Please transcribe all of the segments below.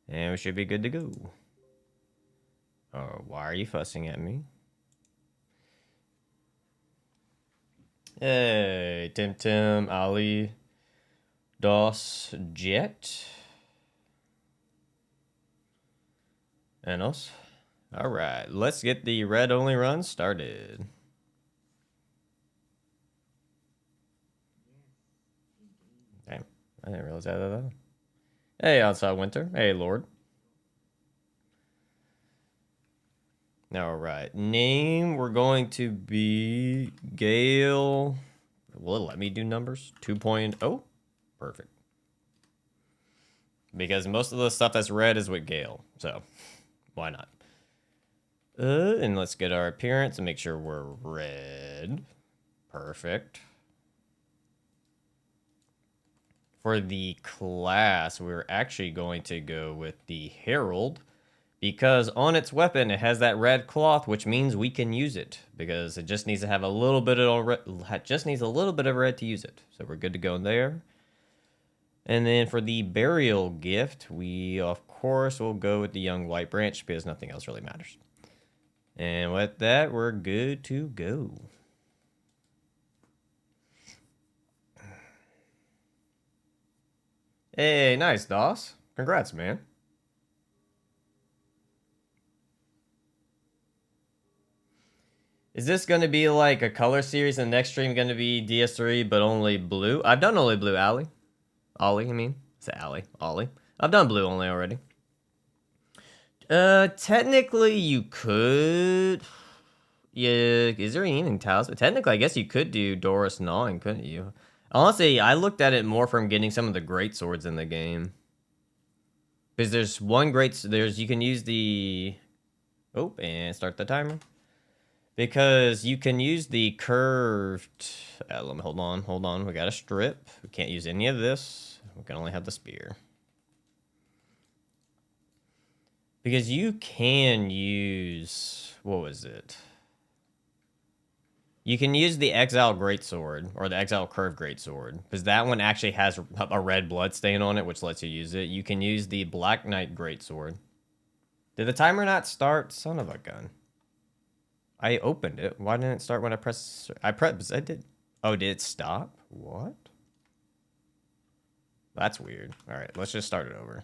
And we should be good to go. Oh, why are you fussing at me? Hey, Tim, Ali, DOS, Jet, and us. All right, let's get the red only run started. Damn, I didn't realize that. Hey, outside winter. Hey, Lord. All right, name we're going to be Gale. Will it let me do numbers? 2.0. Perfect. Because most of the stuff that's red is with Gale, so why not? And let's get our appearance and make sure we're red. Perfect. For the class, we're actually going to go with the Herald because on its weapon it has that red cloth, which means we can use it because it just needs to have a little bit of red to use it. So we're good to go there. And then for the burial gift, we of course will go with the young white branch because nothing else really matters. And with that, we're good to go. Hey, nice, DOS. Congrats, man. Is this going to be like a color series and the next stream going to be DS3 but only blue? I've done only blue, Ollie. Ollie, I mean. It's Ollie. I've done blue only already. Technically you could. Yeah, is there evening talisman? Technically, I guess you could do Doris Gnawing, couldn't you? Honestly, I looked at it more from getting some of the great swords in the game. Because there's one you can use the... Oh, and start the timer. Because you can use the curved... let me, hold on. We got a strip. We can't use any of this. We can only have the spear. Because you can use... What was it? You can use the Exile Greatsword, or the Exile Curved Greatsword, because that one actually has a red blood stain on it, which lets you use it. You can use the Black Knight Greatsword. Did the timer not start? Son of a gun. I opened it. Why didn't it start when I pressed... I did. Oh, did it stop? What? That's weird. All right, let's just start it over.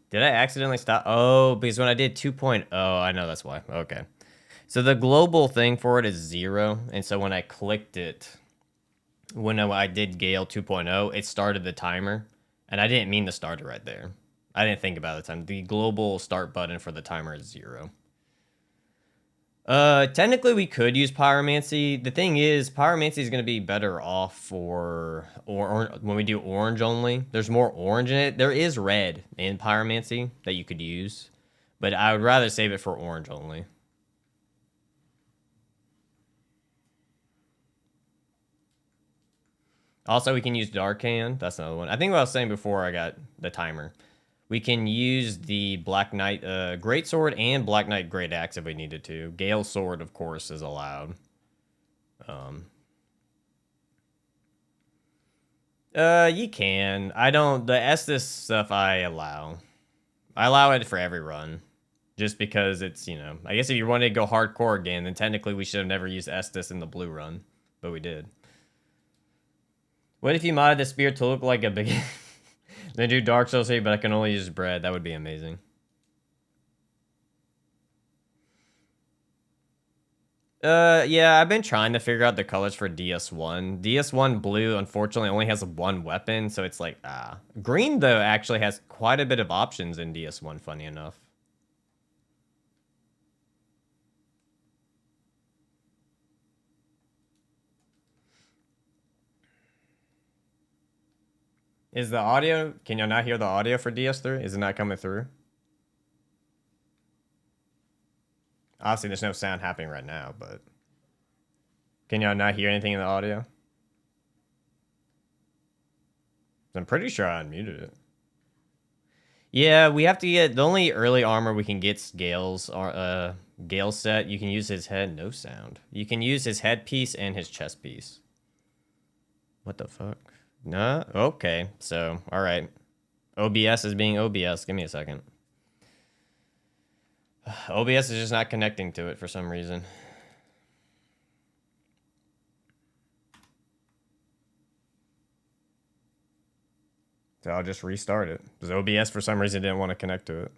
Did I accidentally stop? Oh, because when I did 2.0, I know that's why. Okay. So the global thing for it is 0. And so when I clicked it, when I did Gale 2.0, it started the timer. And I didn't mean to start it right there. I didn't think about the time. The global start button for the timer is 0. Technically we could use Pyromancy. The thing is, Pyromancy is going to be better off for or when we do orange only. There's more orange in it. There is red in Pyromancy that you could use, but I would rather save it for orange only. Also, we can use Dark Hand. That's another one. I think what I was saying before I got the timer. We can use the Black Knight Greatsword and Black Knight Great Axe if we needed to. Gale Sword, of course, is allowed. You can. I don't... The Estus stuff I allow. I allow it for every run. Just because it's, you know... I guess if you wanted to go hardcore again, then technically we should have never used Estus in the blue run. But we did. What if you modded the spear to look like a big... Then do Dark Souls 8, but I can only use bread. That would be amazing. Yeah, I've been trying to figure out the colors for DS1. DS1 blue, unfortunately, only has one weapon, so it's like, Green, though, actually has quite a bit of options in DS1, funny enough. Is the audio... Can you not hear the audio for DS3? Is it not coming through? Obviously, there's no sound happening right now, but... Can y'all not hear anything in the audio? I'm pretty sure I unmuted it. Yeah, we have to get... The only early armor we can get's Gale's set. You can use his head. No sound. You can use his headpiece and his chest piece. What the fuck? No? Okay. So, all right. OBS is being OBS. Give me a second. OBS is just not connecting to it for some reason. So I'll just restart it. Because OBS for some reason didn't want to connect to it.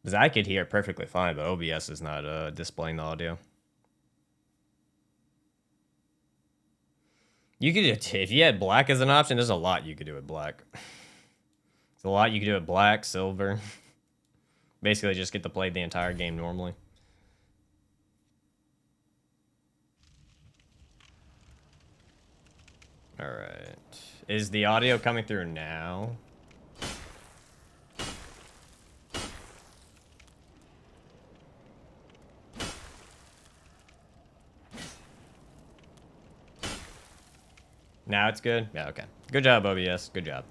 Because I could hear it perfectly fine, but OBS is not displaying the audio. You could, if you had black as an option, there's a lot you could do with black. There's a lot you could do with black, silver. Basically just get to play the entire game normally. Alright. Is the audio coming through now? Now it's good? Yeah, okay. Good job, OBS. Good job.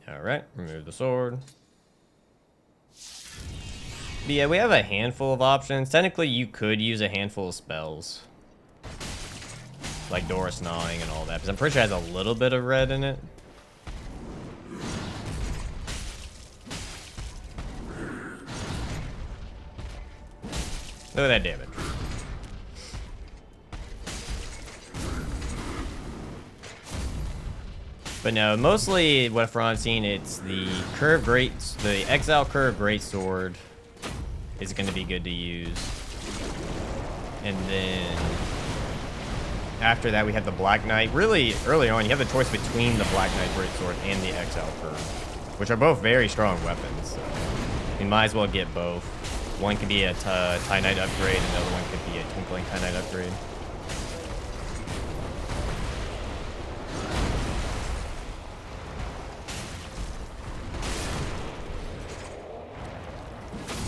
Alright, remove the sword. But yeah, we have a handful of options. Technically, you could use a handful of spells. Like Doris Gnawing and all that. Because I'm pretty sure it has a little bit of red in it. Look at that damage. But no, mostly what from I've seen, it's the Exile Curve Greatsword is going to be good to use. And then after that, we have the Black Knight. Really, early on, you have the choice between the Black Knight Greatsword and the Exile Curve, which are both very strong weapons. So you might as well get both. One could be a Tie Knight upgrade, and the other one could be a Twinkling Tie Knight upgrade.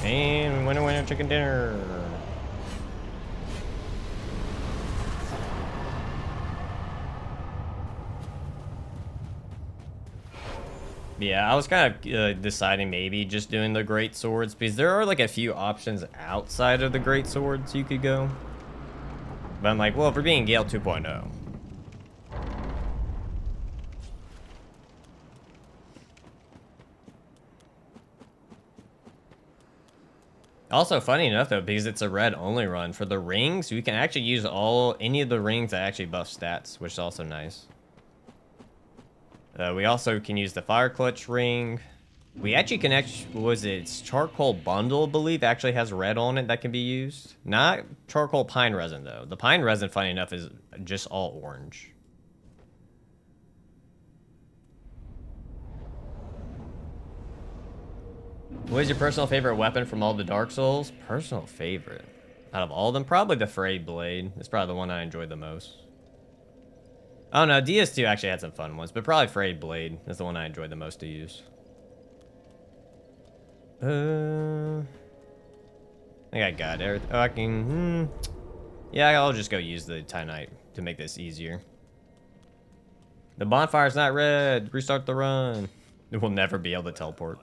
And winner, chicken dinner. Yeah, I was kind of deciding maybe just doing the great swords because there are like a few options outside of the great swords you could go. But I'm like, well, if we're being Gale 2.0. Also, funny enough though, because it's a red only run for the rings, we can actually use any of the rings that actually buff stats, which is also nice. We also can use the Fire Clutch ring. We actually can it's Charcoal Bundle, I believe, actually has red on it that can be used. Not Charcoal Pine Resin, though. The Pine Resin, funny enough, is just all orange. What is your personal favorite weapon from all the Dark Souls? Personal favorite? Out of all of them? Probably the Frayed Blade. It's probably the one I enjoyed the most. Oh no, DS2 actually had some fun ones, but probably Frayed Blade is the one I enjoyed the most to use. I think I got everything. Oh, I can, yeah, I'll just go use the Tie Knight to make this easier. The bonfire's not red. Restart the run. We'll never be able to teleport.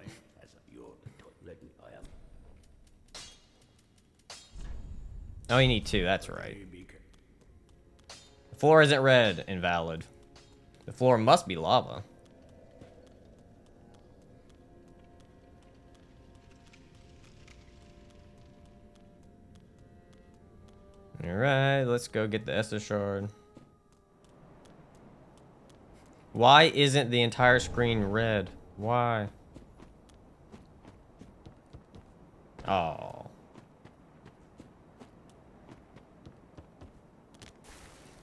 Oh, you need two. That's right. The floor isn't red. Invalid. The floor must be lava. Alright, let's go get the Estus Shard. Why isn't the entire screen red? Why? Oh.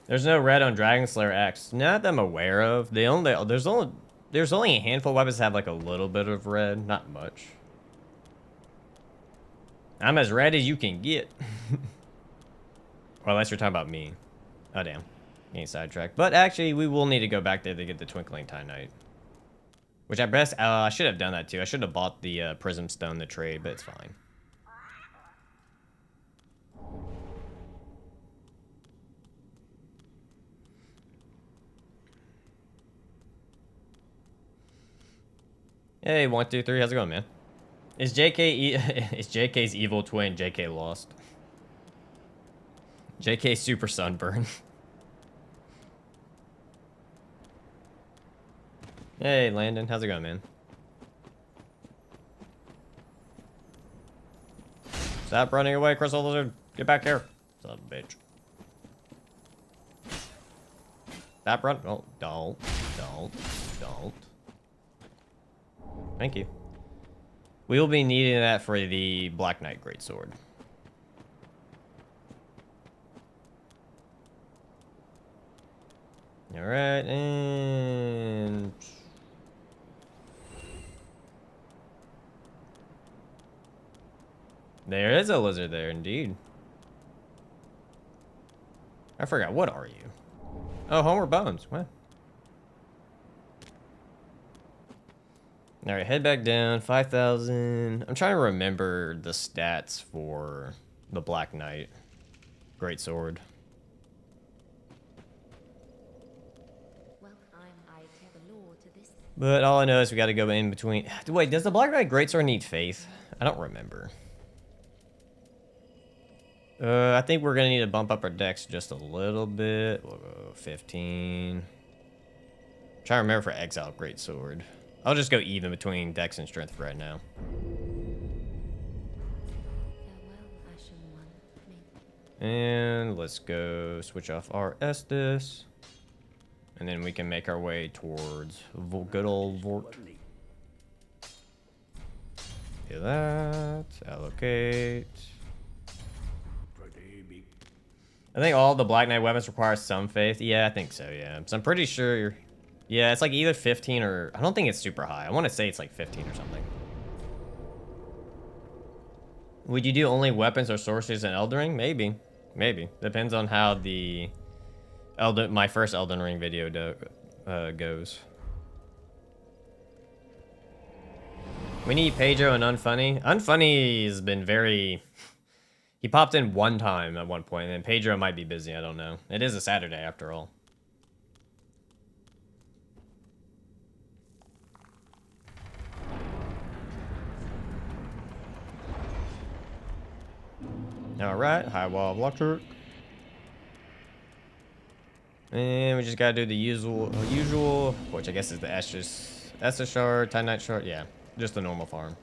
There's no red on Dragon Slayer X. Not that I'm aware of. There's only a handful of weapons that have like a little bit of red, not much. I'm as red as you can get. Or unless you're talking about me. Oh damn. Getting sidetracked. But actually, we will need to go back there to get the Twinkling Tie Knight. Which I should have done that too. I should have bought the Prism Stone to trade, but it's fine. Hey, 123, how's it going, man? Is is JK's evil twin JK Lost? JK Super Sunburn. Hey, Landon, how's it going, man? Stop running away, Crystal Lizard. Get back here. Son of a bitch. Stop running. Oh, don't. Thank you. We will be needing that for the Black Knight Greatsword. Alright, and... there is a lizard there, indeed. I forgot, what are you? Oh, Homer Bones. What? Alright, head back down. 5,000. I'm trying to remember the stats for the Black Knight Greatsword. But all I know is we got to go in between. Wait, does the Black Knight Greatsword need faith? I don't remember. I think we're going to need to bump up our dex just a little bit. We'll go 15. Trying to remember for Exile Greatsword. I'll just go even between dex and strength for right now. And let's go switch off our Estus. And then we can make our way towards good old Vort. Do that. Allocate. I think all the Black Knight weapons require some faith. Yeah, I think so, yeah. So I'm pretty sure... yeah, it's like either 15 or... I don't think it's super high. I want to say it's like 15 or something. Would you do only weapons or sorceries in Elden Ring? Maybe. Maybe. Depends on how the... my first Elden Ring video goes. We need Pedro and Unfunny. Unfunny has been very... he popped in one time at one point, and Pedro might be busy, I don't know. It is a Saturday after all. Alright, high wall of electric. And we just gotta do the usual, which I guess is the Estus shard, Titanite shard, yeah, just the normal farm.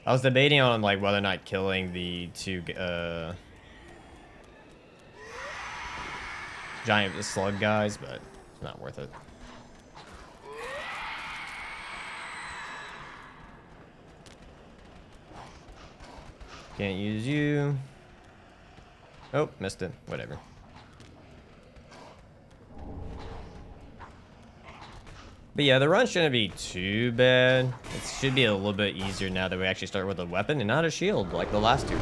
I was debating on like whether or not killing the two giant slug guys, but it's not worth it. Can't use you. Oh, missed it. Whatever. But yeah, the run shouldn't be too bad. It should be a little bit easier now that we actually start with a weapon and not a shield like the last two.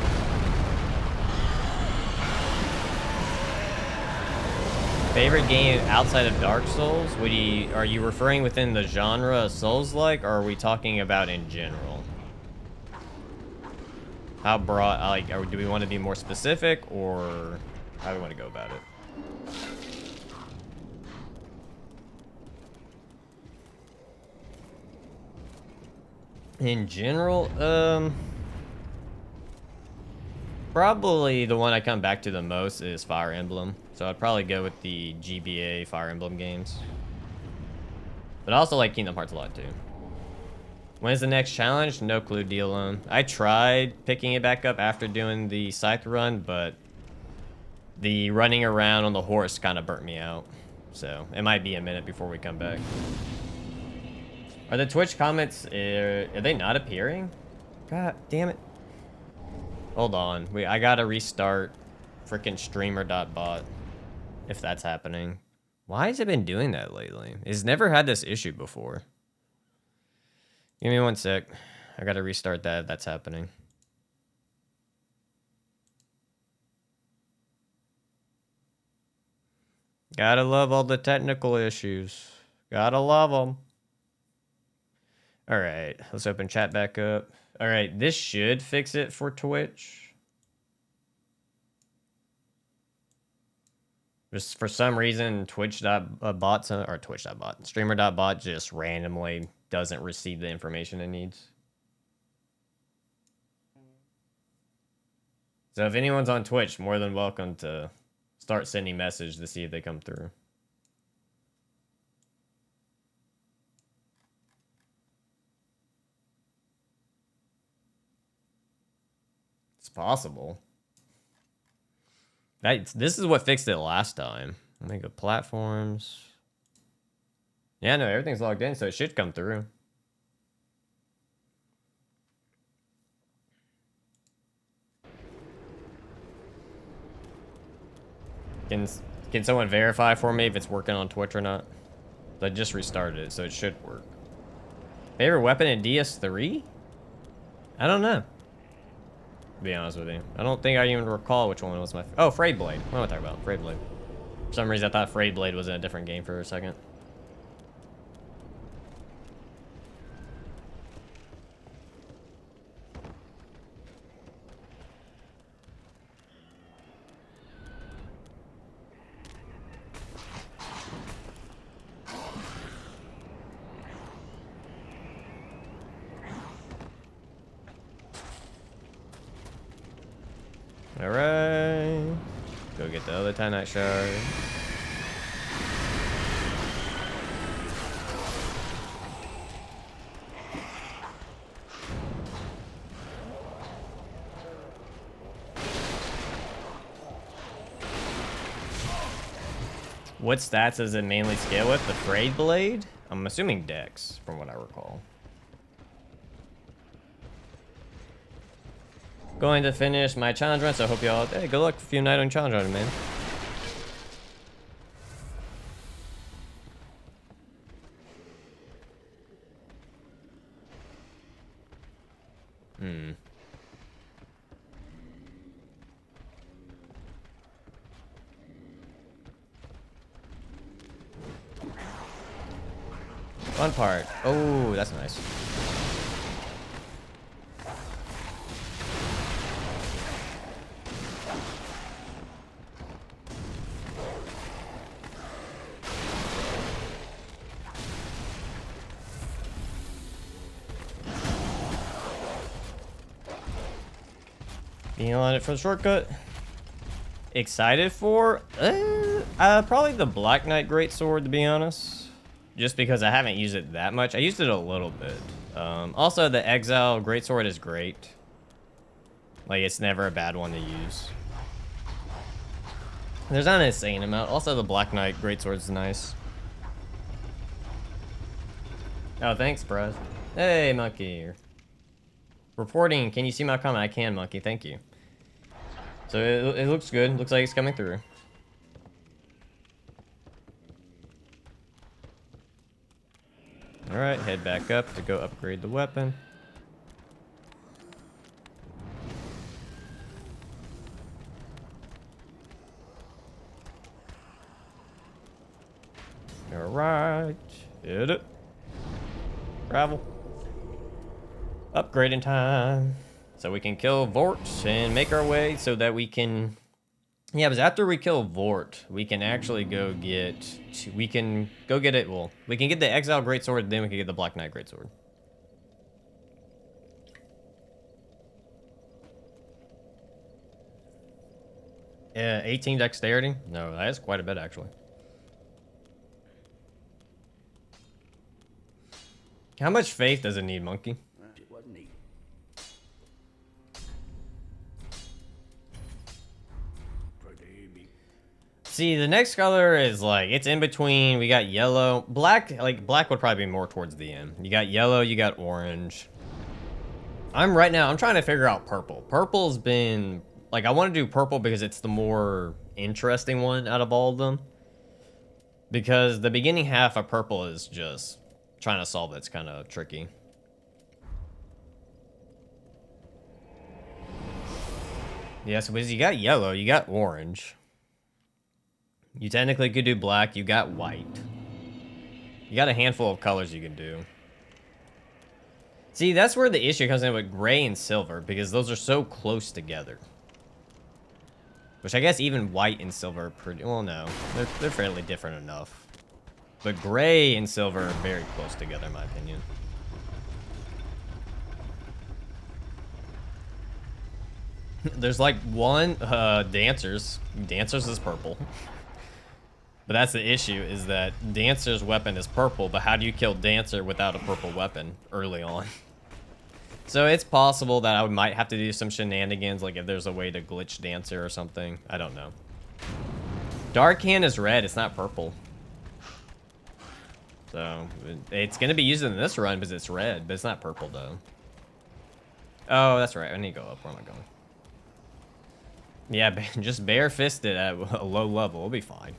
Favorite game outside of Dark Souls? Are you referring within the genre Souls-like, or are we talking about in general? How broad, like, do we want to be more specific, or how do we want to go about it? In general, probably the one I come back to the most is Fire Emblem. So I'd probably go with the GBA Fire Emblem games. But I also like Kingdom Hearts a lot too. When's the next challenge? No clue, D-Alone. I tried picking it back up after doing the Scythe run, but the running around on the horse kind of burnt me out. So it might be a minute before we come back. Are the Twitch comments, are they not appearing? God damn it. Hold on. Wait, I gotta restart freaking streamer.bot if that's happening. Why has it been doing that lately? It's never had this issue before. Give me one sec. I gotta restart that if that's happening. Gotta love all the technical issues. Gotta love them. All right, let's open chat back up. All right, this should fix it for Twitch. Just for some reason, streamer.bot just randomly doesn't receive the information it needs. So if anyone's on Twitch, more than welcome to start sending messages to see if they come through. It's possible. This is what fixed it last time. I think of platforms. Yeah, no, everything's logged in, so it should come through. Can someone verify for me if it's working on Twitch or not? I just restarted it, so it should work. Favorite weapon in DS3? I don't know. To be honest with you, I don't think I even recall which one was my. Oh, Frayed Blade. What am I talking about? Frayed Blade. For some reason, I thought Frayed Blade was in a different game for a second. Alright. Go get the other Titanite shard. What stats does it mainly scale with? The Frayed Blade? I'm assuming Dex, from what I recall. Going to finish my challenge run, so I hope y'all. Hey, good luck for your night on challenge run, man. Fun part. Oh, that's nice. Being on it for the shortcut. Excited for? Probably the Black Knight Greatsword, to be honest. Just because I haven't used it that much. I used it a little bit. Also, the Exile Greatsword is great. Like, it's never a bad one to use. There's not an insane amount. Also, the Black Knight Greatsword is nice. Oh, thanks, bro. Hey, Monkey. Reporting. Can you see my comment? I can, Monkey. Thank you. So it looks good. Looks like it's coming through. Alright, head back up to go upgrade the weapon. Alright. Hit it. Travel. Upgrading time. So we can kill Vort and make our way so that we can... Yeah, because after we kill Vort, we can actually go get... We can go get it... Well, we can get the Exile Greatsword, then we can get the Black Knight Greatsword. 18 dexterity? No, that is quite a bit, actually. How much faith does it need, Monkey? It wasn't neat. See, the next color is like, it's in between. We got yellow. Black, like, black would probably be more towards the end. You got yellow, you got orange. I'm trying to figure out purple. Purple's been, like, I want to do purple because it's the more interesting one out of all of them. Because the beginning half of purple is just trying to solve it's kind of tricky. Yeah, so because you got yellow, you got orange. You technically could do black, you got white. You got a handful of colors you can do. See, that's where the issue comes in with gray and silver, because those are so close together. Which I guess even white and silver are pretty... Well, no. They're fairly different enough. But gray and silver are very close together, in my opinion. There's like one, Dancers. Dancers is purple. But that's the issue, is that Dancer's weapon is purple, but how do you kill Dancer without a purple weapon early on? So it's possible that I might have to do some shenanigans, like if there's a way to glitch Dancer or something. I don't know. Dark Hand is red, it's not purple. So, it's going to be used in this run because it's red, but it's not purple, though. Oh, that's right. I need to go up. Where am I going? Yeah, just bare-fisted at a low level. We'll be fine.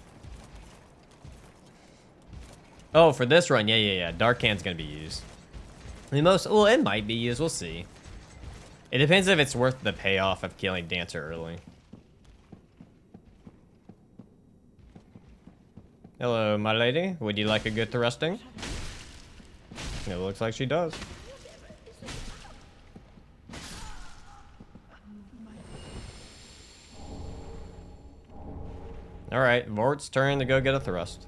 Oh, for this run, yeah. Dark Hand's going to be used. Well, it might be used. We'll see. It depends if it's worth the payoff of killing Dancer early. Hello, my lady. Would you like a good thrusting? It looks like she does. Alright, Vort's turn to go get a thrust.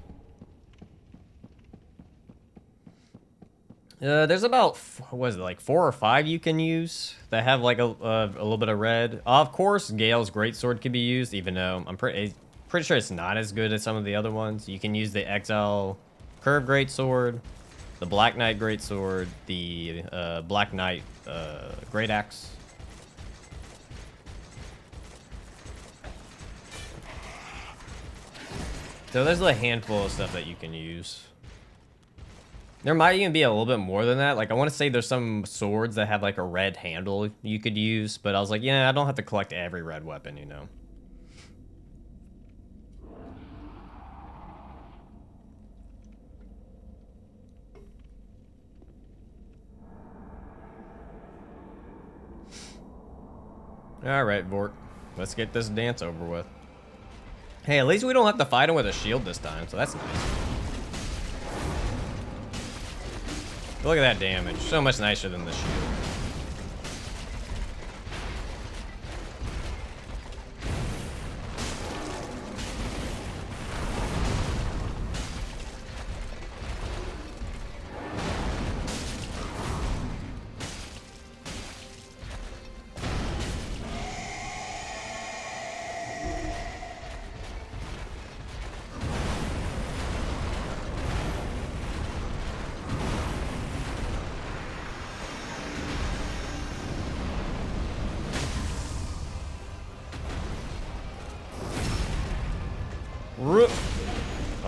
There's about, what is it, like 4 or 5 you can use that have like a little bit of red. Of course, Gale's Greatsword could be used, even though I'm pretty sure it's not as good as some of the other ones. You can use the Exile Curve Greatsword, the Black Knight Greatsword, the Black Knight Great Axe. So there's a handful of stuff that you can use. There might even be a little bit more than that. Like, I want to say there's some swords that have like a red handle you could use, but I was like, yeah, I don't have to collect every red weapon, you know. Alright, Vort. Let's get this dance over with. Hey, at least we don't have to fight him with a shield this time, so that's nice. Look at that damage. So much nicer than the shield.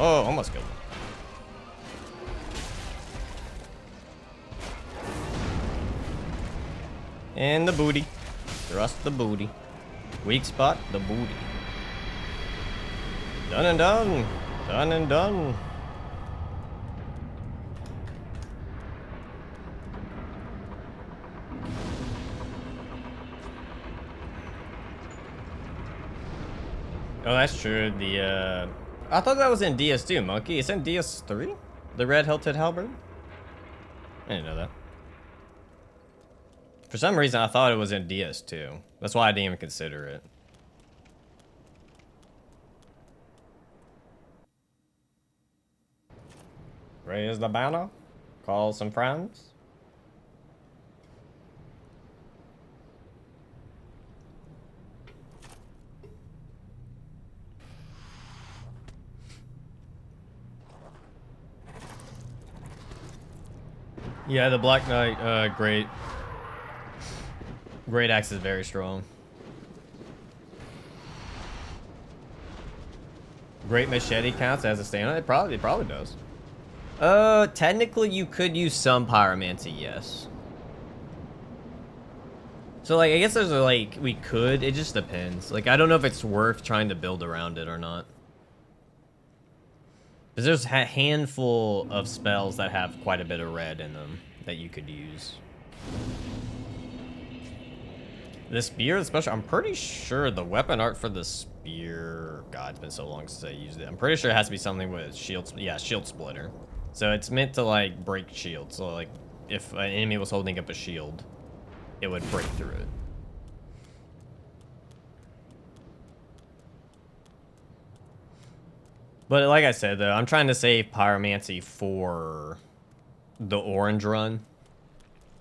Oh, almost killed him. And the booty. Thrust the booty. Weak spot, the booty. Done and done. Done and done. Oh, that's true. I thought that was in DS2, Monkey. It's in DS3? The red hilted halberd? I didn't know that. For some reason, I thought it was in DS2. That's why I didn't even consider it. Raise the banner. Call some friends. Yeah, the Black Knight, Great Axe is very strong. Great Machete counts as a stand-on? It probably does. Technically you could use some Pyromancy, yes. So, like, I guess there's like, we could, it just depends. Like, I don't know if it's worth trying to build around it or not. Because there's a handful of spells that have quite a bit of red in them that you could use. The spear, especially, I'm pretty sure the weapon art for the spear... God, it's been so long since I used it. I'm pretty sure it has to be something with shield... Yeah, shield splitter. So it's meant to, like, break shields. So, like, if an enemy was holding up a shield, it would break through it. But like I said, though, I'm trying to save Pyromancy for the orange run.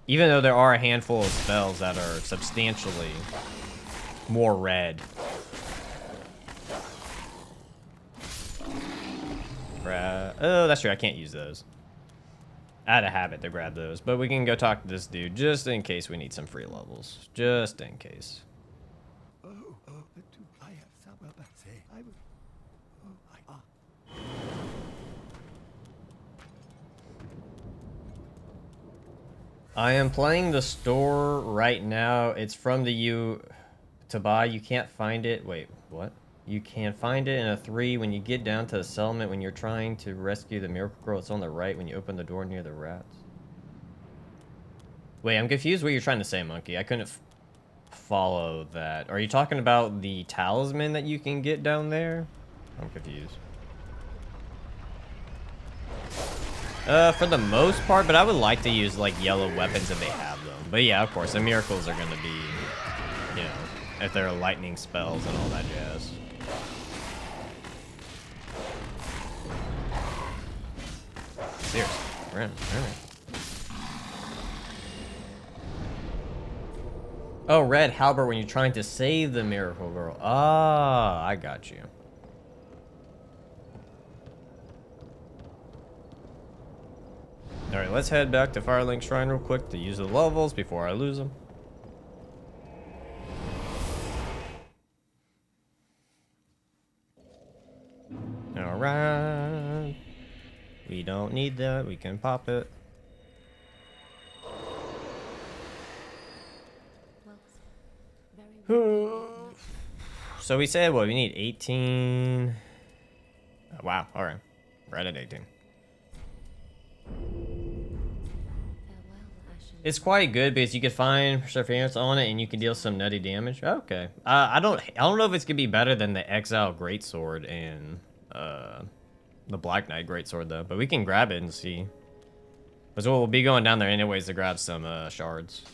Even though there are a handful of spells that are substantially more red. Oh, that's true. I can't use those. I had a habit to grab those. But we can go talk to this dude just in case we need some free levels. Just in case. I am playing the store right now. It's from the to buy. You can't find it. Wait, what? You can find it in a 3 when you get down to the settlement when you're trying to rescue the miracle girl. It's on the right when you open the door near the rats. Wait, I'm confused what you're trying to say, Monkey. I couldn't follow that. Are you talking about the talisman that you can get down there? I'm confused. For the most part, but I would like to use, like, yellow weapons if they have them. But yeah, of course, the miracles are going to be, you know, if they're lightning spells and all that jazz. Seriously, alright. Oh, red halberd when you're trying to save the miracle girl. Ah, I got you. Alright, let's head back to Firelink Shrine real quick to use the levels before I lose them. Alright. We don't need that. We can pop it. So we said, what, we need 18. Oh, wow, alright. Right at 18. It's quite good because you can find perseverance on it and you can deal some nutty damage. Okay. I don't know if it's gonna be better than the Exile Greatsword and the Black Knight Greatsword though, but we can grab it and see. Because we'll be going down there anyways to grab some shards.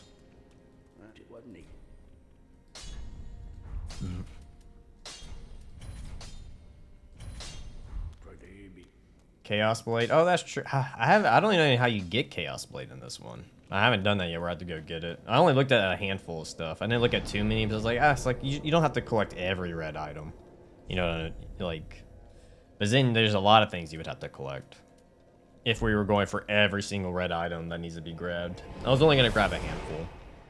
Chaos Blade. Oh, that's true. I don't even know how you get Chaos Blade in this one. I haven't done that yet. We're have to go get it. I only looked at a handful of stuff. I didn't look at too many. But I was like, it's like you don't have to collect every red item. You know, like. But then there's a lot of things you would have to collect. If we were going for every single red item that needs to be grabbed. I was only gonna grab a handful.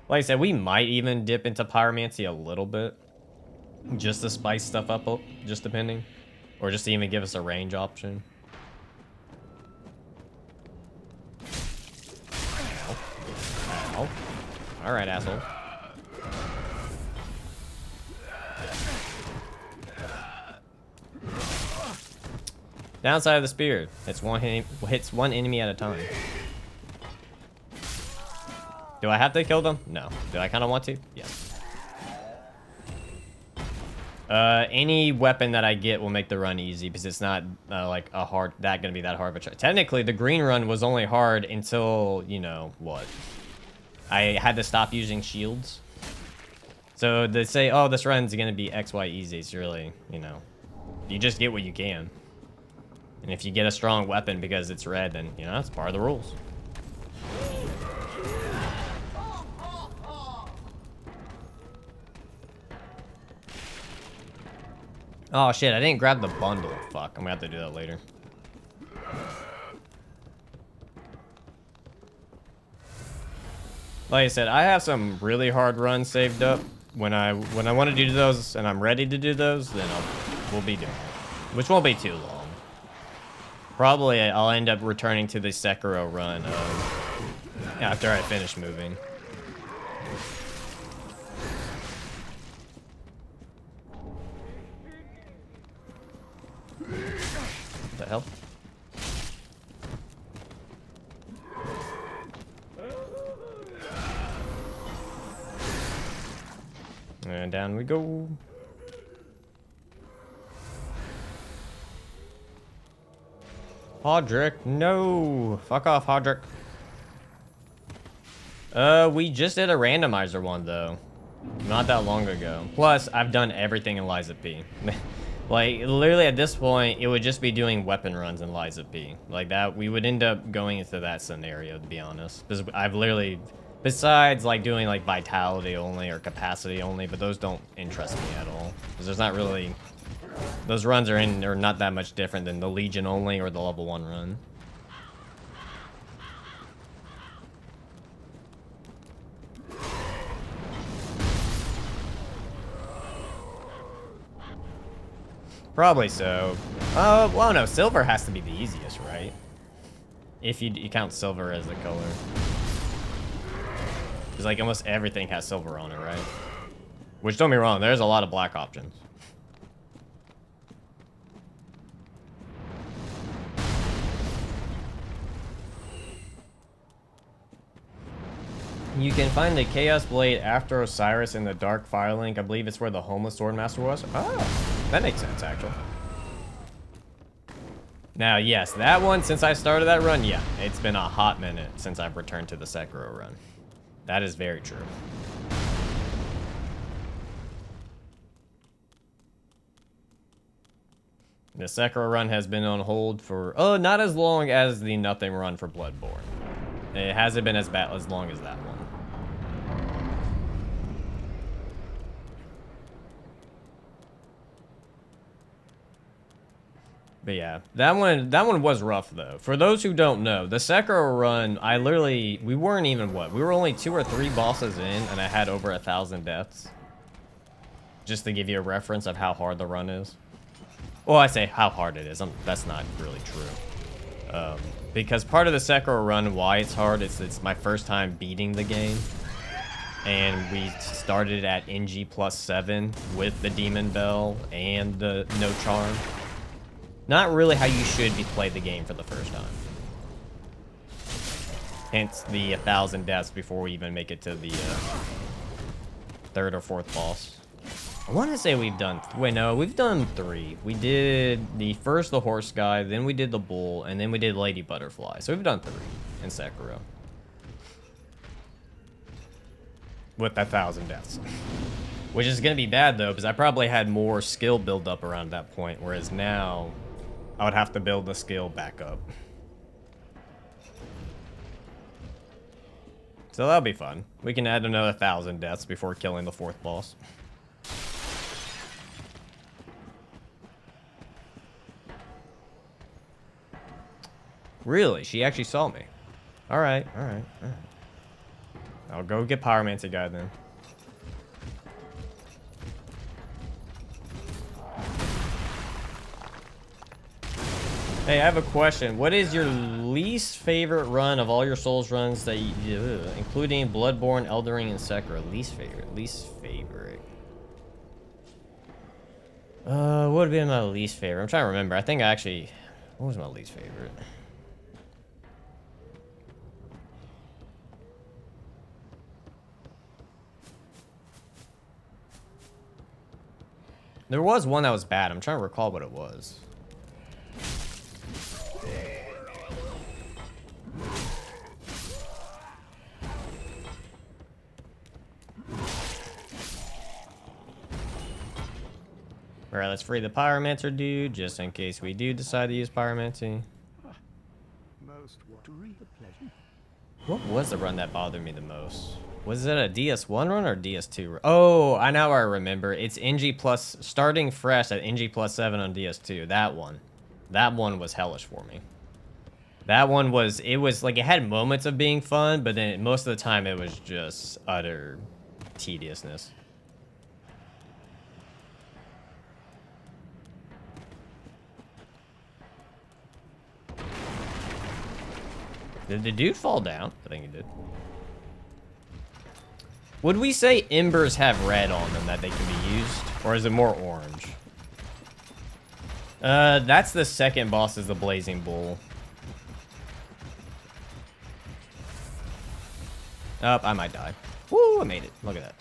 Like I said, we might even dip into Pyromancy a little bit. Just to spice stuff up, just depending. Or just to even give us a range option. Ow. Alright, asshole. Downside of the spear. Hits one enemy at a time. Do I have to kill them? No. Do I kind of want to? Yes. Any weapon that I get will make the run easy because it's not like gonna be that hard of a try. Technically, the green run was only hard until, you know, what? I had to stop using shields. So they say, oh, this run's gonna be XY easy. It's really, you know, you just get what you can. And if you get a strong weapon because it's red, then, you know, that's part of the rules. Oh shit, I didn't grab the bundle. Fuck, I'm gonna have to do that later. Like I said, I have some really hard runs saved up. When I want to do those and I'm ready to do those, then we'll be doing it. Which won't be too long. Probably I'll end up returning to the Sekiro run after I finish moving. What the hell? And down we go. Hodrick, no. Fuck off, Hodrick. We just did a randomizer one, though. Not that long ago. Plus, I've done everything in Lies of P. Like, literally at this point, it would just be doing weapon runs in Lies of P. Like that, we would end up going into that scenario, to be honest. Because I've literally, besides like doing like vitality only or capacity only, but those don't interest me at all. Because there's not really, those runs are not that much different than the Legion only or the level 1 run. Probably so. Well, no, silver has to be the easiest, right? If you count silver as the color. Because, like, almost everything has silver on it, right? Which, don't be wrong, there's a lot of black options. You can find the Chaos Blade after Osiris in the Dark Firelink. I believe it's where the Homeless Swordmaster was. Oh. That makes sense, actually. Now, yes, that one, since I started that run, yeah, it's been a hot minute since I've returned to the Sekiro run. That is very true. The Sekiro run has been on hold for, not as long as the Nothing run for Bloodborne. It hasn't been as long as that one. But yeah, that one was rough though. For those who don't know, the Sekiro run, we weren't even we were only 2 or 3 bosses in, and I had over 1,000 deaths. Just to give you a reference of how hard the run is. Well, I say how hard it is. That's not really true. Because part of the Sekiro run, why it's hard, it's my first time beating the game. And we started at NG +7 with the Demon Bell and the No Charm. Not really how you should be played the game for the first time. Hence the 1,000 deaths before we even make it to the 3rd or 4th boss. I want to say we've done... Wait, no, we've done 3. We did the horse guy, then we did the bull, and then we did Lady Butterfly. So we've done 3 in Sekiro. With 1,000 deaths. Which is going to be bad, though, because I probably had more skill build up around that point, whereas now... I would have to build the skill back up. So that'll be fun. We can add another 1,000 deaths before killing the 4th boss. Really? She actually saw me. Alright, alright, alright. I'll go get Pyromancy guy then. Hey, I have a question. What is your least favorite run of all your Souls runs that you, including Bloodborne, Elden Ring, and Sekiro? Least favorite. Least favorite. What would be my least favorite? I'm trying to remember. I think I actually... What was my least favorite? There was one that was bad. I'm trying to recall what it was. Alright, let's free the Pyromancer dude, just in case we do decide to use Pyromancy. What was the run that bothered me the most? Was it a DS1 run or DS2 run? Oh, I know I remember. It's NG plus, starting fresh at NG +7 on DS2. That one. That one was hellish for me. That one was, it was like, it had moments of being fun, but then most of the time it was just utter tediousness. Did the dude fall down? I think he did. Would we say embers have red on them that they can be used? Or is it more orange? That's the second boss, is the Blazing Bull. Oh, I might die. Woo, I made it. Look at that.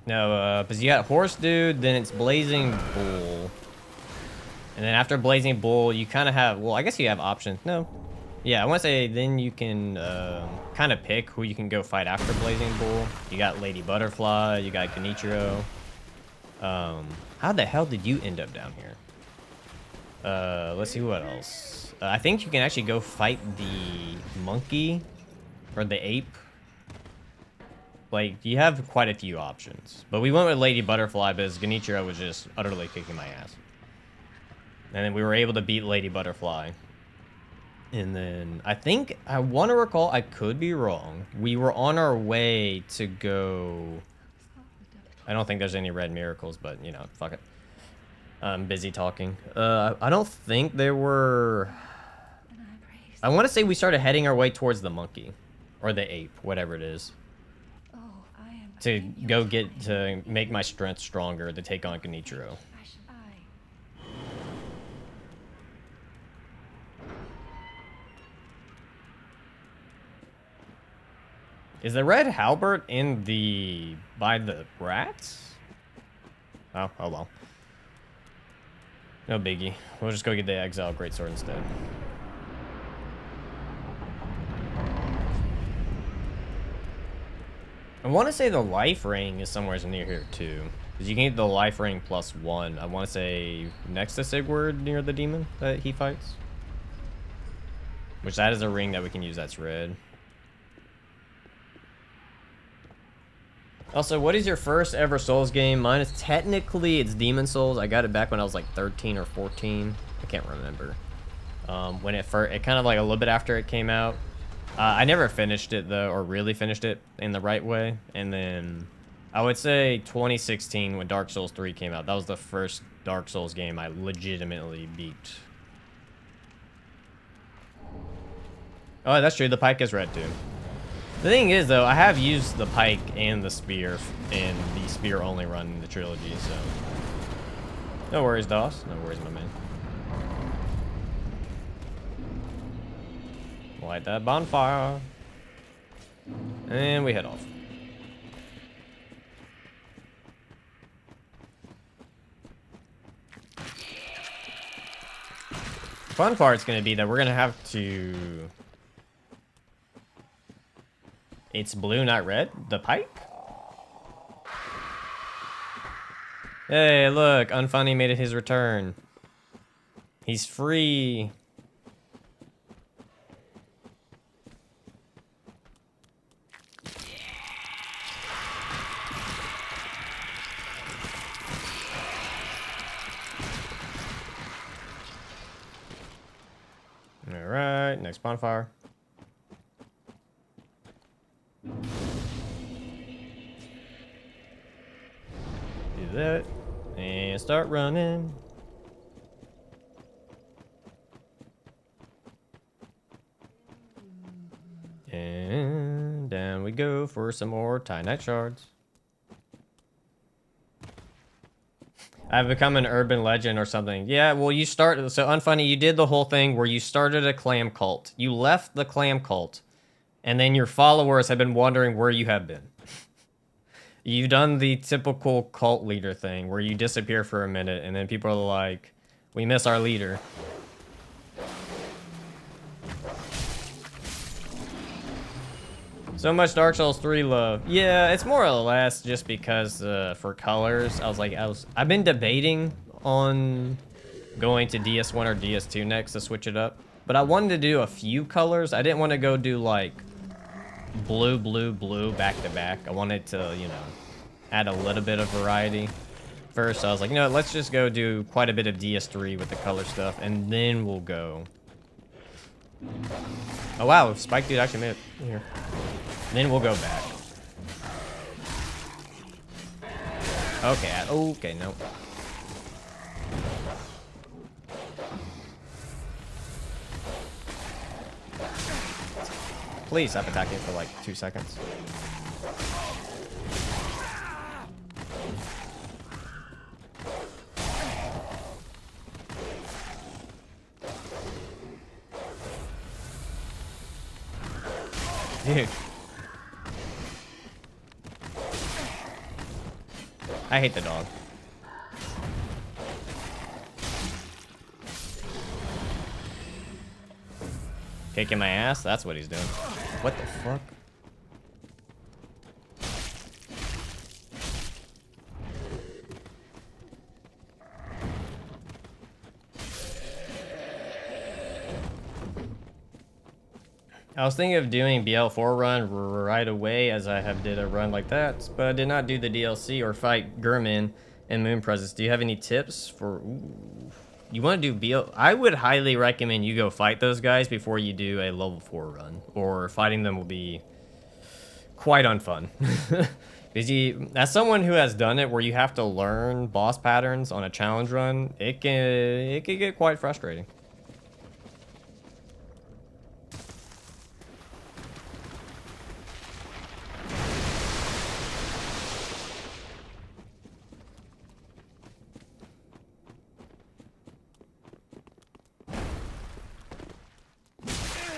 No, because you got Horse Dude, then it's Blazing Bull. And then after Blazing Bull, you kind of have... Well, I guess you have options. No. Yeah, I want to say then you can kind of pick who you can go fight after Blazing Bull. You got Lady Butterfly, you got Genichiro. How the hell did you end up down here? Let's see what else. I think you can actually go fight the monkey or the ape. Like, you have quite a few options. But we went with Lady Butterfly because Genichiro was just utterly kicking my ass. And then we were able to beat Lady Butterfly. And then I think, I want to recall, I could be wrong. We were on our way to go... I don't think there's any red miracles, but, you know, fuck it. I'm busy talking. I don't think there were... I want to say we started heading our way towards the monkey. Or the ape, whatever it is. To go get, to make my strength stronger to take on Genichiro. Is the red halberd in the... by the rats? Oh well. No biggie. We'll just go get the Exile Greatsword instead. I want to say the life ring is somewhere near here too. Because you can get the life ring +1. I want to say next to Sigurd near the demon that he fights. Which that is a ring that we can use that's red. Also, what is your first ever Souls game? Mine is technically, it's Demon Souls. I got it back when I was like 13 or 14. I can't remember. When it kind of like a little bit after it came out. I never finished it though, or really finished it in the right way. And then I would say 2016 when Dark Souls 3 came out. That was the first Dark Souls game I legitimately beat. Oh, that's true. The pike is red too. The thing is, though, I have used the pike and the spear in the spear-only run in the trilogy, so... No worries, Doss. No worries, my man. Light that bonfire. And we head off. Fun part's gonna be that we're gonna have to... It's blue, not red. The pike? Hey, look. Unfunny made it his return. He's free. Alright, next bonfire. Do that and start running. And down we go for some more Titanite shards. I've become an urban legend or something. Yeah, well, you start... So, Unfunny, you did the whole thing where you started a clam cult. You left the clam cult. And then your followers have been wondering where you have been. You've done the typical cult leader thing where you disappear for a minute and then people are like, we miss our leader. So much Dark Souls 3 love. Yeah, it's more or less just because for colors, I've been debating on going to DS1 or DS2 next to switch it up. But I wanted to do a few colors. I didn't want to go do like blue, blue, blue back to back. I wanted to, you know, add a little bit of variety. First, I was like, you know, let's just go do quite a bit of DS3 with the color stuff, and then we'll go. Oh wow, Spike Dude actually made it here. Then we'll go back. Okay, okay, no. Please stop attacking for like 2 seconds. Dude. I hate the dog. Kicking my ass? That's what he's doing. What the fuck? I was thinking of doing BL4 run right away as I have did a run like that, but I did not do the DLC or fight Gurman and Moon Presence. Do you have any tips for... Ooh. You want to do BL... I would highly recommend you go fight those guys before you do a level 4 run, or fighting them will be quite unfun. Because as someone who has done it where you have to learn boss patterns on a challenge run, it can get quite frustrating.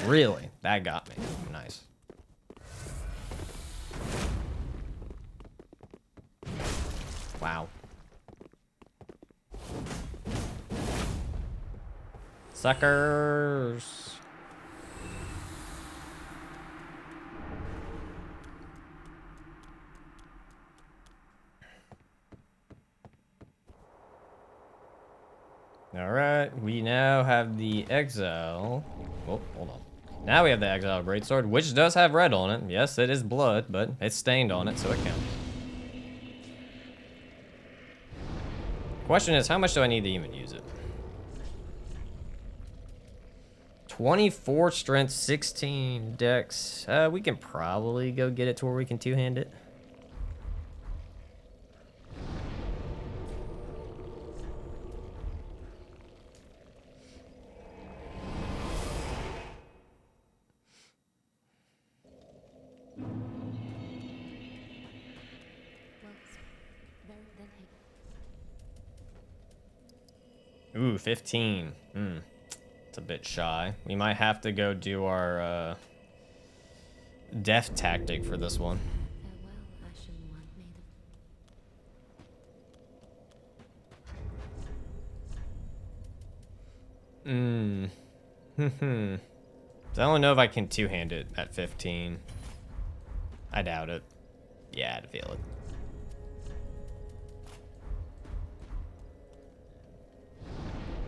Really? That got me. Nice. Wow. Suckers. All right, we now have the Exile. Oh, hold on. Now we have the Exile Greatsword, which does have red on it. Yes, it is blood, but it's stained on it, so it counts. Question is, how much do I need to even use it? 24 strength, 16 dex. We can probably go get it to where we can two-hand it. Ooh, 15. It's a bit shy. We might have to go do our death tactic for this one. So I don't know if I can two-hand it at 15. I doubt it. Yeah, I'd feel it.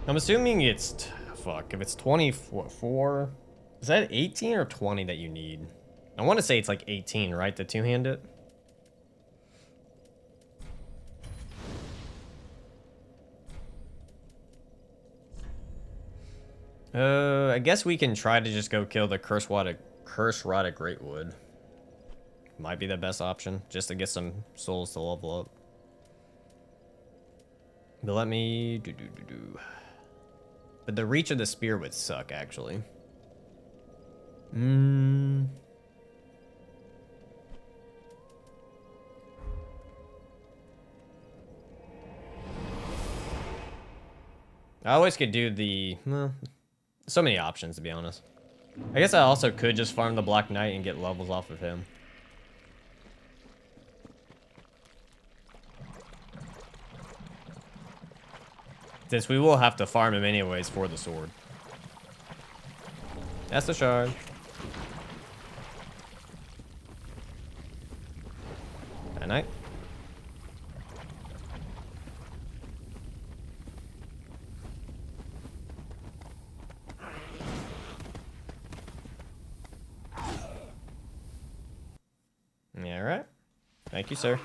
I'm assuming it's... Fuck, if it's 24... Is that 18 or 20 that you need? I want to say it's like 18, right? To two-hand it? I guess we can try to just go kill the Curse-Rotted Greatwood. Might be the best option, just to get some souls to level up. But let me... But the reach of the spear would suck, actually. I always could do the... so many options, to be honest. I guess I also could just farm the Black Knight and get levels off of him. Since we will have to farm him anyways for the sword. That's the shard. That night. Yeah, right. Thank you, sir.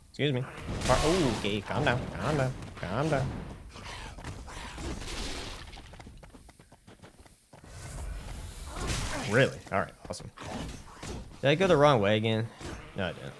Excuse me. Oh, okay, calm down, calm down, calm down. Really? Alright, awesome. Did I go the wrong way again? No, I didn't.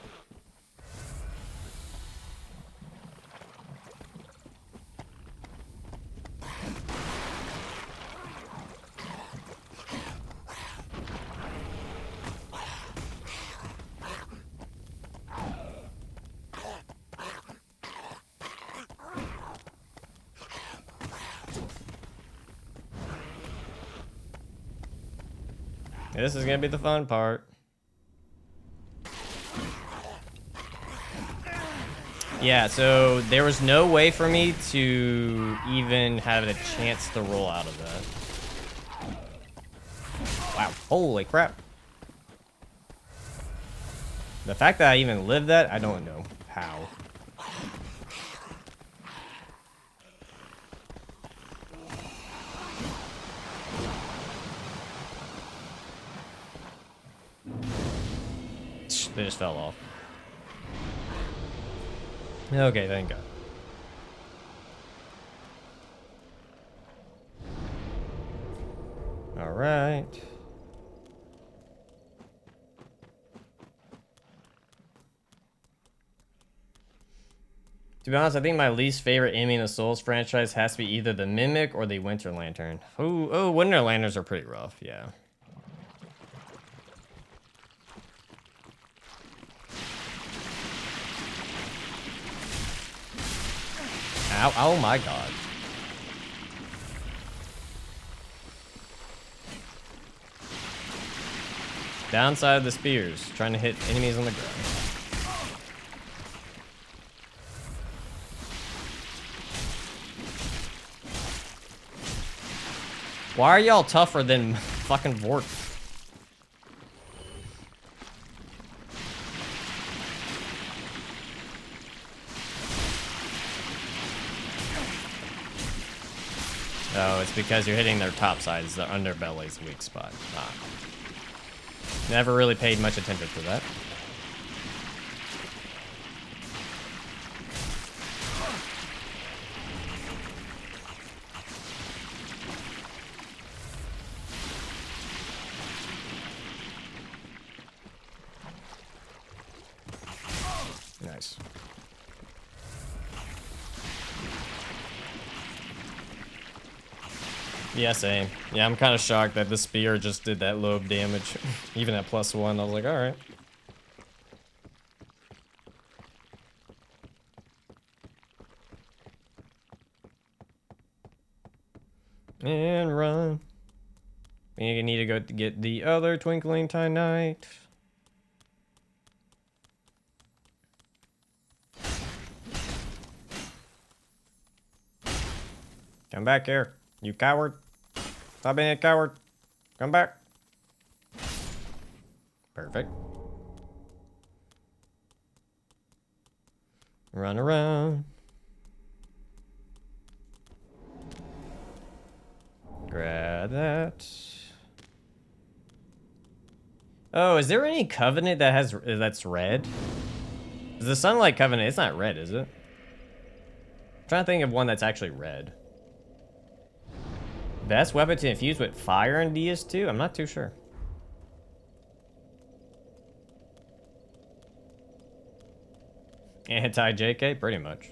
This is gonna be the fun part. Yeah, so there was no way for me to even have a chance to roll out of that. Wow. Holy crap. The fact that I even lived that, I don't know how. They just fell off. Okay, thank God. All right. To be honest, I think my least favorite enemy in the Souls franchise has to be either the Mimic or the Winter Lantern. Oh, Winter Lanterns are pretty rough, yeah. Ow, oh my God. Downside of the spears, trying to hit enemies on the ground. Why are y'all tougher than fucking Vort? Oh, it's because you're hitting their top sides, their underbelly's weak spot. Ah. Never really paid much attention to that. Nice. Yeah, same. Yeah, I'm kind of shocked that the spear just did that low damage. Even at +1, I was like, alright. And run. We need to go to get the other Twinkling Titanite. Come back here, you coward. Stop being a coward. Come back. Perfect. Run around. Grab that. Oh, is there any Covenant that has that's red? Is the Sunlight Covenant? It's not red, is it? I'm trying to think of one that's actually red. Best weapon to infuse with fire in DS2? I'm not too sure. Anti-JK? Pretty much.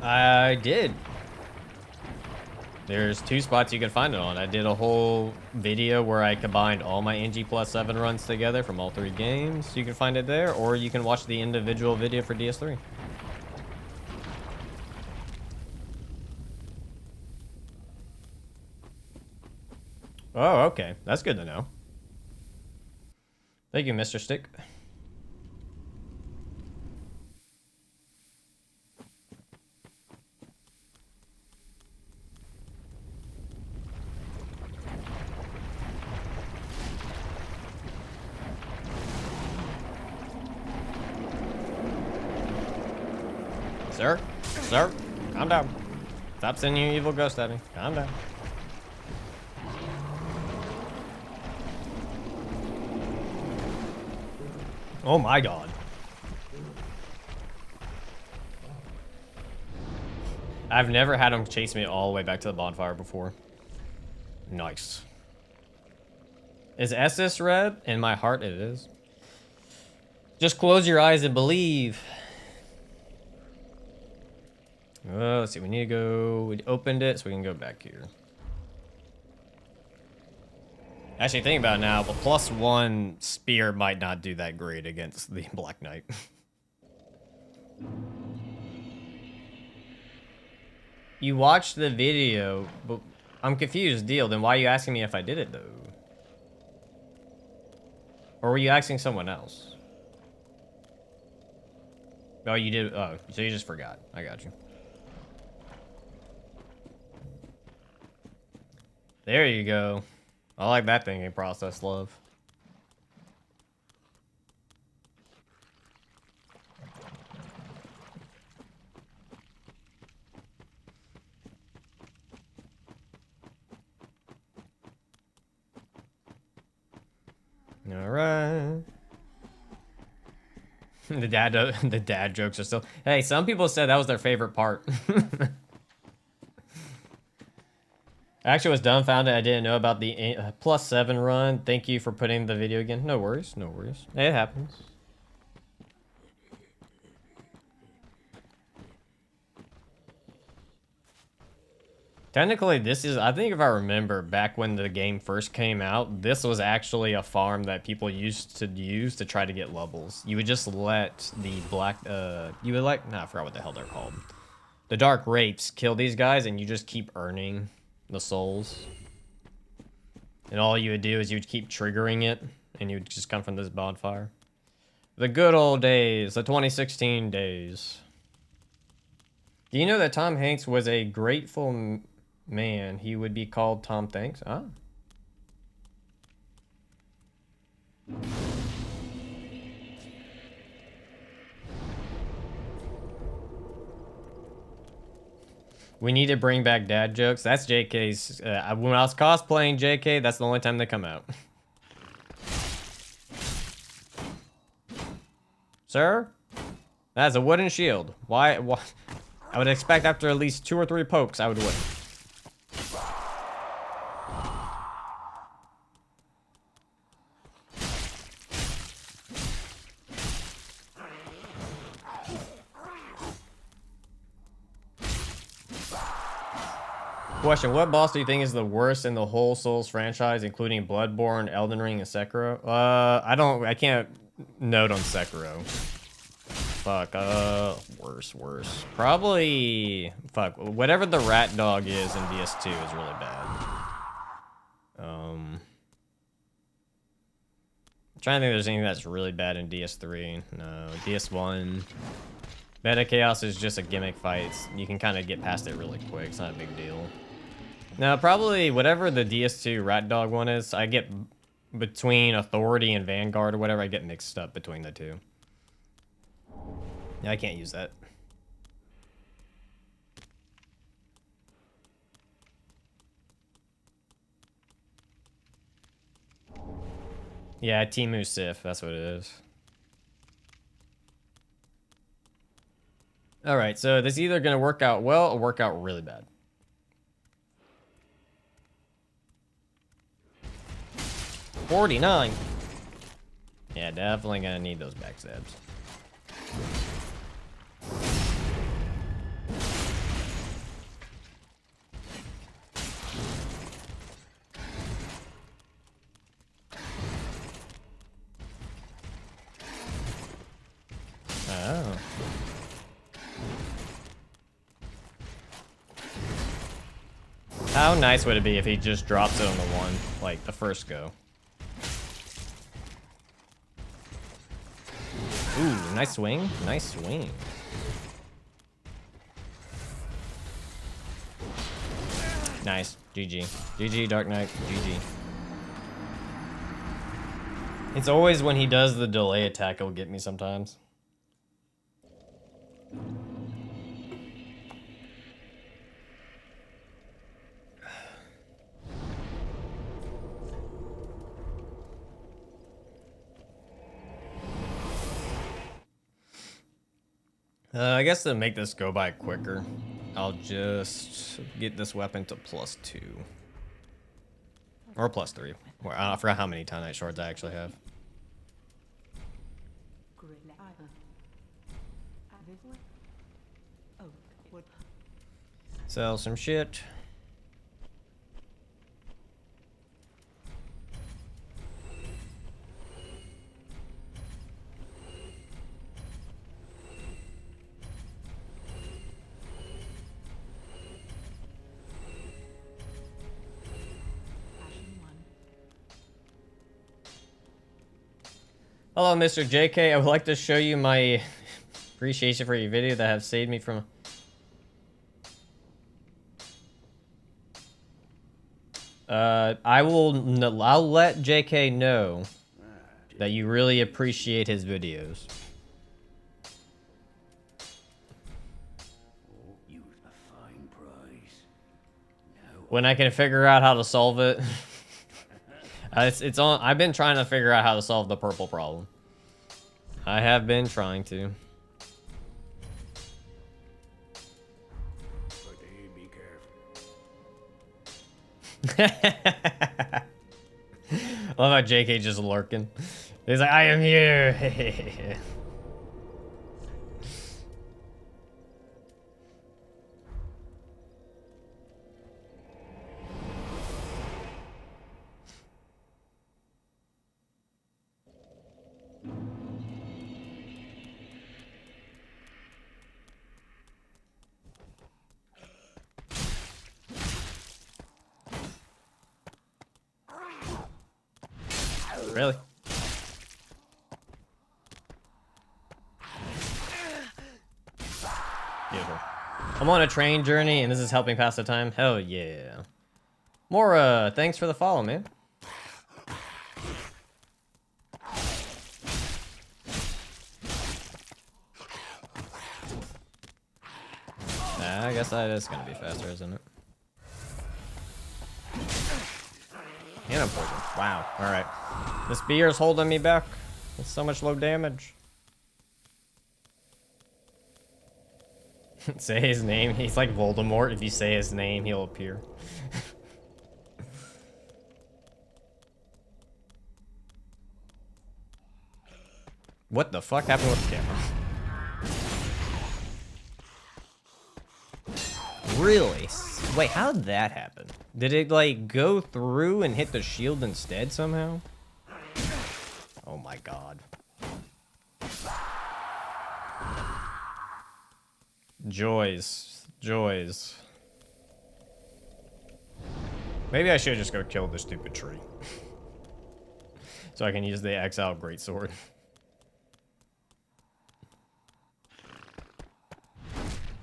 I did. There's 2 spots you can find it on. I did a whole video where I combined all my NG+7 runs together from all 3 games. You can find it there, or you can watch the individual video for DS3. Oh, okay. That's good to know. Thank you, Mr. Stick. Sir, calm down. Stop sending your evil ghost at me. Calm down. Oh my God. I've never had him chase me all the way back to the bonfire before. Nice. Is SS red? In my heart, it is. Just close your eyes and believe. Let's see. We need to go. We opened it, so we can go back here. Actually, think about it now, but +1 spear might not do that great against the Black Knight. You watched the video, but I'm confused, deal. Then why are you asking me if I did it, though? Or were you asking someone else? Oh, you did. Oh, so you just forgot. I got you. There you go. I like that thinking process, love. All right. the dad jokes are still. Hey, some people said that was their favorite part. I actually was dumbfounded. I didn't know about the +7 run. Thank you for putting the video again. No worries, no worries. It happens. Technically, this is, I think if I remember back when the game first came out, this was actually a farm that people used to use to try to get levels. You would just let the black, you would like, nah, I forgot what the hell they're called. The dark rapes kill these guys and you just keep earning the souls. And all you would do is you would keep triggering it and you would just come from this bonfire. The good old days, the 2016 days. Do you know that Tom Hanks was a grateful man? He would be called Tom Thanks. Ah. We need to bring back dad jokes. That's JK's. When I was cosplaying JK, that's the only time they come out. Sir? That's a wooden shield. Why? I would expect after at least 2 or 3 pokes, I would win. Question, what boss do you think is the worst in the whole Souls franchise, including Bloodborne, Elden Ring, and Sekiro? I can't note on Sekiro. Fuck, worse. Probably, fuck, whatever the rat dog is in DS2 is really bad. I'm trying to think if there's anything that's really bad in DS3. No, DS1. Beta Chaos is just a gimmick fight. You can kind of get past it really quick. It's not a big deal. No, probably whatever the DS2 rat dog one is, I get between Authority and Vanguard or whatever, I get mixed up between the two. Yeah, I can't use that. Yeah, Timu Sif, that's what it is. Alright, so this is either going to work out well or work out really bad. $49. Yeah, definitely going to need those backstabs. Oh. How nice would it be if he just drops it on the one, like the first go? Ooh, nice swing. Nice swing. Nice. GG. GG, Dark Knight. GG. It's always when he does the delay attack, it'll get me sometimes. I guess to make this go by quicker, I'll just get this weapon to +2. Or +3. I forgot how many Titanite shards I actually have. Sell some shit. Hello, Mr. JK. I would like to show you my appreciation for your video that have saved me from... I'll let JK know that you really appreciate his videos. When I can figure out how to solve it. It's on. I've been trying to figure out how to solve the purple problem. I have been trying to. I love how JK just lurking. He's like, I am here. Really? Beautiful. I'm on a train journey and this is helping pass the time. Hell yeah. Mora, thanks for the follow, man. I guess that is gonna be faster, isn't it? And I'm poisoned. Wow. Alright. This spear is holding me back. It's so much low damage. Say his name. He's like Voldemort. If you say his name, he'll appear. What the fuck happened with the camera? Really? Wait, how did that happen? Did it like go through and hit the shield instead somehow? Oh my god. Joys. Joys. Maybe I should just go kill the stupid tree. So I can use the Exile Greatsword.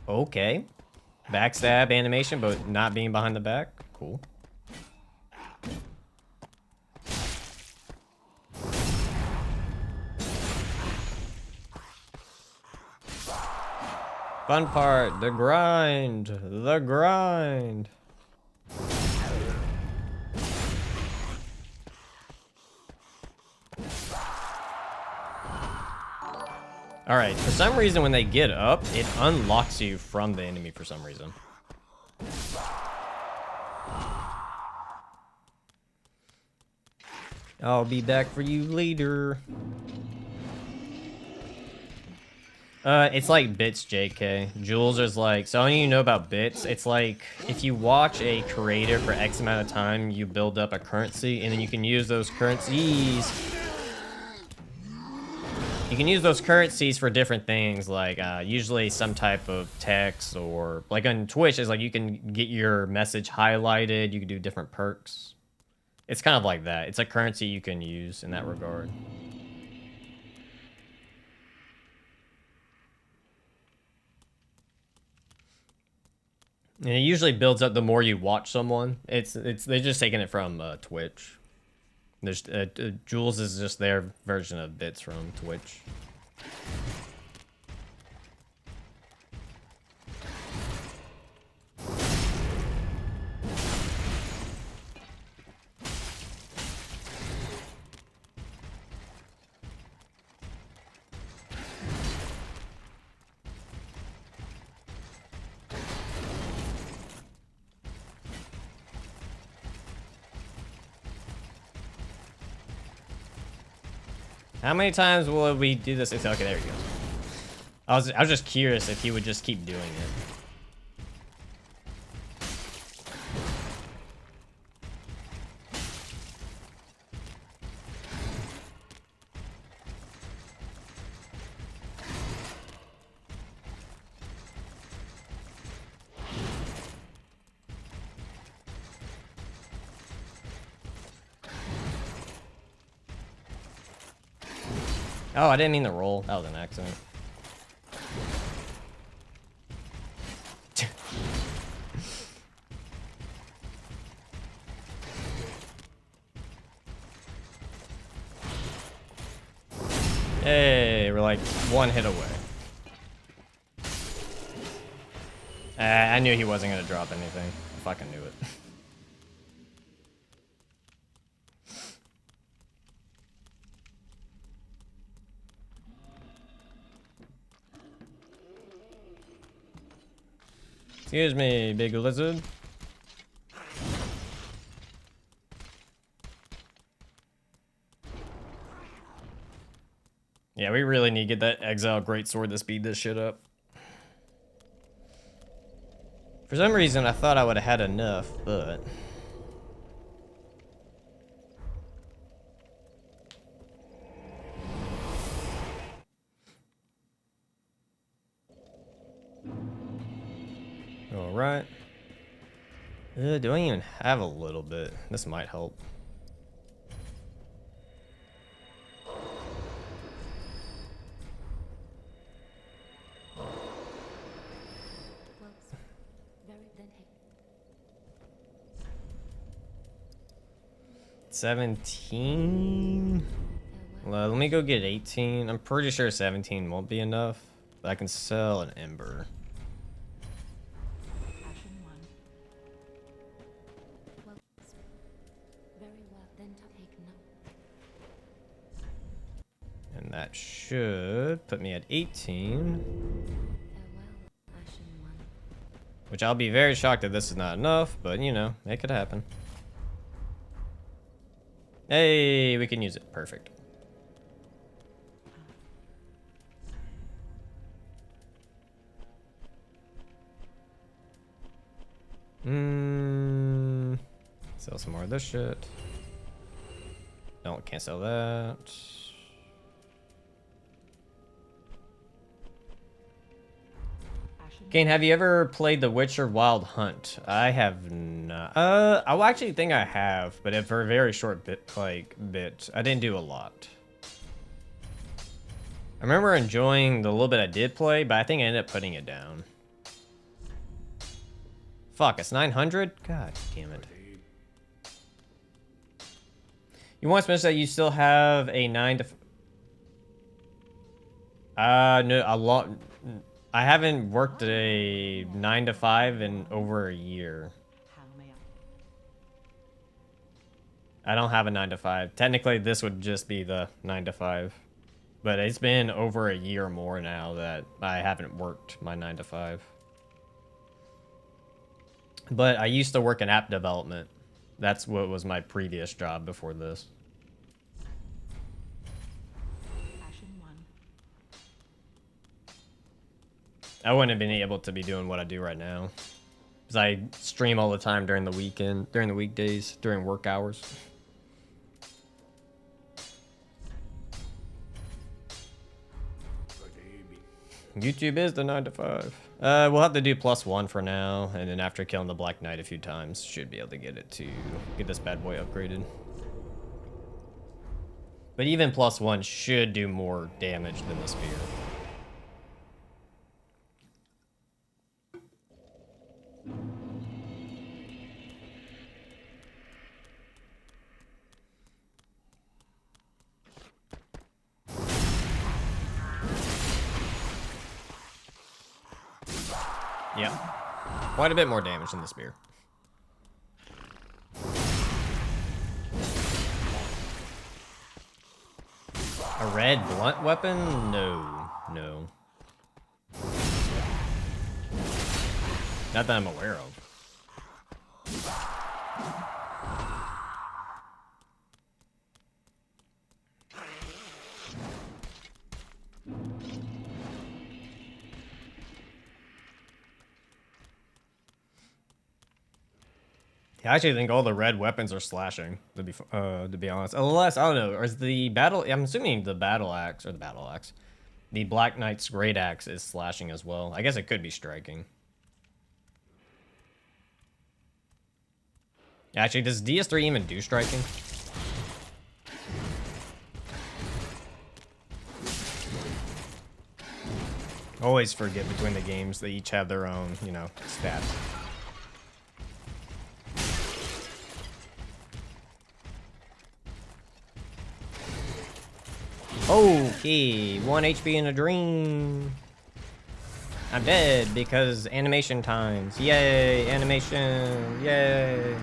Okay. Backstab animation, but not being behind the back. Cool. Fun part, the grind. The grind. Alright, for some reason when they get up, it unlocks you from the enemy for some reason. I'll be back for you later. It's like bits, JK. Jules is like, so you know about bits, it's like if you watch a creator for X amount of time, you build up a currency, and then you can use those currencies. You can use those currencies for different things, like usually some type of text, or like on Twitch, is like you can get your message highlighted, you can do different perks. It's kind of like that. It's a currency you can use in that regard. And it usually builds up the more you watch someone. They're just taking it from Twitch. There's Jules is just their version of bits from Twitch. How many times will we do this? Okay, there he goes. I was just curious if he would just keep doing it. Oh, I didn't mean to roll. That was an accident. Hey, we're like one hit away. I knew he wasn't gonna drop anything. I fucking knew it. Excuse me, big lizard. Yeah, we really need to get that Exile Greatsword to speed this shit up. For some reason, I thought I would have had enough, but... Alright. Do I even have a little bit? This might help. $17? Let me go get 18. I'm pretty sure 17 won't be enough, but I can sell an Ember. And that should put me at 18. Which I'll be very shocked that this is not enough, but you know, it could happen. Hey, we can use it. Perfect. Sell some more of this shit. No, can't sell that. Kane, have you ever played The Witcher Wild Hunt? I have not. I actually think I have, but for a very short bit. I didn't do a lot. I remember enjoying the little bit I did play, but I think I ended up putting it down. Fuck, it's 900? God damn it. You once mentioned that you still have a 9 to... no, a lot... I haven't worked a 9 to 5 in over a year. I don't have a 9 to 5. Technically, this would just be the 9 to 5. But it's been over a year more now that I haven't worked my 9 to 5. But I used to work in app development. That's what was my previous job before this. I wouldn't have been able to be doing what I do right now. Because I stream all the time during the weekend, during the weekdays, during work hours. YouTube is the 9 to 5. We'll have to do +1 for now, and then after killing the Black Knight a few times, should be able to get it to get this bad boy upgraded. But even +1 should do more damage than the spear. Yeah, quite a bit more damage than the spear. A red blunt weapon? No, no. Not that I'm aware of. I actually think all the red weapons are slashing, to be honest. Unless, I don't know, or is the battle... I'm assuming the battle axe, the Black Knight's great axe is slashing as well. I guess it could be striking. Actually, does DS3 even do striking? Always forget between the games, they each have their own, you know, stats. Okay, 1 HP in a dream. I'm dead because animation times. Yay, animation. Yay.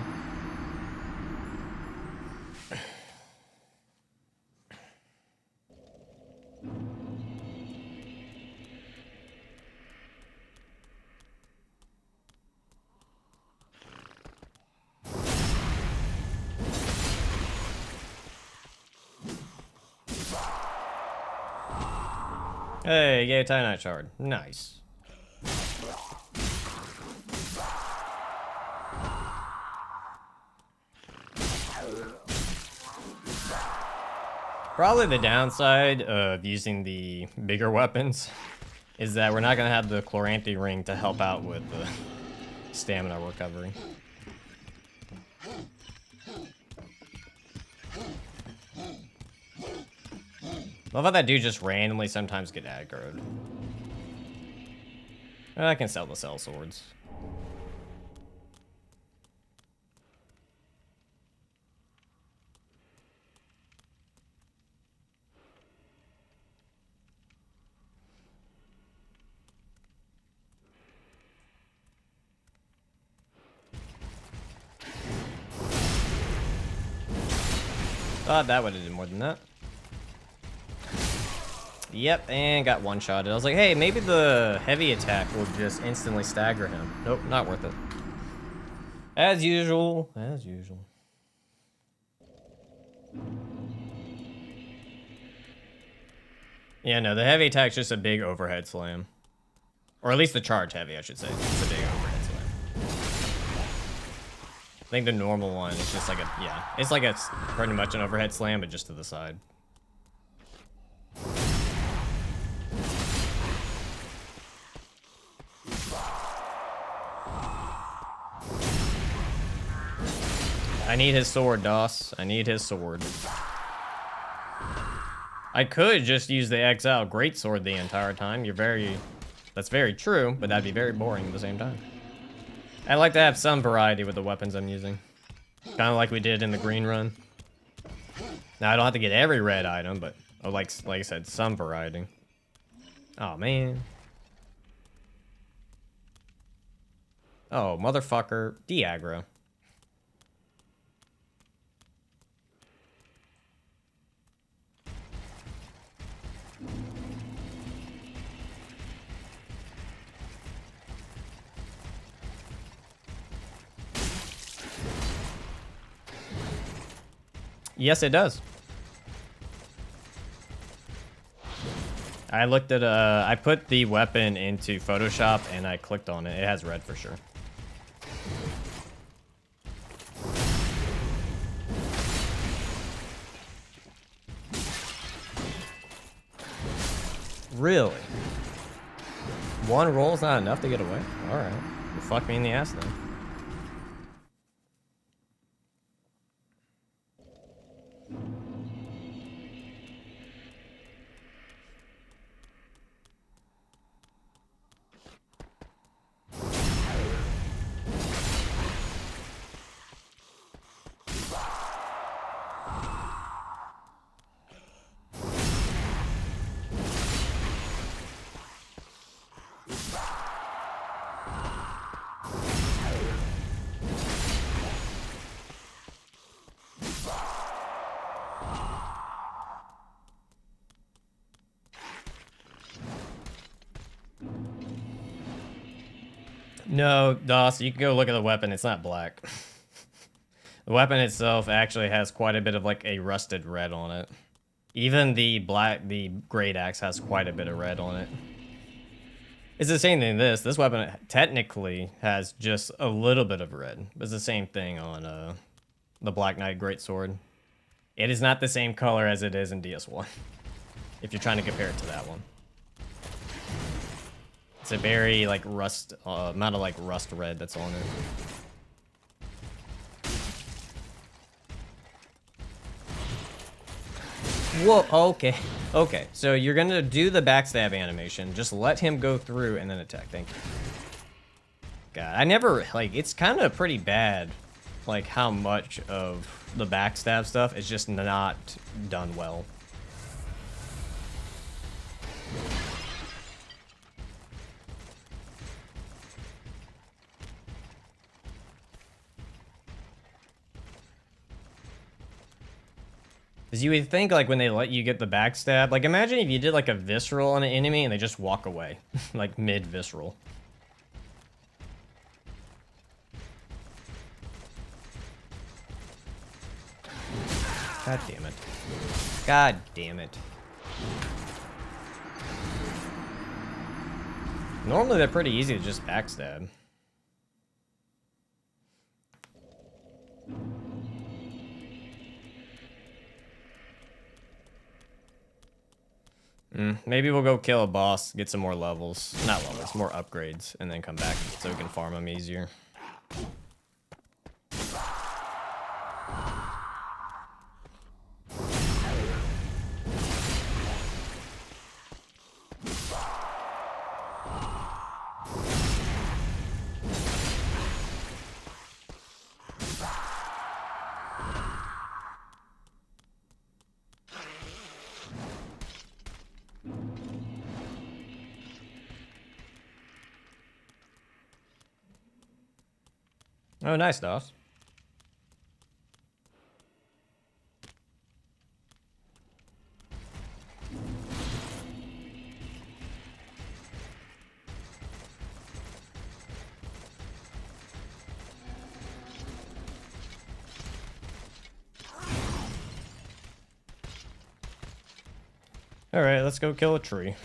Hey, yay, Titanite shard. Nice. Probably the downside of using the bigger weapons is that we're not going to have the Chloranthy ring to help out with the stamina recovery. Love how that dude just randomly sometimes get aggroed. I can sell the cell swords. Thought that would have done more than that. Yep, and got one-shotted. I was like, hey, maybe the heavy attack will just instantly stagger him. Nope, not worth it. As usual. As usual. Yeah, no, the heavy attack's just a big overhead slam. Or at least the charge heavy, I should say. It's a big overhead slam. I think the normal one is just like a, yeah. It's like a, pretty much an overhead slam, but just to the side. I need his sword, Doss. I need his sword. I could just use the Exile Greatsword the entire time. That's very true, but that'd be very boring at the same time. I like to have some variety with the weapons I'm using. Kind of like we did in the green run. Now, I don't have to get every red item, but like I said, some variety. Oh, man. Oh, motherfucker. De-aggro. Yes, it does. I looked at, I put the weapon into Photoshop and I clicked on it. It has red for sure. Really? One roll's not enough to get away? Alright. Well, fuck me in the ass then. No, Doss, you can go look at the weapon. It's not black. The weapon itself actually has quite a bit of like a rusted red on it. Even the great axe has quite a bit of red on it. It's the same thing this. This weapon technically has just a little bit of red. It's the same thing on the Black Knight Greatsword. It is not the same color as it is in DS1. If you're trying to compare it to that one. It's a very like rust, amount of like rust red that's on it. Whoa, okay. Okay, so you're gonna do the backstab animation. Just let him go through and then attack. Thank you. God, I never, like, it's kind of pretty bad, like, how much of the backstab stuff is just not done well. Because you would think, like, when they let you get the backstab, like, imagine if you did, like, a visceral on an enemy and they just walk away, like, mid-visceral. God damn it. God damn it. Normally, they're pretty easy to just backstab. Maybe we'll go kill a boss, get some more levels. Not levels, more upgrades, and then come back so we can farm them easier. Oh, nice, Doss. Alright, let's go kill a tree.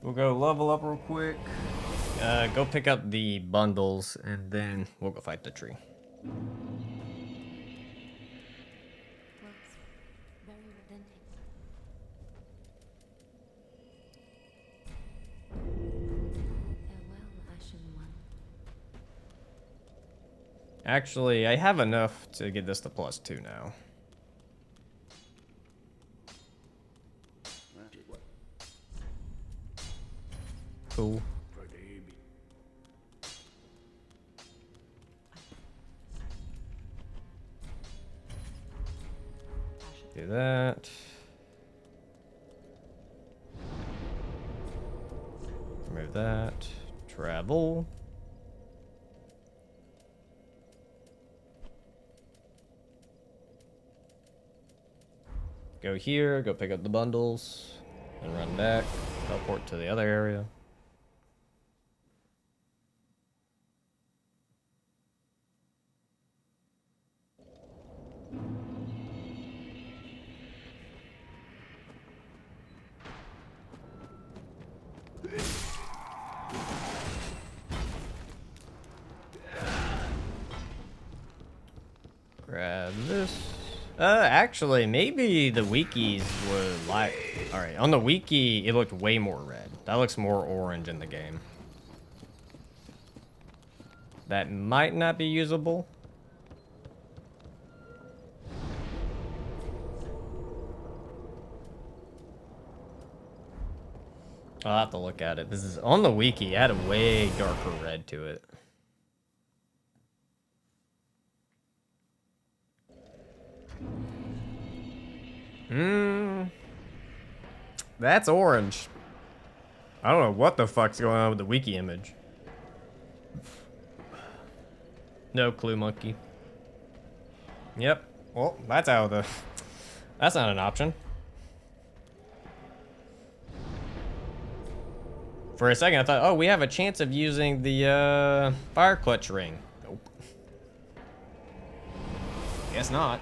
We'll go level up real quick. Go pick up the bundles, and then we'll go fight the tree. Looks very authentic. Farewell, Ashen One. Actually, I have enough to get this to +2 now. Cool. Do that. Remove that. Travel. Go here, go pick up the bundles, and run back. Teleport to the other area. Grab this. Actually, maybe the wikis were like... Alright, on the wiki, it looked way more red. That looks more orange in the game. That might not be usable. I'll have to look at it. This is on the wiki. It had a way darker red to it. That's orange. I don't know what the fuck's going on with the wiki image. No clue, monkey. Yep. Well, that's out of the... That's not an option. For a second, I thought, oh, we have a chance of using the fire clutch ring. Nope. Guess not.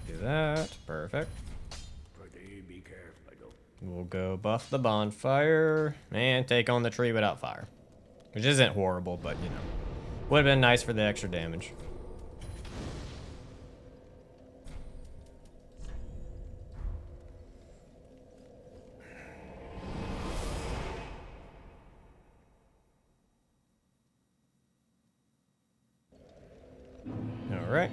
Do that. Perfect. Be careful. We'll go buff the bonfire and take on the tree without fire. Which isn't horrible, but you know. Would have been nice for the extra damage. All right.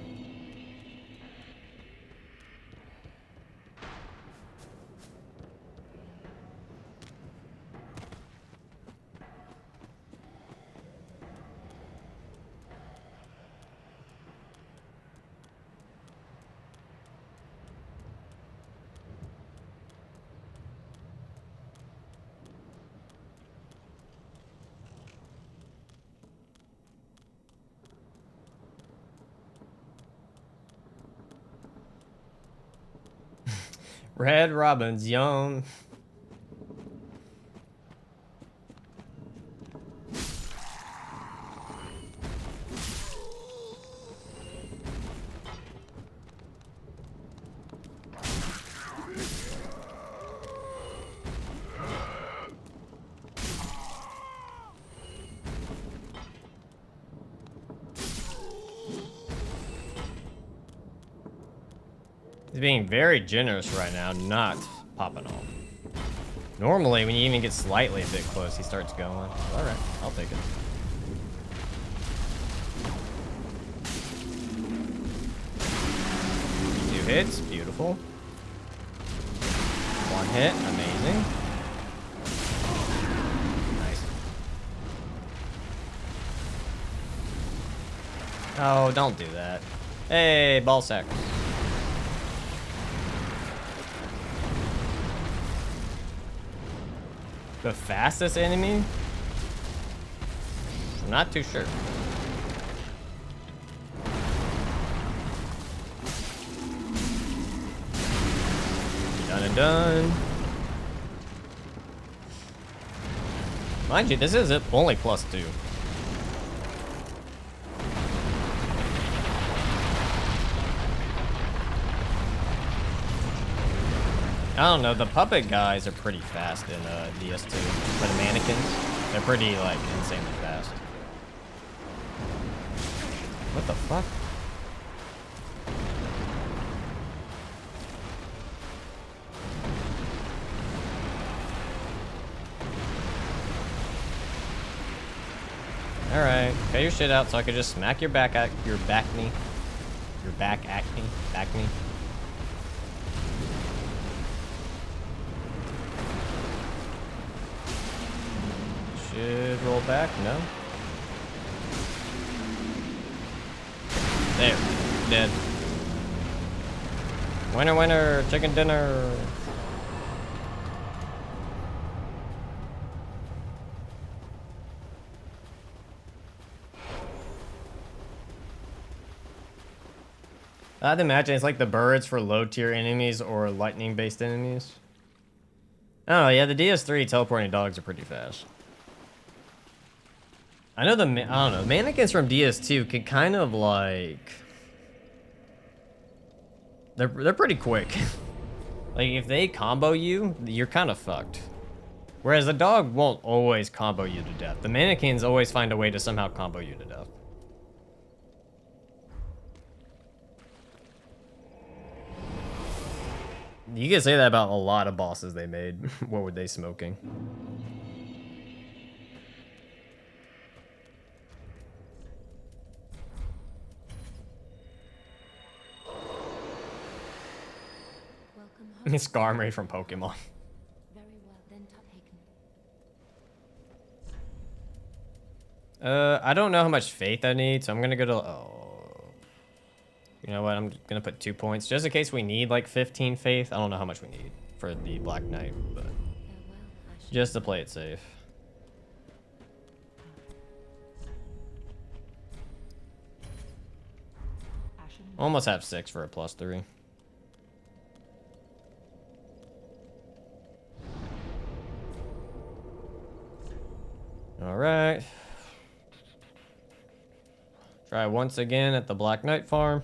Red Robin's young. He's being very generous right now, not popping off. Normally, when you even get slightly a bit close, he starts going. All right, I'll take it. Two hits, beautiful. One hit, amazing. Nice. Oh, don't do that. Hey, ball sack. The fastest enemy? I'm not too sure. Done and done. Mind you, this is only +2. I don't know, the puppet guys are pretty fast in DS2. For the mannequins, they're pretty, like, insanely fast. What the fuck? Alright, cut your shit out so I could just smack your back at your back knee. Your back acne. Back knee. Should roll back, no? There, dead. Winner, winner, chicken dinner. I'd imagine it's like the birds for low tier enemies or lightning based enemies. Oh yeah, the DS3 teleporting dogs are pretty fast. I know I don't know, mannequins from DS2 can kind of like, they're pretty quick. Like if they combo you, you're kind of fucked. Whereas the dog won't always combo you to death. The mannequins always find a way to somehow combo you to death. You can say that about a lot of bosses they made. What were they smoking? Welcome home. Skarmory from Pokemon. Very well then, Tuphaken. I don't know how much faith I need, so I'm gonna go to. Oh, you know what? I'm gonna put 2 points just in case we need like 15 faith. I don't know how much we need for the Black Knight, but Farewell, Ashen. just to play it safe. Almost have 6 for a +3. All right. Try once again at the Black Knight farm.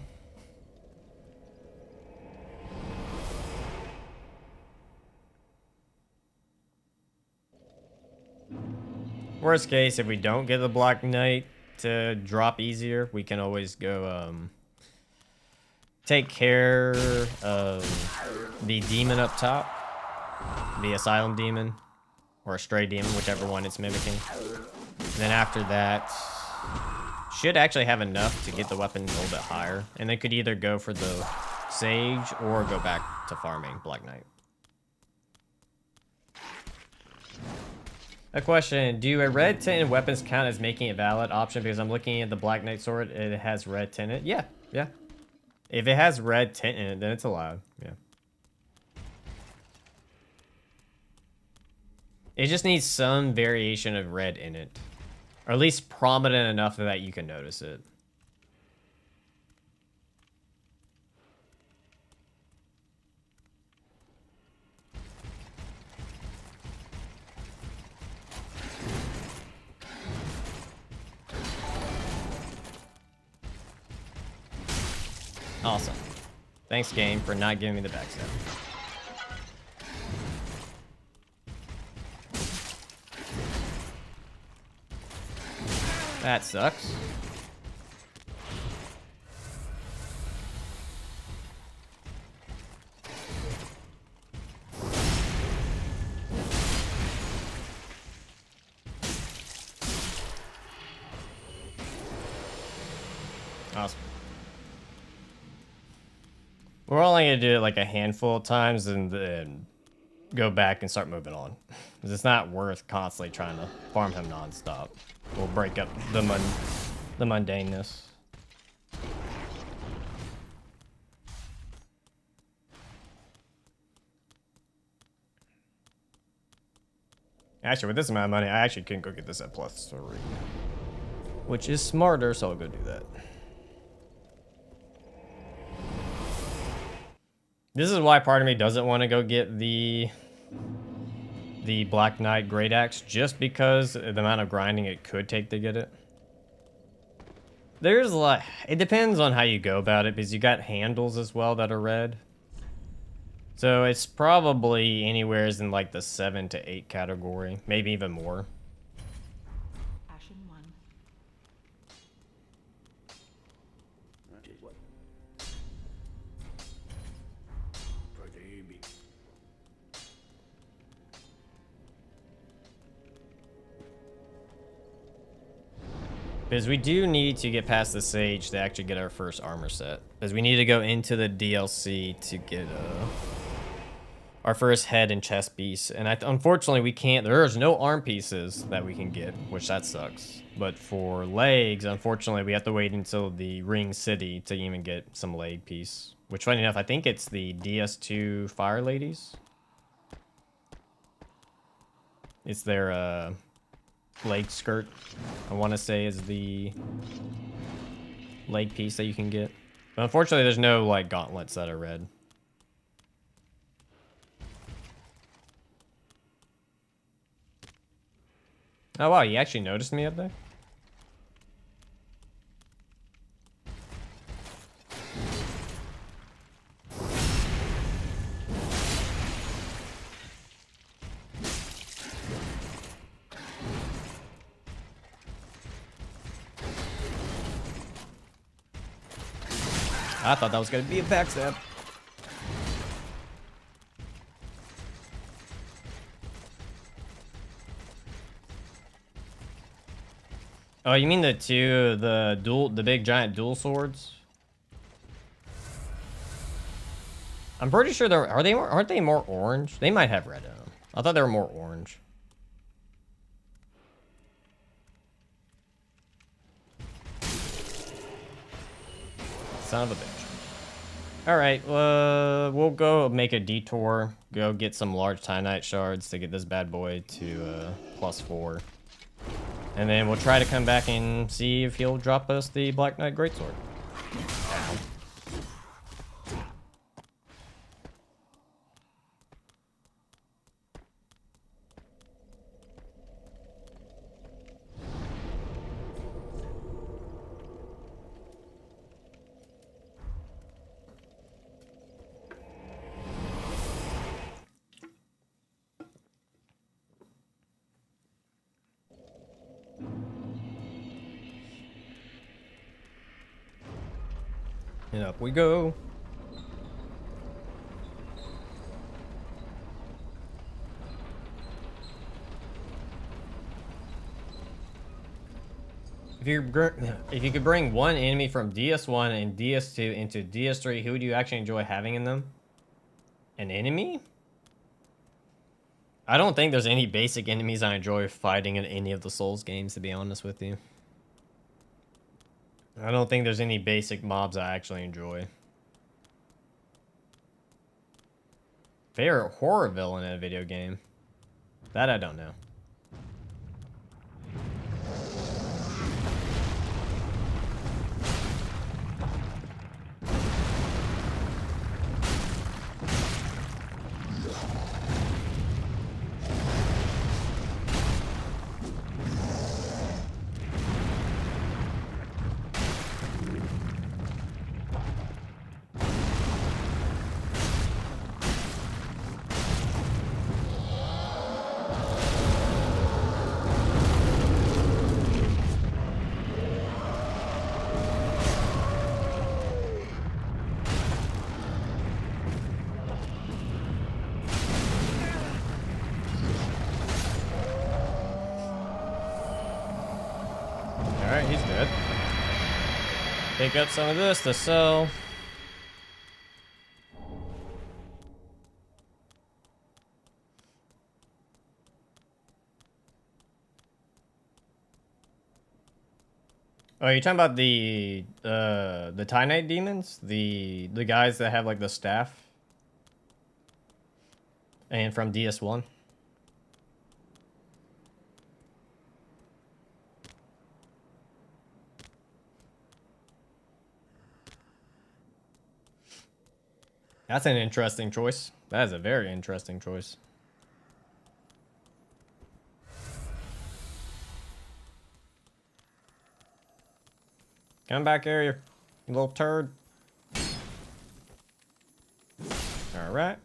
Worst case, if we don't get the Black Knight to drop easier, we can always go take care of the demon up top, the Asylum Demon, or a Stray Demon, whichever one it's mimicking. And then after that, should actually have enough to get the weapon a little bit higher, and then could either go for the Sage or go back to farming Black Knight. A question, do a red tinted weapons count as making it valid option? Because I'm looking at the Black Knight sword, it has red tint in it. Yeah, yeah. If it has red tint in it, then it's allowed, yeah. It just needs some variation of red in it. Or at least prominent enough that you can notice it. Awesome. Thanks, game, for not giving me the backstab. That sucks. Awesome. We're only gonna do it like a handful of times and then go back and start moving on. 'Cause it's not worth constantly trying to farm him nonstop. We'll break up the mundaneness. Actually, with this amount of money, I actually can go get this at +3. Which is smarter, so I'll go do that. This is why part of me doesn't want to go get the Black Knight Great Axe, just because of the amount of grinding it could take to get it. There's like, it depends on how you go about it, because you got handles as well that are red. So it's probably anywhere in like the 7 to 8 category, maybe even more. Ashen 1. Because we do need to get past the Sage to actually get our first armor set. Because we need to go into the DLC to get our first head and chest piece. And unfortunately, we can't. There's no arm pieces that we can get, which that sucks. But for legs, unfortunately, we have to wait until the Ring City to even get some leg piece. Which, funny enough, I think it's the DS2 Fire Ladies. It's their leg skirt, I want to say, is the leg piece that you can get. But unfortunately, there's no like gauntlets that are red. Oh wow, you actually noticed me up there? I thought that was gonna be a backstab. Oh, you mean the big giant dual swords? I'm pretty sure aren't they more orange? They might have red in them. I thought they were more orange. Son of a bitch. Alright, we'll go make a detour, go get some large Titanite shards to get this bad boy to +4. And then we'll try to come back and see if he'll drop us the Black Knight Greatsword. Ow. And up we go. If you could bring one enemy from DS1 and DS2 into DS3, who would you actually enjoy having in them? An enemy? I don't think there's any basic enemies I enjoy fighting in any of the Souls games, to be honest with you. I don't think there's any basic mobs I actually enjoy. Favorite horror villain in a video game? That I don't know. Alright, he's dead. Pick up some of this to sell. Oh, you're talking about the Titanite demons? The guys that have like the staff? And from DS1? That's an interesting choice. That is a very interesting choice. Come back here, you little turd. Alright.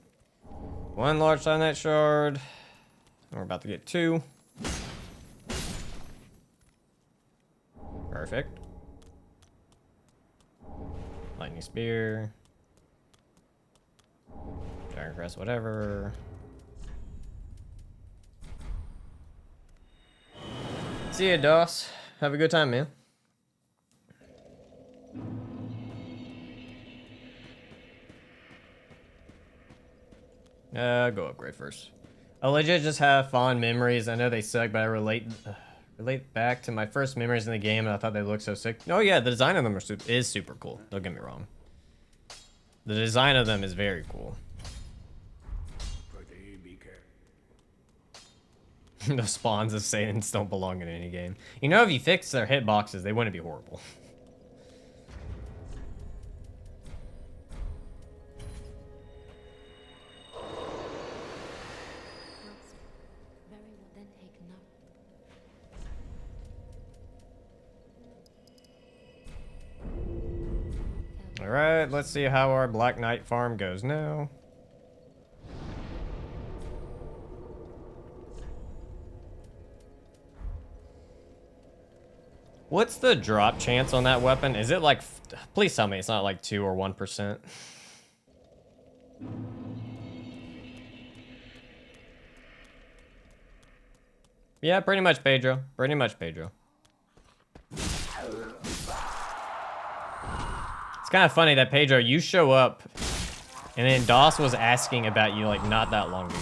One large Titanite shard. We're about to get 2. Perfect. Lightning spear. Dragon Crest, whatever. See ya, Doss. Have a good time, man. Go upgrade first. I legit just have fond memories. I know they suck, but I relate back to my first memories in the game, and I thought they looked so sick. Oh yeah, the design of them is super cool. Don't get me wrong. The design of them is very cool. The spawns of Satans don't belong in any game. You know, if you fix their hitboxes, they wouldn't be horrible. Very well then taken up. Alright, let's see how our Black Knight farm goes now. What's the drop chance on that weapon? Is it like... Please tell me it's not like 2 or 1%. Yeah, pretty much, Pedro. Pretty much, Pedro. It's kind of funny that, Pedro, you show up, and then Doss was asking about you, like, not that long ago.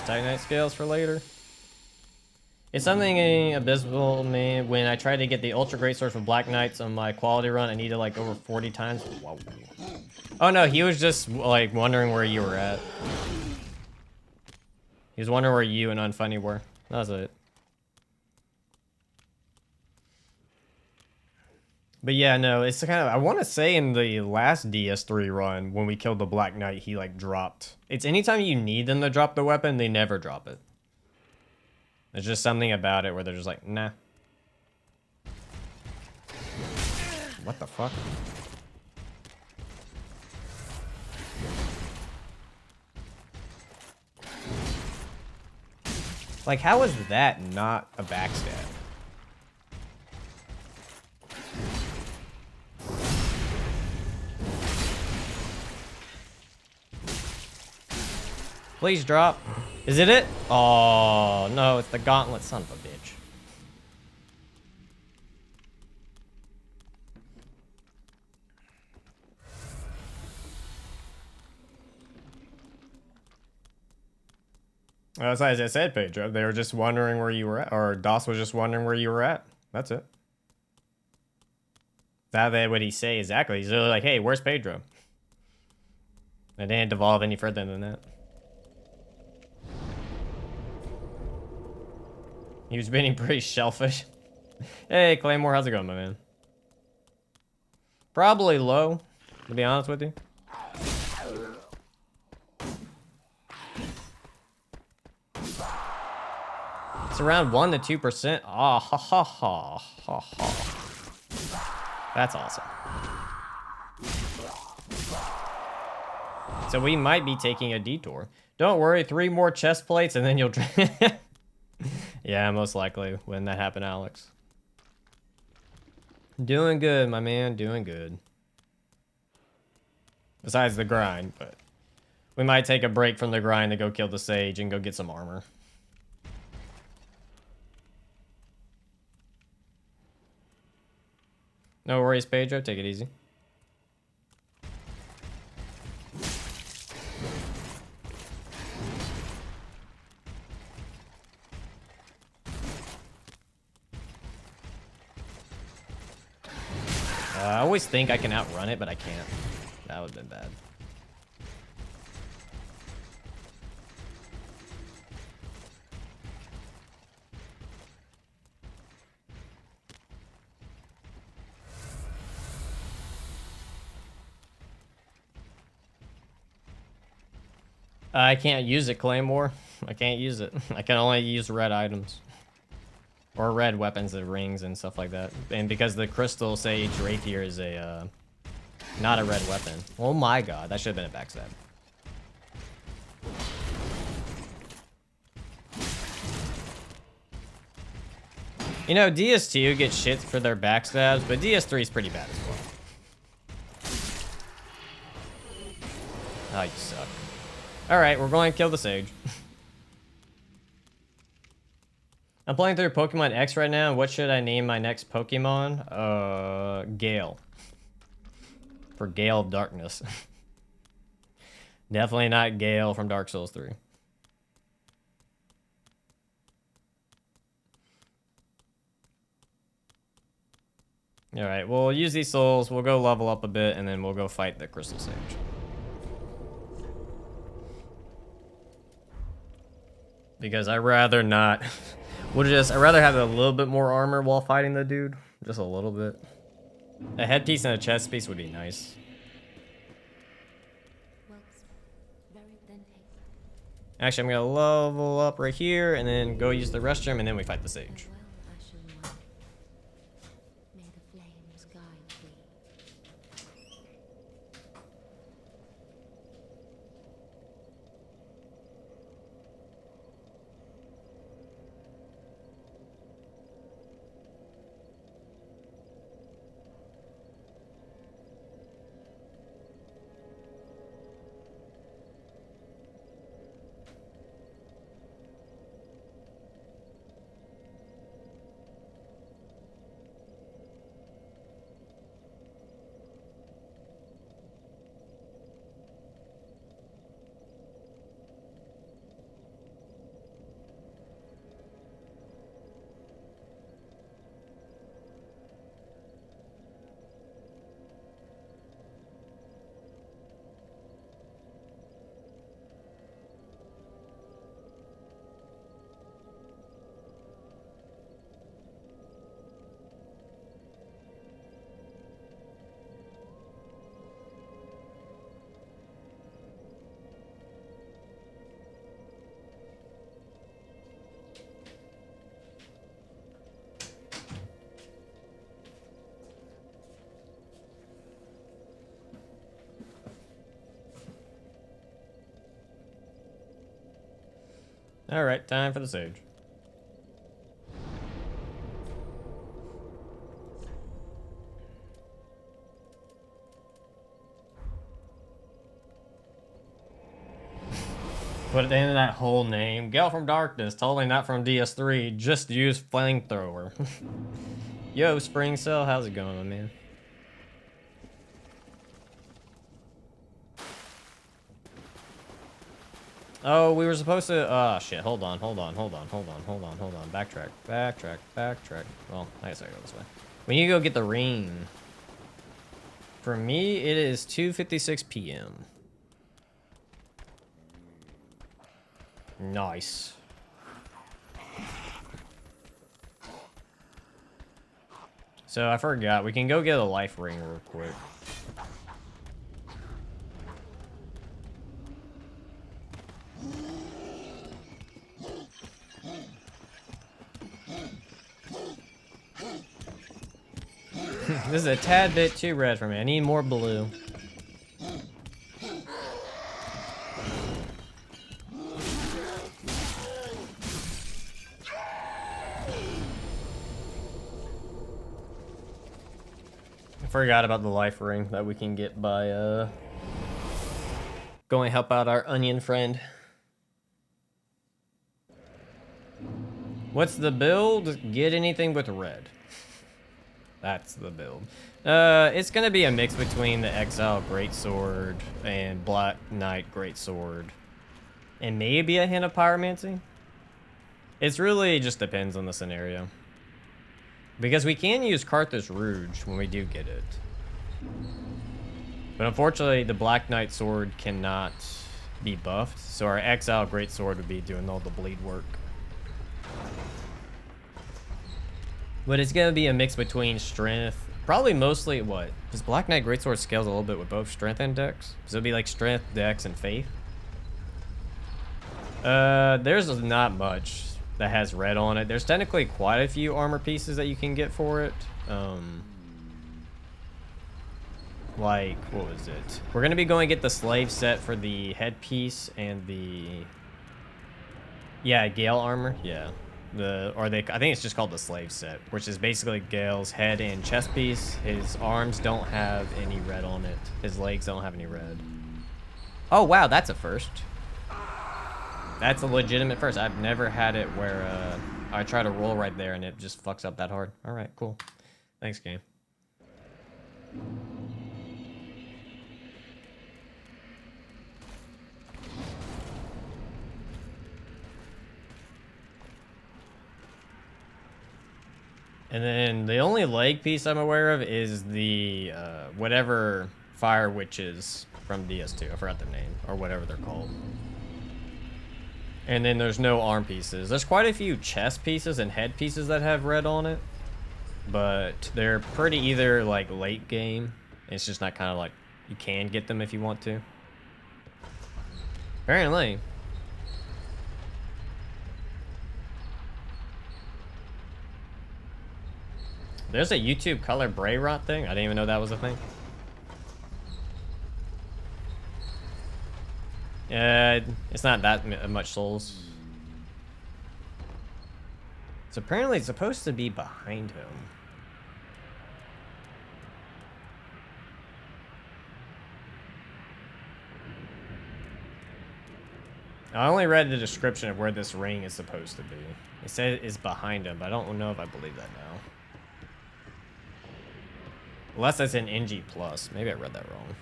Titanite scales for later. It's something abysmal me when I tried to get the ultra great sword for Black Knights on my quality run. I needed like over 40 times. Whoa. Oh no, he was just like wondering where you were at. He was wondering where you and Unfunny were. That was it. But yeah, no, it's kind of, I want to say in the last DS3 run, when we killed the Black Knight, he like dropped. It's anytime you need them to drop the weapon, they never drop it. There's just something about it where they're just like, nah. What the fuck? Like, how is that not a backstab? Please drop. Is it? Oh, no, it's the gauntlet, son of a bitch. As I said, Pedro, they were just wondering where you were at, or Doss was just wondering where you were at. That's it. That what he say exactly. He's really like, hey, where's Pedro? It didn't devolve any further than that. He was being pretty shellfish. Hey, Claymore, how's it going, my man? Probably low, to be honest with you. It's around 1 to 2%. Ah, ha ha ha ha ha. That's awesome. So we might be taking a detour. Don't worry, 3 more chest plates and then you'll... Yeah, most likely when that happened, Alex. Doing good, my man, doing good. Besides the grind, but... We might take a break from the grind to go kill the Sage and go get some armor. No worries, Pedro. Take it easy. I always think I can outrun it, but I can't. That would have been bad. I can't use it, Claymore. I can't use it. I can only use red items. Or red weapons, the rings and stuff like that. And because the Crystal Sage Rapier is a, not a red weapon. Oh my god, that should have been a backstab. You know, DS2 gets shit for their backstabs, but DS3 is pretty bad as well. Oh, you suck. Alright, we're going to kill the Sage. I'm playing through Pokemon X right now. What should I name my next Pokemon? Gale. For Gale of Darkness. Definitely not Gale from Dark Souls 3. Alright, we'll use these souls. We'll go level up a bit, and then we'll go fight the Crystal Sage. Because I'd rather not... I'd rather have a little bit more armor while fighting the dude. Just a little bit. A headpiece and a chest piece would be nice. Well, very then take Actually, I'm gonna level up right here and then go use the restroom and then we fight the Sage. farewell, Ashen One. May the flames guide thee. All right, time for the sage. Put it in that whole name. Gale from Darkness, totally not from DS3. Just use flamethrower. Yo, Spring Cell, how's it going, my man? Oh, we were supposed to. Oh shit! Hold on. Backtrack. Well, I guess I go this way. We need to go get the ring. For me, it is 2:56 p.m. Nice. So I forgot. We can go get a life ring real quick. This is a tad bit too red for me. I need more blue. I forgot about the life ring that we can get by going help out our onion friend. What's the build? Get anything with red. That's the build. It's gonna be a mix between the Exile Greatsword and Black Knight Greatsword. And maybe a hint of Pyromancy. It's really just depends on the scenario. Because we can use Carthus Rouge when we do get it. But unfortunately, the Black Knight sword cannot be buffed. So our Exile Greatsword would be doing all the bleed work. But it's gonna be a mix between strength, probably mostly what? Does Black Knight Greatsword scales a little bit with both strength and dex? So it'll be like strength, dex, and faith. There's not much that has red on it. There's technically quite a few armor pieces that you can get for it. Like, what was it? We're gonna be going to get the slave set for the headpiece and the, yeah, Gale armor, yeah. I think it's just called the slave set, which is basically Gale's head and chest piece. His arms don't have any red on it. His legs don't have any red. Oh wow, that's a first. That's a legitimate first. I've never had it where I try to roll right there and it just fucks up that hard. All right, cool. Thanks, game. And then the only leg piece I'm aware of is the whatever fire witches from DS2. I forgot the name, or whatever they're called. And then there's no arm pieces. There's quite a few chest pieces and head pieces that have red on it, but they're pretty either like late game. It's just not kind of like you can get them if you want to. Apparently. There's a YouTube color Bray Rot thing. I didn't even know that was a thing. It's not that much souls. So apparently it's supposed to be behind him. I only read the description of where this ring is supposed to be. It said it's behind him, but I don't know if I believe that now. Unless that's an NG+. Maybe I read that wrong.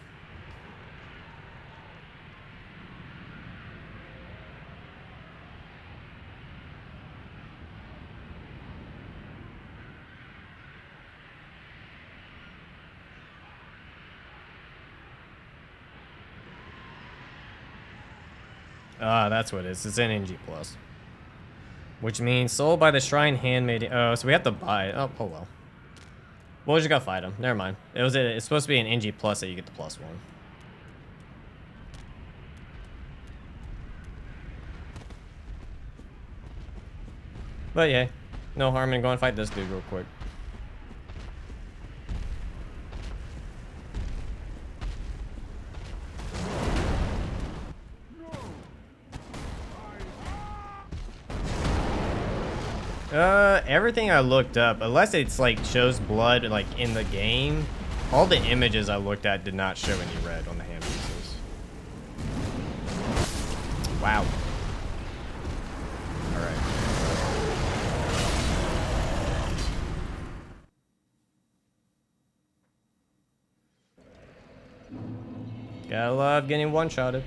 Ah, that's what it is. It's an NG+. Which means sold by the Shrine Handmaiden. Oh, so we have to buy it. Oh well. We'll just go fight him. Never mind. It's supposed to be an NG+ that you get the +1. But yeah, no harm in going fight this dude real quick. Everything I looked up, unless it's like shows blood like in the game, all the images I looked at did not show any red on the hand pieces. Wow. All right. Gotta love getting one-shotted.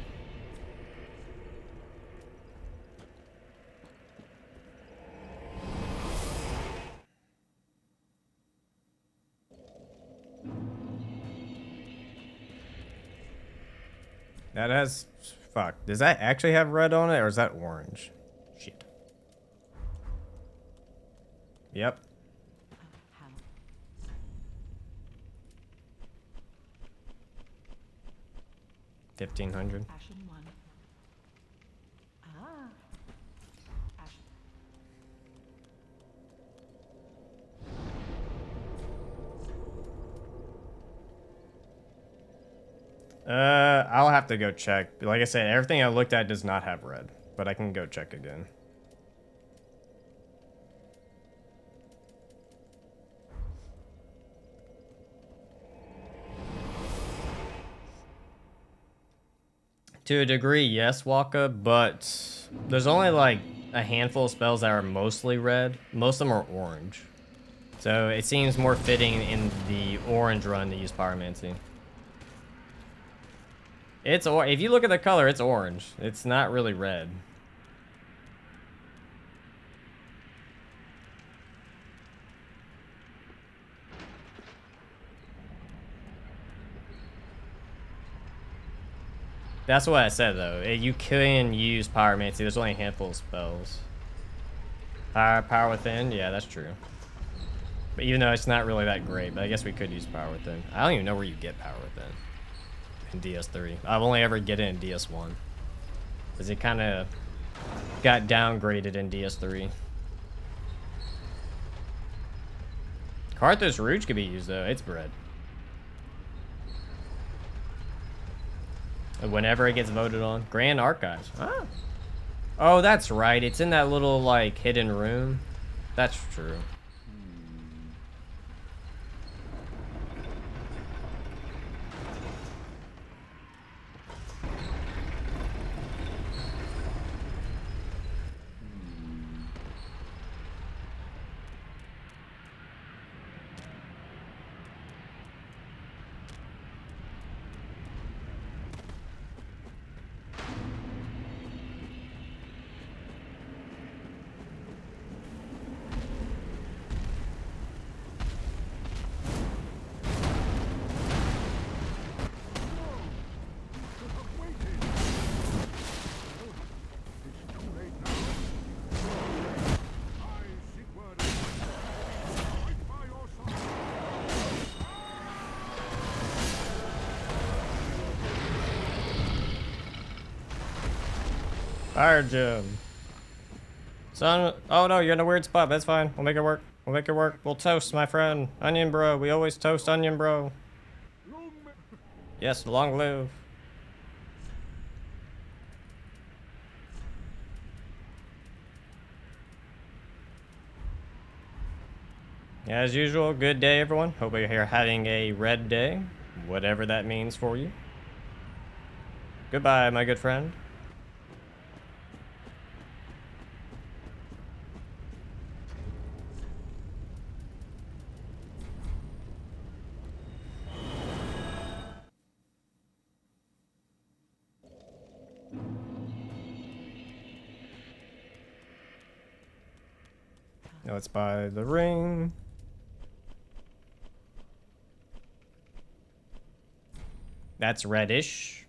That has... Fuck. Does that actually have red on it, or is that orange? Shit. Yep. How? 1500. Ashen 1. Ah. Ashen. I'll have to go check. Like I said, everything I looked at does not have red, but I can go check again. To a degree, yes, Waka, but there's only like a handful of spells that are mostly red. Most of them are orange. So it seems more fitting in the orange run to use Pyromancy. It's if you look at the color, it's orange. It's not really red. That's what I said though. You can use Pyromancy. There's only a handful of spells. Power Within, yeah, that's true. But even though it's not really that great, but I guess we could use Power Within. I don't even know where you get Power Within in DS3. I've only ever get it in DS1. Because it kind of got downgraded in DS3. Karthus Rouge could be used though. It's red. Whenever it gets voted on. Grand Archives. Ah. Oh, that's right. It's in that little, like, hidden room. That's true. Fire gem. Son, oh no, you're in a weird spot. That's fine. We'll make it work. We'll make it work. We'll toast, my friend. Onion bro. We always toast onion bro. Yes, long live. As usual, good day, everyone. Hope you're here having a red day, whatever that means for you. Goodbye, my good friend. Now let's buy the ring. That's reddish.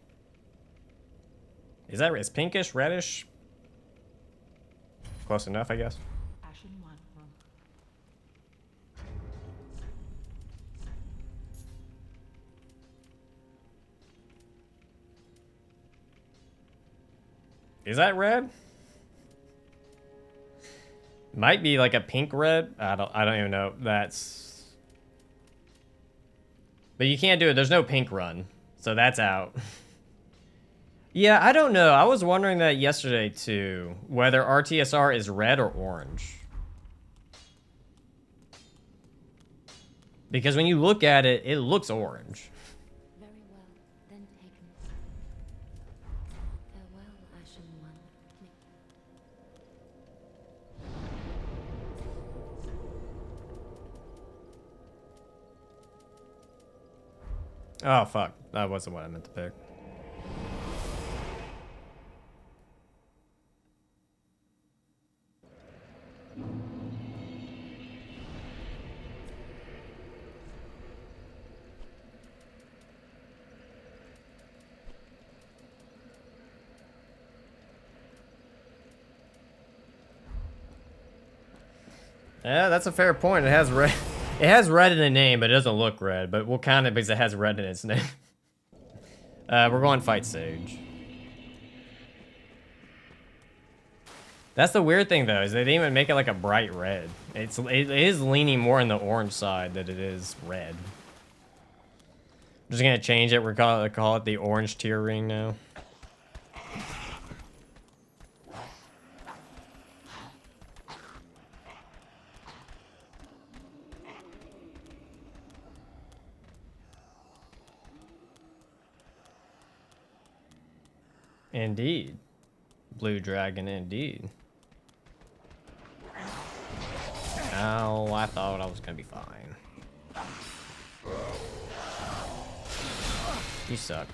Is that it's pinkish, reddish? Close enough, I guess. Ashen 1. Is that red? Might be like a pink red. I don't even know. That's. But you can't do it. There's no pink run. So that's out. Yeah, I don't know. I was wondering that yesterday too, whether RTSR is red or orange. Because when you look at it, it looks orange. Very well, then taken. Farewell, Ashen One. Oh, fuck. That wasn't what I meant to pick. Yeah, that's a fair point. It has red. It has red in the name, but it doesn't look red. But we'll count it because it has red in its name. We're going fight Sage. That's the weird thing though, is they didn't even make it like a bright red. It is leaning more on the orange side than it is red. I'm just gonna change it. We're call it the orange tier ring now. Indeed. Blue dragon indeed. Oh, I thought I was gonna be fine. You suck.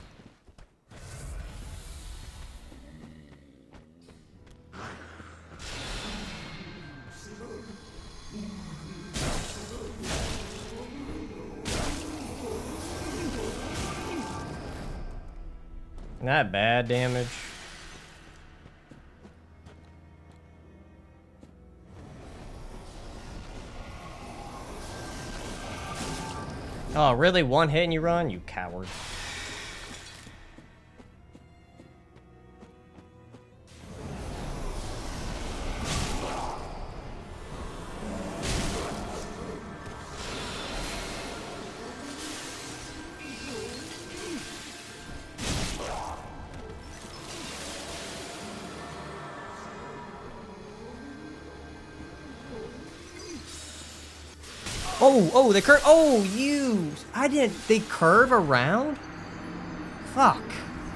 Not bad damage. Oh, really? One hit and you run? You coward. Oh, they curve. Oh, you. I didn't. They curve around? Fuck.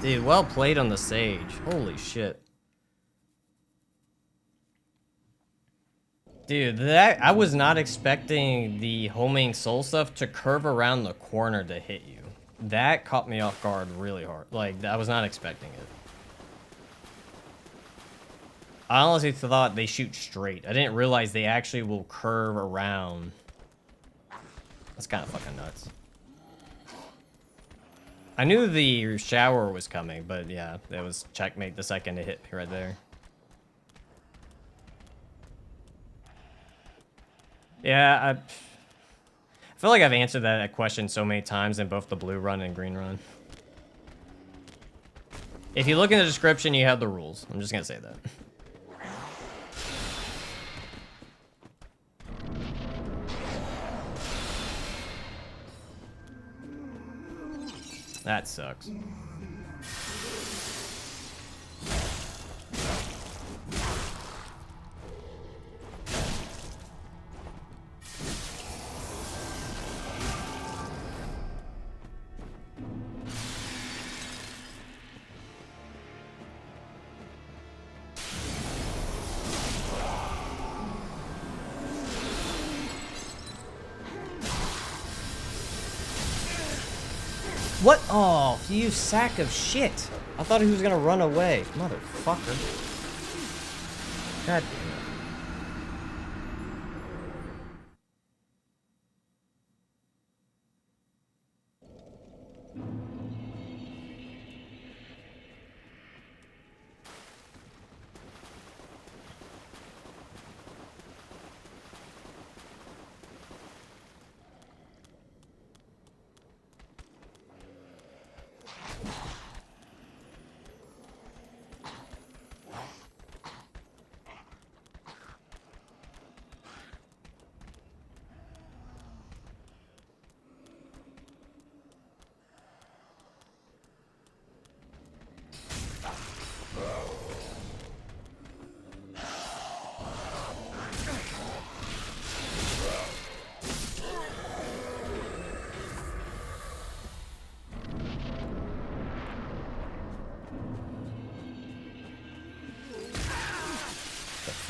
Dude, well played on the Sage. Holy shit. Dude, that I was not expecting the homing soul stuff to curve around the corner to hit you. That caught me off guard really hard. Like, I was not expecting it. I honestly thought they shoot straight. I didn't realize they actually will curve around. That's kind of fucking nuts. I knew the shower was coming, but yeah, it was checkmate the second it hit me right there. Yeah, I feel like I've answered that question so many times in both the blue run and green run. If you look in the description, you have the rules. I'm just gonna say that. That sucks. What? Oh, you sack of shit. I thought he was gonna run away. Motherfucker. God damn it.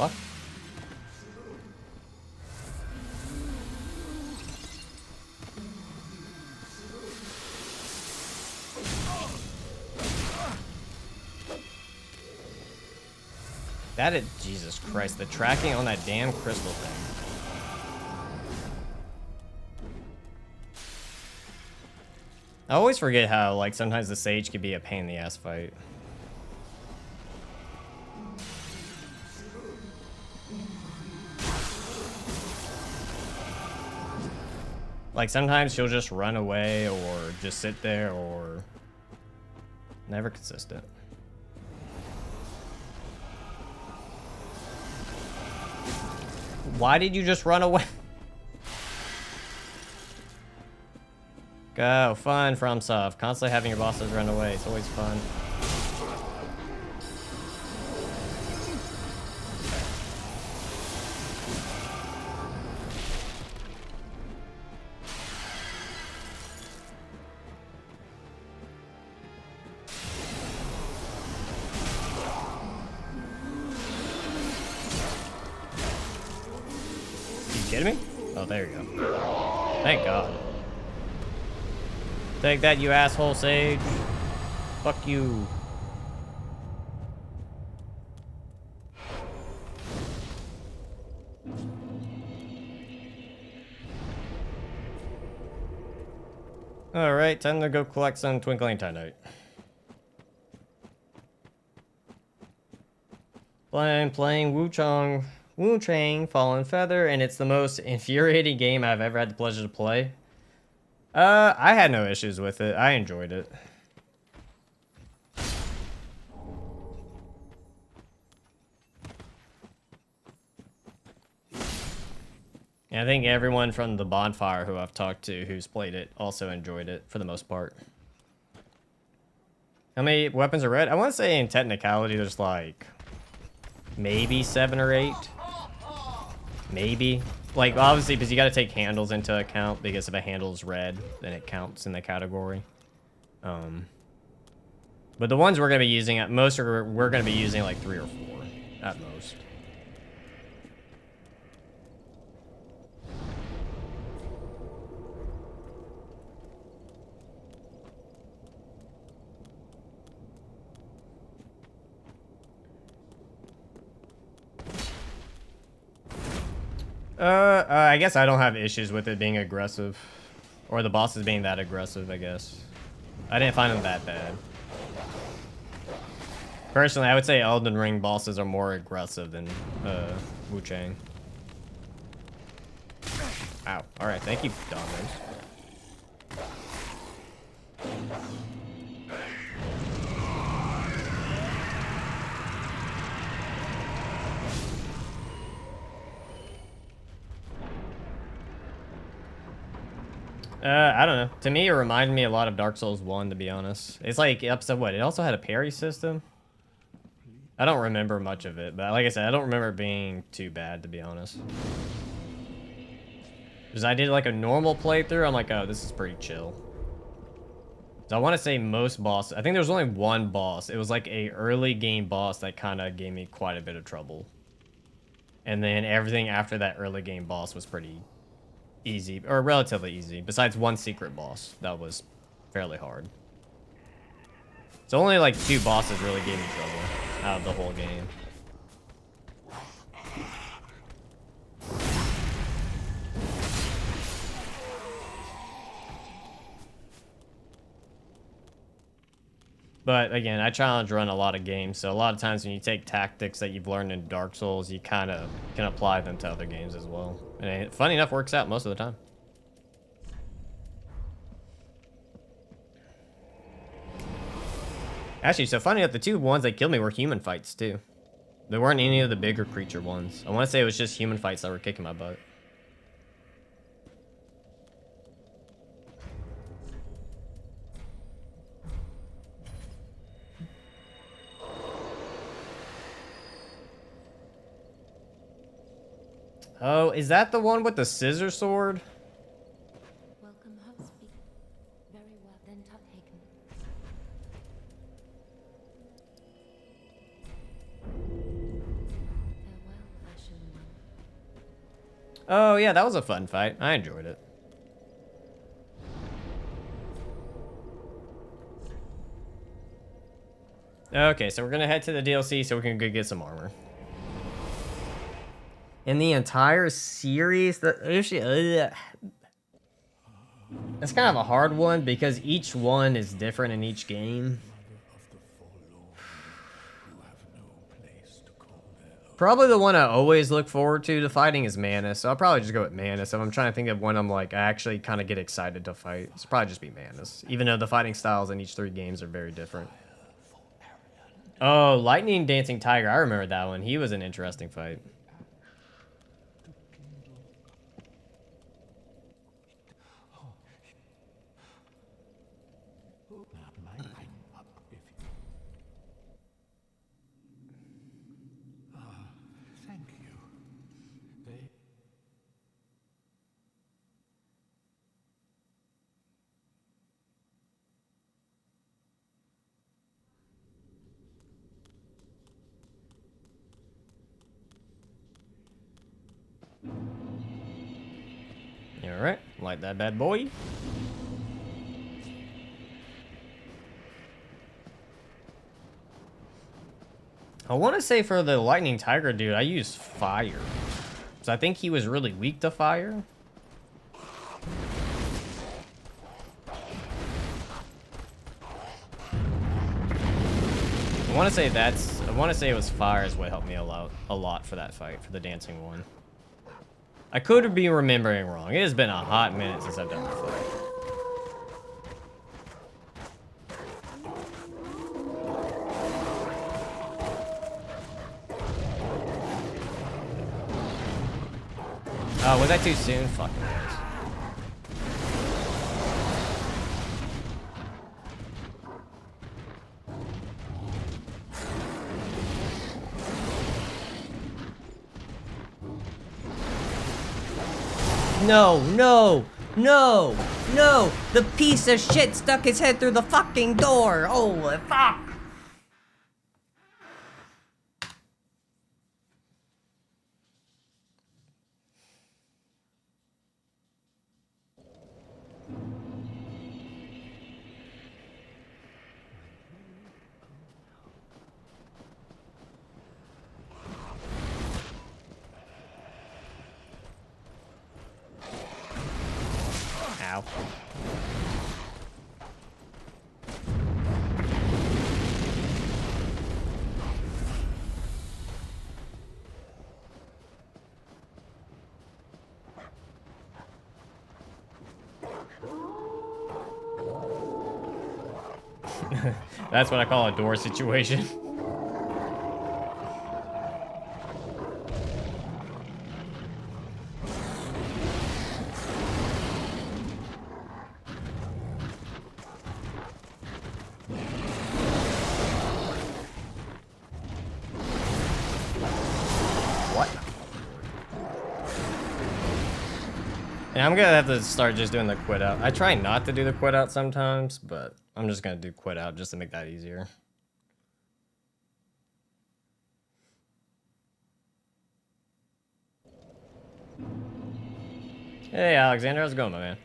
fuck? That is, Jesus Christ, the tracking on that damn crystal thing. I always forget how, like, sometimes the Sage could be a pain in the ass fight. Like, sometimes she'll just run away or just sit there or... Never consistent. Why did you just run away? Go, fun, FromSoft. Constantly having your bosses run away. It's always fun. You kidding me? Oh, there you go. Thank God. Take that, you asshole, Sage. Fuck you. Alright, time to go collect some Twinkling Titanite. Playing Wu Chang Fallen Feather, and it's the most infuriating game I've ever had the pleasure to play. I had no issues with it. I enjoyed it. And I think everyone from the bonfire who I've talked to who's played it also enjoyed it for the most part. How many weapons are red? I want to say in technicality there's like maybe 7 or 8. Maybe. Like, obviously, because you got to take handles into account, because if a handle's red, then it counts in the category. But the ones we're going to be using, at most, we're going to be using like 3 or 4 at most. I guess I don't have issues with it being aggressive. Or the bosses being that aggressive, I guess. I didn't find them that bad. Personally, I would say Elden Ring bosses are more aggressive than Wu Chang. Ow. Alright, thank you, Dominoes. I don't know. To me, it reminded me a lot of Dark Souls 1, to be honest. It's like, episode what? It also had a parry system? I don't remember much of it, but like I said, I don't remember it being too bad, to be honest. Because I did like a normal playthrough, I'm like, oh, this is pretty chill. So I want to say most bosses, I think there was only one boss. It was like a early game boss that kind of gave me quite a bit of trouble. And then everything after that early game boss was pretty easy, or relatively easy, besides one secret boss that was fairly hard. So only like 2 bosses really gave me trouble out of the whole game. But again, I challenge run a lot of games, so a lot of times when you take tactics that you've learned in Dark Souls, you kind of can apply them to other games as well. And it, funny enough, works out most of the time. Actually, so funny enough, the 2 ones that killed me were human fights too. There weren't any of the bigger creature ones. I want to say it was just human fights that were kicking my butt. Oh, is that the one with the scissor sword? Welcome, host. Very well, then taken. Farewell, Oh, yeah, that was a fun fight. I enjoyed it. Okay, so we're gonna head to the DLC so we can go get some armor. In the entire series, it's kind of a hard one because each one is different in each game. Probably the one I always look forward to fighting is Manus, so I'll probably just go with Manus. If I'm trying to think of when I'm like, I actually kind of get excited to fight, it's probably just be Manus, even though the fighting styles in each 3 games are very different. Oh, Lightning Dancing Tiger, I remember that one. He was an interesting fight. Thank you. They... Alright, light that bad boy. I want to say for the Lightning Tiger dude, I used fire. So I think he was really weak to fire. I want to say it was fire is what helped me a lot for that fight, for the dancing one. I could be remembering wrong. It has been a hot minute since I've done that fight. Oh, was that too soon? Fuck it. No, no, no, no! The piece of shit stuck his head through the fucking door! Oh, fuck! Ow. That's what I call a door situation. And I'm gonna have to start just doing the quit out. I try not to do the quit out sometimes, but I'm just gonna do quit out just to make that easier. Hey Alexander, how's it going, my man?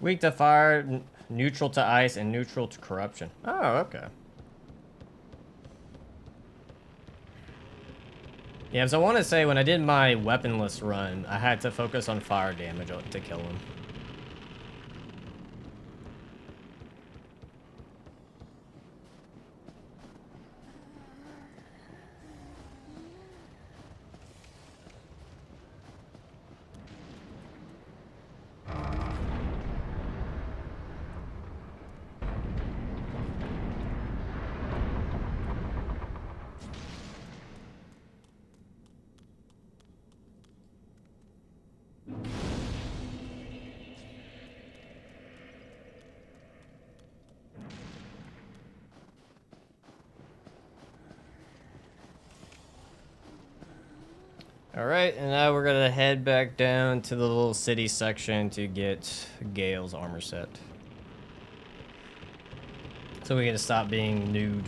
Weak to fire, neutral to ice, and neutral to corruption. Oh, okay. Yeah, so I want to say when I did my weaponless run, I had to focus on fire damage to kill him. Alright, and now we're gonna head back down to the little city section to get Gale's armor set. So we get to stop being nude.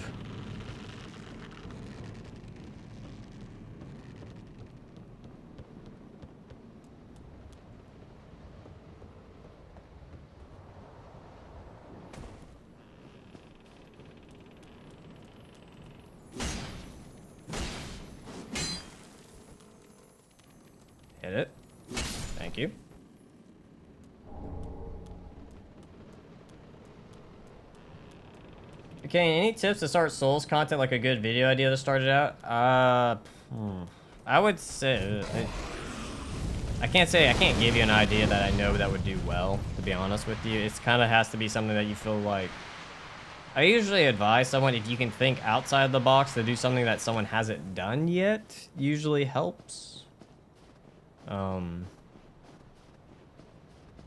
Hit it. Thank you. Okay, any tips to start Souls content, like a good video idea to start it out? I would say... I can't give you an idea that I know that would do well, to be honest with you. It kind of has to be something that you feel like... I usually advise someone, if you can think outside the box to do something that someone hasn't done yet, usually helps.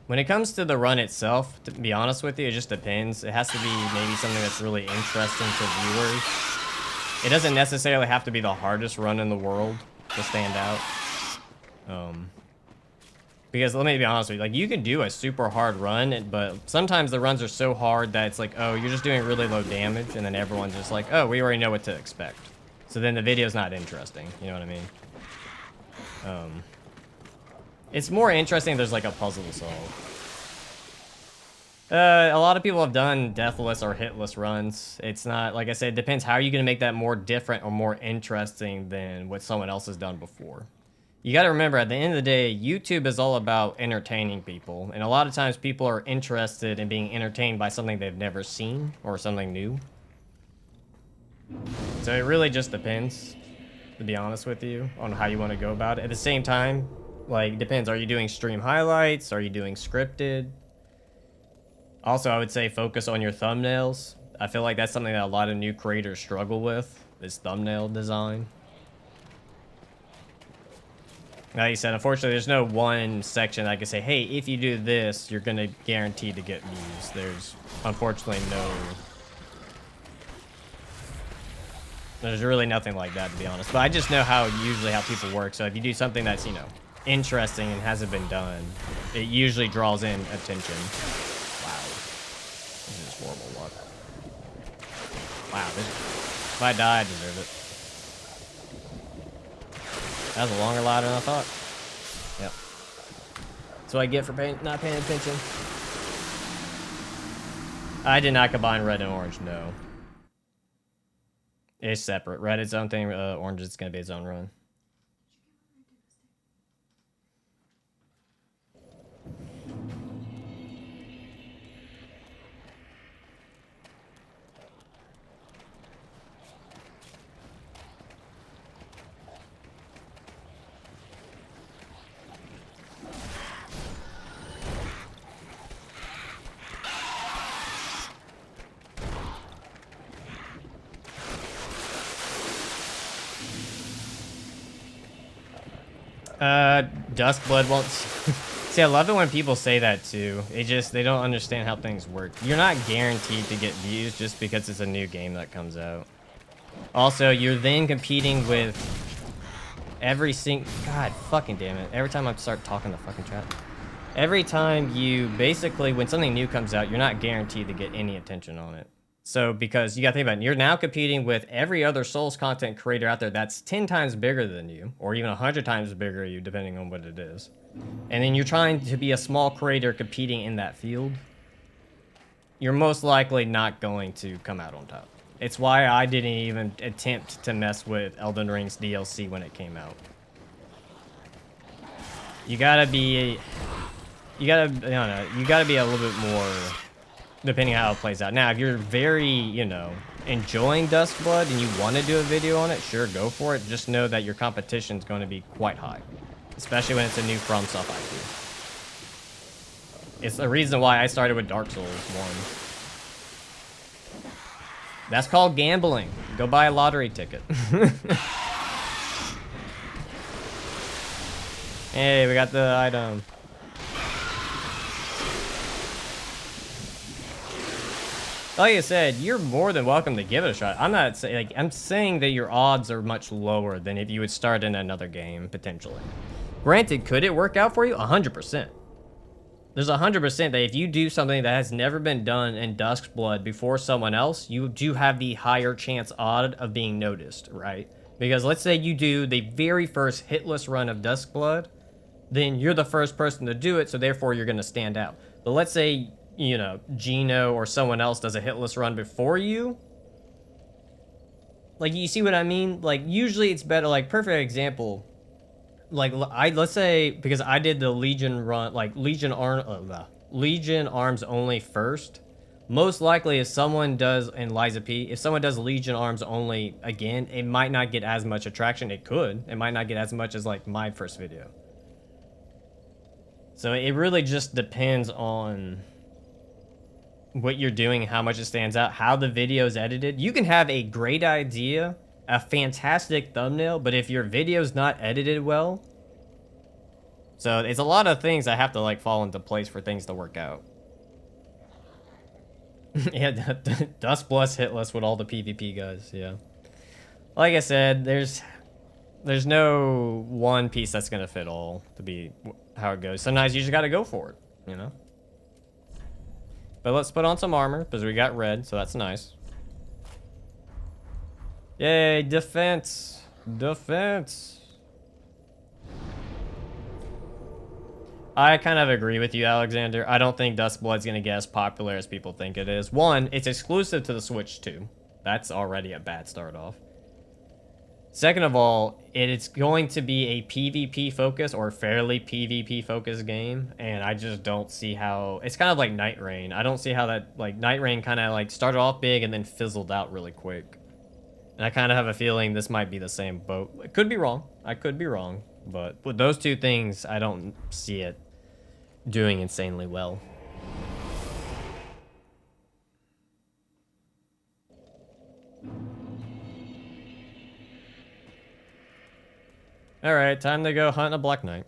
When it comes to the run itself, to be honest with you, it just depends. It has to be maybe something that's really interesting to viewers. It doesn't necessarily have to be the hardest run in the world to stand out. Because let me be honest with you, like, you can do a super hard run, but sometimes the runs are so hard that it's like, oh, you're just doing really low damage, and then everyone's just like, oh, we already know what to expect. So then the video's not interesting, you know what I mean? It's more interesting if there's like a puzzle to solve. A lot of people have done deathless or hitless runs. It's not, like I said, it depends how are you going to make that more different or more interesting than what someone else has done before. You got to remember, at the end of the day, YouTube is all about entertaining people. And a lot of times people are interested in being entertained by something they've never seen or something new. So it really just depends, to be honest with you, on how you want to go about it. At the same time, like, it depends. Are you doing stream highlights? Are you doing scripted? Also, I would say focus on your thumbnails. I feel like that's something that a lot of new creators struggle with, is thumbnail design. Like you said, unfortunately, there's no one section I can say, hey, if you do this, you're going to guarantee to get views. There's, unfortunately, there's really nothing like that, to be honest. But I just know usually how people work. So if you do something that's, you know, interesting and hasn't been done, it usually draws in attention. Wow. This is horrible luck. Wow. If I die, I deserve it. That was a longer ladder than I thought. Yep. That's what I get for not paying attention. I did not combine red and orange, no. It's separate. Red is its own thing, orange is going to be its own run. Duskblood won't... See, I love it when people say that too. They don't understand how things work. You're not guaranteed to get views just because it's a new game that comes out. Also, you're then competing with every single... God fucking damn it. Every time I start talking to fucking chat. Every time you... Basically, when something new comes out, you're not guaranteed to get any attention on it. So because you got to think about it, you're now competing with every other Souls content creator out there that's 10 times bigger than you, or even 100 times bigger than you, depending on what it is. And then you're trying to be a small creator competing in that field. You're most likely not going to come out on top. It's why I didn't even attempt to mess with Elden Ring's DLC when it came out. You gotta be, I don't know, you gotta be a little bit more, depending on how it plays out. Now, if you're very, you know, enjoying Duskblood and you want to do a video on it, sure, go for it. Just know that your competition is going to be quite high, especially when it's a new FromSoft IP. It's the reason why I started with Dark Souls 1. That's called gambling. Go buy a lottery ticket. Hey, we got the item. Like I said, you're more than welcome to give it a shot. I'm not saying, like, I'm saying that your odds are much lower than if you would start in another game, potentially. Granted, could it work out for you? 100%. There's 100% that if you do something that has never been done in Duskblood before someone else, you do have the higher chance odd of being noticed, right? Because let's say you do the very first hitless run of Duskblood, then you're the first person to do it, so therefore you're going to stand out. But let's say, you know, Gino or someone else does a hitless run before you. Like, you see what I mean? Like, usually it's better, like, perfect example. Like, let's say, because I did the Legion run, like, Legion Arms only first. Most likely, if someone does, and Liza P, if someone does Legion Arms only again, it might not get as much attraction. It could. It might not get as much as, like, my first video. So it really just depends on what you're doing, how much it stands out, how the video is edited. You can have a great idea, a fantastic thumbnail, but if your video's not edited well, so it's a lot of things that have to like fall into place for things to work out. Yeah, Duskblood hitless with all the PvP guys, yeah. Like I said, there's no one piece that's gonna fit all to be how it goes. Sometimes you just gotta go for it, you know? But let's put on some armor, because we got red, so that's nice. Yay, defense! Defense! I kind of agree with you, Alexander. I don't think Duskblood's going to get as popular as people think it is. One, it's exclusive to the Switch 2. That's already a bad start off. Second of all, it's going to be a PvP focus or fairly PvP focused game, and I just don't see how. It's kind of like Night Rain. I don't see how that, like, Night Rain kind of like started off big and then fizzled out really quick. And I kind of have a feeling this might be the same boat. It could be wrong. I could be wrong, but with those two things, I don't see it doing insanely well. Alright, time to go hunt a Black Knight.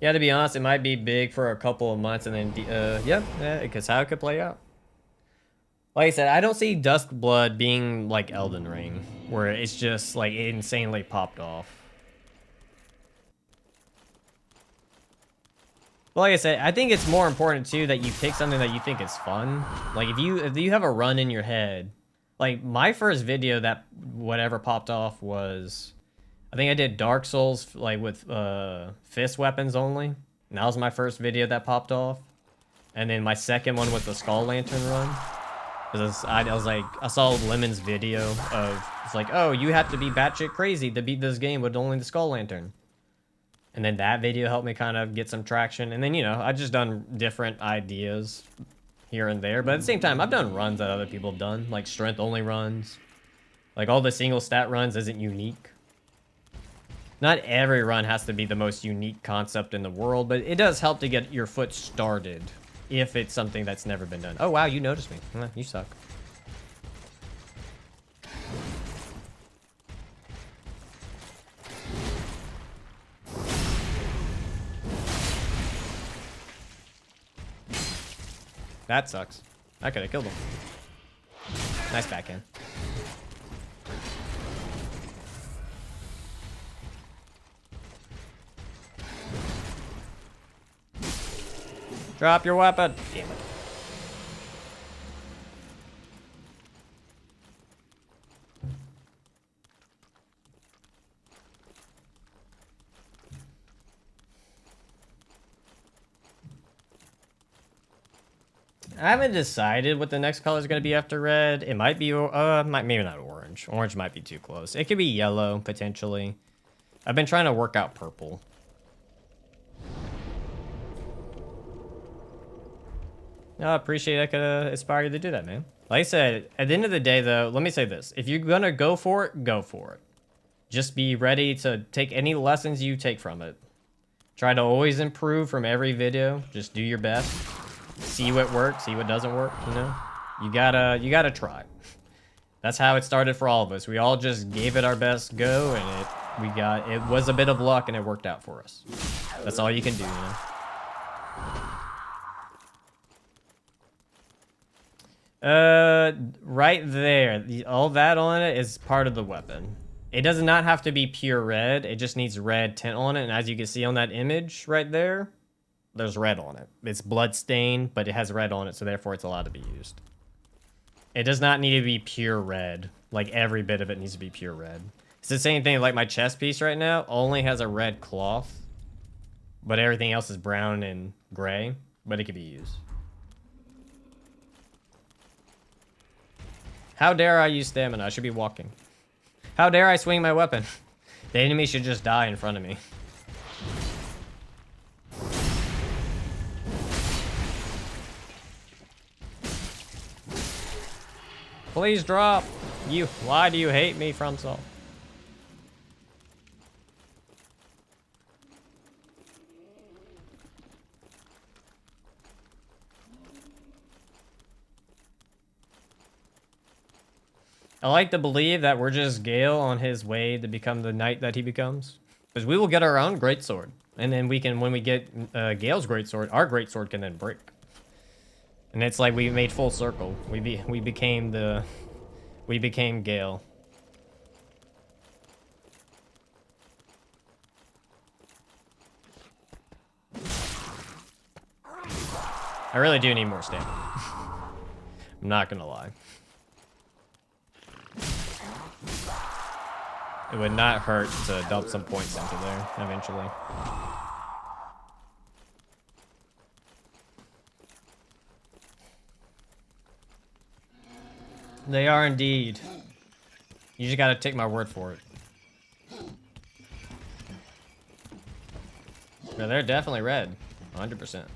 Yeah, to be honest, it might be big for a couple of months and then, yeah, because how it could play out. Like I said, I don't see Duskblood being like Elden Ring, where it's just like insanely popped off. Well, like I said, I think it's more important too that you pick something that you think is fun. Like if you have a run in your head, like my first video that whatever popped off was, I think I did Dark Souls like with fist weapons only. And that was my first video that popped off. And then my second one was the Skull Lantern run. Because I was like, I saw Lemon's video of, it's like, oh, you have to be batshit crazy to beat this game with only the Skull Lantern. And then that video helped me kind of get some traction. And then, you know, I just done different ideas here and there. But at the same time, I've done runs that other people have done, like strength only runs. Like all the single stat runs isn't unique. Not every run has to be the most unique concept in the world, but it does help to get your foot started if it's something that's never been done. Oh, wow, you noticed me. You suck. That sucks. I could have killed him. Nice backhand. Drop your weapon. Damn it. I haven't decided what the next color is going to be after red. It might be, maybe not orange. Orange might be too close. It could be yellow, potentially. I've been trying to work out purple. No, I appreciate I could inspire you to do that, man. Like I said, at the end of the day, though, let me say this. If you're going to go for it, go for it. Just be ready to take any lessons you take from it. Try to always improve from every video. Just do your best. See what works, see what doesn't work, you know? You gotta try. That's how it started for all of us. We all just gave it our best go, and it was a bit of luck, and it worked out for us. That's all you can do, you know? Right there. All that on it is part of the weapon. It does not have to be pure red. It just needs red tint on it. And as you can see on that image right there, there's red on it. It's blood stained, but it has red on it, so therefore it's allowed to be used. It does not need to be pure red. Like, every bit of it needs to be pure red. It's the same thing, like my chest piece right now only has a red cloth, but everything else is brown and gray, but it could be used. How dare I use stamina? I should be walking. How dare I swing my weapon? The enemy should just die in front of me. Please drop. Why do you hate me, FromSoft? I like to believe that we're just Gale on his way to become the knight that he becomes. Because we will get our own greatsword. And then we can, when we get Gale's greatsword, our greatsword can then break. And it's like we made full circle. We became Gale. I really do need more stamina. I'm not gonna lie. It would not hurt to dump some points into there eventually. They are indeed. You just gotta take my word for it. No, they're definitely red. 100%.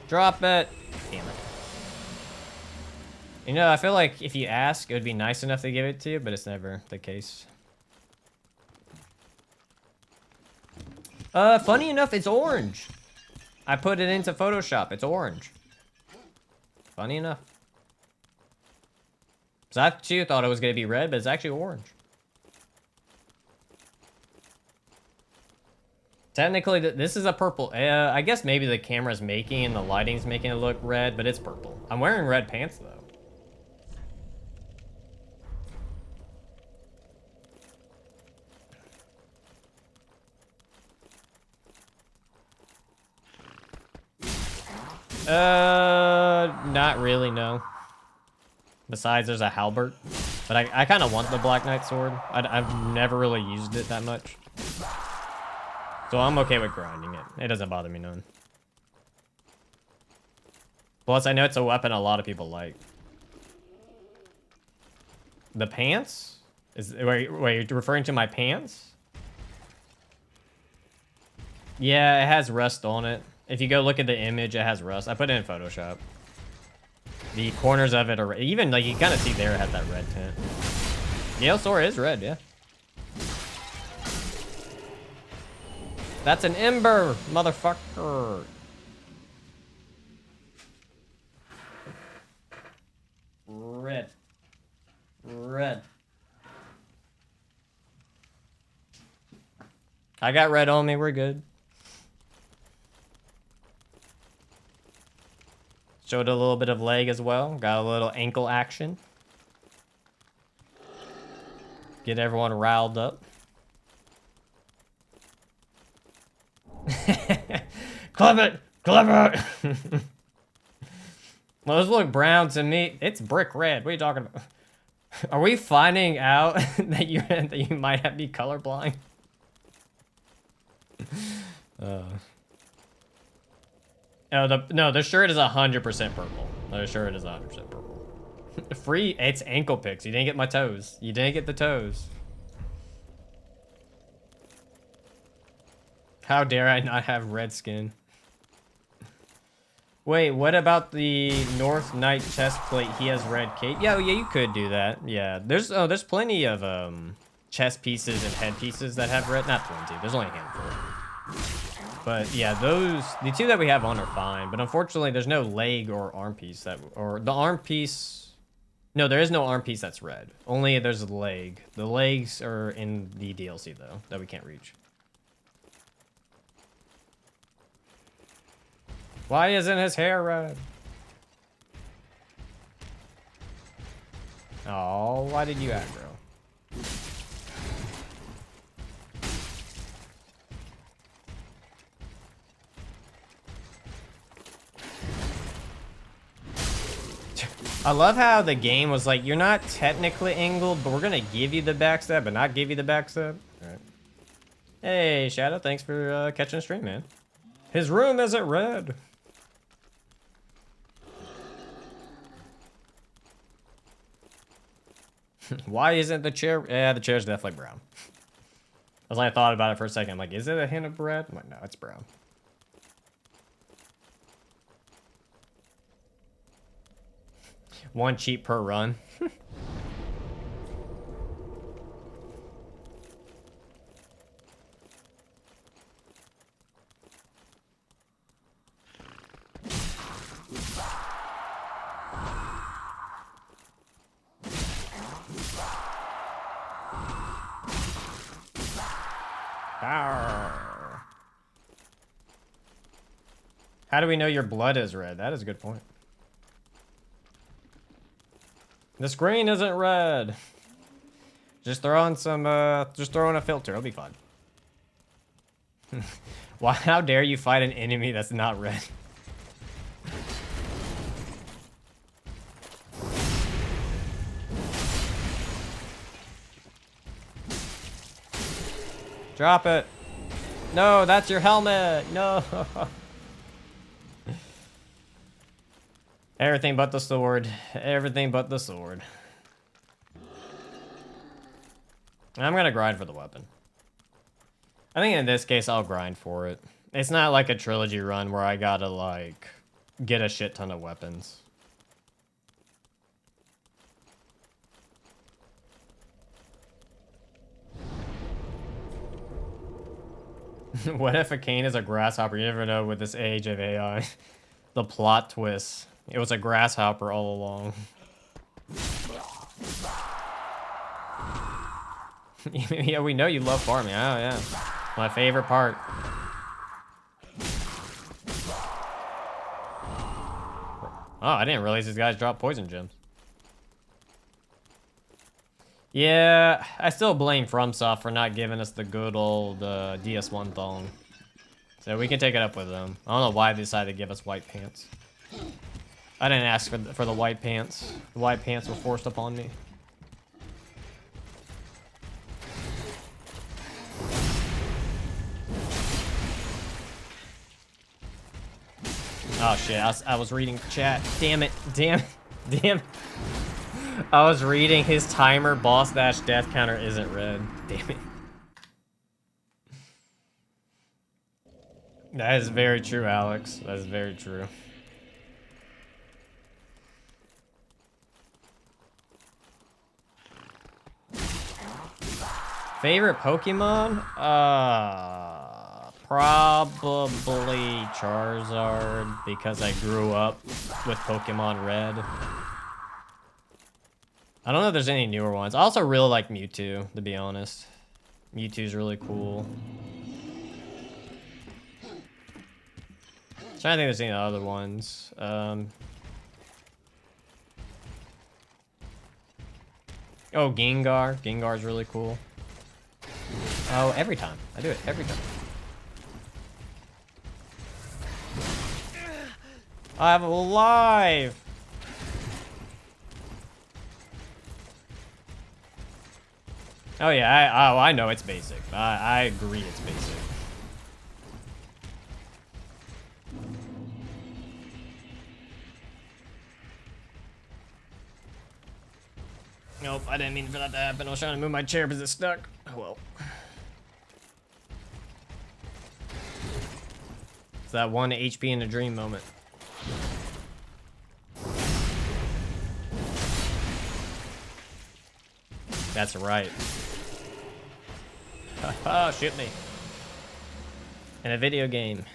Drop it. Damn it. You know, I feel like if you ask, it would be nice enough to give it to you, but it's never the case. Funny enough, it's orange. I put it into Photoshop. It's orange. Funny enough. So I too thought it was going to be red, but it's actually orange. Technically, this is a purple. I guess maybe the camera's making and the lighting's making it look red, but it's purple. I'm wearing red pants, though. Not really, no. Besides, there's a halberd. But I kind of want the Black Knight sword. I've never really used it that much. So I'm okay with grinding it. It doesn't bother me none. Plus, I know it's a weapon a lot of people like. The pants? Wait, you're referring to my pants? Yeah, it has rust on it. If you go look at the image, it has rust. I put it in Photoshop. The corners of it are even like you kind of see there it has that red tint. Gale sword is red, yeah. That's an ember, motherfucker. Red. Red. I got red on me, we're good. Showed a little bit of leg as well. Got a little ankle action. Get everyone riled up. Clip it! Clip it! Those look brown to me. It's brick red. What are you talking about? Are we finding out that you might have be colorblind? No, the shirt is 100% purple. The shirt is 100% purple. Free, it's ankle picks. You didn't get my toes. You didn't get the toes. How dare I not have red skin? Wait, what about the North Knight chest plate? He has red cape. Yeah, you could do that. Yeah, there's plenty of chest pieces and head pieces that have red. Not plenty. There's only a handful. But yeah, the two that we have on are fine. But unfortunately, there's no leg or arm piece or the arm piece. No, there is no arm piece that's red. Only there's a leg. The legs are in the DLC though that we can't reach. Why isn't his hair red? Oh, why did you aggro? I love how the game was like, you're not technically angled, but we're gonna give you the backstab, but not give you the backstab. All right. Hey, Shadow, thanks for catching the stream, man. His room isn't red. Why isn't the chair? Yeah, the chair's definitely brown. I thought about it for a second. I'm like, is it a hint of red? I'm like, no, it's brown. One cheat per run. How do we know your blood is red? That is a good point. The screen isn't red. Just throw on some, just throw on a filter. It'll be fun. Why? How dare you fight an enemy that's not red? Drop it. No, that's your helmet. No. Everything but the sword. Everything but the sword. I'm gonna grind for the weapon. I think in this case, I'll grind for it. It's not like a trilogy run where I gotta, like, get a shit ton of weapons. What if a cane is a grasshopper? You never know with this age of AI. The plot twist. It was a grasshopper all along. Yeah, we know you love farming. Oh, yeah. My favorite part. Oh, I didn't realize these guys drop poison gems. Yeah, I still blame FromSoft for not giving us the good old DS1 thong. So we can take it up with them. I don't know why they decided to give us white pants. I didn't ask for the white pants. The white pants were forced upon me. Oh shit, I was reading chat. Damn it, damn it, damn it. I was reading his timer boss dash death counter isn't red. Damn it. That is very true, Alex. That is very true. Favorite Pokemon? Probably Charizard, because I grew up with Pokemon Red. I don't know if there's any newer ones. I also really like Mewtwo, to be honest. Mewtwo's really cool. I'm trying to think if there's any other ones. Oh, Gengar. Gengar's really cool. Oh, every time. I do it every time. I'm alive! Oh yeah, I know it's basic. I agree it's basic. Nope, I didn't mean for that to happen. I was trying to move my chair because it's stuck. Oh well. It's that one HP in a dream moment. That's right. Haha, shoot me. In a video game.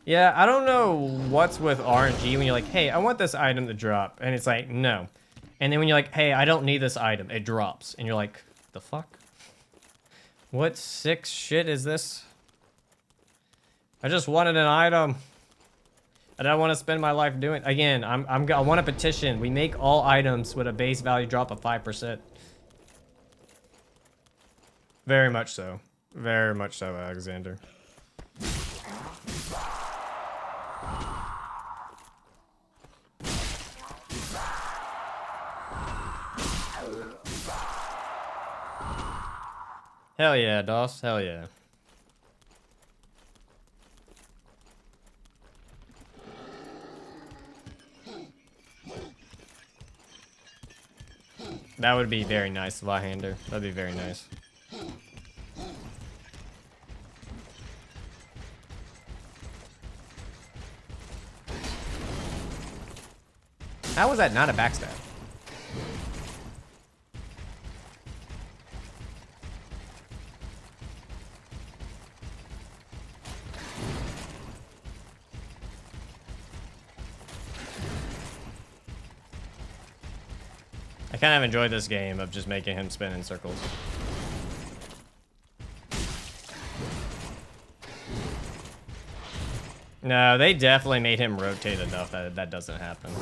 Yeah, I don't know what's with RNG when you're like, hey, I want this item to drop. And it's like, no. And then when you're like, hey, I don't need this item, it drops. And you're like, the fuck? What sick shit is this? I just wanted an item. I don't want to spend my life doing. Again, I want a petition. We make all items with a base value drop of 5%. Very much so. Very much so, Alexander. Hell yeah, Doss. Hell yeah. That would be very nice, Vyhander. That'd be very nice. How was that not a backstab? I kind of enjoyed this game of just making him spin in circles. No, they definitely made him rotate enough that that doesn't happen.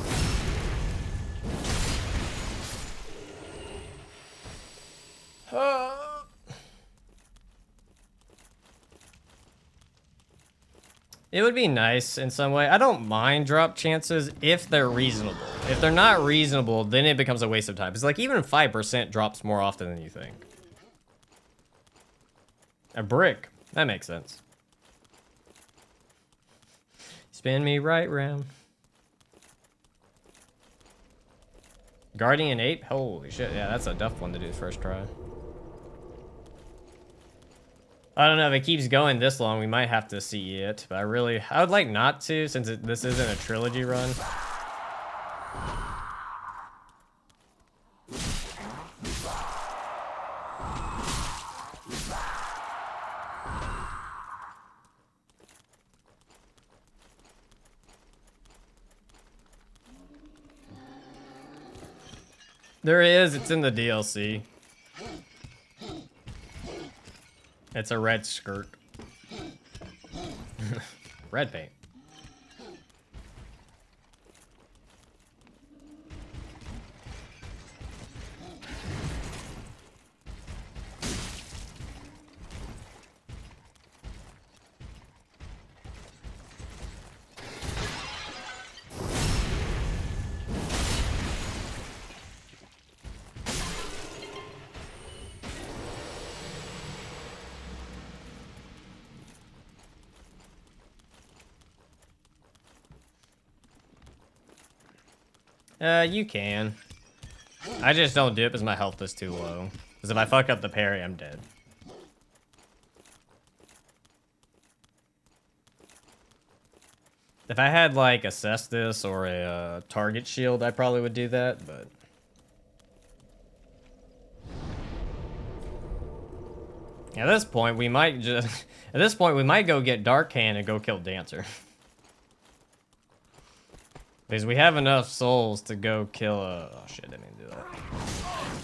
It would be nice in some way. I don't mind drop chances if they're reasonable. If they're not reasonable, then it becomes a waste of time. It's like even 5% drops more often than you think. A brick. That makes sense. Spin me right round. Guardian Ape? Holy shit. Yeah, that's a tough one to do first try. I don't know if it keeps going this long, we might have to see it, but I would like not to since this isn't a trilogy run. There is, it's in the DLC. It's a red skirt. Red paint. You can. I just don't do it because my health is too low. Because if I fuck up the parry, I'm dead. If I had like a Cestus or a target shield, I probably would do that, but... At this point, we might just... At this point, we might go get Dark Hand and go kill Dancer. Because we have enough souls to go kill a... Oh shit, I didn't do that.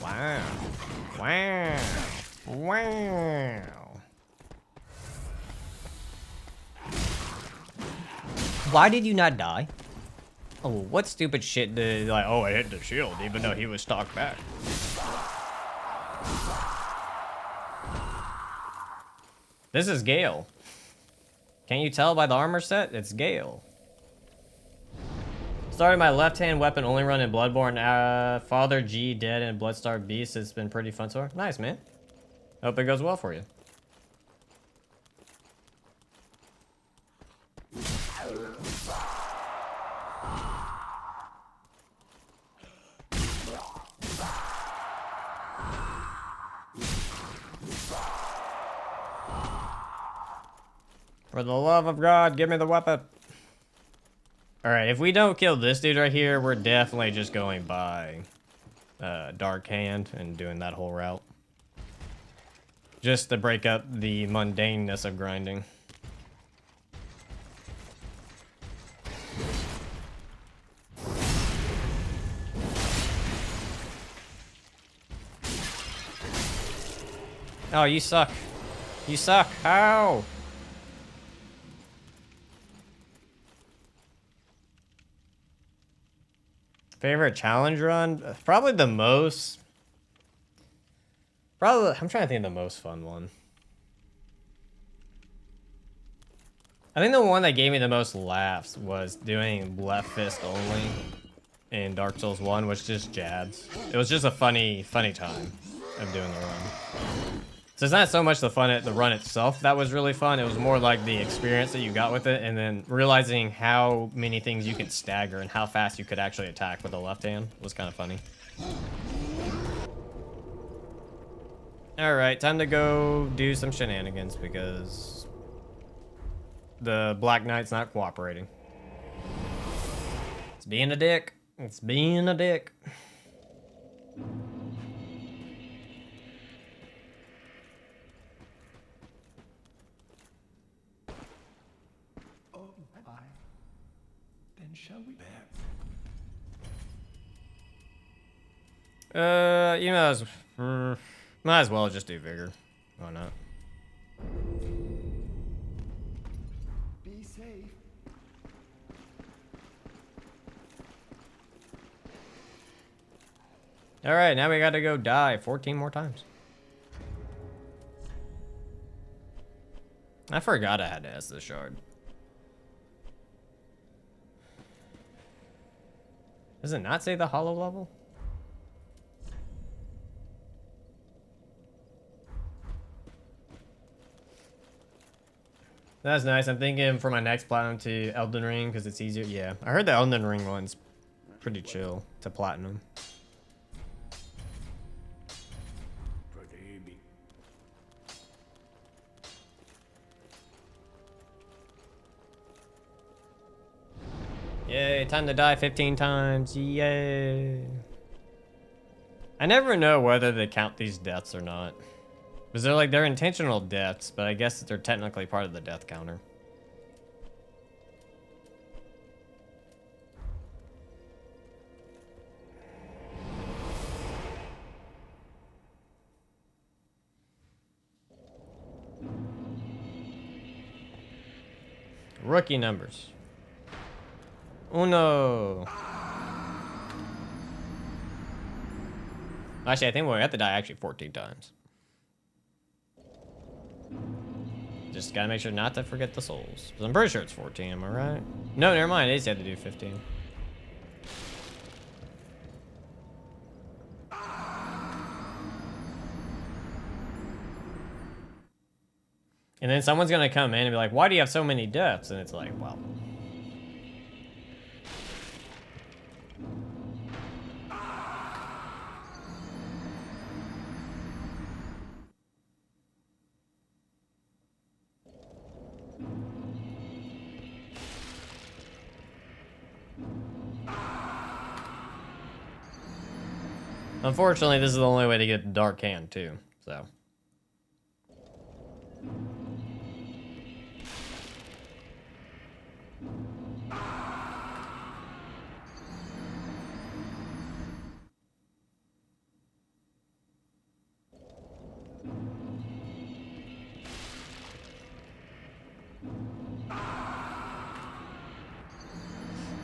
Wow. Wow. Wow. Why did you not die? Oh, what stupid shit did like? Oh, I hit the shield, even though he was stocked back. This is Gale. Can't you tell by the armor set? It's Gale. Started my left-hand weapon only run in Bloodborne. Father G dead and Bloodstar Beast has been pretty fun so far. Nice, man. Hope it goes well for you. For the love of God, give me the weapon. Alright, if we don't kill this dude right here, we're definitely just going by Dark Hand and doing that whole route. Just to break up the mundaneness of grinding. Oh, you suck. You suck. How? Favorite challenge run? Probably the most. Probably, I'm trying to think of the most fun one. I think the one that gave me the most laughs was doing left fist only in Dark Souls 1, which is just jabs. It was just a funny time of doing the run. So it's not so much the fun at the run itself that was really fun. It was more like the experience that you got with it, and then realizing how many things you can stagger and how fast you could actually attack with the left hand was kind of funny. All right, time to go do some shenanigans because the Black Knight's not cooperating. It's being a dick. It's being a dick. Oh, why? Then shall we? You might as well just do vigor. Why not? Be safe. All right, now we got to go die 14 more times. I forgot I had to ask this shard. Does it not say the hollow level? That's nice. I'm thinking for my next platinum to Elden Ring because it's easier. Yeah, I heard the Elden Ring one's pretty chill to platinum. Yay, time to die 15 times. Yay. I never know whether they count these deaths or not. Because they're intentional deaths, but I guess they're technically part of the death counter. Rookie numbers. Uno. Actually, I think we have to die actually 14 times. Just gotta make sure not to forget the souls. 'Cause I'm pretty sure it's 14, am I right? No, never mind. I just had to do 15. And then someone's gonna come in and be like, why do you have so many deaths? And it's like, well. Unfortunately, this is the only way to get the Dark Hand, too, so.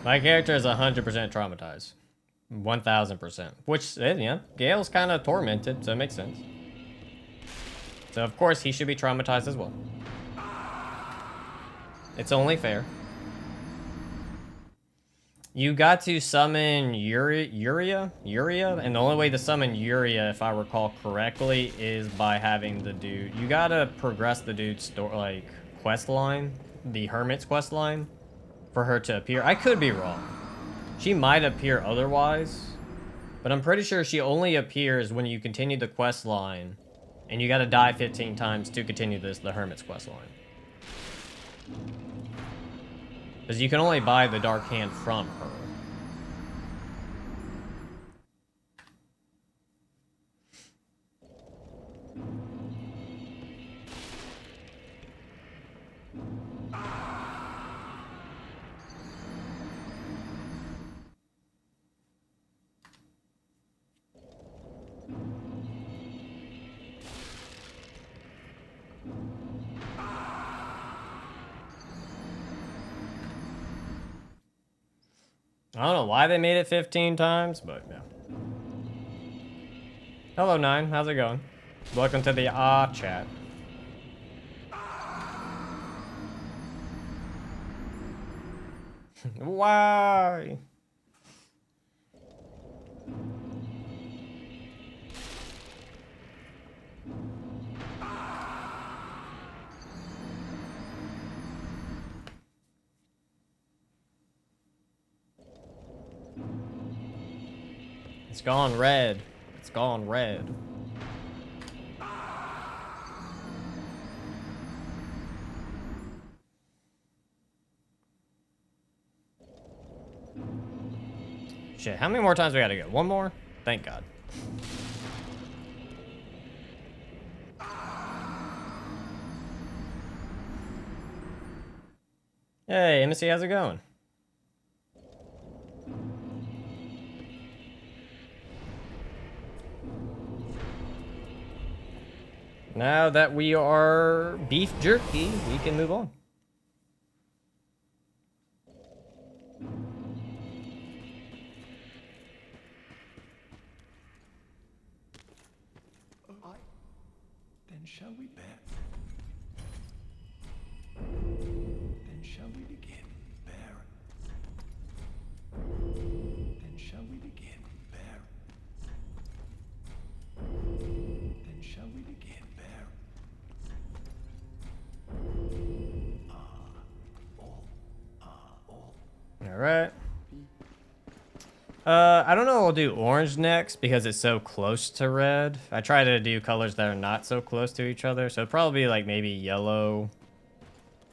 My character is 100% traumatized. 1000%. Which, yeah, Gale's kind of tormented, so it makes sense. So, of course, he should be traumatized as well. It's only fair. You got to summon Yuria, and the only way to summon Yuria, if I recall correctly, is by having the dude. You gotta progress the dude's quest line, the Hermit's quest line, for her to appear. I could be wrong. She might appear otherwise, but I'm pretty sure she only appears when you continue the quest line, and you gotta die 15 times to continue the Hermit's quest line. Because you can only buy the Dark Hand from her. I don't know why they made it 15 times, but yeah. Hello, Nine. How's it going? Welcome to the chat. Why? It's gone red. It's gone red. Shit, how many more times we gotta go? One more? Thank God. Hey, Missy, how's it going? Now that we are beef jerky, we can move on. Then shall we bear? Then shall we begin, bear? Then shall we begin, bear? Then shall we begin, bear? All right. I don't know if we'll do orange next because it's so close to red. I try to do colors that are not so close to each other. So probably like maybe yellow,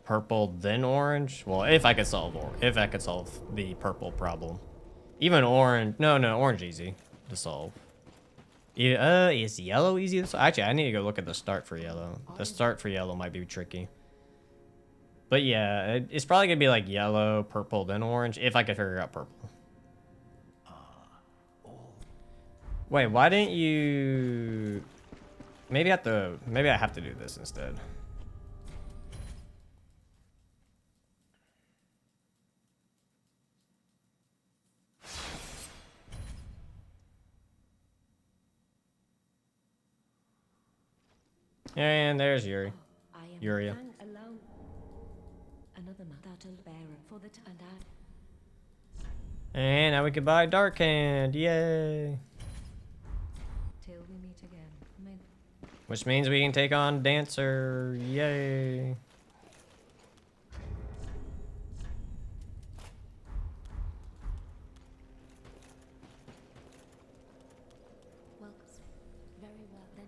purple, then orange. Well, if I could solve the purple problem. Even orange. No, orange easy to solve. Is yellow easy to solve? Actually, I need to go look at the start for yellow. The start for yellow might be tricky. But yeah, it's probably gonna be like yellow, purple, then orange, if I could figure out purple. Wait, why didn't you... Maybe I have to do this instead. And there's Yuri. I am Yuria. Fang alone. Another battle bearer for the and I. And now we can buy Dark Hand. Yay. Till we meet again. May Which means we can take on Dancer. Yay. welcome. Very well then.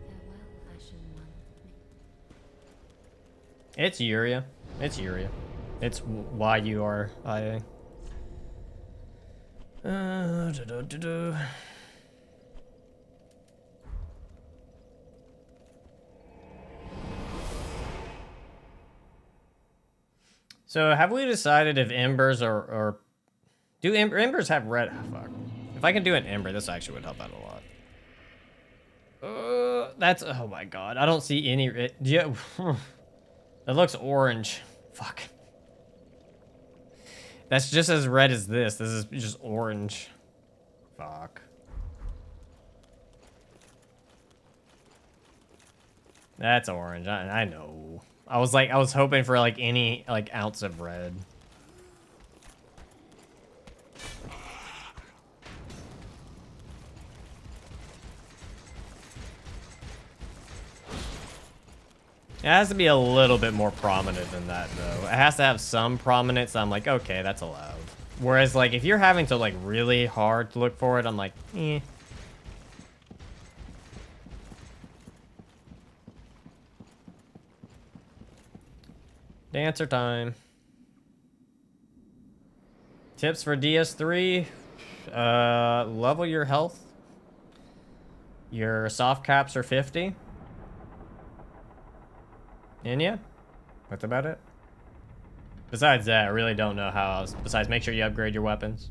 Farewell, Ashen One. It's Yuria. It's Yuria. It's Y-U-R-I-A. So have we decided if embers or do embers have red? Oh, fuck. If I can do an ember, this actually would help out a lot. That's, oh my god, I don't see any. Yeah. It looks orange. Fuck. That's just as red as this. This is just orange. Fuck. That's orange. I know. I was hoping for like any like ounce of red. It has to be a little bit more prominent than that, though. It has to have some prominence. I'm like, okay, that's allowed. Whereas, like, if you're having to, like, really hard to look for it, I'm like, eh. Dancer time. Tips for DS3. Level your health. Your soft caps are 50. And yeah, that's about it. Besides that, I really don't know how else. Besides, make sure you upgrade your weapons.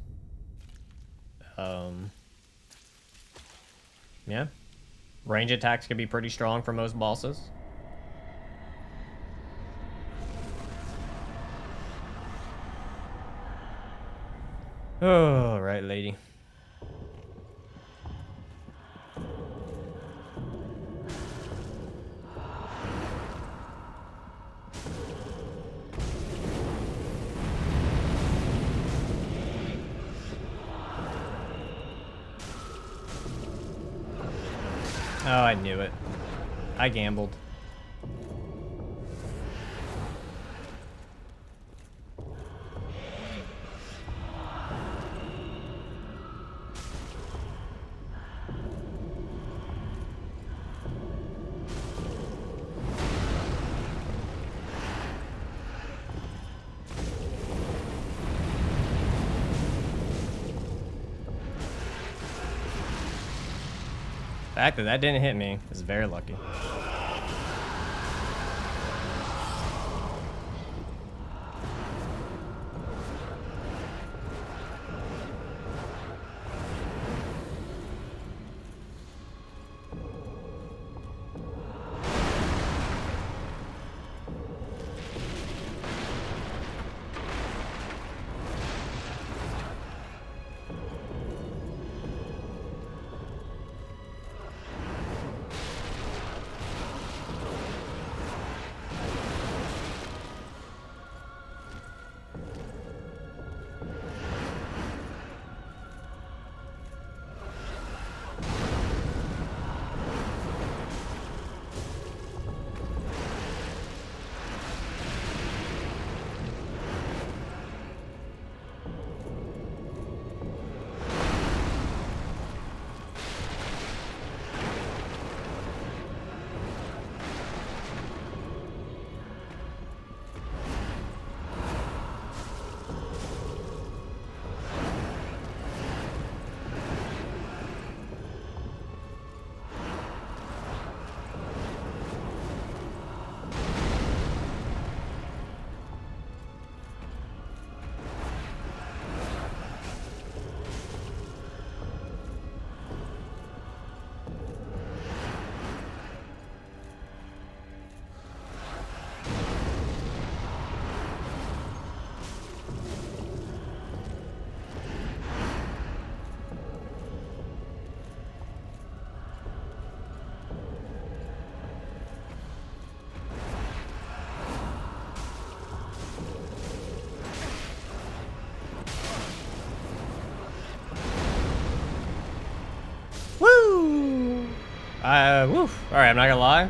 Yeah. Range attacks can be pretty strong for most bosses. Oh, right, lady. Oh, I knew it. I gambled. The fact that that didn't hit me is very lucky. Woo! Alright, I'm not gonna lie.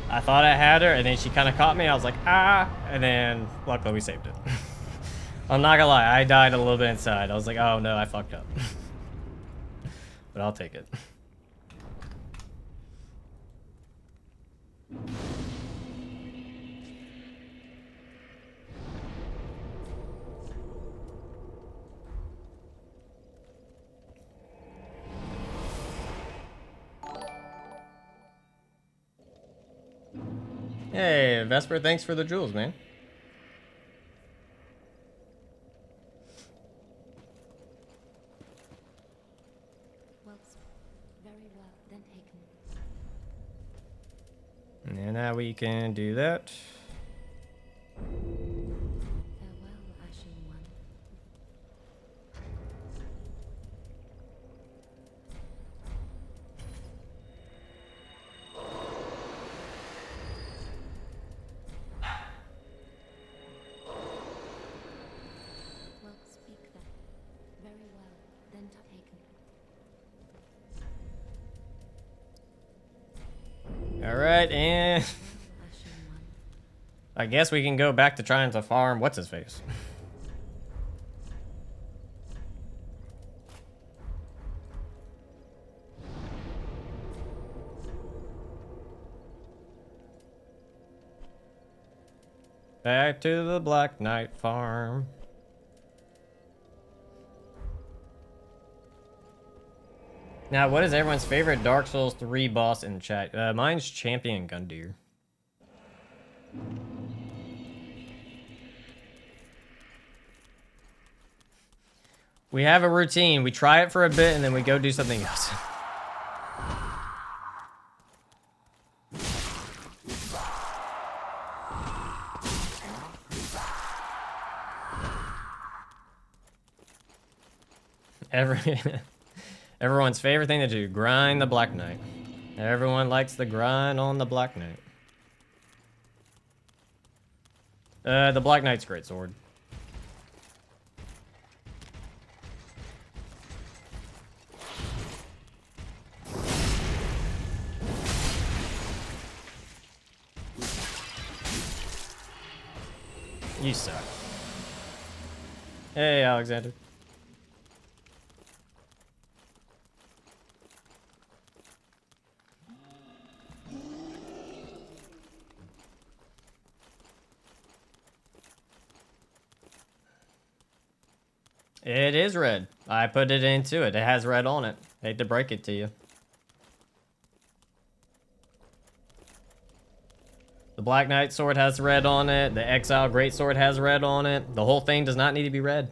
I thought I had her, and then she kind of caught me. I was like, ah! And then, luckily, we saved it. I'm not gonna lie, I died a little bit inside. I was like, oh no, I fucked up. But I'll take it. Hey, Vesper, thanks for the jewels, man. Well, very well then taken. And now we can do that. Alright, and Ashen one. I guess we can go back to trying to farm what's his face. Back to the Black Knight farm. Now, what is everyone's favorite Dark Souls 3 boss in chat? Mine's Champion Gundyr. We have a routine. We try it for a bit and then we go do something else. Everyone's favorite thing to do, grind the Black Knight. Everyone likes the grind on the Black Knight. The Black Knight's great sword. You suck. Hey, Alexander. It is red. I put it into it. It has red on it. Hate to break it to you. The Black Knight sword has red on it. The Exile Greatsword has red on it. The whole thing does not need to be red.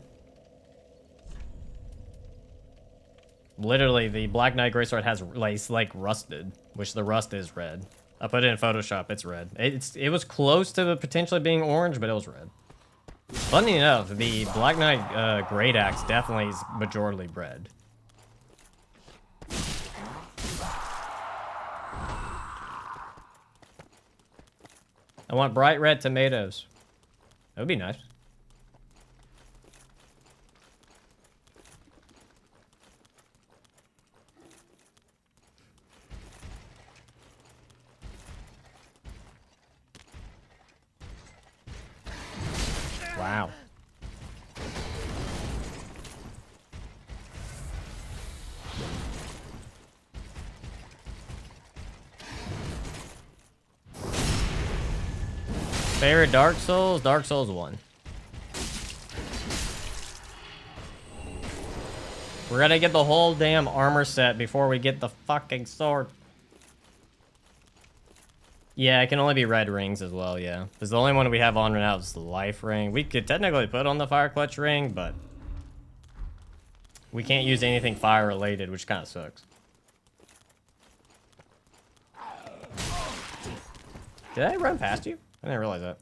Literally, the Black Knight Greatsword has like rusted, which the rust is red. I put it in Photoshop. It's red. It was close to potentially being orange, but it was red. Funny enough, the Black Knight Great Axe definitely is majorly red. I want bright red tomatoes. That would be nice. Wow. Favorite Dark Souls? Dark Souls 1. We're gonna get the whole damn armor set before we get the fucking sword. Yeah, it can only be red rings as well, yeah. Because the only one we have on right now is the life ring. We could technically put on the fire clutch ring, but we can't use anything fire related, which kind of sucks. Did I run past you? I didn't realize that.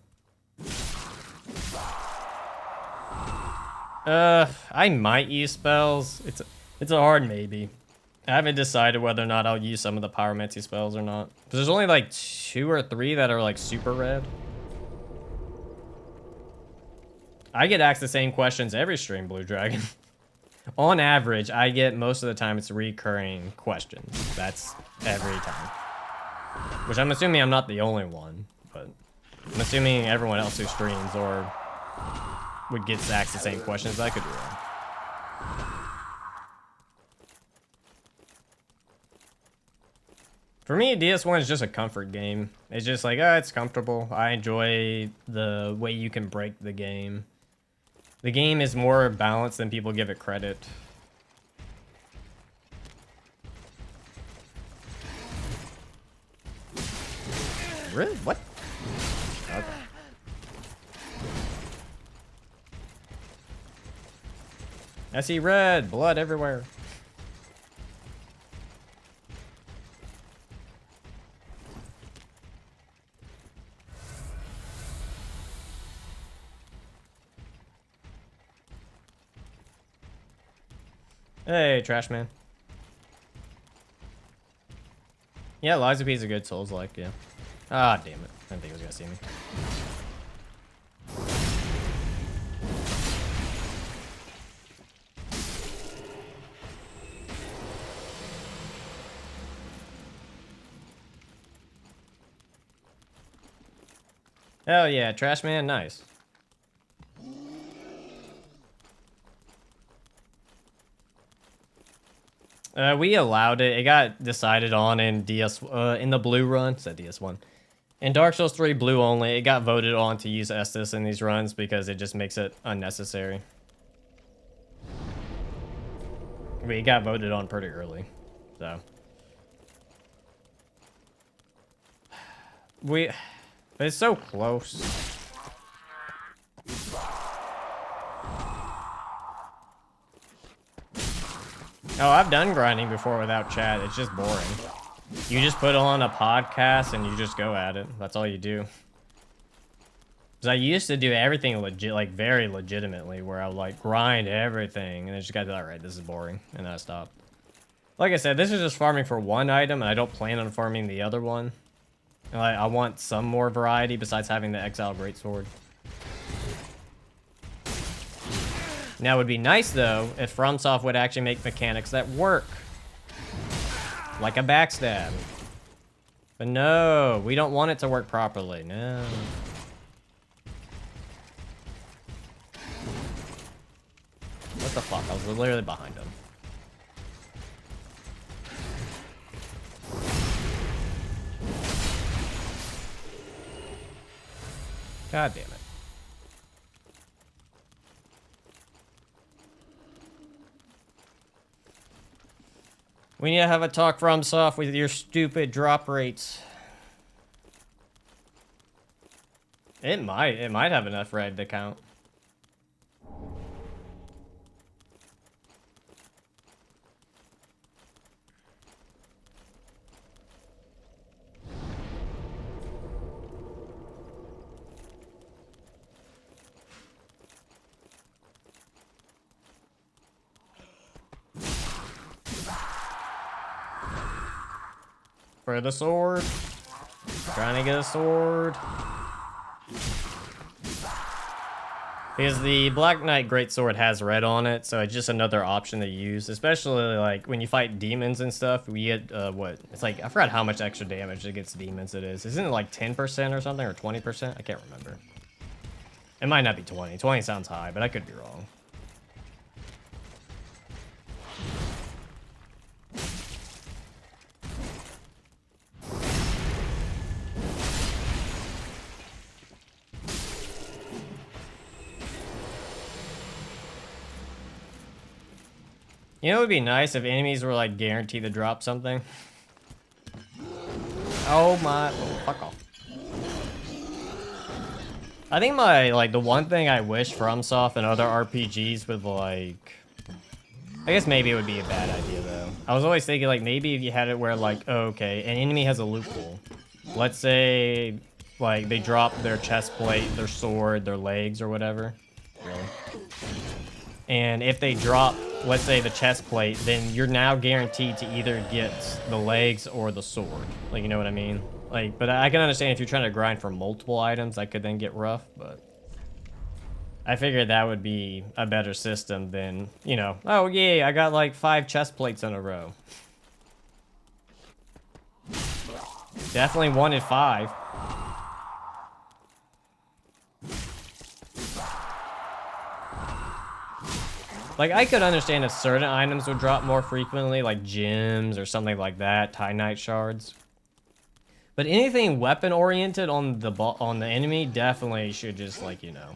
I might use spells. It's a hard maybe. I haven't decided whether or not I'll use some of the Pyromancy spells or not. Because there's only like 2 or 3 that are like super red. I get asked the same questions every stream, Blue Dragon. On average, I get most of the time it's recurring questions. That's every time. Which I'm assuming I'm not the only one, but I'm assuming everyone else who streams or would get asked the same questions. I could be wrong. For me, DS1 is just a comfort game. It's just like, it's comfortable. I enjoy the way you can break the game. The game is more balanced than people give it credit. Really? What? Okay. I see red, blood everywhere. Hey, trash man. Yeah, Liza P is a good Souls-like, yeah. Ah, damn it. I didn't think he was gonna see me. Hell yeah, Trash Man, nice. We allowed it. It got decided on in in the blue run. Said DS1. In Dark Souls 3 blue only, it got voted on to use Estus in these runs because it just makes it unnecessary. We got voted on pretty early, so. But it's so close. Oh, I've done grinding before without chat. It's just boring. You just put on a podcast and you just go at it. That's all you do. Because I used to do everything legit, like very legitimately, where I would like grind everything, and I just got to, all right, this is boring, and I stopped. Like I said, this is just farming for one item, and I don't plan on farming the other one. And I want some more variety besides having the Exile Greatsword. Now, it would be nice, though, if FromSoft would actually make mechanics that work. Like a backstab. But no, we don't want it to work properly. No. What the fuck? I was literally behind him. God damn it. We need to have a talk FromSoft with your stupid drop rates. It might have enough red to count. For the sword. Trying to get a sword. Because the Black Knight Greatsword has red on it, so it's just another option to use. Especially like when you fight demons and stuff, we get what? It's like I forgot how much extra damage against demons it is. Isn't it like 10% or something, or 20%? I can't remember. It might not be 20. 20 sounds high, but I could be wrong. You know, it would be nice if enemies were like guaranteed to drop something. Oh my, oh, fuck off. I think the one thing I wish FromSoft and other RPGs would like, I guess maybe it would be a bad idea though. I was always thinking like maybe if you had it where like, oh, okay, an enemy has a loophole. Let's say like they drop their chest plate, their sword, their legs or whatever. Really? And if they drop, let's say the chest plate, then you're now guaranteed to either get the legs or the sword. Like, you know what I mean? Like, but I can understand if you're trying to grind for multiple items, that could then get rough, but I figured that would be a better system than, you know, oh yeah, I got like 5 chest plates in a row. Definitely wanted 5. Like, I could understand if certain items would drop more frequently, like gems or something like that, Titanite shards. But anything weapon-oriented on the enemy definitely should just, like, you know,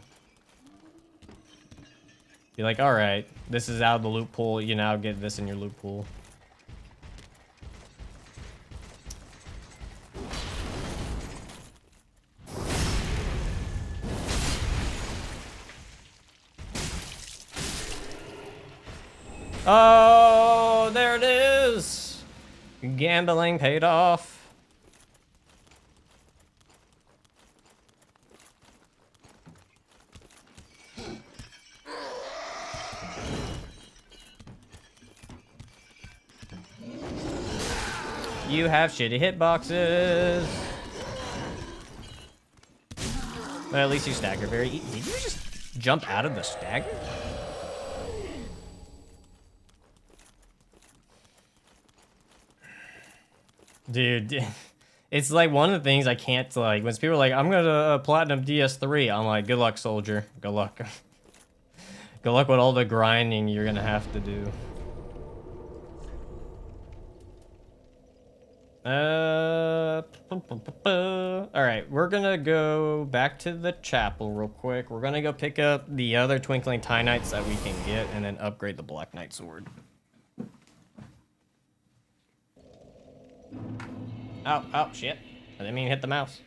be like, all right, this is out of the loot pool. You now get this in your loot pool. Oh, there it is. Gambling paid off. You have shitty hitboxes. But at least you stagger very easy. Did you just jump out of the stagger? Dude, It's like one of the things I can't like when people are like, I'm gonna platinum DS3. I'm like, good luck, soldier. Good luck. Good luck with all the grinding you're gonna have to do. All right, we're gonna go back to the chapel real quick. We're gonna go pick up the other Twinkling Tinites that we can get, and then upgrade the Black Knight sword. Oh, oh, shit. I didn't mean to hit the mouse.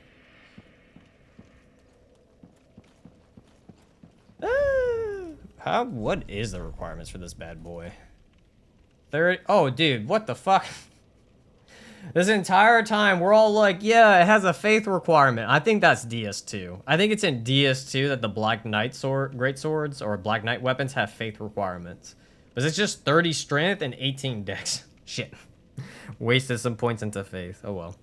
What is the requirements for this bad boy? 30, oh, dude, what the fuck? This entire time, we're all like, yeah, it has a faith requirement. I think that's DS2. I think it's in DS2 that the Black Knight great swords or Black Knight weapons have faith requirements. But it's just 30 strength and 18 dex. Shit. Wasted some points into faith. Oh well.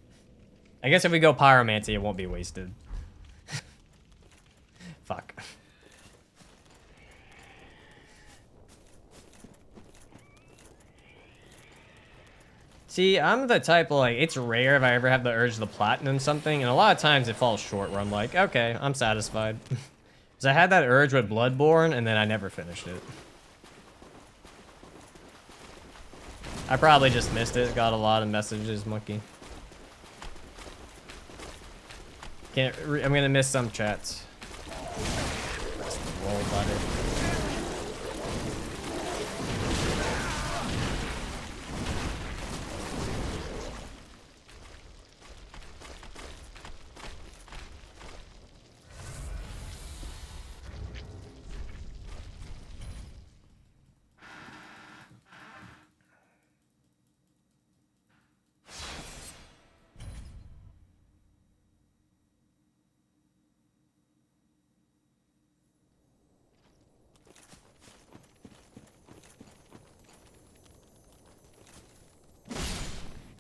I guess if we go pyromancy, it won't be wasted. Fuck. See, I'm the type of, like, it's rare if I ever have the urge to platinum something, and a lot of times it falls short where I'm like, okay, I'm satisfied. Because I had that urge with Bloodborne, and then I never finished it. I probably just missed it. Got a lot of messages, monkey. I'm gonna miss some chats. Press the roll button.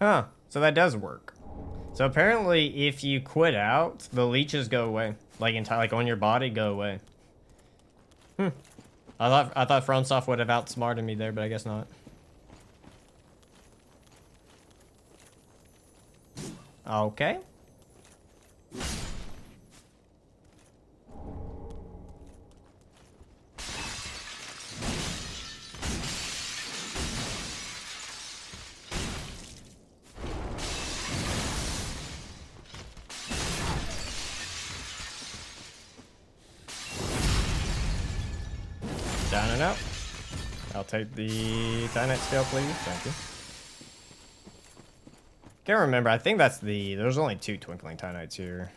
Huh, so that does work. So apparently if you quit out, the leeches go away. Like on your body, go away. I thought FromSoft would have outsmarted me there, but I guess not. Okay. Down and out. I'll take the Tynite scale, please. Thank you. Can't remember. I think that's the... There's only 2 Twinkling Tynites here.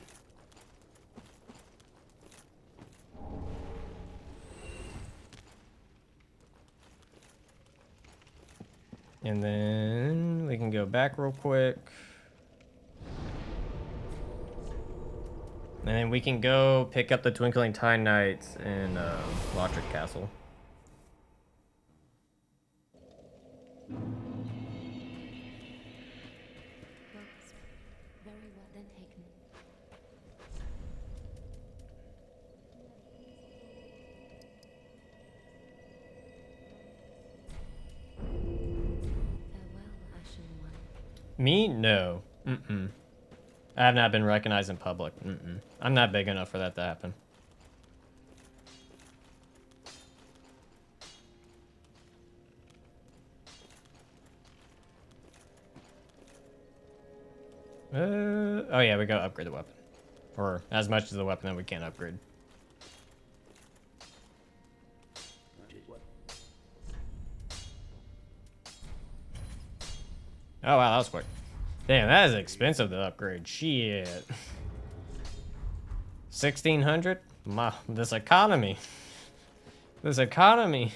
And then we can go back real quick. And then we can go pick up the Twinkling Tynites in Lothric Castle. Very well then taken. Farewell, Ashen One. Me? No. I have not been recognized in public. I'm not big enough for that to happen. Oh yeah, we gotta upgrade the weapon. Or as much as the weapon that we can't upgrade. Oh wow, that was quick. Damn, that is expensive to upgrade. Shit. 1600? My, this economy. This economy.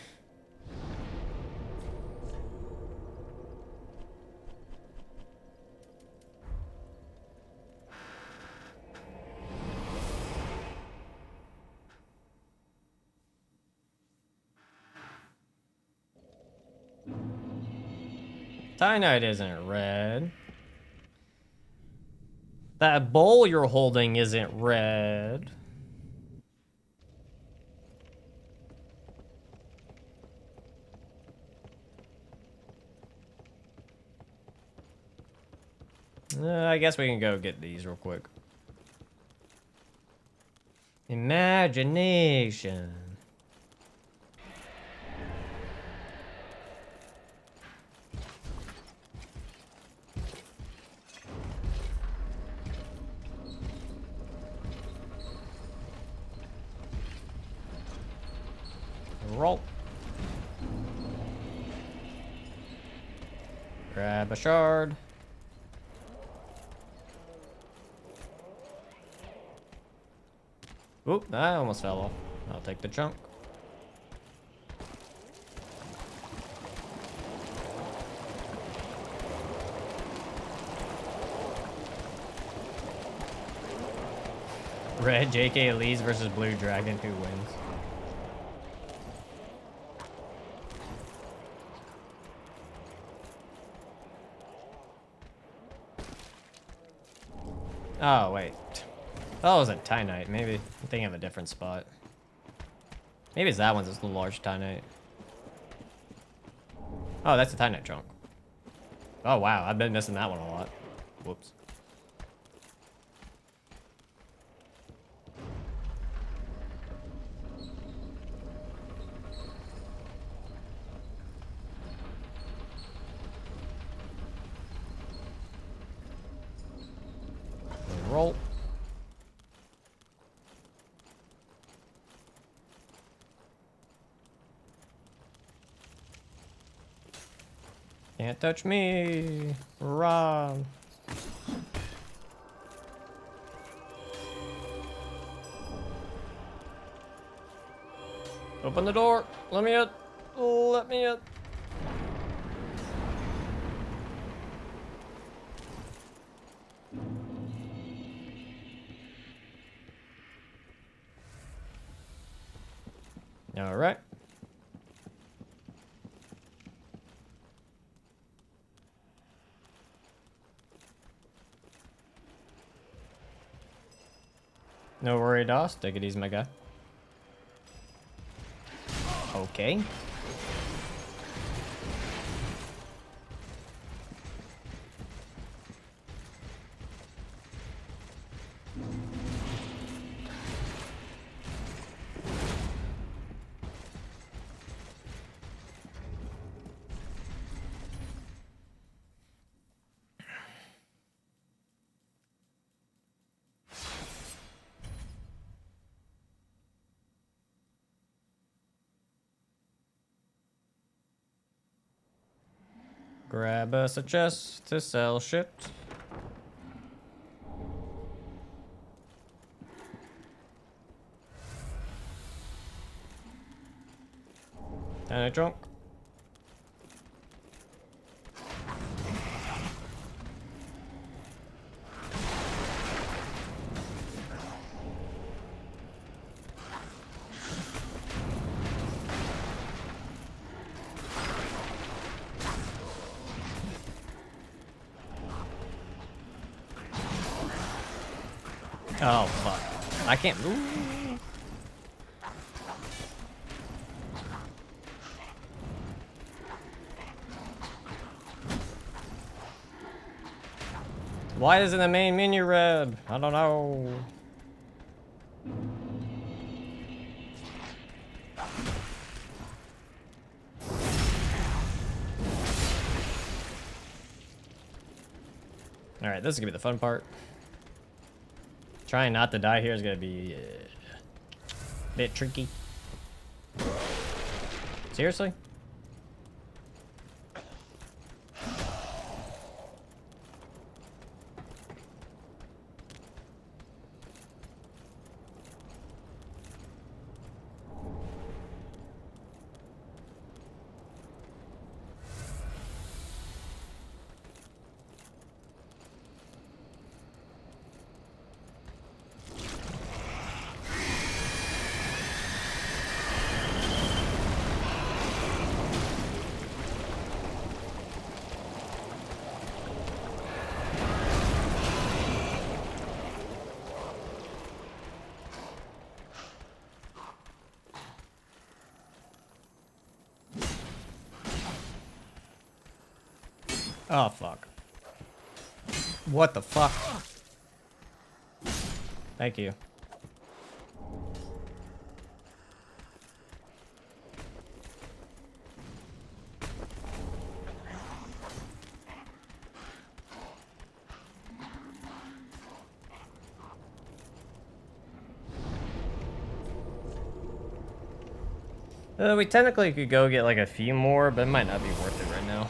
Tynite isn't red. That bowl you're holding isn't red. I guess we can go get these real quick. Imagination. Roll. Grab a shard. Oop, I almost fell off. I'll take the chunk. Red JK Elise versus Blue Dragon. Who wins? Oh, wait. Oh, it was a Tynite. Maybe I'm thinking of a different spot. Maybe it's that one's just the large Tynite. Oh, that's a Tynite chunk. Oh, wow. I've been missing that one a lot. Whoops. Roll. Can't touch me. Run. Open the door. Let me in. Let me in. All right. No worry, Doss. Take it easy, my guy. Okay. Grab us a chest to sell shit. And a trunk. Oh, fuck. I can't move. Why isn't the main menu red? I don't know. Alright, this is gonna be the fun part. Trying not to die here is gonna be a bit tricky. Seriously? Oh, fuck. What the fuck? Thank you. We technically could go get like a few more, but it might not be worth it right now.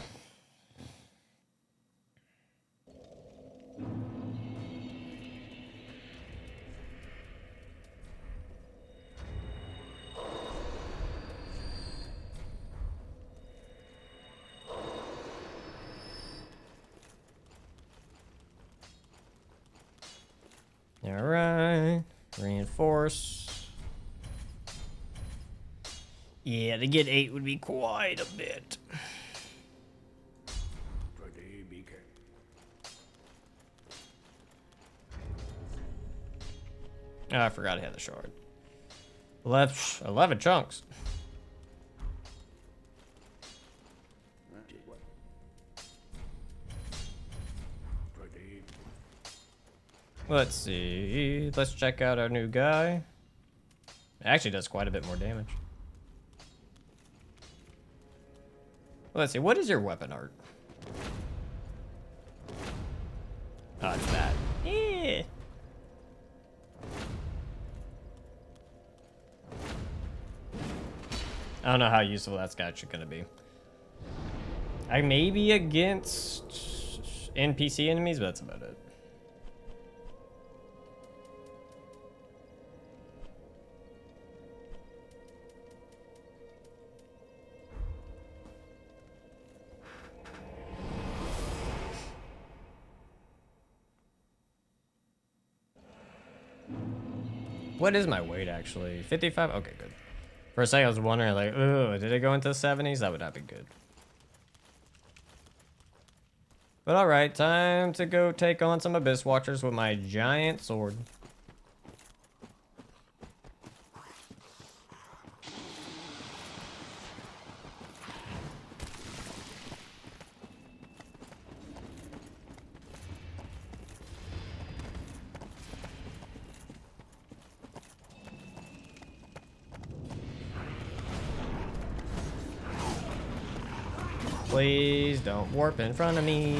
Alright. Reinforce. Yeah, to get 8 would be quite a bit. Oh, I forgot I had the shard. 11 chunks. Let's see. Let's check out our new guy. It actually does quite a bit more damage. Let's see. What is your weapon art? Oh, it's that. Yeah. I don't know how useful that's actually going to be. I may be against NPC enemies, but that's about it. What is my weight actually? 55? Okay, good. For a second I was wondering like, oh, did it go into the 70s? That would not be good. But alright, time to go take on some Abyss Watchers with my giant sword. Please don't warp in front of me.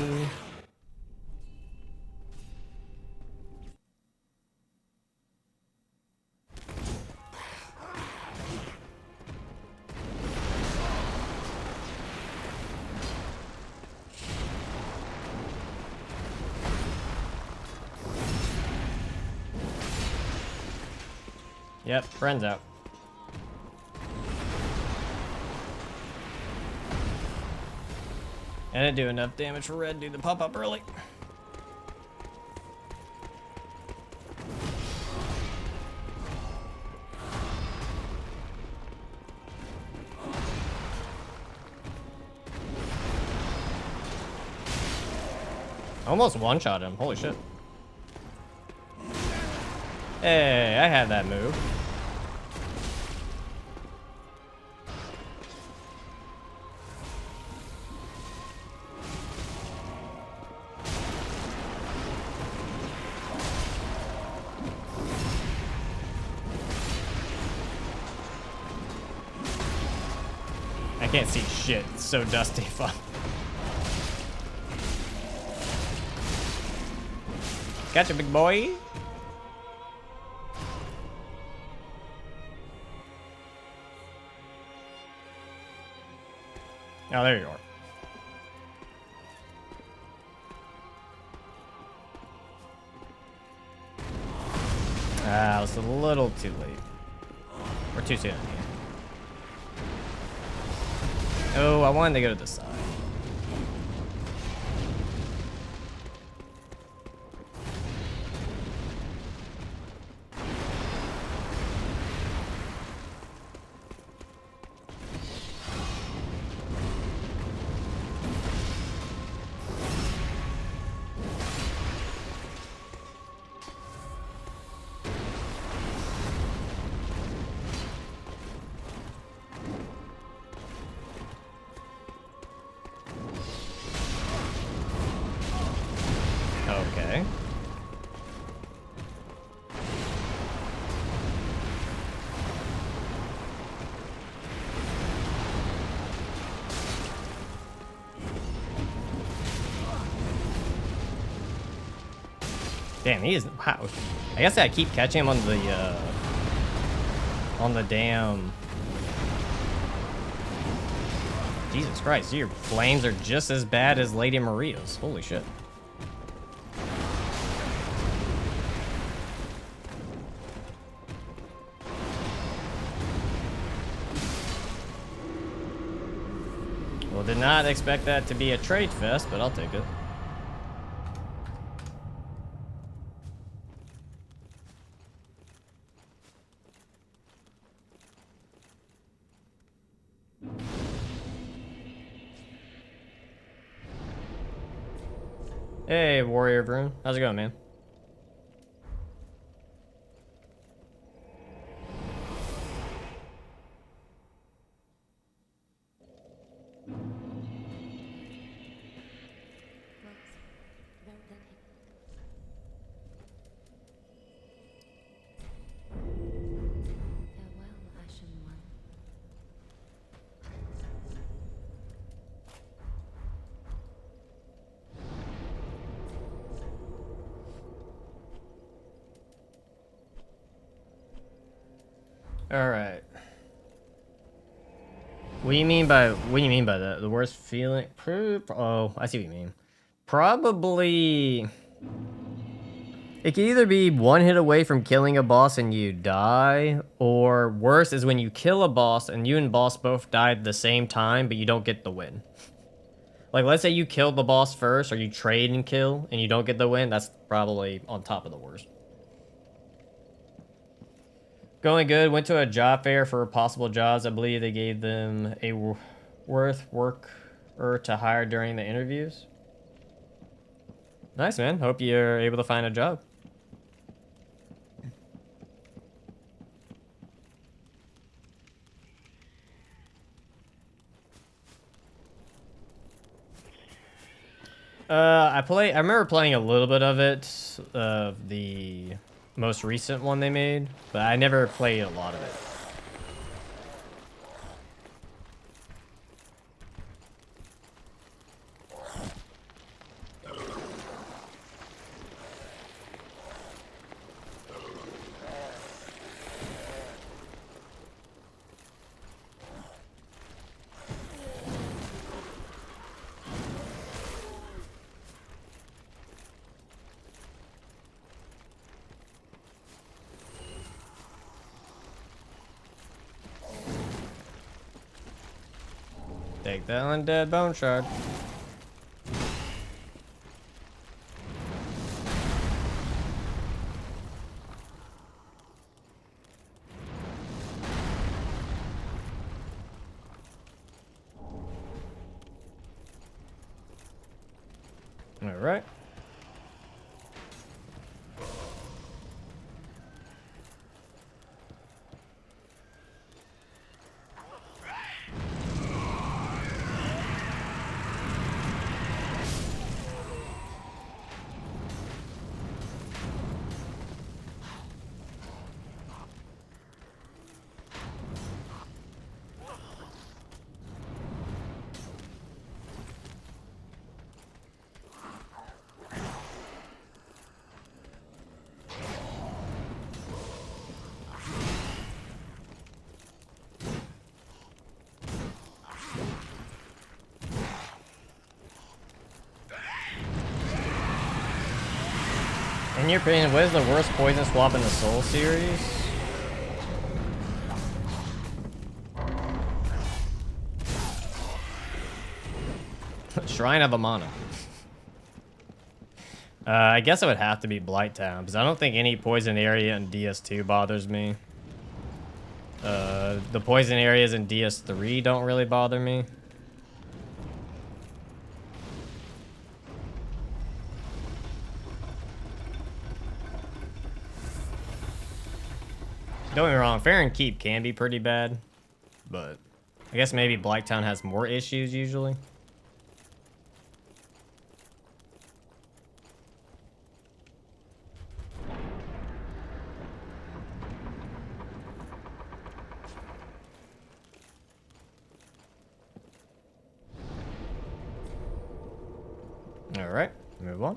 Yep, friends out. I didn't do enough damage for Red Dude to pop up early. Almost one-shot him. Holy shit. Hey, I had that move. I can't see shit. It's so dusty. Fuck. Gotcha, big boy. Oh, there you are. Ah, it's a little too late. Or too soon. Oh, I wanted to go to the side. Damn, he is. Wow. I guess I keep catching him on the damn. Jesus Christ, your flames are just as bad as Lady Maria's. Holy shit. Well, did not expect that to be a trade fest, but I'll take it. Hey, Warrior Vroom. How's it going, man? Farewell, Ashen One. All right. What do you mean by that? The worst feeling? Oh, I see what you mean. Probably. It can either be one hit away from killing a boss and you die, or worse is when you kill a boss and you and boss both die at the same time, but you don't get the win. Like, let's say you killed the boss first, or you trade and kill, and you don't get the win. That's probably on top of the worst. Going good. Went to a job fair for possible jobs. I believe they gave them a worth worker to hire during the interviews. Nice, man. Hope you're able to find a job. I remember playing a little bit of it, the most recent one they made, but I never played a lot of it. Take that undead bone shard. All right. In your opinion, what is the worst poison swap in the Soul series? Shrine of Amana. I guess it would have to be Blighttown, because I don't think any poison area in DS2 bothers me. The poison areas in DS3 don't really bother me. Don't get me wrong, Farron Keep can be pretty bad, but I guess maybe Blighttown has more issues usually. All right, move on.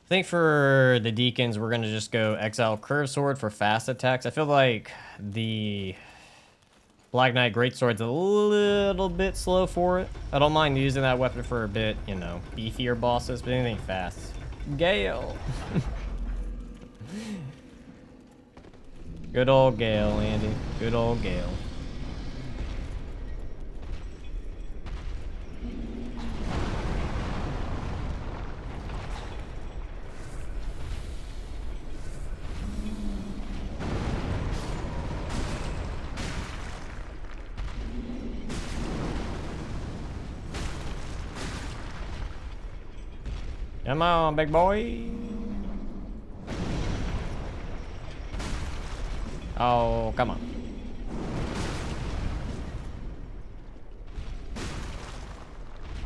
think for the Deacons, we're going to just go Exile Curve Sword for fast attacks. I feel like the Black Knight Greatsword's a little bit slow for it. I don't mind using that weapon for a bit, you know, beefier bosses, but anything fast. Gale. Good old Gale, Andy. Good old Gale. Come on, big boy. Oh, come on.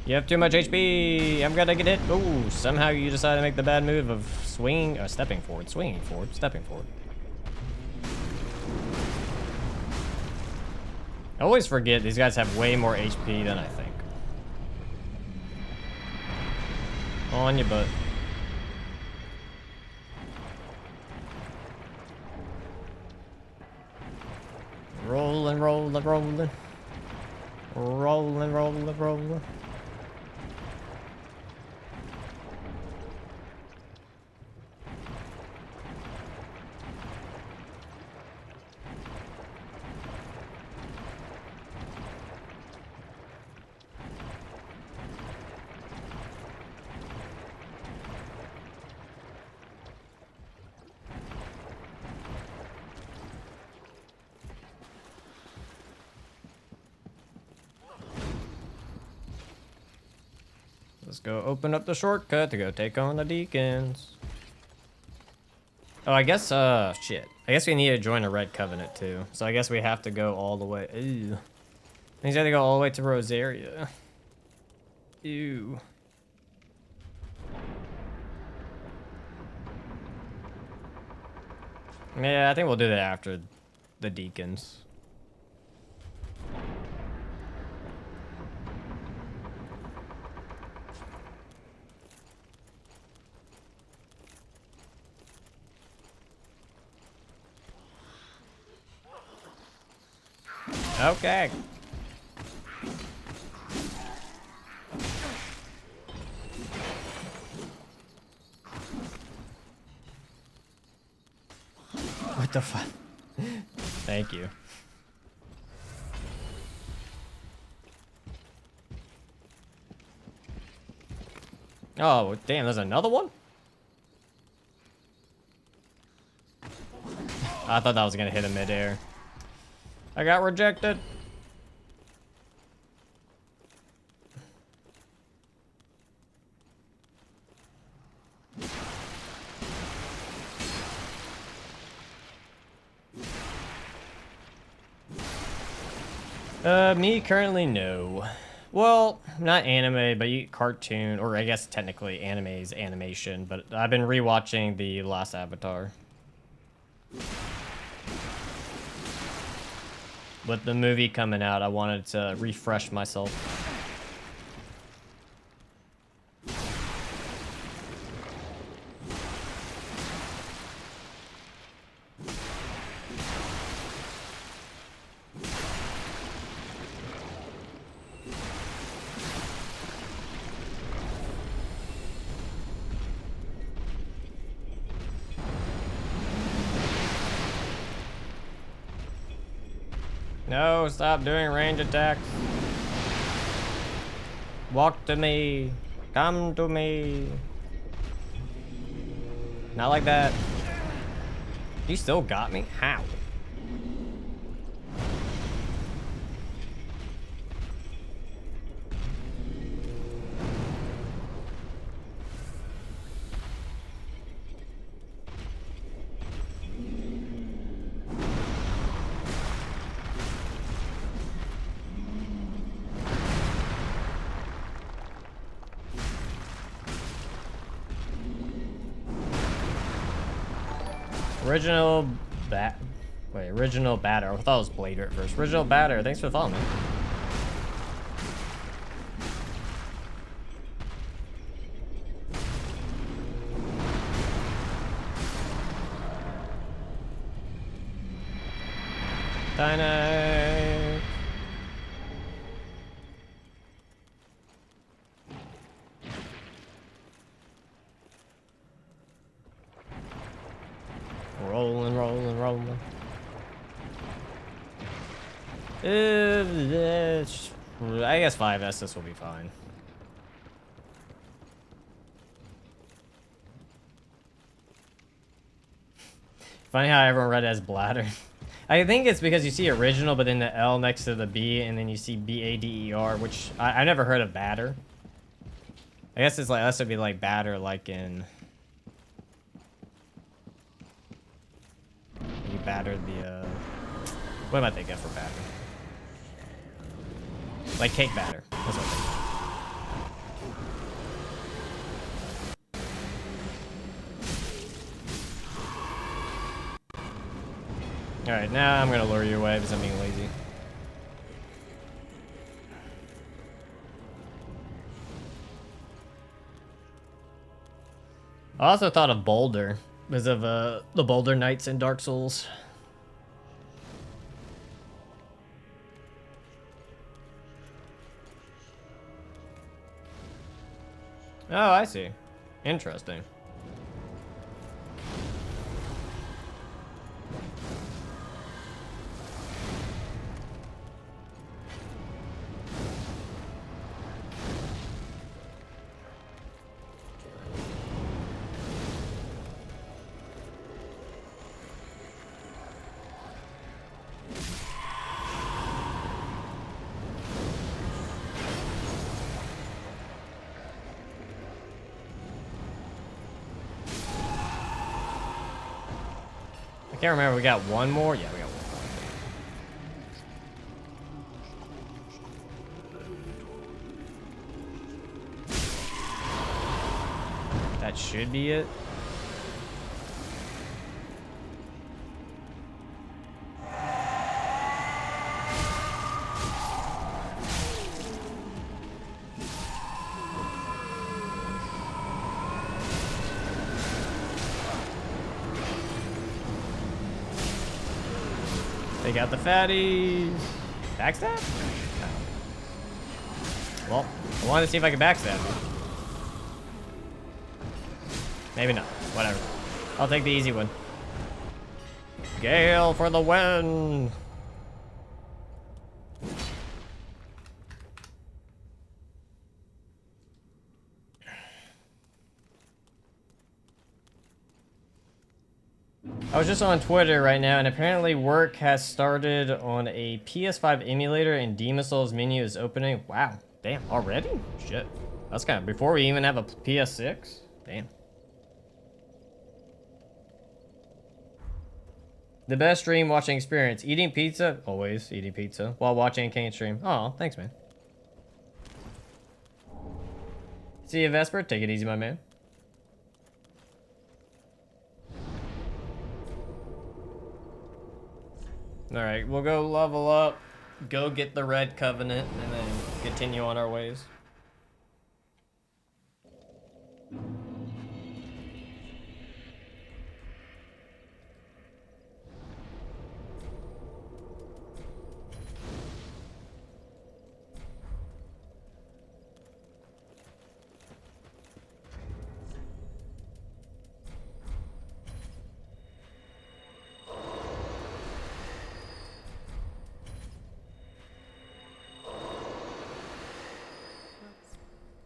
You have too much HP. I'm gonna get hit. Ooh, somehow you decide to make the bad move of swinging, stepping forward, swinging forward, stepping forward. I always forget these guys have way more HP than I think. On your butt. Rolling, rolling, rolling. Rolling, rolling, rolling. Let's go open up the shortcut to go take on the Deacons. Oh, I guess, shit. I guess we need to join a Red Covenant, too. So I guess we have to go all the way. Ew. Means we have to go all the way to Rosaria. Ew. Yeah, I think we'll do that after the Deacons. Okay. What the fuck? Thank you. Oh, damn, there's another one? I thought that was gonna hit him midair. I got rejected. Me currently no. Well, not anime, but cartoon, or I guess technically anime is animation, but I've been rewatching The Last Avatar. With the movie coming out, I wanted to refresh myself. No, stop doing range attacks. Walk to me. Come to me. Not like that. You still got me? How? Original batter. I thought it was Blader at first. Original batter. Thanks for following me. Dynamite. Rolling, rolling, rolling. I guess 5 Estus will be fine. Funny how everyone read it as bladder. I think it's because you see original, but then the L next to the B, and then you see B-A-D-E-R, which I never heard of batter. I guess it's like, this would be like batter, like in... You battered the, what am I thinking for batter? Like cake batter. That's what I'm thinking. Alright, now I'm gonna lure you away because I'm being lazy. I also thought of Boulder because of the Boulder Knights in Dark Souls. Oh, I see. Interesting. I can't remember. We got one more? Yeah, we got one more. That should be it. They got the fatties. Backstab? No. Well, I wanted to see if I could backstab. Maybe not. Whatever. I'll take the easy one. Gale for the win! I was just on Twitter right now, and apparently work has started on a PS5 emulator, and Demon Souls menu is opening. Wow, damn, already? Shit. That's kind of before we even have a PS6? Damn. The best stream watching experience. Eating pizza? Always eating pizza. While watching a Kane stream. Oh, thanks, man. See you, Vesper. Take it easy, my man. Alright, we'll go level up, go get the Red Covenant, and then continue on our ways.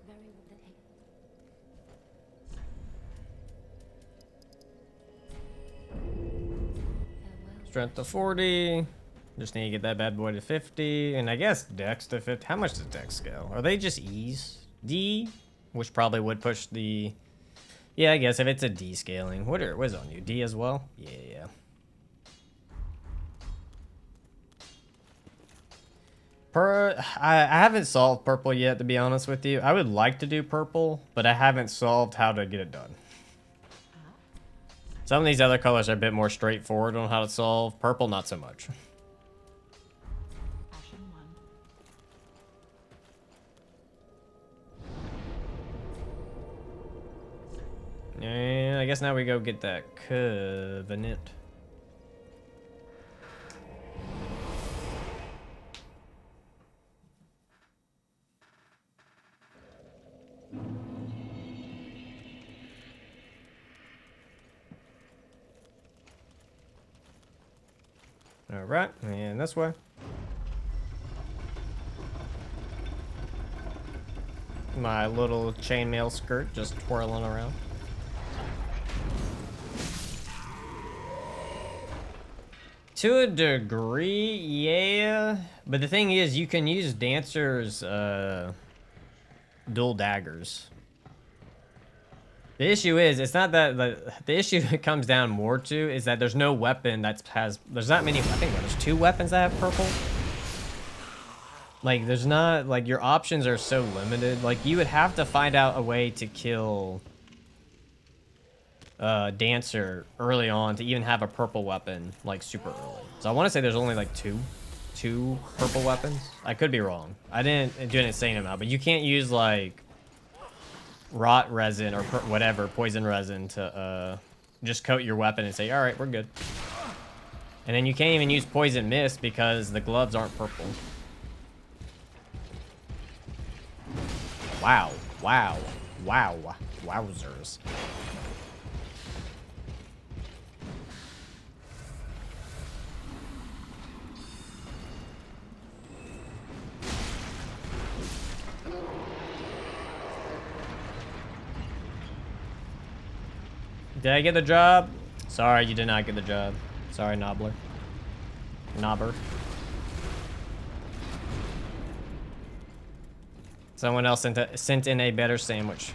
Very with the egg. Farewell. Strength to 40. Just need to get that bad boy to 50. And I guess Dex to 50. How much does Dex scale? Are they just E's? D? Which probably would push the... Yeah, I guess if it's a D scaling. What is on you? D as well? Yeah. I haven't solved purple yet, to be honest with you. I would like to do purple, but I haven't solved how to get it done. Some of these other colors are a bit more straightforward on how to solve. Purple, not so much. Ashen 1. And I guess now we go get that Covenant. All right, and this way. My little chainmail skirt just twirling around. To a degree, yeah. But the thing is, you can use Dancer's dual daggers. The issue is, it's not that the issue it comes down more to is that there's no weapon there's not many. I think there's 2 weapons that have purple. Like, there's not, like, your options are so limited. Like, you would have to find out a way to kill Dancer early on to even have a purple weapon, like, super early. So I want to say there's only, like, two purple weapons. I could be wrong. I didn't do an insane amount, but you can't use, like, rot resin or whatever, poison resin to just coat your weapon and say, all right, we're good. And then you can't even use poison mist because the gloves aren't purple. Wow, wow, wow, wowzers. Did I get the job? Sorry, you did not get the job. Sorry, Nobbler. Knobber. Someone else sent in a better sandwich.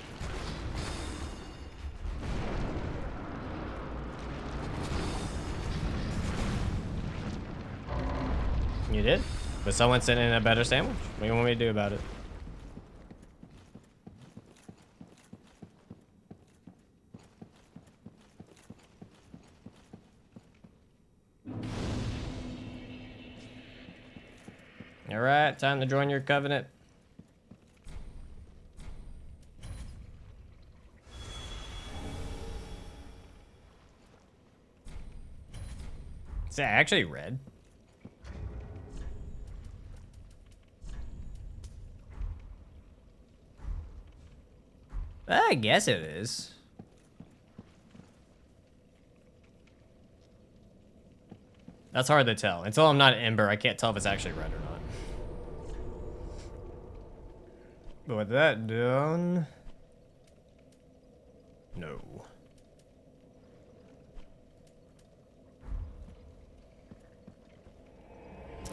You did? But someone sent in a better sandwich? What do you want me to do about it? Alright, time to join your covenant. Is that actually red? I guess it is. That's hard to tell. Until I'm not Ember, I can't tell if it's actually red or not. But with that done... No.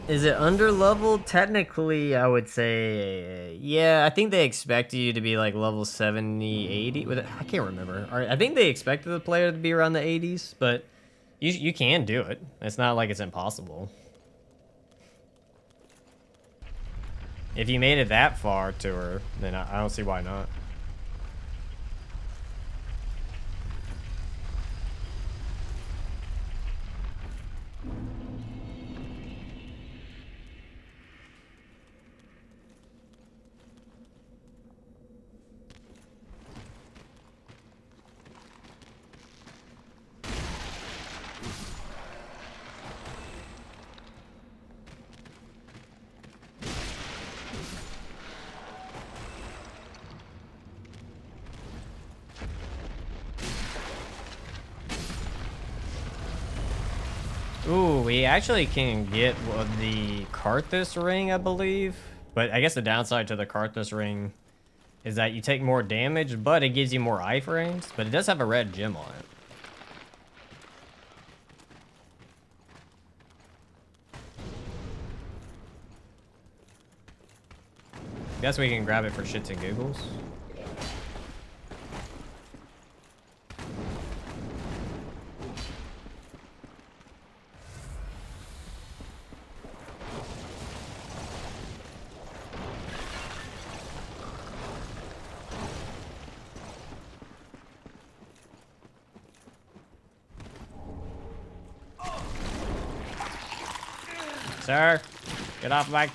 Is it under leveled? Technically, I would say, yeah, I think they expect you to be like level 70, 80. I can't remember. I think they expected the player to be around the 80s, but you can do it. It's not like it's impossible. If you made it that far to her, then I don't see why not. Ooh, we actually can get the Karthus ring, I believe. But I guess the downside to the Karthus ring is that you take more damage, but it gives you more iframes. But it does have a red gem on it. Guess we can grab it for shits and giggles. Sir, get off my...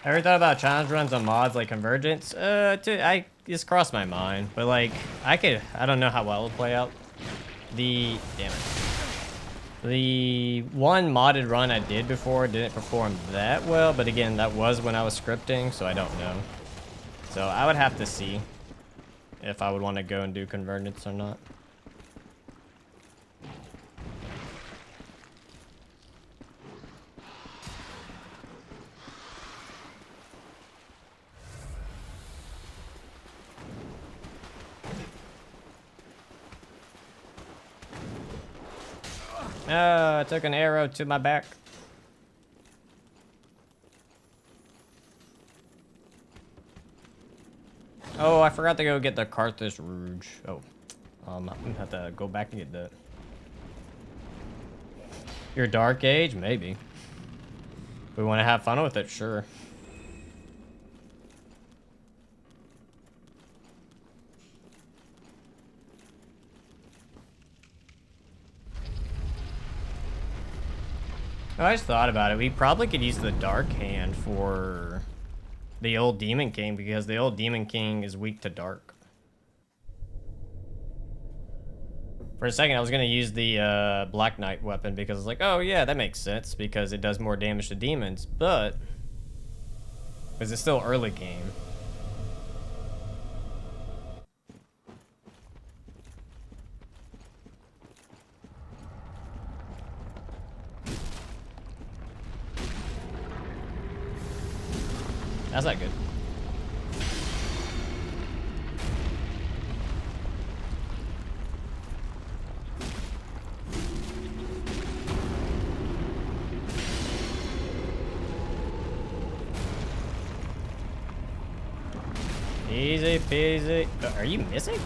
Ever thought about challenge runs on mods like Convergence? I just crossed my mind, but like, I don't know how well it'll play out. Damn it. The one modded run I did before didn't perform that well, but again, that was when I was scripting, so I don't know. So I would have to see if I would want to go and do Convergence or not. I took an arrow to my back. Oh, I forgot to go get the Carthus Rouge. Oh, I'm gonna have to go back and get that. Your Dark Age? Maybe. We want to have fun with it, sure. Oh, I just thought about it. We probably could use the Dark Hand for the old Demon King because the old Demon King is weak to Dark. For a second, I was going to use the Black Knight weapon because I was like, oh yeah, that makes sense because it does more damage to demons, but because it's still early game. That's not good. Easy peasy. Are you missing?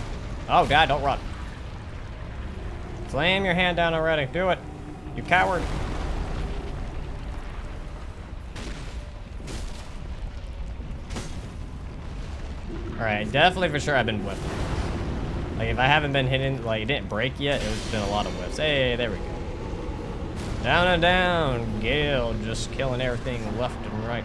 Oh god, don't run. Slam your hand down already. Do it. You coward. Alright, definitely for sure I've been whipped. Like, if I haven't been hitting, like, it didn't break yet, it's been a lot of whips. Hey, there we go. Down and down. Gale just killing everything left and right.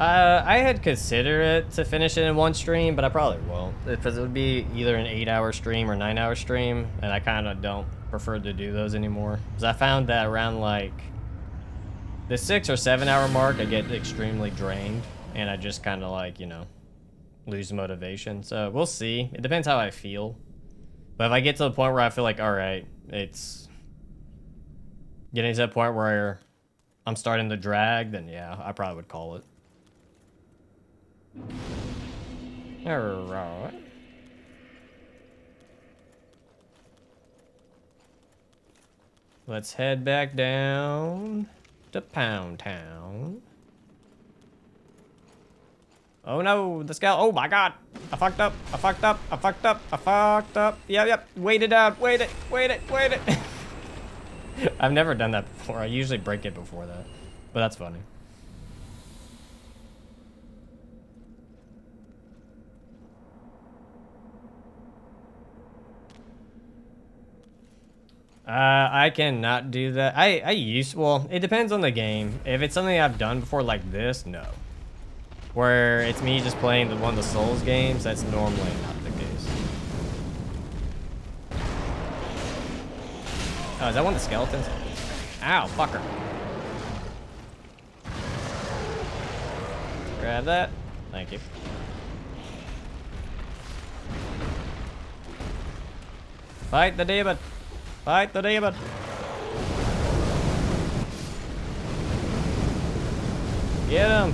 I had considered it to finish it in one stream, but I probably won't. Because it would be either an 8-hour stream or 9-hour stream, and I kind of don't prefer to do those anymore. Because I found that around, like, the 6 or 7 hour mark, I get extremely drained, and I just kind of, like, you know, lose motivation. So, we'll see. It depends how I feel. But if I get to the point where I feel like, alright, it's getting to that point where I'm starting to drag, then yeah, I probably would call it. Alright. Let's head back down to Pound Town. Oh no, the scout. Oh my god. I fucked up. I fucked up. I fucked up. I fucked up. Yep. Wait it out. Wait it. I've never done that before. I usually break it before that. But that's funny. I cannot do that. Well, it depends on the game. If it's something I've done before like this, no. Where it's me just playing one of the Souls games, that's normally not the case. Oh, is that one of the skeletons? Ow, fucker. Grab that. Thank you. Fight the demon. Fight the demon. Get him.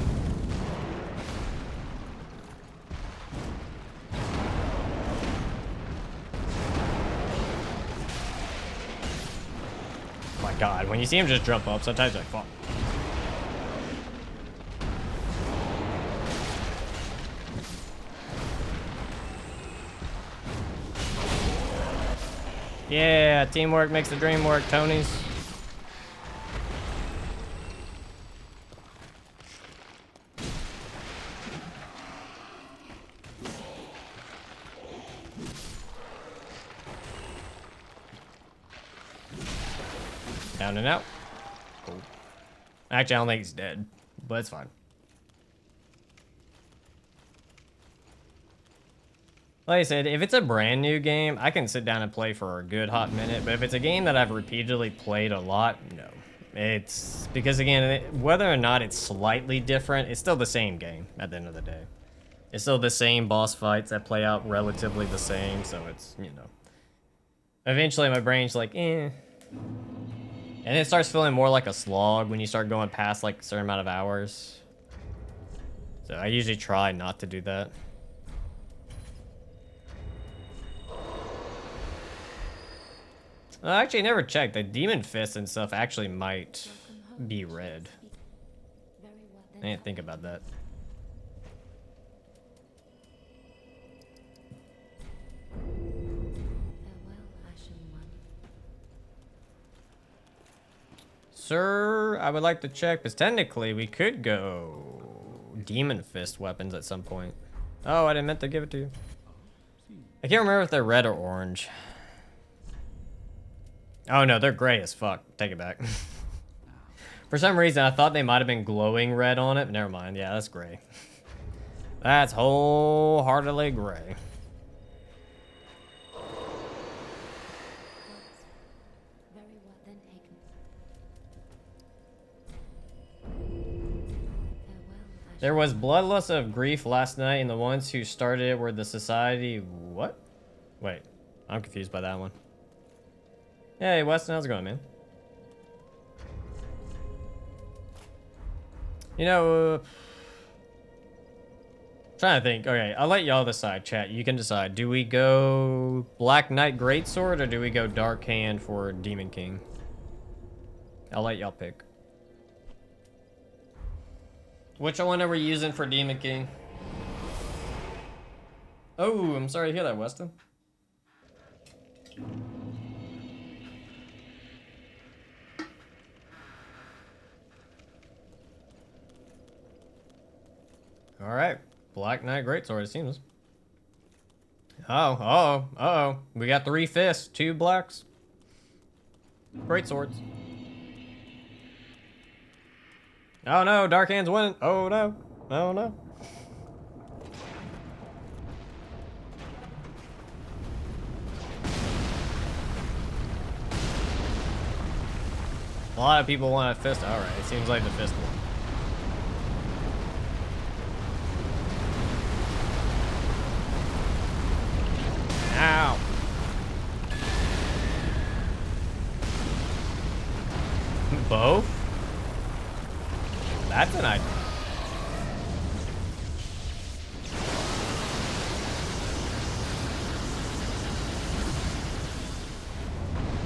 Oh my god, when you see him just jump up, sometimes you're like, fuck. Yeah, teamwork makes the dream work, Tonys. Down and out. Cool. Actually, I don't think he's dead, but it's fine. Like I said, if it's a brand new game, I can sit down and play for a good hot minute. But if it's a game that I've repeatedly played a lot, no. It's because, again, whether or not it's slightly different, it's still the same game at the end of the day. It's still the same boss fights that play out relatively the same. So it's, you know, eventually my brain's like, eh. And it starts feeling more like a slog when you start going past like a certain amount of hours. So I usually try not to do that. I actually never checked. The Demon Fist and stuff actually might be red. Very well I then. didn't think about that. Farewell, Ashen One. Sir, I would like to check, because technically we could go Demon Fist weapons at some point. Oh, I didn't meant to give it to you. I can't remember if they're red or orange. Oh no, they're gray as fuck. Take it back. For some reason, I thought they might have been glowing red on it. But never mind. Yeah, that's gray. That's wholeheartedly gray. Very well then taken. Farewell, Ashen. There was Bloodlust of Grief last night, and the ones who started it were the Society... What? Wait, I'm confused by that one. Hey, Weston, how's it going, man? You know, trying to think. Okay, I'll let y'all decide, chat. You can decide. Do we go Black Knight Greatsword, or do we go Dark Hand for Demon King? I'll let y'all pick. Which one are we using for Demon King? Oh, I'm sorry to hear that, Weston. All right, Black Knight Greatsword, it seems. Oh. We got 3 fists, 2 blacks. Great swords. Oh no, Dark Hand's winning. Oh no. Oh no. A lot of people want a fist. All right, it seems like the fist one. Ow. Both? That's an idea.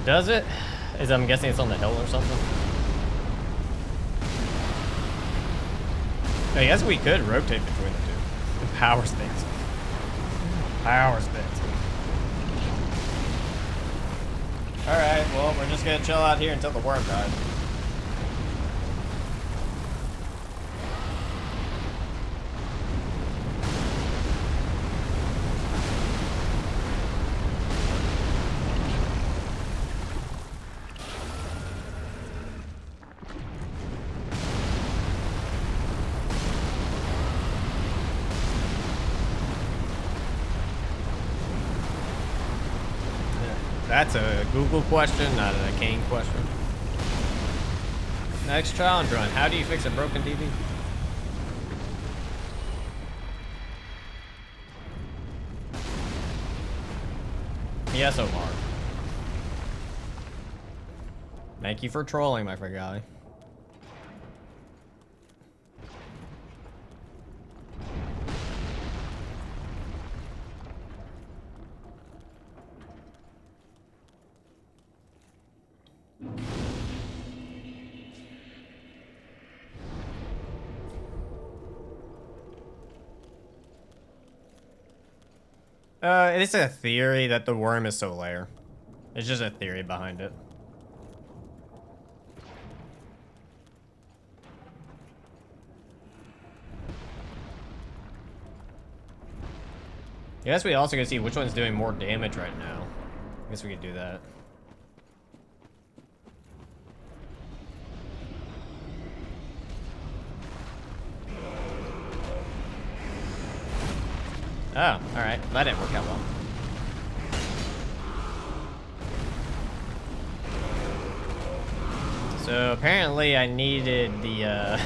Does it? I'm guessing it's on the hill or something. I guess we could rotate between the two. Power spins. Power spins. Alright, well, we're just gonna chill out here until the worm dies. That's a Google question, not a Kane question. Next challenge run. How do you fix a broken TV? Yes, Omar. Thank you for trolling, my friend guy. It's a theory that the worm is Solaire. It's just a theory behind it. I guess we also can see which one's doing more damage right now. I guess we could do that. Oh, alright. That didn't work out well. So apparently I needed the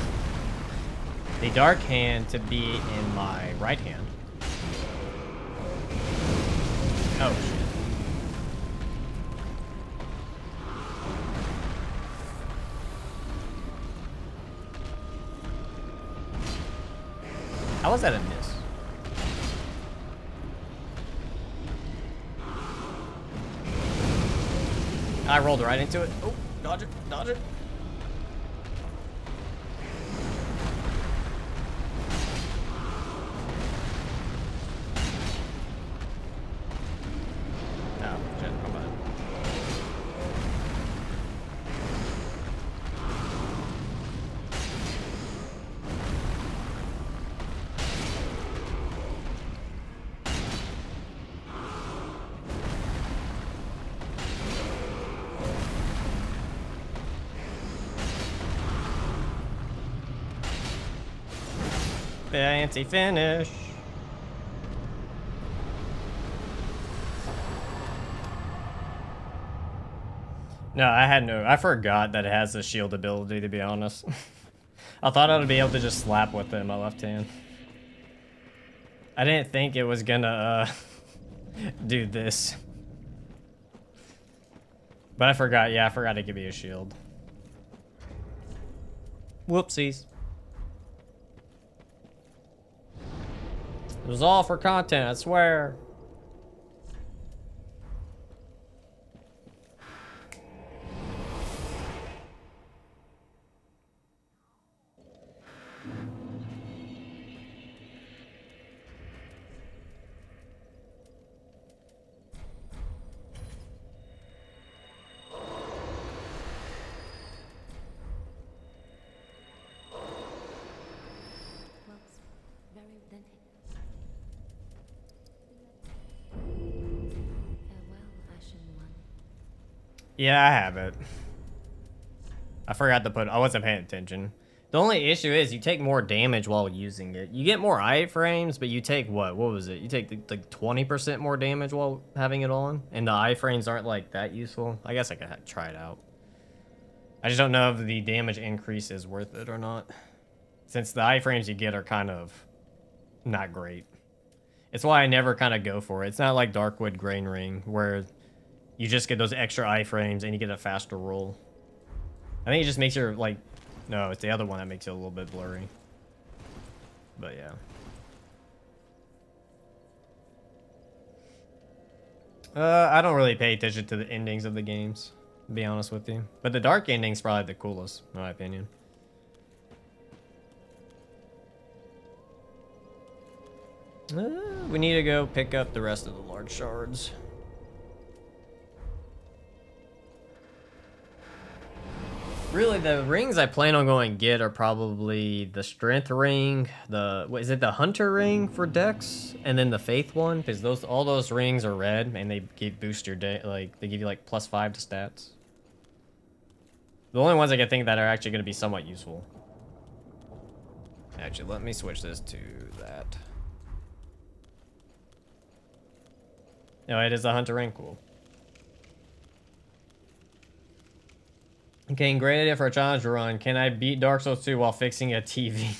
Dark Hand to be in my right hand. Oh, shit. How was that a miss? I rolled right into it. Oh, dodge it, dodge it. Oh, shit, come on. Fancy finish. No, I forgot that it has the shield ability, to be honest. I thought I would be able to just slap with it in my left hand. I didn't think it was gonna, do this. But I forgot, yeah, I forgot it could be a shield. Whoopsies. It was all for content, I swear. Well, very then. Farewell, Ashen One. Yeah, I have it. I forgot to put, I wasn't paying attention. The only issue is you take more damage while using it. You get more iframes, but you take what was it? You take like 20% more damage while having it on, and the iframes aren't like that useful. I guess I could try it out. I just don't know if the damage increase is worth it or not, since the iframes you get are kind of not great. It's why I never kind of go for it. It's not like Darkwood Grain Ring, where you just get those extra iframes and you get a faster roll. I think it just makes your, like, no, it's the other one that makes it a little bit blurry. But yeah. I don't really pay attention to the endings of the games, to be honest with you. But the dark ending's probably the coolest, in my opinion. We need to go pick up the rest of the large shards. Really, the rings I plan on going get are probably the strength ring, is it the hunter ring for Dex, and then the faith one, because all those rings are red and they boost your day, like they give you like +5 to stats. The only ones I can think that are actually going to be somewhat useful. Actually, let me switch this to that. No, it is a hunter ring, cool. Okay, great idea for a challenge run. Can I beat Dark Souls 2 while fixing a TV?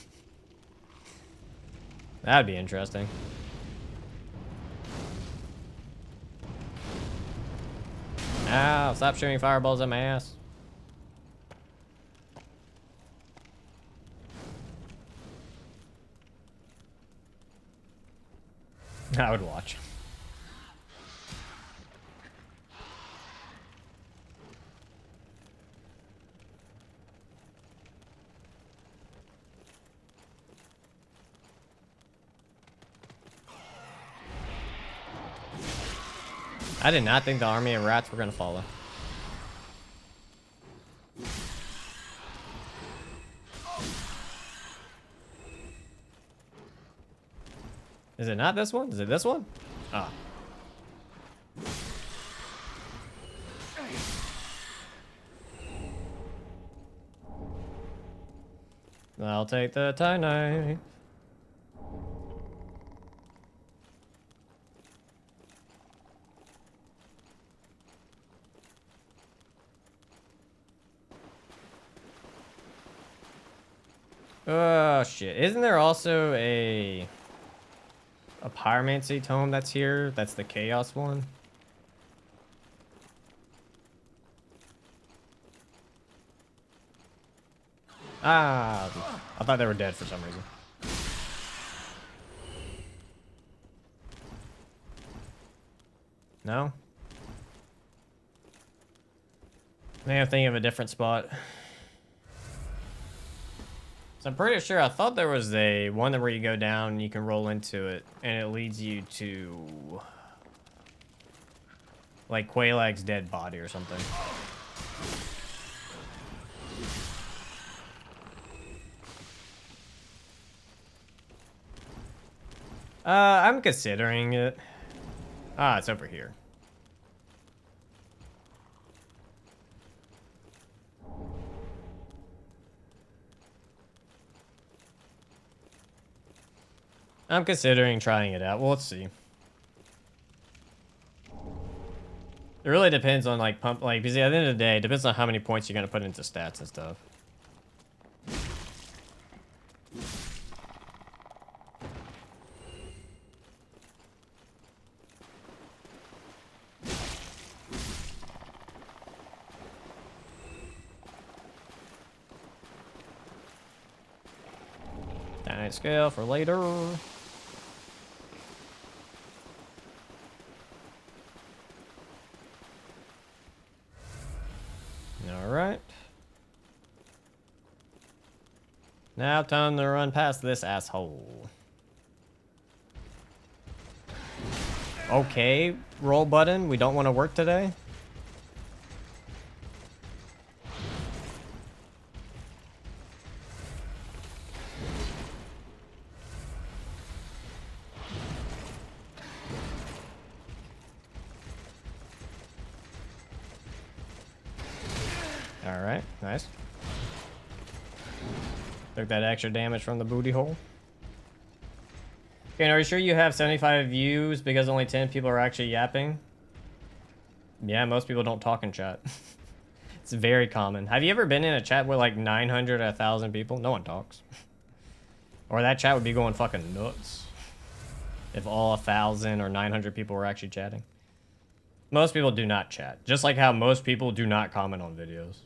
That'd be interesting. Ow, stop shooting fireballs at my ass. I would watch. I did not think the army of rats were gonna follow. Is it not this one? Is it this one? Ah. I'll take the tie knife. Oh shit. Isn't there also a pyromancy tome that's here? That's the chaos one. Ah, I thought they were dead for some reason. No? Maybe I'm thinking of a different spot. So I'm pretty sure I thought there was a one where you go down and you can roll into it and it leads you to like Quaylag's dead body or something. I'm considering it. Ah, it's over here. I'm considering trying it out. Well, let's see. It really depends on like because at the end of the day, it depends on how many points you're gonna put into stats and stuff. Dynamite scale for later. Alright. Now time to run past this asshole. Okay, roll button. We don't want to work today. Alright, nice. Took that extra damage from the booty hole. Okay, are you sure you have 75 views because only 10 people are actually yapping? Yeah, most people don't talk in chat. It's very common. Have you ever been in a chat with like 900 or 1,000 people? No one talks. Or that chat would be going fucking nuts. If all 1,000 or 900 people were actually chatting. Most people do not chat. Just like how most people do not comment on videos.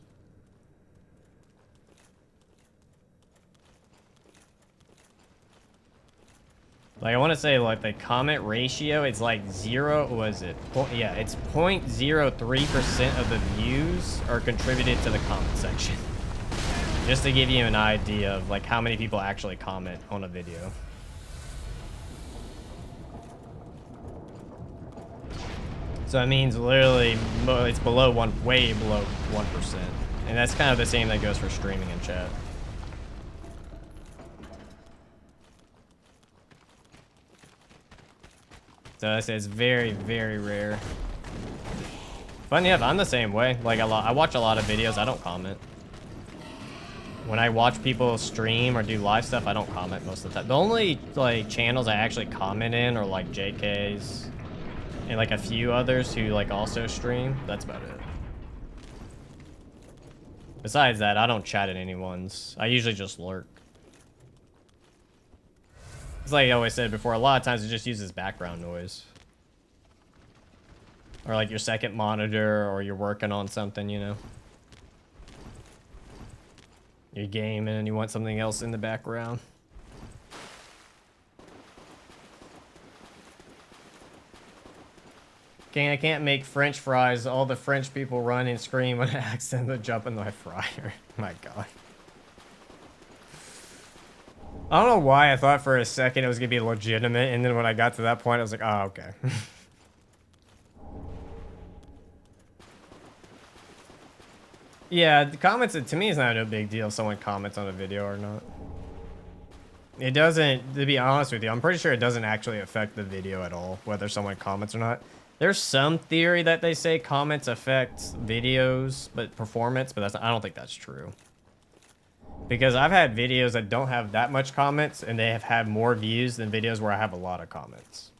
Like, I want to say, like, the comment ratio, it's like yeah, it's 0.03% of the views are contributed to the comment section. Just to give you an idea of, like, how many people actually comment on a video. So that means literally, it's below way below 1%. And that's kind of the same that goes for streaming and chat. So I say it's very, very rare. Funny enough, I'm the same way. Like I watch a lot of videos, I don't comment. When I watch people stream or do live stuff, I don't comment most of the time. The only like channels I actually comment in are like JK's and like a few others who like also stream. That's about it. Besides that, I don't chat at anyone's. I usually just lurk. It's like I always said before, a lot of times it just uses background noise. Or like your second monitor, or you're working on something, you know. You're gaming and you want something else in the background. I can't make French fries. All the French people run and scream when I accidentally jump in my fryer. My God. I don't know why I thought for a second it was gonna be legitimate, and then when I got to that point, I was like, oh, okay. Yeah, the comments, to me, it's not a big deal if someone comments on a video or not. It doesn't, to be honest with you, I'm pretty sure it doesn't actually affect the video at all, whether someone comments or not. There's some theory that they say comments affect videos, but performance, but I don't think that's true. Because I've had videos that don't have that much comments, and they have had more views than videos where I have a lot of comments.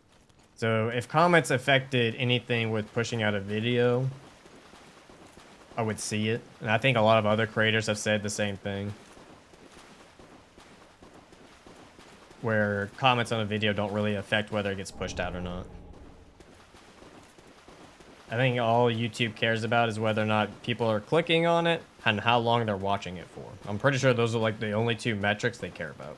So if comments affected anything with pushing out a video, I would see it. And I think a lot of other creators have said the same thing. Where comments on a video don't really affect whether it gets pushed out or not. I think all YouTube cares about is whether or not people are clicking on it and how long they're watching it for. I'm pretty sure those are like the only two metrics they care about.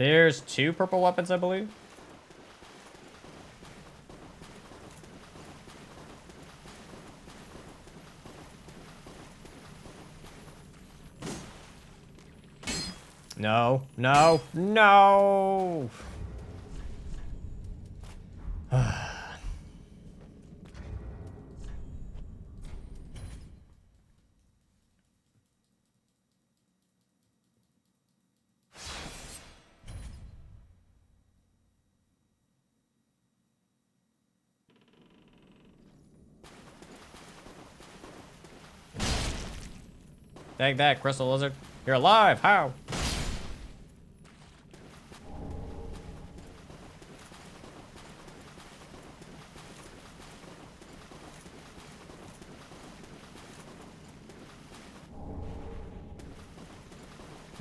There's 2 purple weapons, I believe. No, no, no. Take that, Crystal Lizard. You're alive. How?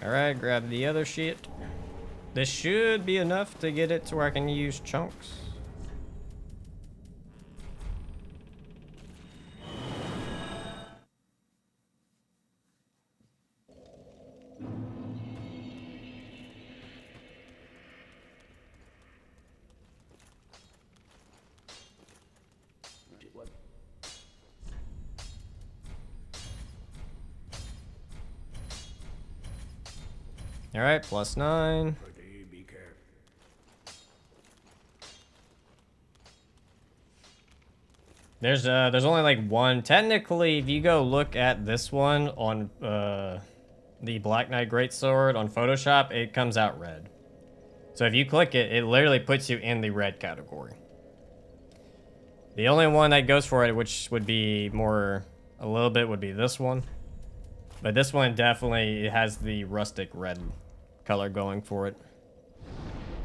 Alright, grab the other shit. This should be enough to get it to where I can use chunks. All right, +9. Be careful. There's only like one. Technically, if you go look at this one on the Black Knight Greatsword on Photoshop, it comes out red. So if you click it, it literally puts you in the red category. The only one that goes for it, which would be more a little bit, would be this one. But this one definitely has the rustic red color going for it.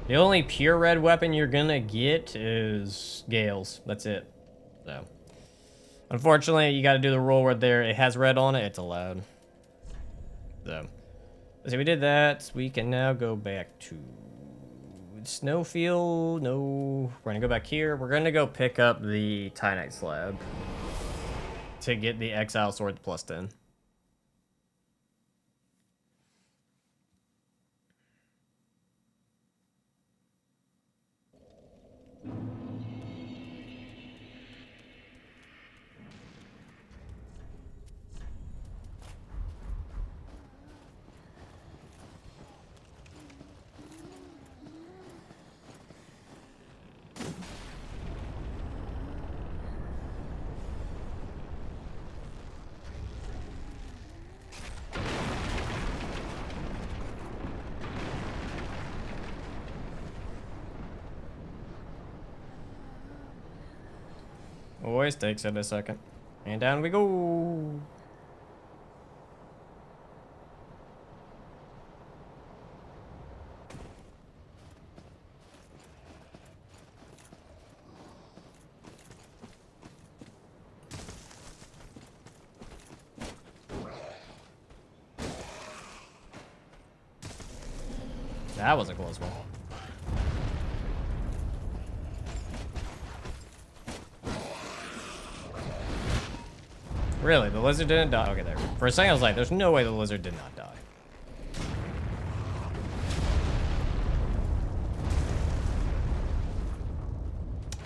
The only pure red weapon you're gonna get is Gale's. That's it. So, unfortunately, you gotta do the rule where it has red on it, it's allowed. So, we did that. We can now go back to Snowfield. No, we're gonna go back here. We're gonna go pick up the Titanite slab to get the Exile Sword +10. Always takes it a second. And down we go. That was a close one. Really, the lizard didn't die? Okay, there. For a second, I was like, there's no way the lizard did not die.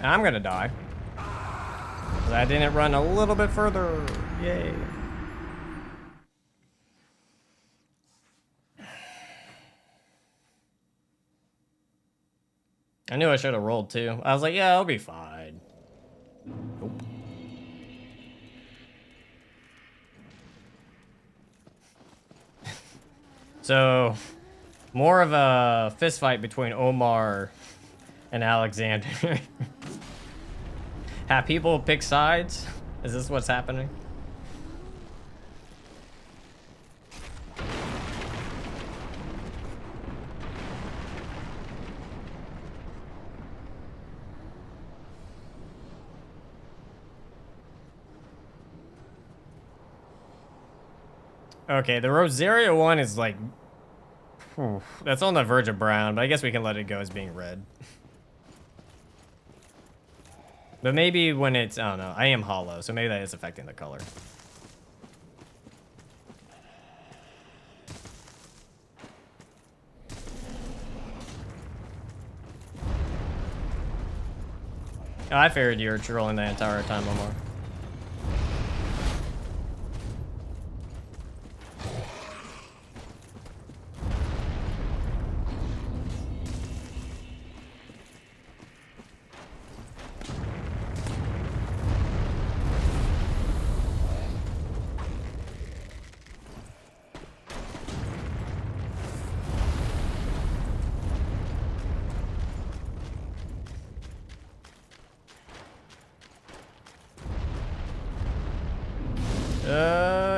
I'm gonna die. 'Cause I didn't run a little bit further. Yay. I knew I should have rolled too. I was like, yeah, I'll be fine. Nope. So, more of a fist fight between Omar and Alexander. Have people pick sides? Is this what's happening? Okay, the Rosaria one is like... Whew, that's on the verge of brown, but I guess we can let it go as being red. But maybe when it's... I don't know. I am hollow, so maybe that is affecting the color. Oh, I figured you were trolling the entire time, Omar.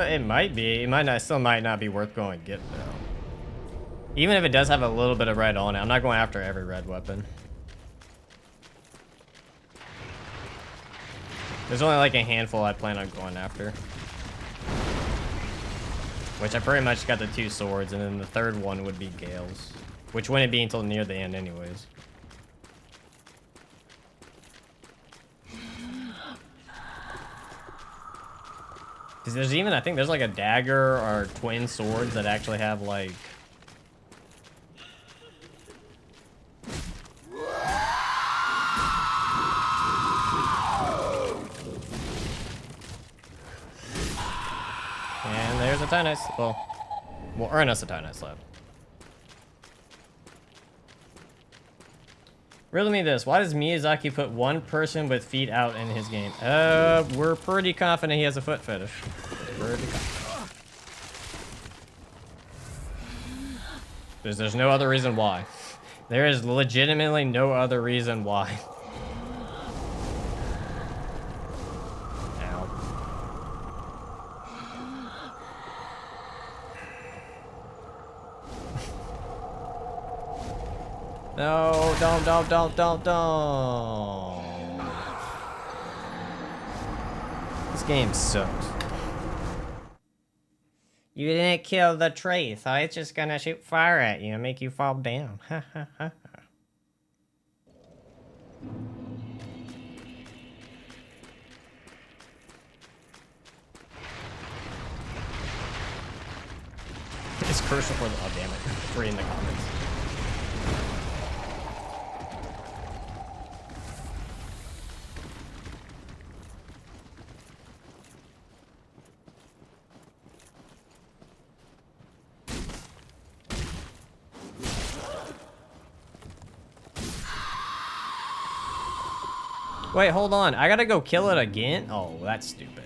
It might be. It might not. Still might not be worth going to get though. Even if it does have a little bit of red on it, I'm not going after every red weapon. There's only like a handful I plan on going after. Which I pretty much got the 2 swords, and then the third one would be Gale's. Which wouldn't be until near the end anyways. Because there's even, I think there's like a dagger or twin swords that actually have like... And there's a Titanite. Well, we'll earn us a Titanite slab. Riddle me this. Why does Miyazaki put one person with feet out in his game? We're pretty confident he has a foot fetish. Pretty confident. There's no other reason why. There is legitimately no other reason why. Ow. No, don't. This game sucks. You didn't kill the tree, so it's just gonna shoot fire at you and make you fall down. Ha ha ha. It's crucial for the. Oh, damn it. 3 in the comments. Wait, hold on. I gotta go kill it again? Oh, that's stupid.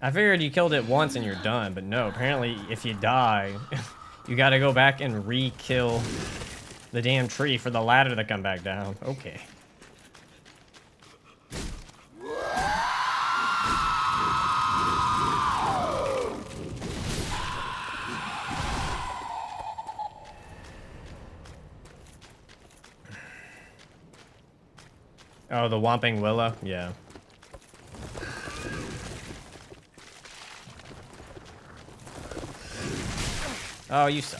I figured you killed it once and you're done, but no, apparently if you die, you gotta go back and re-kill the damn tree for the ladder to come back down. Okay. Oh, the Whomping Willow? Yeah. Oh, you suck.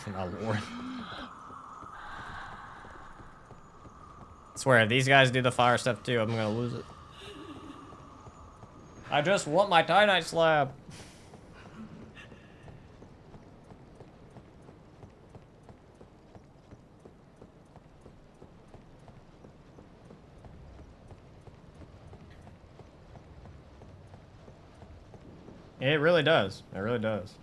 My lord. I swear, if these guys do the fire stuff too, I'm gonna lose it. I just want my Titanite slab. It really does. It really does.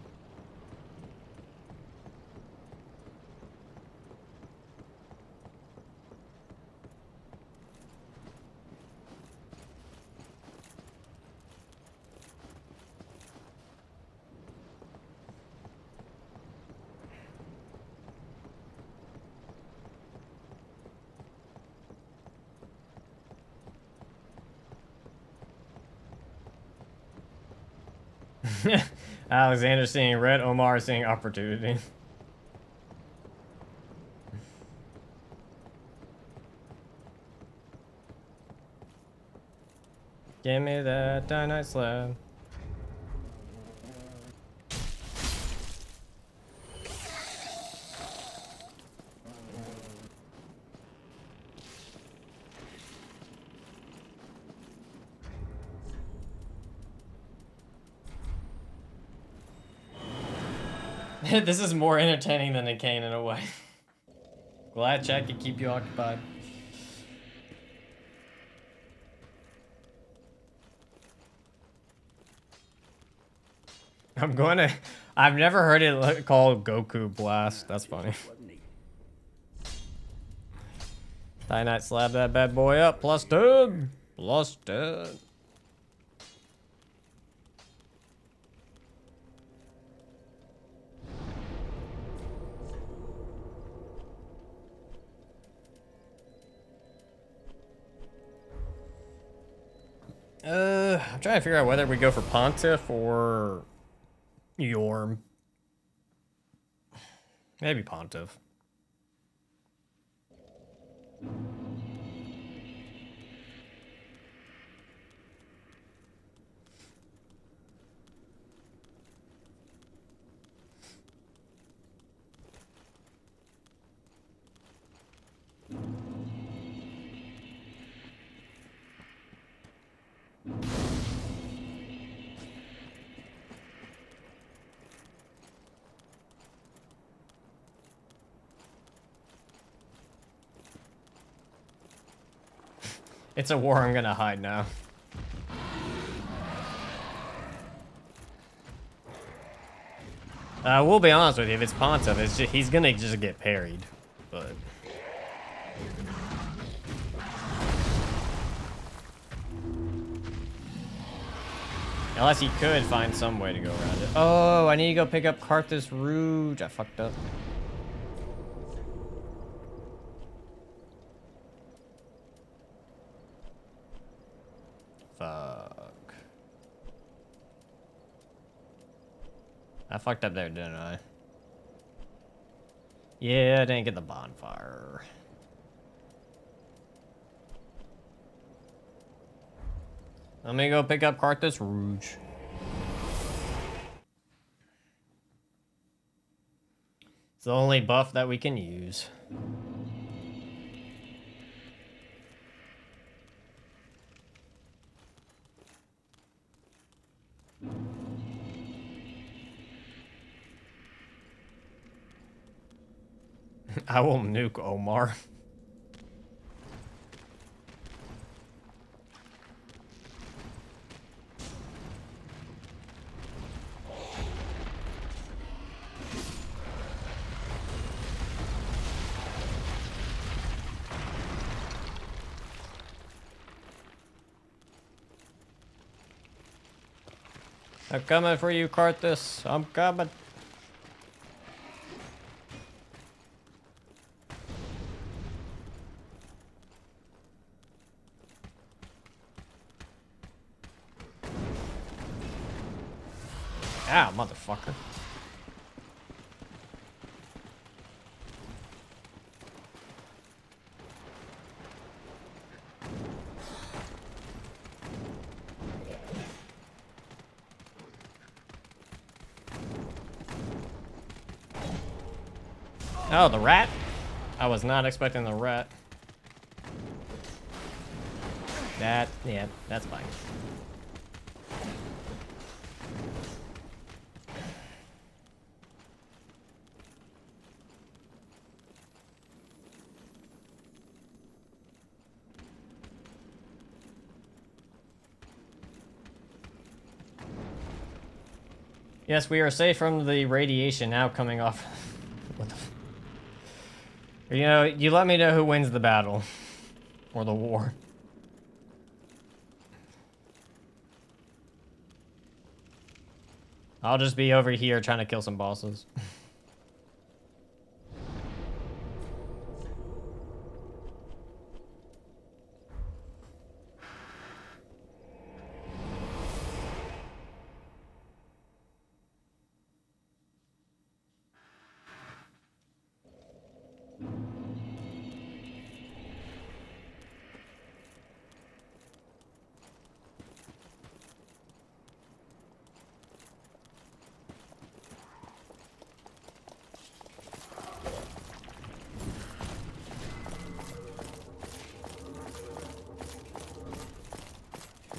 Alexander seeing red, Omar seeing opportunity. Give me that Titanite slab. This is more entertaining than a cane in a way. Glad chat can keep you occupied. I'm going to... I've never heard it called Goku Blast. That's funny. Die Knight slab that bad boy up. Plus 10. Plus 10. I'm trying to figure out whether we go for Pontiff or Yorm. Maybe Pontiff. It's a war I'm gonna hide now. We'll be honest with you, if it's Pontiff, it's just, he's gonna just get parried. But... Unless he could find some way to go around it. Oh, I need to go pick up Carthus Rouge. I fucked up. Fuck. I fucked up there, didn't I? Yeah, I didn't get the bonfire. Let me go pick up Carthus Rouge. It's the only buff that we can use. I will nuke Omar. I'm coming for you, Carthus. I'm coming. Ow, motherfucker. Oh, the rat? I was not expecting the rat. Yeah, that's fine. Yes, we are safe from the radiation now coming off. What the f— You know, you let me know who wins the battle. Or the war. I'll just be over here trying to kill some bosses.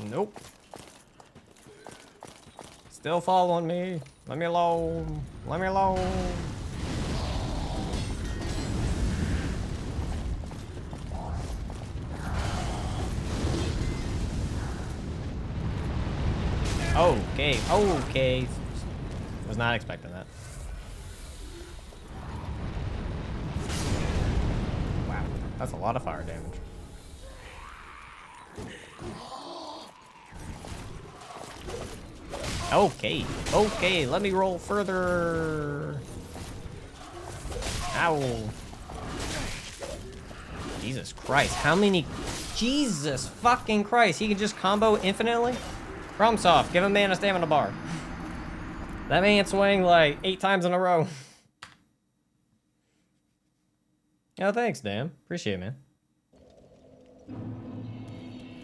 Nope. Still following me. Let me alone. Let me alone. Okay, okay. Was not expecting that. Wow, that's a lot of fire damage. Okay, okay, let me roll further. Ow. Jesus Christ, how many? Jesus fucking Christ, he can just combo infinitely? FromSoft, give a man a stamina bar. That man swing like 8 times in a row. Oh, thanks, Dan. Appreciate it, man.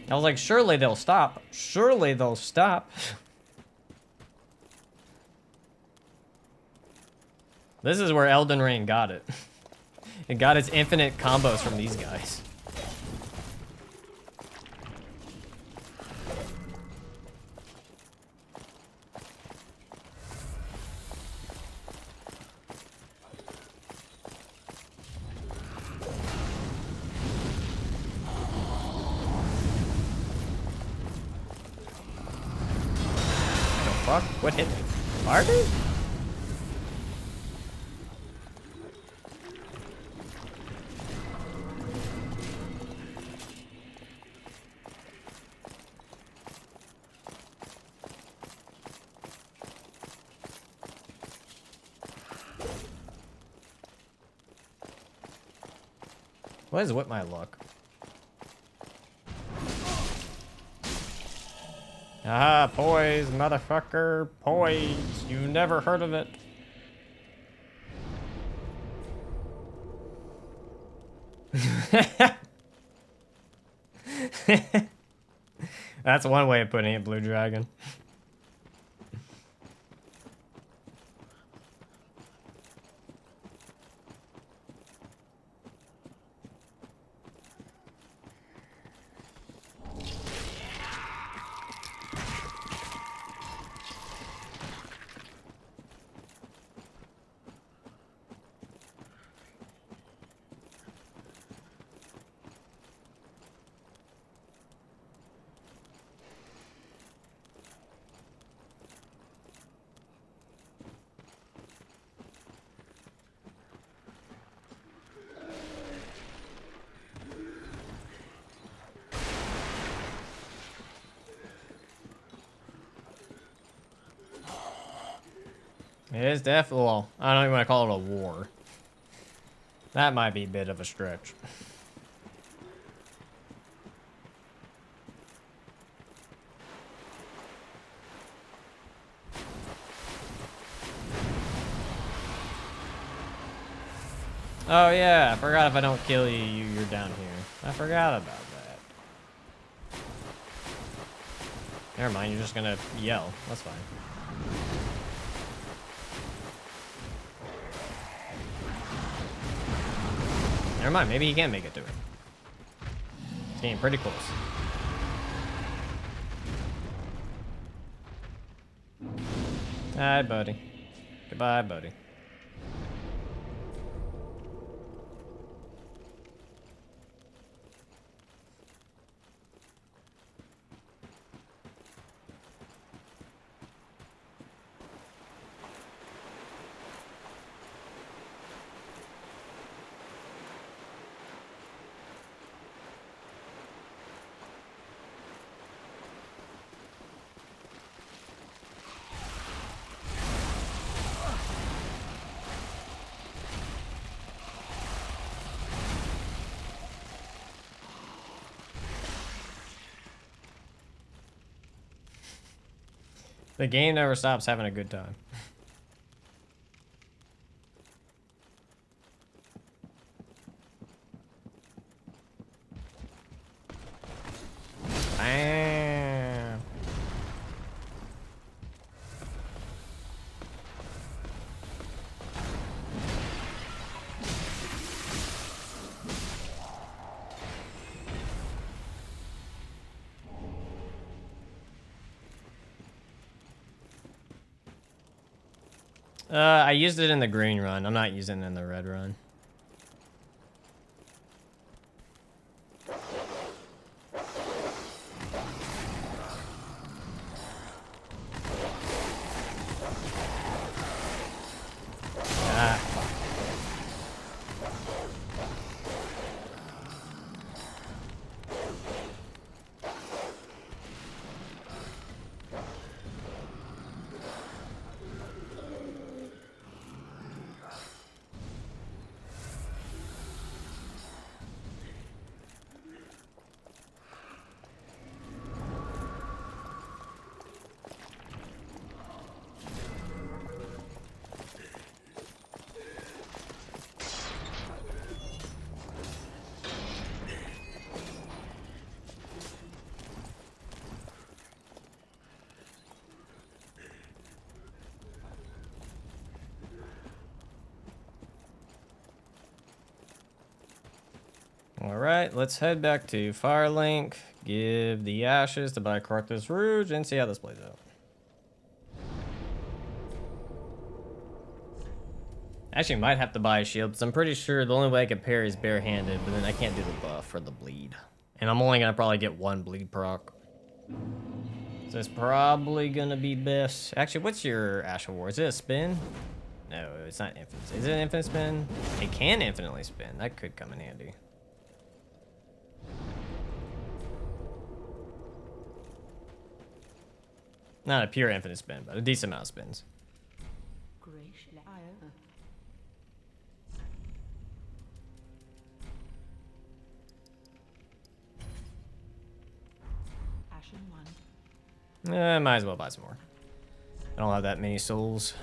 I was like, surely they'll stop. Surely they'll stop. This is where Elden Ring got it. It got its infinite combos from these guys. Fuck, what hit me? Fire dude? What is with my luck? Ah, poise, motherfucker, poise. You never heard of it. That's one way of putting it, Blue Dragon. It is definitely, well, I don't even want to call it a war. That might be a bit of a stretch. Oh yeah, I forgot if I don't kill you, you're down here. I forgot about that. Never mind, you're just gonna yell. That's fine. Never mind, maybe he can make it to it. It's getting pretty close. Hi, buddy. Goodbye, buddy. The game never stops having a good time. Bam. I used it in the green run. I'm not using it in the red run. Ah. Alright, let's head back to Firelink, give the ashes to buy Karthus Rouge, and see how this plays out. Actually, might have to buy a shield, because I'm pretty sure the only way I can parry is barehanded, but then I can't do the buff for the bleed. And I'm only going to probably get one bleed proc. So it's probably going to be best. Actually, what's your Ash of War? Is it a spin? No, it's not infinite. Is it an infinite spin? It can infinitely spin. That could come in handy. Not a pure infinite spin, but a decent amount of spins. Ashen 1. Might as well buy some more. I don't have that many souls.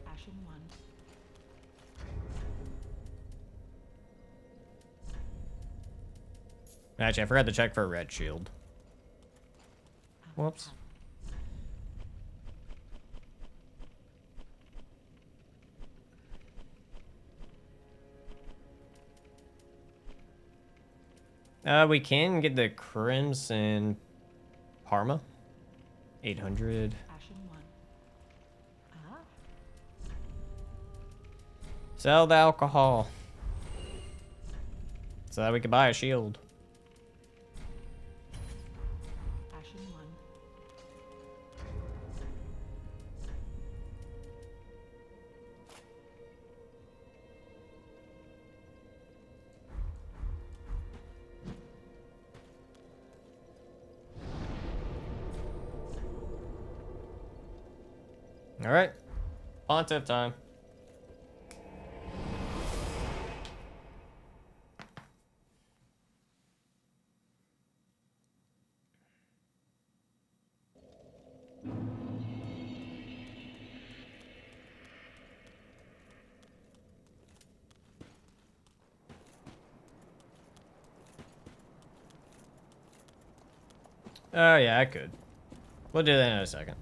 Ashen 1. Actually, I forgot to check for a red shield. Whoops. We can get the Crimson Parma. 800. Ashen 1. Ah. Sell the alcohol. So that we can buy a shield. Ashen 1. All right. Pontiff time. Oh, yeah, I could. We'll do that in a second.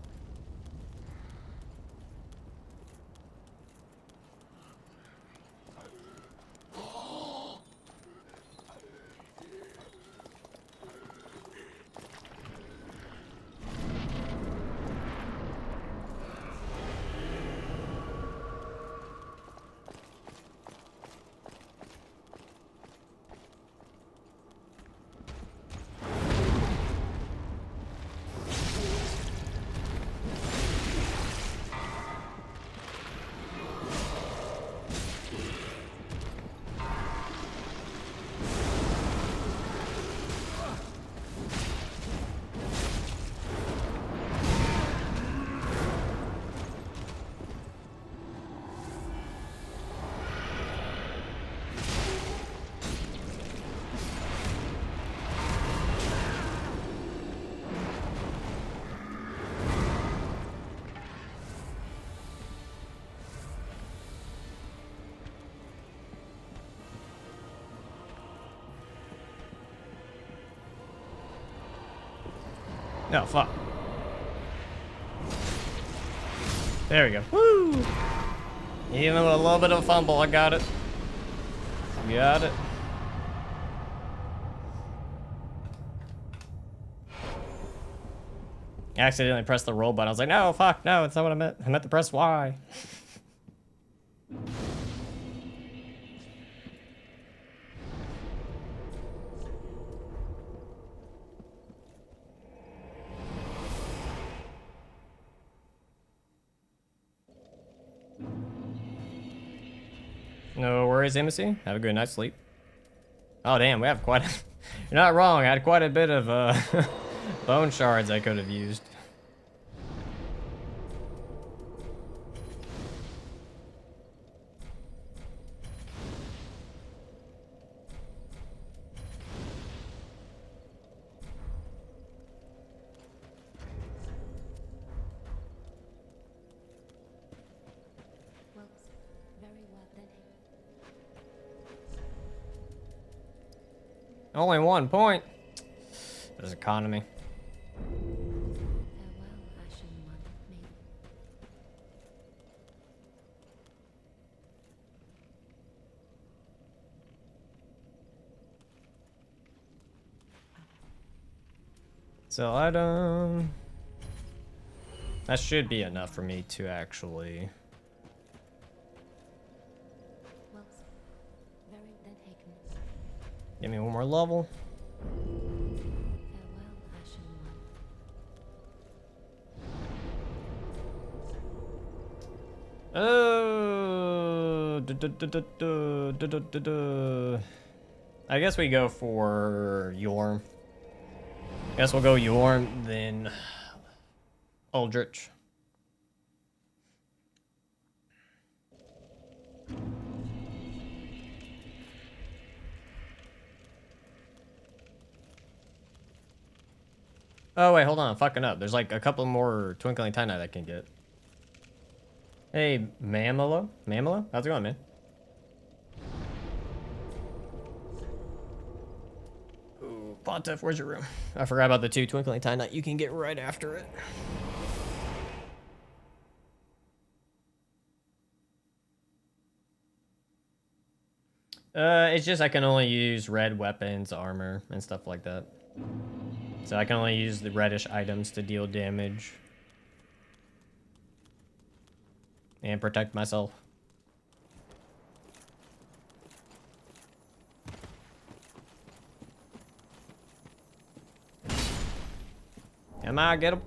No, fuck. There we go. Woo! Even with a little bit of a fumble, I got it. Got it. I accidentally pressed the roll button. I was like, no, fuck, no, that's not what I meant. I meant to press Y. No worries, Embassy. Have a good night's sleep. Oh, damn, we have quite a... You're not wrong. I had quite a bit of bone shards I could have used. Well, very well then. Only 1 point. There's economy. Farewell, Ashen One. May Sell item. That should be enough for me to actually... well, very then taken. Give me 1 more level. Farewell, Ashen One. Oh, I guess we go for Yorm. Guess we'll go Yorm, then Aldrich. Oh wait, hold on, I'm fucking up. There's like a couple more Twinkling Titanite I can get. Hey, Mamalo? Mamalo? How's it going, man? Ooh, Pontiff, where's your room? I forgot about the 2 Twinkling Titanite you can get right after it. It's just I can only use red weapons, armor, and stuff like that. So I can only use the reddish items to deal damage. And protect myself. Am I get him?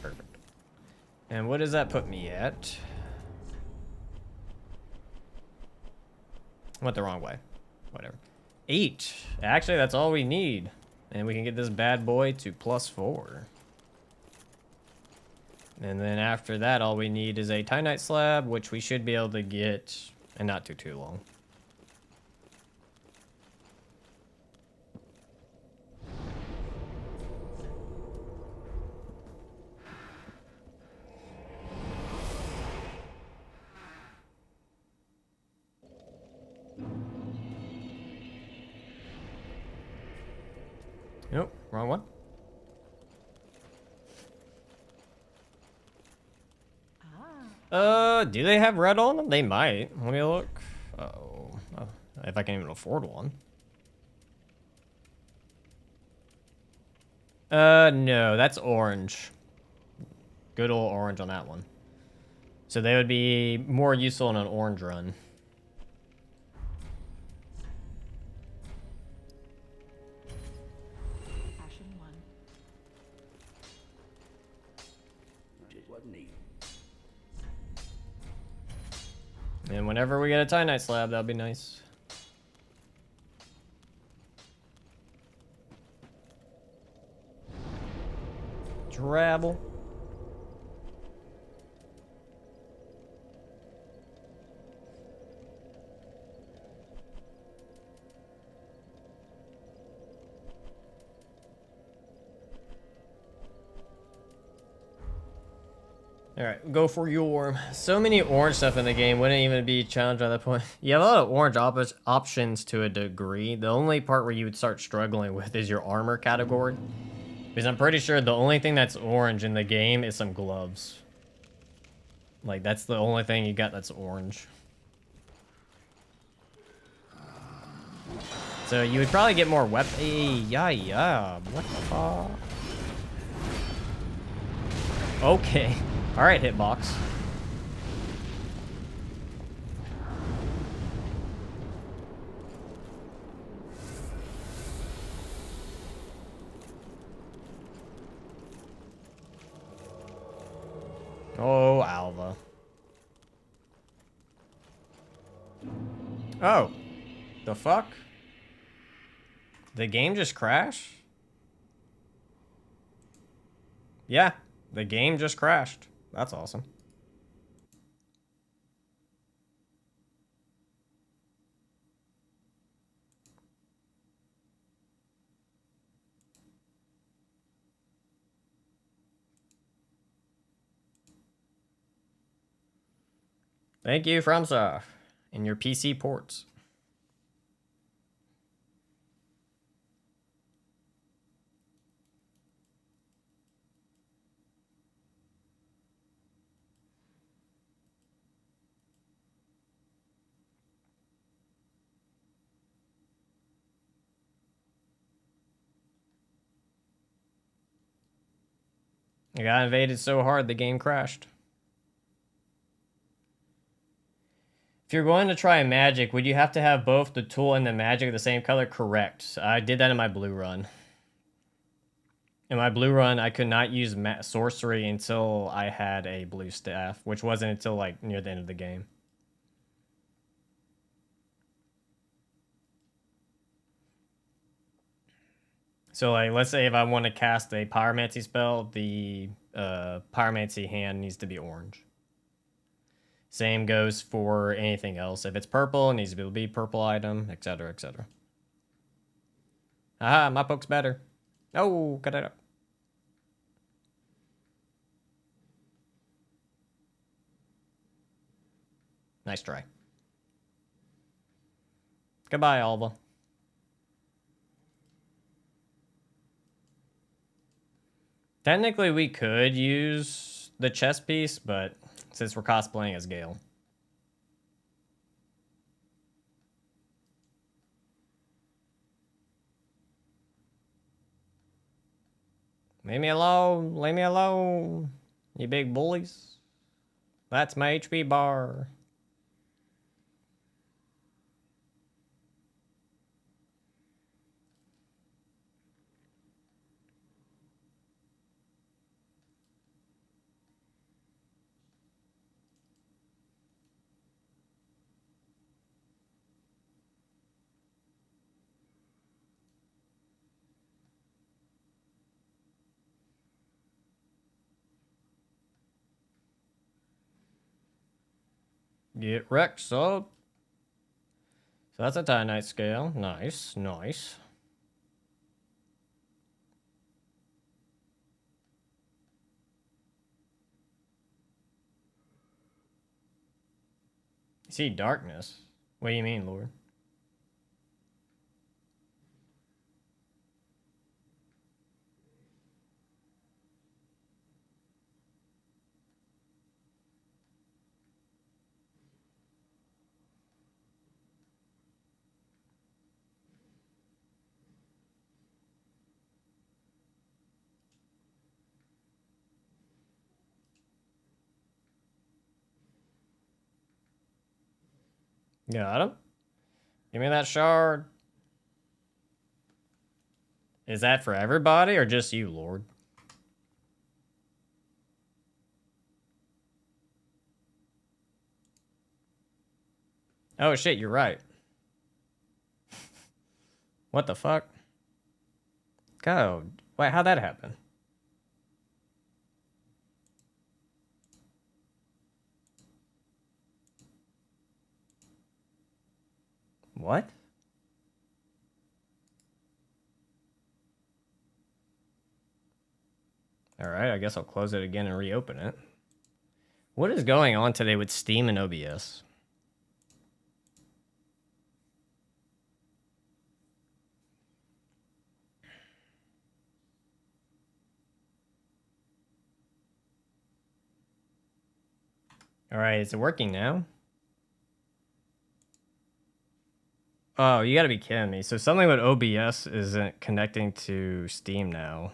Perfect. And what does that put me at? Went the wrong way. Whatever. 8. Actually, that's all we need. And we can get this bad boy to +4. And then after that, all we need is a Titanite slab, which we should be able to get in not too long. Nope, wrong one. Do they have red on them? They might. Let me look. Uh-oh. Oh, if I can even afford one. No, that's orange. Good old orange on that one. So they would be more useful in an orange run. Ashen One. Just wasn't neat. And whenever we get a Titanite slab, that'll be nice. Drabble. Alright, go for your... So many orange stuff in the game, wouldn't even be challenged at that point. You have a lot of orange options to a degree. The only part where you would start struggling with is your armor category. Because I'm pretty sure the only thing that's orange in the game is some gloves. Like, that's the only thing you got that's orange. So you would probably get more weapon... Yeah, what the fuck? Okay. All right, hitbox. Oh, Alva. Oh. The fuck? The game just crashed? Yeah, the game just crashed. That's awesome. Thank you, FromSoft, and your PC ports. I got invaded so hard the game crashed. If you're going to try magic, would you have to have both the tool and the magic the same color? Correct. I did that in my blue run. In my blue run, I could not use sorcery until I had a blue staff, which wasn't until like near the end of the game. So like, let's say if I want to cast a pyromancy spell, the pyromancy hand needs to be orange. Same goes for anything else. If it's purple, it needs to be a purple item, etc., etc. Aha, my poke's better. Oh, cut it up. Nice try. Goodbye, Alva. Technically, we could use the chest piece, but since we're cosplaying as Gale. Leave me alone. Leave me alone. You big bullies. That's my HP bar. Get wrecked, so. So that's a Titanite scale. Nice, nice. You see darkness. What do you mean, Lord? Got him. Give me that shard. Is that for everybody or just you, Lord? Oh shit, you're right. What the fuck? Go. Wait, how'd that happen? What? Alright, I guess I'll close it again and reopen it. What is going on today with Steam and OBS? Alright, is it working now? Oh, you gotta be kidding me. So something with OBS isn't connecting to Steam now.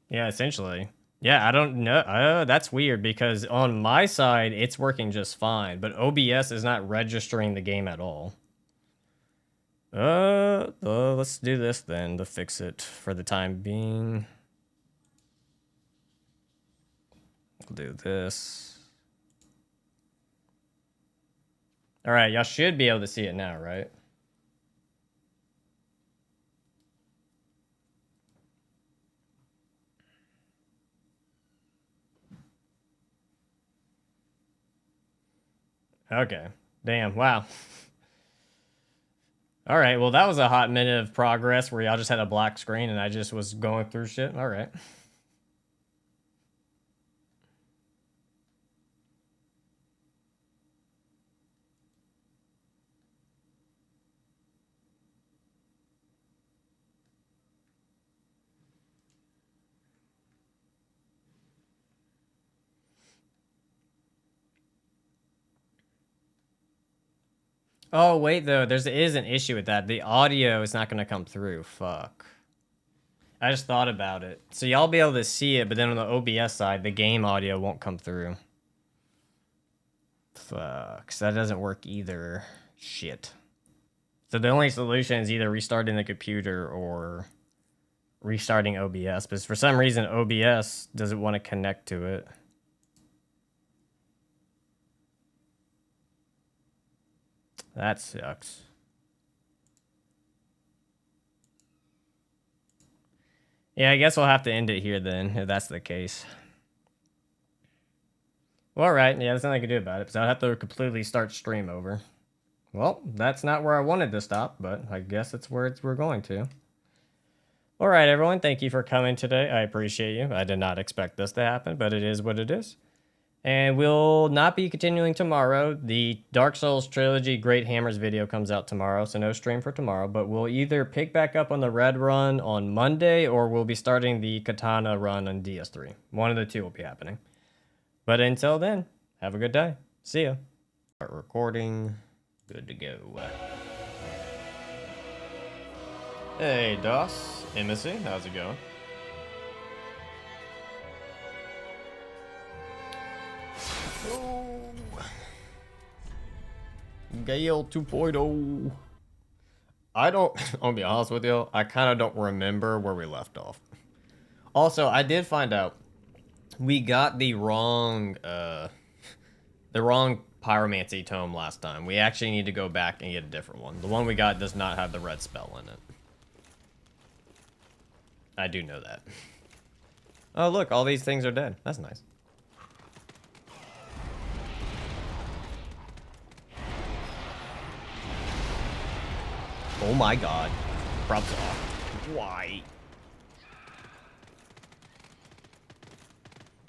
Yeah, essentially. Yeah, I don't know. That's weird because on my side, it's working just fine, but OBS is not registering the game at all. Let's do this then to fix it for the time being. We'll do this. All right, y'all should be able to see it now, right? Okay. Damn. Wow. All right. Well, that was a hot minute of progress where y'all just had a black screen and I just was going through shit. All right. Oh, wait, though. There is an issue with that. The audio is not going to come through. Fuck. I just thought about it. So y'all be able to see it, but then on the OBS side, the game audio won't come through. Fuck. So that doesn't work either. Shit. So the only solution is either restarting the computer or restarting OBS. But for some reason, OBS doesn't want to connect to it. That sucks. Yeah, I guess we'll have to end it here then, if that's the case. Well, alright, yeah, there's nothing I can do about it, because I'll have to completely start stream over. Well, that's not where I wanted to stop, but I guess it's where we're going to. Alright, everyone, thank you for coming today. I appreciate you. I did not expect this to happen, but it is what it is. And we'll not be continuing tomorrow. The Dark Souls Trilogy Great Hammers video comes out tomorrow, so no stream for tomorrow. But we'll either pick back up on the Red run on Monday, or we'll be starting the Katana run on DS3. One of the two will be happening. But until then, have a good day. See ya. Start recording. Good to go. Hey, DOS. Embassy, how's it going? Oh. Gale 2.0. I'll be honest with you, I kind of don't remember where we left off. Also, I did find out we got the wrong pyromancy tome last time. We actually need to go back and get a different one. The one we got does not have the red spell in it. I do know that. Oh, look, all these things are dead. That's nice. Oh my god. Props off. Why?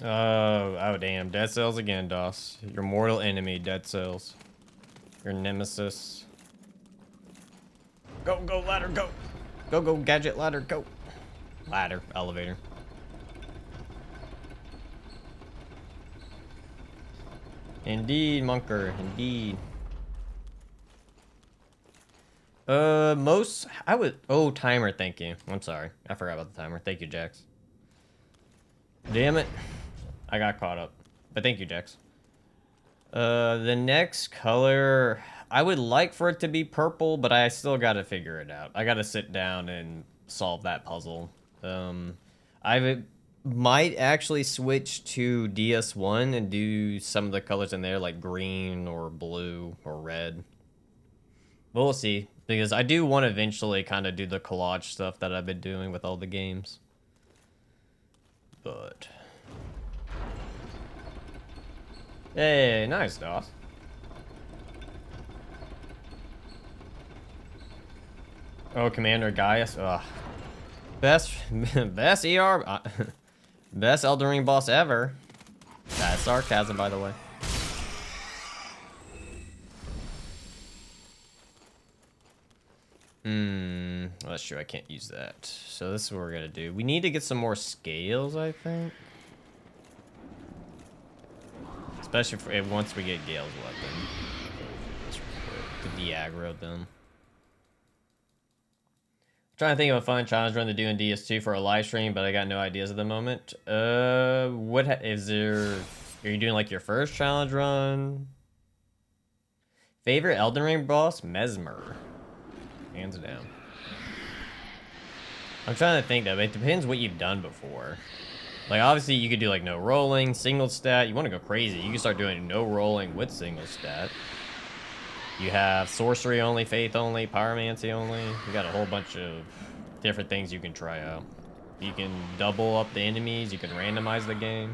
Oh damn. Dead Cells again, DOS. Your mortal enemy, Dead Cells. Your nemesis. Go, go, ladder, go. Go, go, gadget, ladder, go. Ladder, elevator. Indeed, Monker, indeed. Oh, timer, thank you. I'm sorry. I forgot about the timer. Thank you, Jax. Damn it. I got caught up. But thank you, Jax. The next color, I would like for it to be purple, but I still gotta figure it out. I gotta sit down and solve that puzzle. I might actually switch to DS1 and do some of the colors in there, like green or blue or red. But we'll see. Because I do want to eventually kind of do the collage stuff that I've been doing with all the games. But... Hey, nice, DOS. Oh, Commander Gaius. Ugh. Best ER... best Elden Ring boss ever. That's sarcasm, by the way. Well, that's true. I can't use that. So this is what we're gonna do. We need to get some more scales, I think. Especially for once we get Gale's weapon. To de-aggro them. Trying to think of a fun challenge run to do in DS2 for a live stream, but I got no ideas at the moment. Is there? Are you doing like your first challenge run? Favorite Elden Ring boss? Mesmer. Hands down. I'm trying to think though. It depends what you've done before. Like obviously you could do like no rolling, single stat. You want to go crazy? You can start doing no rolling with single stat. You have sorcery only, faith only, pyromancy only. You got a whole bunch of different things you can try out. You can double up the enemies. You can randomize the game.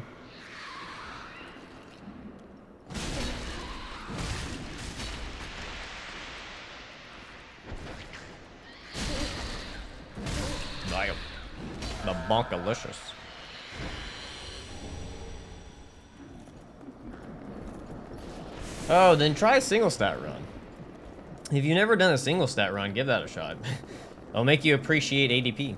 Damn. The bonkalicious. Oh, then try a single stat run. If you've never done a single stat run, give that a shot. It'll make you appreciate ADP.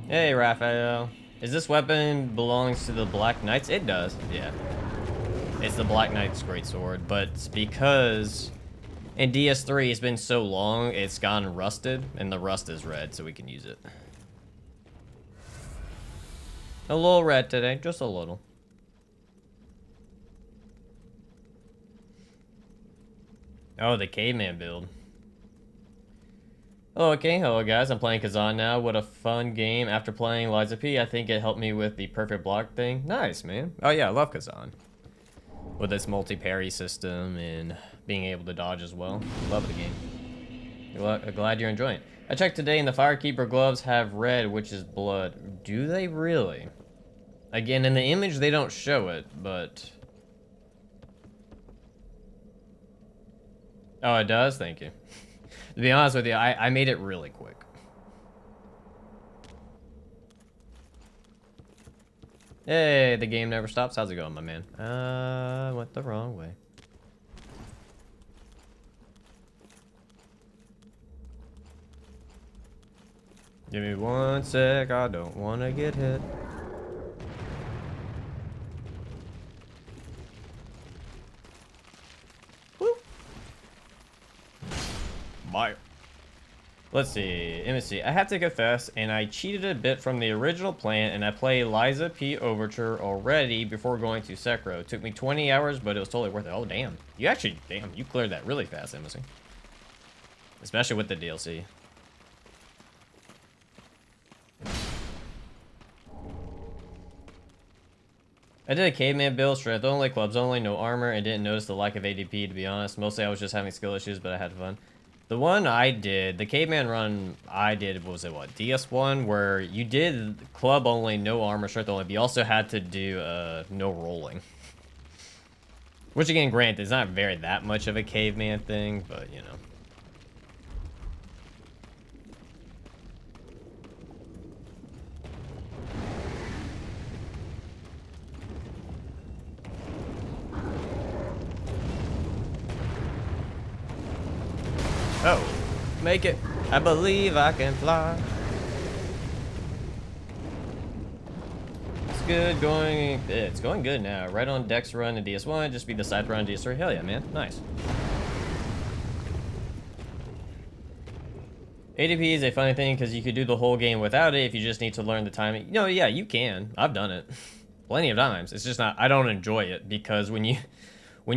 Hey, Raphael. Is this weapon belongs to the Black Knights? It does, yeah. It's the Black Knight's greatsword, but it's because in DS3 it's been so long, it's gone rusted, and the rust is red, so we can use it. A little red today, just a little. Oh, the caveman build. Oh, okay, hello guys, I'm playing Kazan now. What a fun game. After playing Liza P, I think it helped me with the perfect block thing. Nice, man. Oh yeah, I love Kazan. With its multi-parry system and being able to dodge as well. Love the game. Glad you're enjoying it. I checked today and the Firekeeper gloves have red, which is blood. Do they really? Again, in the image they don't show it, but... Oh, it does? Thank you. To be honest with you, I made it really quick. Hey, the game never stops. How's it going, my man? Went the wrong way. Give me 1 sec. I don't want to get hit. Bye. Let's see. MSC. I have to confess, and I cheated a bit from the original plan, and I played Liza P Overture already before going to Sekiro. It took me 20 hours, but it was totally worth it. Oh, damn. You actually, damn, you cleared that really fast, MSC. Especially with the DLC. I did a caveman build, strength only, clubs only, no armor, and didn't notice the lack of ADP, to be honest. Mostly I was just having skill issues, but I had fun. The one I did, the caveman run I did, was it what, DS1, where you did club only, no armor, strength only, but you also had to do no rolling. Which again, granted, it's not very that much of a caveman thing, but you know. Oh, make it. I believe I can fly. It's good going. It's going good now. Right on Dex run in DS1, just be the side run in DS3. Hell yeah, man. Nice. ADP is a funny thing because you could do the whole game without it if you just need to learn the timing. No, yeah, you can. I've done it plenty of times. It's just not, I don't enjoy it because when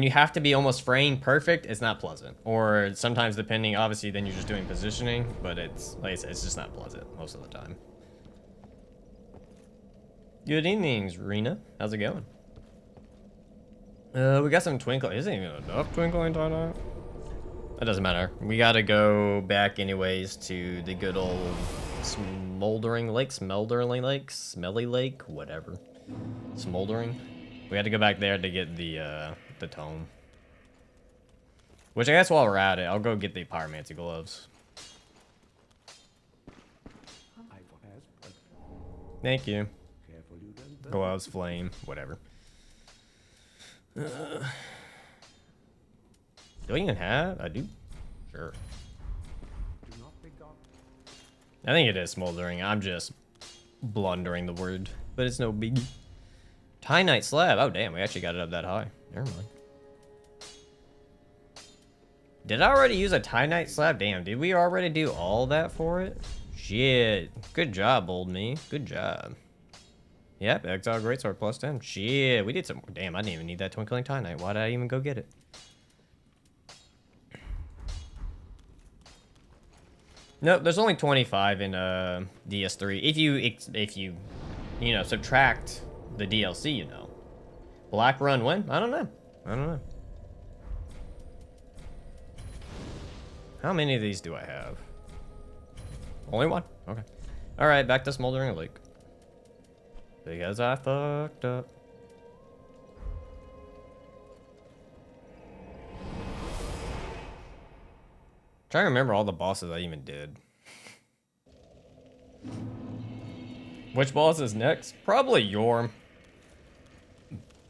you have to be almost frame perfect, it's not pleasant. Or sometimes depending, obviously, then you're just doing positioning, but it's, like I said, it's just not pleasant most of the time. Good evenings, Rena. How's it going? We got some twinkling. Isn't even enough twinkling tonight? That doesn't matter. We gotta go back anyways to the good old Smoldering Lake, Smelly Lake, whatever. Smoldering. We had to go back there to get the tome. Which I guess while we're at it, I'll go get the pyromancy gloves. Thank you. Gloves, flame, whatever. Do I even have? I do. Sure. I think it is smoldering. I'm just blundering the word, but it's no biggie. Titanite slab. Oh damn, we actually got it up that high. Never mind. Did I already use a Titanite slab? Damn, did we already do all that for it? Shit. Good job, old me. Good job. Yep, Exile Greatsword plus 10. Shit, we did some. Damn, I didn't even need that Twinkling Titanite. Why did I even go get it? Nope, there's only 25 in DS3. If you subtract the DLC, you know. Black Run when? I don't know. I don't know. How many of these do I have? Only one? Okay. Alright, back to Smoldering Lake. Because I fucked up. Trying to remember all the bosses I even did. Which boss is next? Probably Yorm.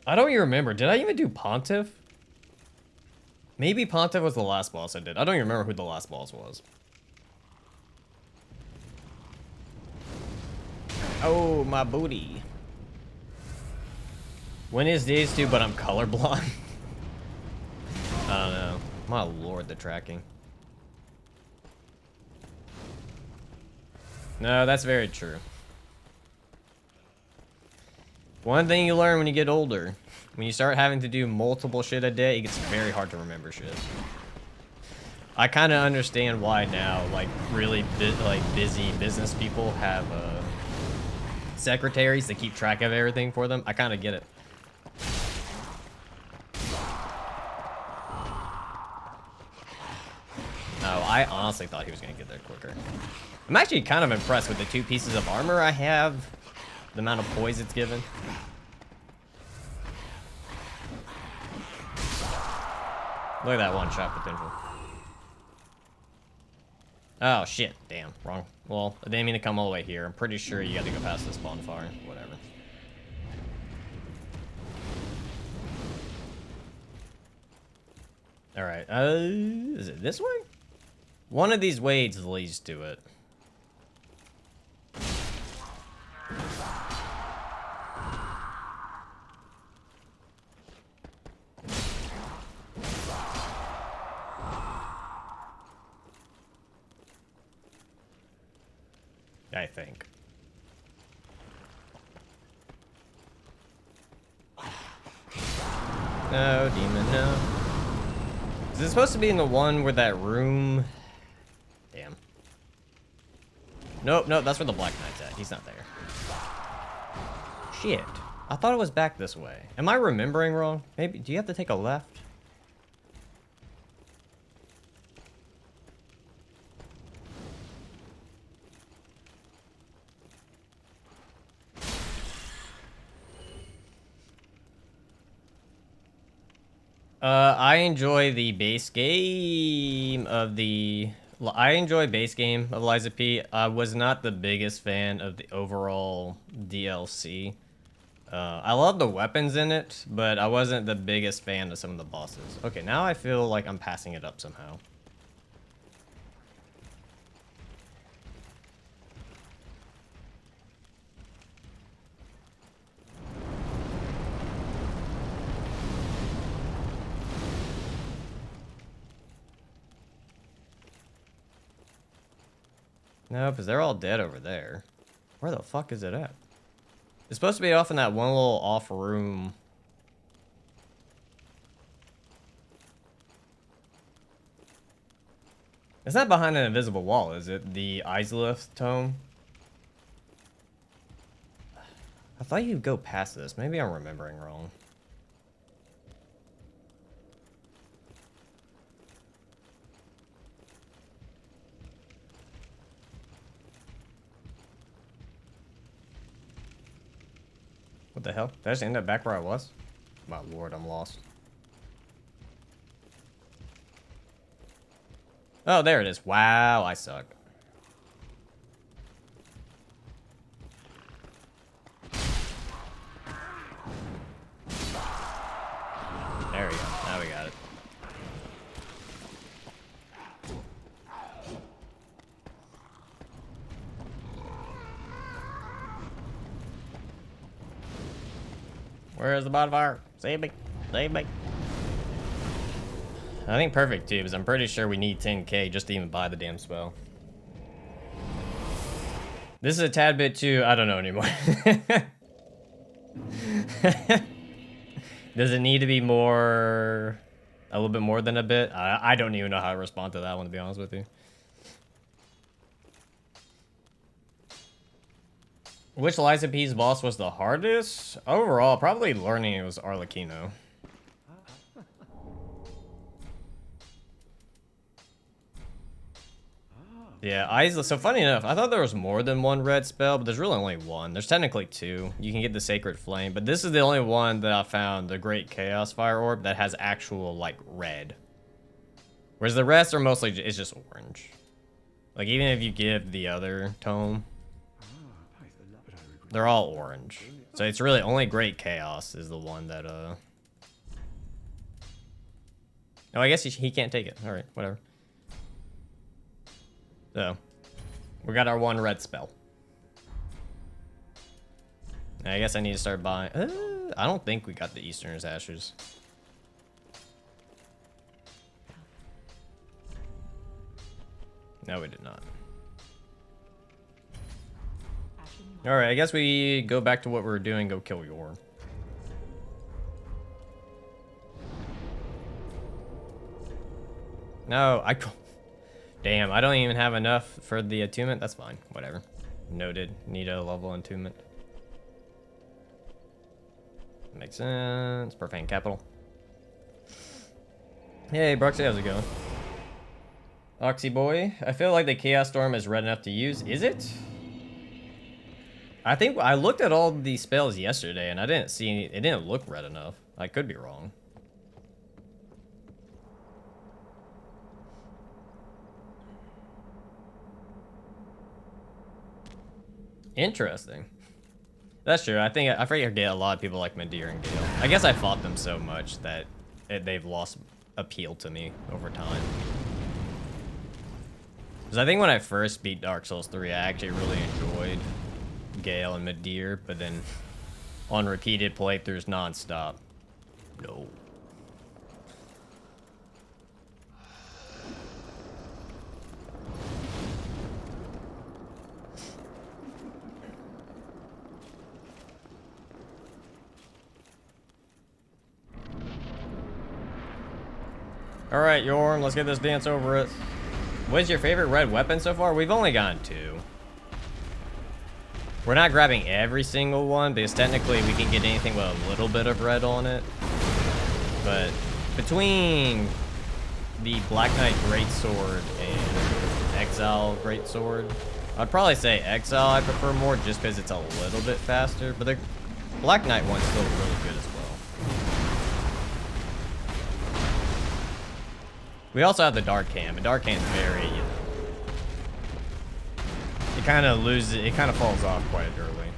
I don't even remember. Did I even do Pontiff? Maybe Pontiff was the last boss I did. I don't even remember who the last boss was. Oh, my booty. When is days 2, but I'm colorblind? I don't know. My lord, the tracking. No, that's very true. One thing you learn when you get older, when you start having to do multiple shit a day, it gets very hard to remember shit. I kind of understand why now, like, really busy business people have secretaries that keep track of everything for them. I kind of get it. No, I honestly thought he was going to get there quicker. I'm actually kind of impressed with the 2 pieces of armor I have. The amount of poise it's given. Look at that one-shot potential. Oh, shit. Damn. Wrong. Well, I didn't mean to come all the way here. I'm pretty sure you got to go past this bonfire. Whatever. Alright. Is it this way? One of these ways leads to it. I think. No, demon, no. Is it supposed to be in the one where that room? Damn. Nope, nope, that's where the Black Knight's at. He's not there. Shit. I thought it was back this way. Am I remembering wrong? Maybe, do you have to take a left? I enjoy the base game of Lies of P. I was not the biggest fan of the overall DLC. I love the weapons in it, but I wasn't the biggest fan of some of the bosses. Okay, now I feel like I'm passing it up somehow. No, because they're all dead over there. Where the fuck is it at? It's supposed to be off in that one little off room. It's not behind an invisible wall, is it? The Izalith tome? I thought you'd go past this. Maybe I'm remembering wrong. What the hell? Did I just end up back where I was? My lord, I'm lost. Oh, there it is. Wow, I suck. There we go. Now we got it. Where is the bonfire? Save me. Save me. I think perfect too, because I'm pretty sure we need 10k just to even buy the damn spell. This is a tad bit too, I don't know anymore. Does it need to be more, a little bit more than a bit? I don't even know how to respond to that one, to be honest with you. Which Lysipe's boss was the hardest? Overall, probably learning it was Arlecchino. Yeah, so funny enough, I thought there was more than one red spell, but there's really only one. There's technically two. You can get the Sacred Flame, but this is the only one that I found, the Great Chaos Fire Orb, that has actual, like, red. Whereas the rest are mostly, it's just orange. Like, even if you give the other tome, they're all orange. So it's really only Great Chaos is the one that, Oh, I guess he can't take it. Alright, whatever. So, we got our one red spell. I guess I need to start buying... I don't think we got the Easterner's Ashes. No, we did not. Alright, I guess we go back to what we were doing, go kill Yorn. No, Damn, I don't even have enough for the attunement. That's fine. Whatever. Noted. Need a level attunement. Makes sense. Profane Capital. Hey, Bruxy, how's it going? Oxy boy. I feel like the Chaos Storm is red enough to use. Is it? I think I looked at all these spells yesterday and I didn't see any. It didn't look red enough. I could be wrong. Interesting. That's true. I forget a lot of people like Midir and Gale. I guess I fought them so much that they've lost appeal to me over time. Because I think when I first beat Dark Souls 3, I actually really enjoyed Gale and Midir, but then on repeated playthroughs non-stop. No. Alright, Yorm, let's get this dance over it. What's your favorite red weapon so far? We've only gotten 2. We're not grabbing every single one, because technically we can get anything with a little bit of red on it. But between the Black Knight Greatsword and Exile Greatsword, I'd probably say Exile I prefer more just because it's a little bit faster, but the Black Knight one's still really good as well. We also have the Dark Hand, but Dark Hand's very, it kind of loses, it kind of falls off quite early.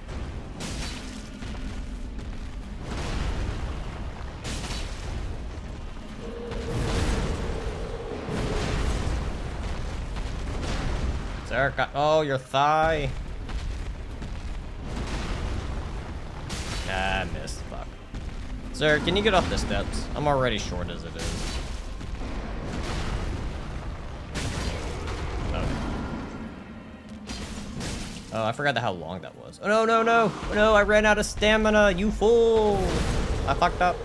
Zarek, oh, your thigh. Ah, I missed, fuck. Sir, can you get off the steps? I'm already short as it is. Oh, I forgot how long that was. Oh, no, no, no. No, I ran out of stamina, you fool. I fucked up.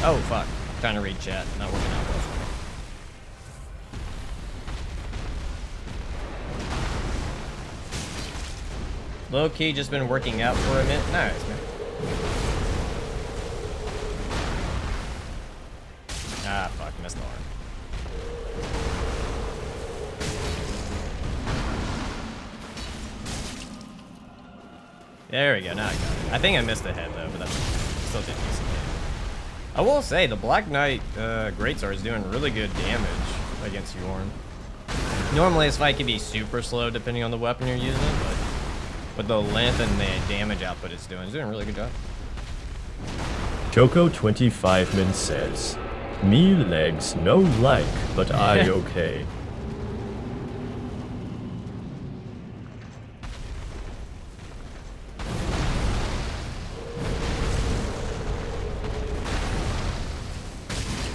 Oh, fuck. I'm trying to read chat. Not working out well for me. Low key, just been working out for a minute. Nice, man. Ah, fuck, missed the arm. There we go, now I got it. I think I missed the head though, but that's still did decent damage. I will say, the Black Knight Greatsword is doing really good damage against Yorn. Normally this fight can be super slow depending on the weapon you're using, but with the length and the damage output it's doing a really good job. Choco25man says, Me legs no like, but I okay.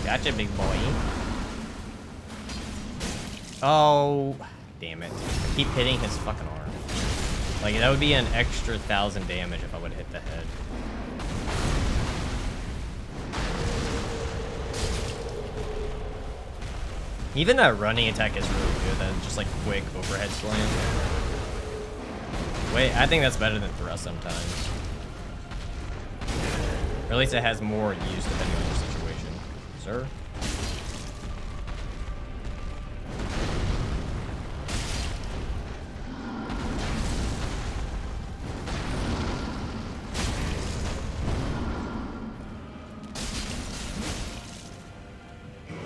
Gotcha, big boy. Oh, damn it. Keep hitting his fucking arm. Like, that would be an extra 1,000 damage if I would hit the head. Even that running attack is really good. That just like quick overhead slam. Wait, I think that's better than thrust sometimes. Or at least it has more use depending on your situation. Sir?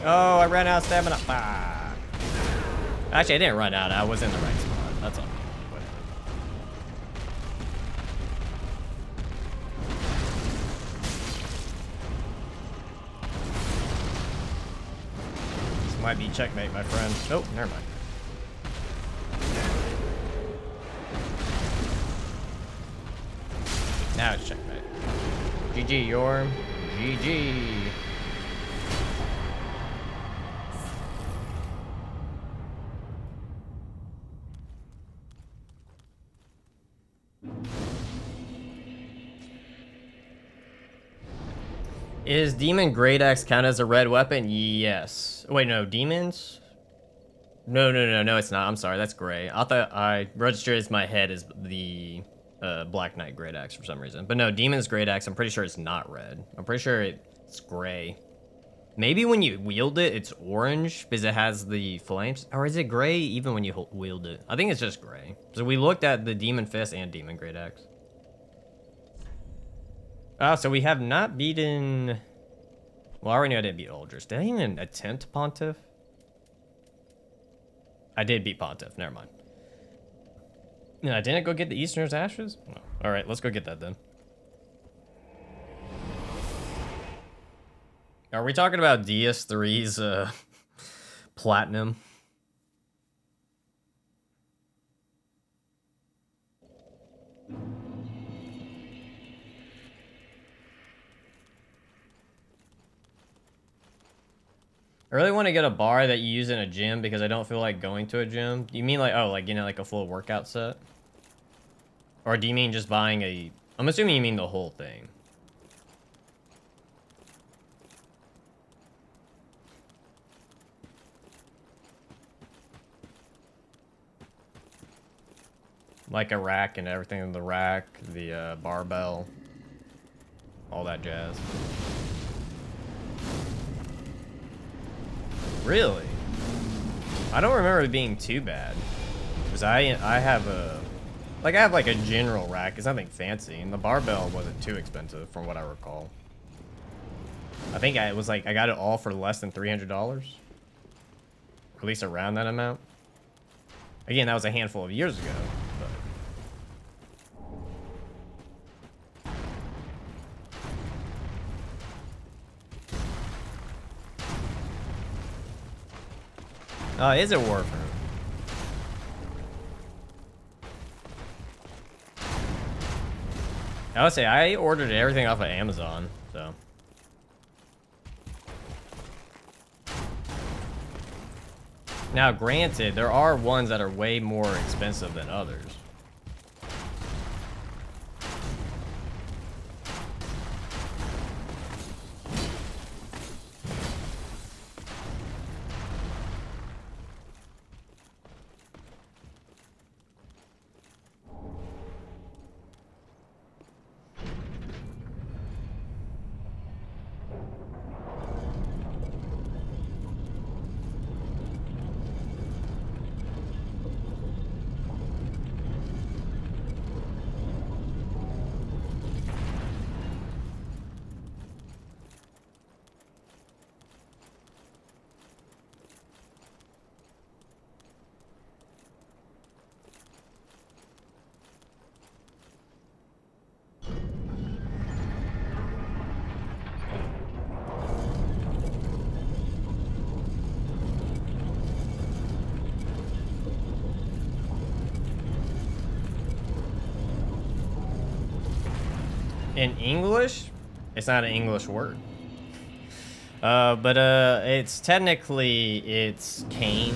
Oh, I ran out of stamina. Ah. Actually, I didn't run out. I was in the right spot. That's all. Whatever. This might be checkmate, my friend. Nope, never mind. Now it's checkmate. GG, Yorm. GG. Is Demon Great Axe count as a red weapon? Yes. Wait, no, demons? No, it's not. I'm sorry, that's gray. I thought I registered as my head as the Black Knight Great Axe for some reason. But no, Demon's Great Axe, I'm pretty sure it's not red. I'm pretty sure it's gray. Maybe when you wield it, it's orange because it has the flames. Or is it gray even when you wield it? I think it's just gray. So we looked at the Demon Fist and Demon Great Axe. Oh, so we have not beaten... Well, I already know I didn't beat Uldris. Did I even attempt Pontiff? I did beat Pontiff. Never mind. No, I didn't go get the Easterner's Ashes? Oh. All right, let's go get that then. Are we talking about DS3's Platinum? I really want to get a bar that you use in a gym because I don't feel like going to a gym. Do you mean like, oh, like, you know, like a full workout set? Or do you mean just buying a... I'm assuming you mean the whole thing. Like a rack and everything in the rack, the barbell, all that jazz. Really? I don't remember it being too bad. Because I have a... Like, I have like a general rack. It's nothing fancy. And the barbell wasn't too expensive from what I recall. I think it was like, I got it all for less than $300. Or at least around that amount. Again, that was a handful of years ago. Oh, is it Warframe? I would say I ordered everything off of Amazon, so. Now, granted, there are ones that are way more expensive than others. In English, it's not an English word. But it's technically it's Cain,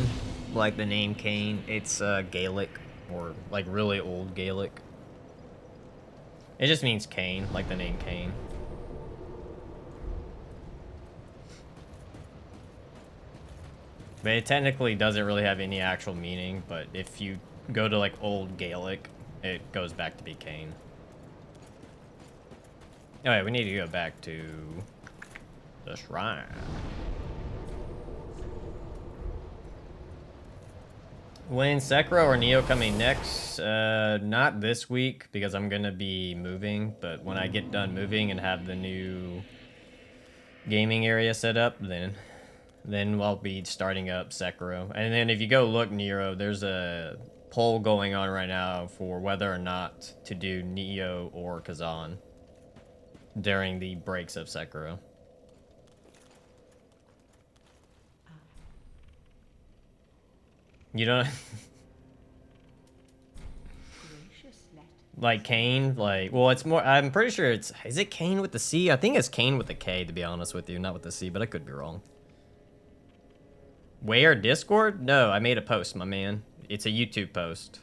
like the name Cain. It's Gaelic or like really old Gaelic. It just means Cain, like the name Cain. But it technically doesn't really have any actual meaning, but if you go to like old Gaelic, it goes back to be Cain. Alright, we need to go back to the shrine. When Sekiro or Neo coming next? Not this week because I'm gonna be moving, but when I get done moving and have the new gaming area set up, then I'll be starting up Sekiro. And then if you go look, Nero, there's a poll going on right now for whether or not to do Neo or Kazan during the breaks of Sekiro. You don't Gracious let. like Kane, like, well, it's more, I'm pretty sure is it Kane with the C? I think it's Kane with the K, to be honest with you, not with the C, but I could be wrong. Where? Discord? No, I made a post, my man. It's a YouTube post.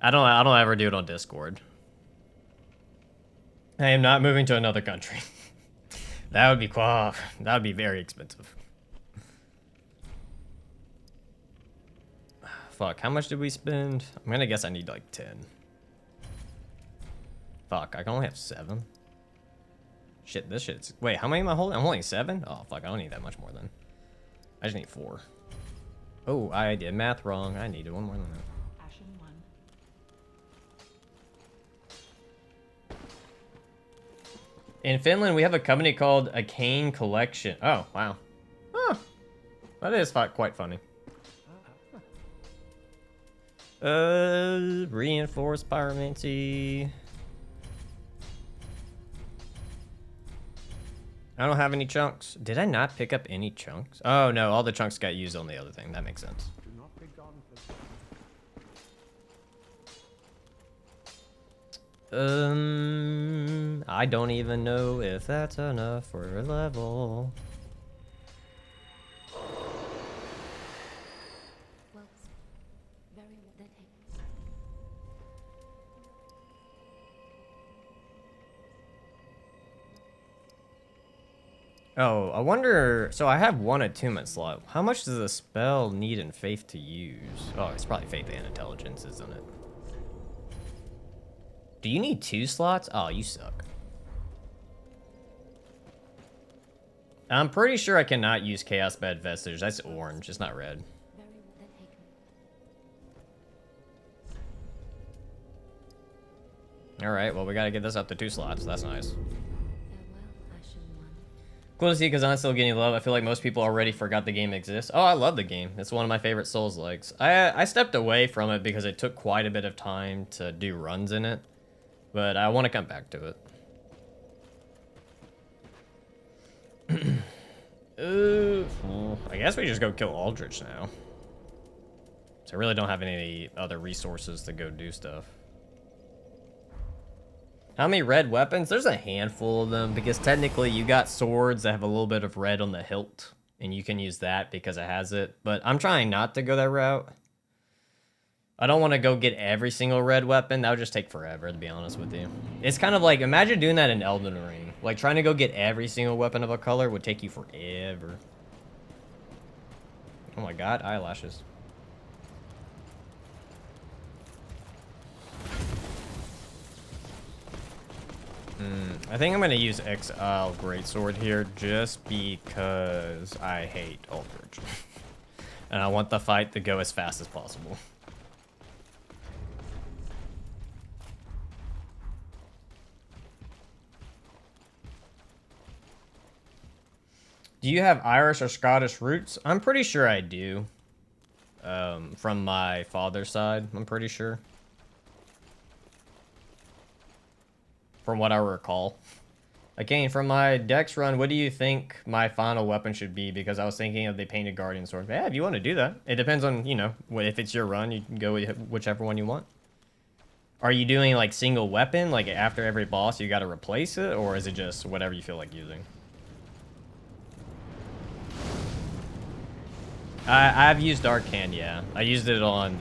I don't ever do it on Discord. I am not moving to another country. That would be very expensive. Fuck, how much did we spend? I'm gonna guess I need like 10. Fuck, I can only have 7. Shit, this shit's... Wait, how many am I holding? I'm holding 7? Oh, fuck, I don't need that much more then. I just need 4. Oh, I did math wrong. I needed one more than that. Ashen 1. In Finland, we have a company called A Cane Collection. Oh, wow. Huh. That is quite funny. Reinforced pyromancy. I don't have any chunks. Did I not pick up any chunks? Oh no, all the chunks got used on the other thing. That makes sense. Do not be gone for I don't even know if that's enough for a level. Well, very well. That Oh, I wonder... So I have 1 attunement slot. How much does a spell need in Faith to use? Oh, it's probably Faith and Intelligence, isn't it? Do you need 2 slots? Oh, you suck. I'm pretty sure I cannot use Chaos Bed Vestige. That's orange. It's not red. very well. That taken. Alright, well, we gotta get this up to 2 slots. That's nice. Farewell, Ashen One. Cool to see Kazan's still getting love. I feel like most people already forgot the game exists. Oh, I love the game. It's one of my favorite Souls-likes. I stepped away from it because it took quite a bit of time to do runs in it. But I want to come back to it. I guess we just go kill Aldrich now. So I really don't have any other resources to go do stuff. How many red weapons? There's a handful of them because technically you got swords that have a little bit of red on the hilt and you can use that because it has it. But I'm trying not to go that route. I don't want to go get every single red weapon. That would just take forever, to be honest with you. It's kind of like, imagine doing that in Elden Ring. Like, trying to go get every single weapon of a color would take you forever. Oh my god, eyelashes. I think I'm going to use Exile Greatsword here just because I hate Aldrich. And I want the fight to go as fast as possible. Do you have Irish or Scottish roots? I'm pretty sure I do. From my father's side, I'm pretty sure. From what I recall. Again, from my Dex run, what do you think my final weapon should be? Because I was thinking of the Painted Guardian Sword. Yeah, if you want to do that. It depends on, you know, if it's your run, you can go with whichever one you want. Are you doing like single weapon, like after every boss you gotta replace it, or is it just whatever you feel like using? I've used Arcane, yeah. I used it on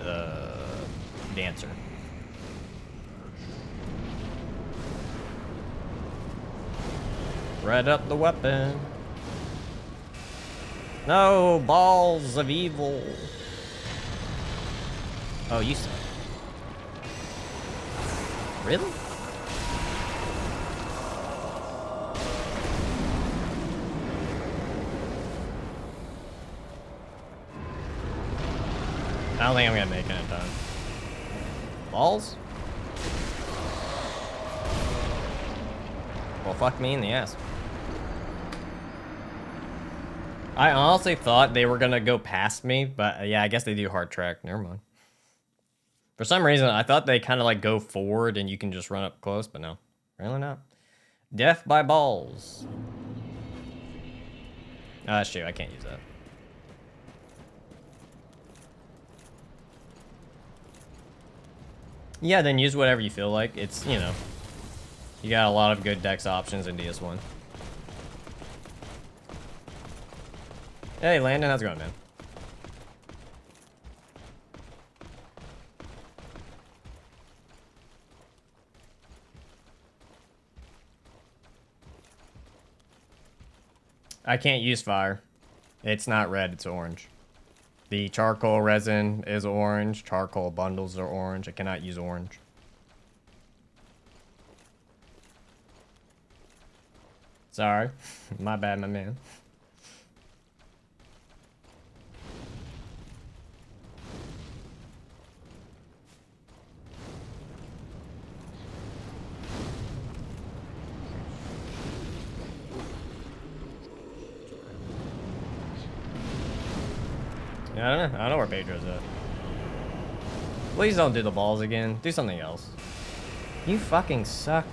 Dancer. Red up the weapon. No, balls of evil. Oh, you suck. Really? I don't think I'm gonna make it in time. Balls? Well, fuck me in the ass. I honestly thought they were gonna go past me, but yeah, I guess they do hard track. Never mind. For some reason, I thought they kind of like go forward and you can just run up close, but no. Really not. Death by balls. Oh, that's true. I can't use that. Yeah, then use whatever you feel like. It's, you know, you got a lot of good dex options in DS1. Hey, Landon, how's it going, man? I can't use fire. It's not red, it's orange. The charcoal resin is orange. Charcoal bundles are orange. I cannot use orange. Sorry. My bad, my man. I don't know. I don't know where Pedro's at. Please don't do the balls again. Do something else. You fucking suck.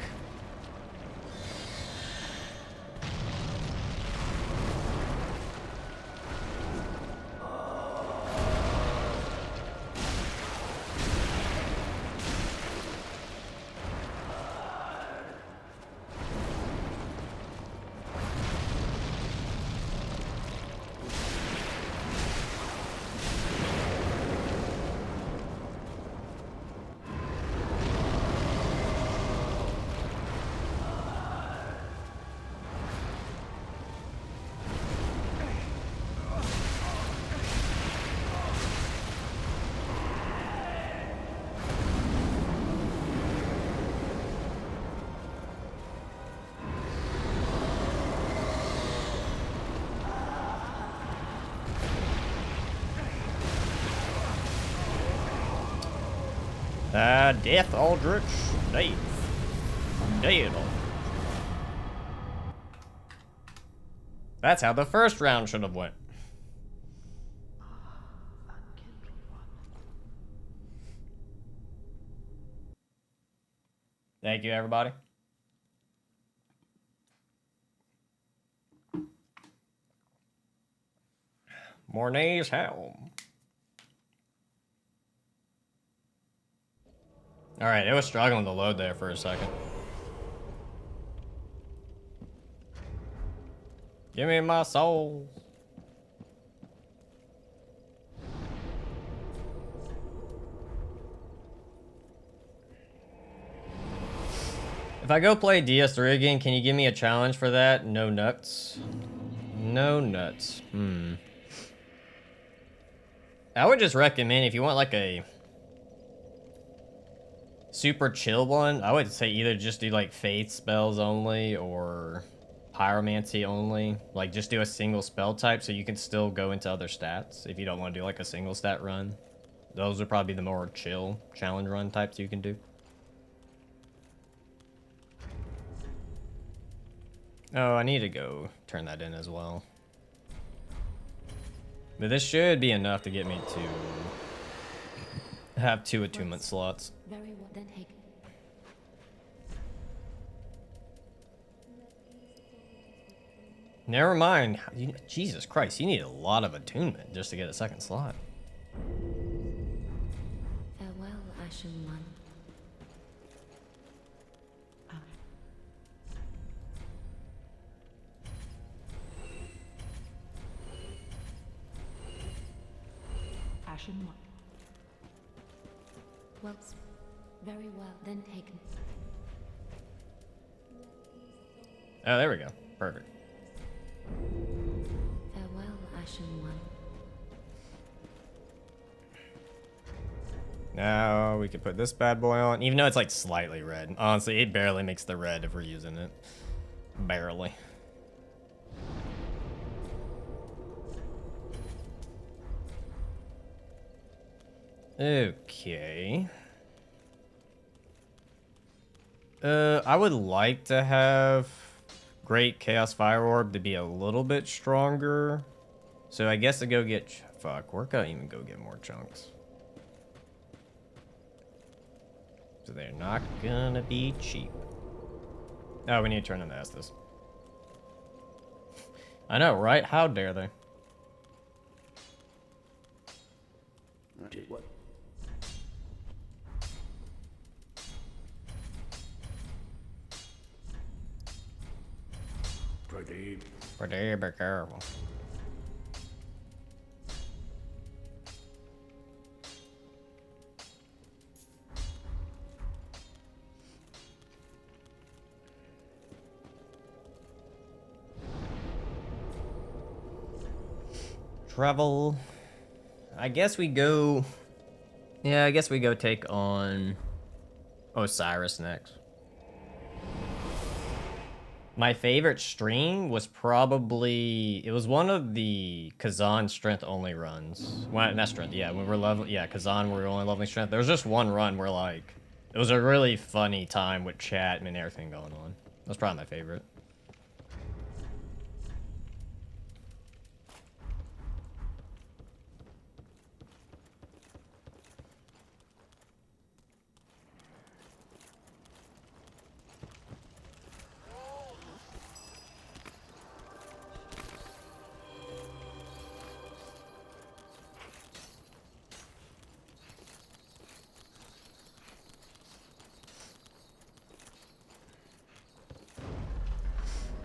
Death Aldrich. Death. Dead Aldrich. That's how the first round should have went. Thank you, everybody. Mornay's helm. Alright, it was struggling to load there for a second. Give me my soul. If I go play DS3 again, can you give me a challenge for that? No nuts. No nuts. I would just recommend if you want like a super chill one, I would say either just do like faith spells only or pyromancy only. Like just do a single spell type so you can still go into other stats if you don't want to do like a single stat run. Those are probably the more chill challenge run types you can do. Oh, I need to go turn that in as well. But this should be enough to get me to have 2 attunement slots. Very well then, Hig. Never mind. Jesus Christ, you need a lot of attunement just to get a second slot. Farewell, Ashen One. Ashen One. Well, very well, then taken. Oh, there we go. Perfect. Farewell, Ashen One. Now we can put this bad boy on, even though it's like slightly red. Honestly, it barely makes the red if we're using it. Barely. Okay. I would like to have Great Chaos Fire Orb to be a little bit stronger. So I guess to go get... Fuck, we're gonna even go get more chunks. So they're not gonna be cheap. Oh, we need to turn into Estus. I know, right? How dare they? Did what? Pretty. Pretty be careful. Travel. I guess we go... Yeah, I guess we go take on Osiris next. My favorite stream was probably... It was one of the Kazan strength only runs. Well, not strength, yeah. When we're level... Yeah, Kazan, we were only leveling strength. There was just one run where, like... It was a really funny time with chat and everything going on. That's probably my favorite.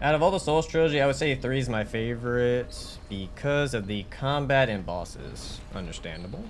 Out of all the Souls trilogy, I would say 3 is my favorite because of the combat and bosses. Understandable.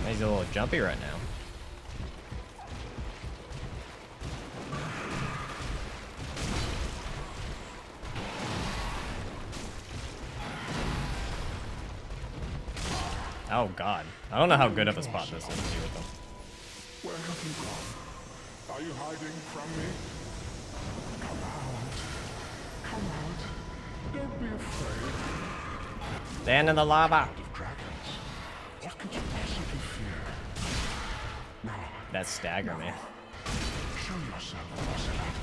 He's a little jumpy right now. Oh god. I don't know how good of a spot this is to be with them. Where have you gone? Are you hiding from me? Come out. Come out. Don't be afraid. Stand in the lava. Of dragons. What could you possibly fear? Now, That stagger, man. show yourself, Ocelot.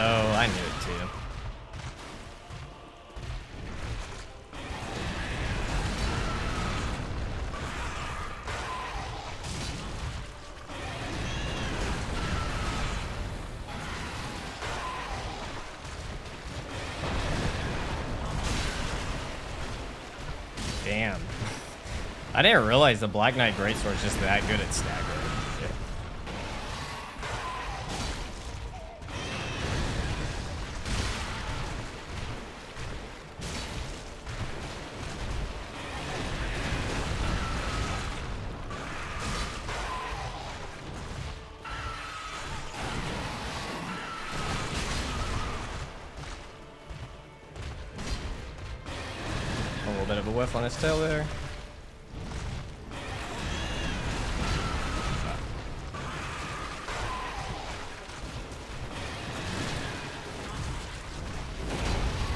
Oh, I knew it too. Damn. I didn't realize the Black Knight Greatsword is just that good at staggering. Shit. A little bit of a whiff on his tail there.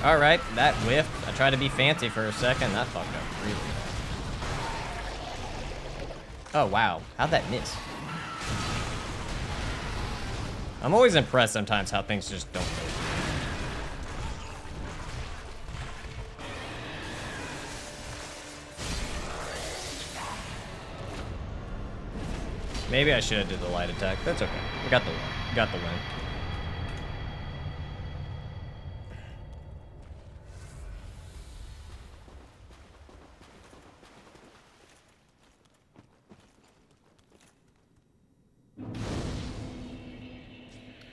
Alright, that whiffed. I tried to be fancy for a second. That fucked up really bad. Oh, wow. How'd that miss? I'm always impressed sometimes how things just don't go. Maybe I should have did the light attack. That's okay. We got the win.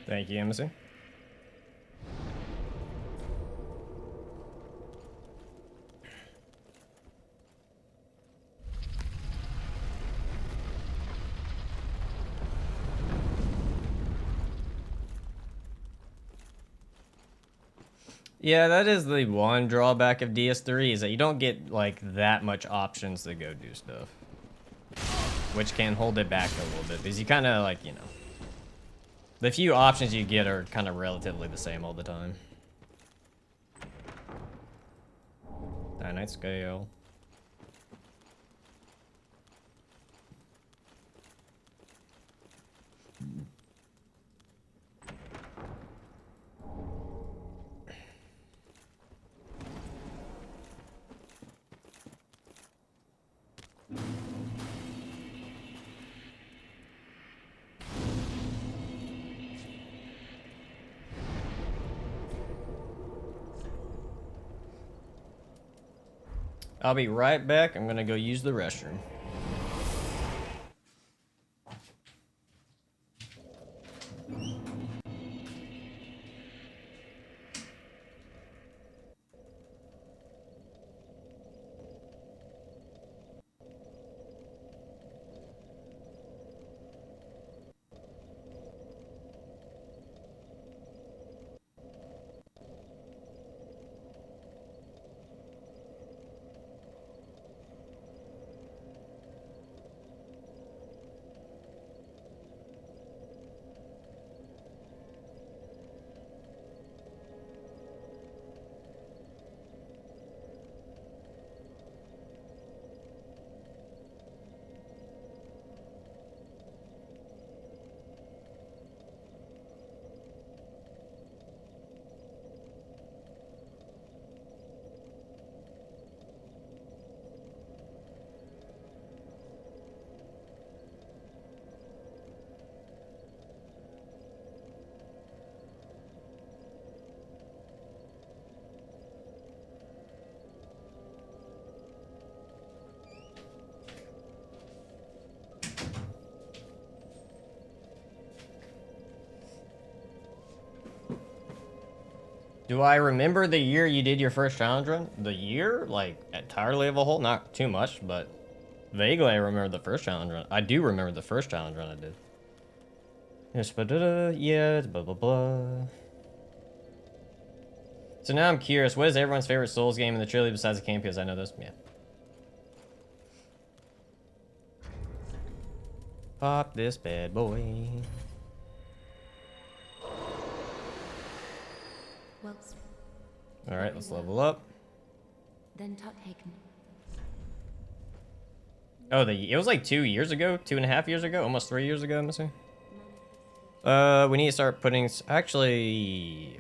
Thank you, Embassy. Yeah, that is the one drawback of DS3 is that you don't get like that much options to go do stuff, which can hold it back a little bit because you kind of like, you know, the few options you get are kind of relatively the same all the time. Night scale. I'll be right back. I'm gonna go use the restroom. Do I remember the year you did your first challenge run? The year? Like, entirely of a whole? Not too much, but vaguely I remember the first challenge run. I do remember the first challenge run I did. Yes, yeah, blah, blah, blah. So now I'm curious, what is everyone's favorite Souls game in the trilogy besides the game? Because I know this, yeah. Pop this bad boy. Well, All right, let's level up. then Tuthaken. Oh, it was like 2 years ago, 2.5 years ago, almost 3 years ago, I'm missing. We need to start putting, actually,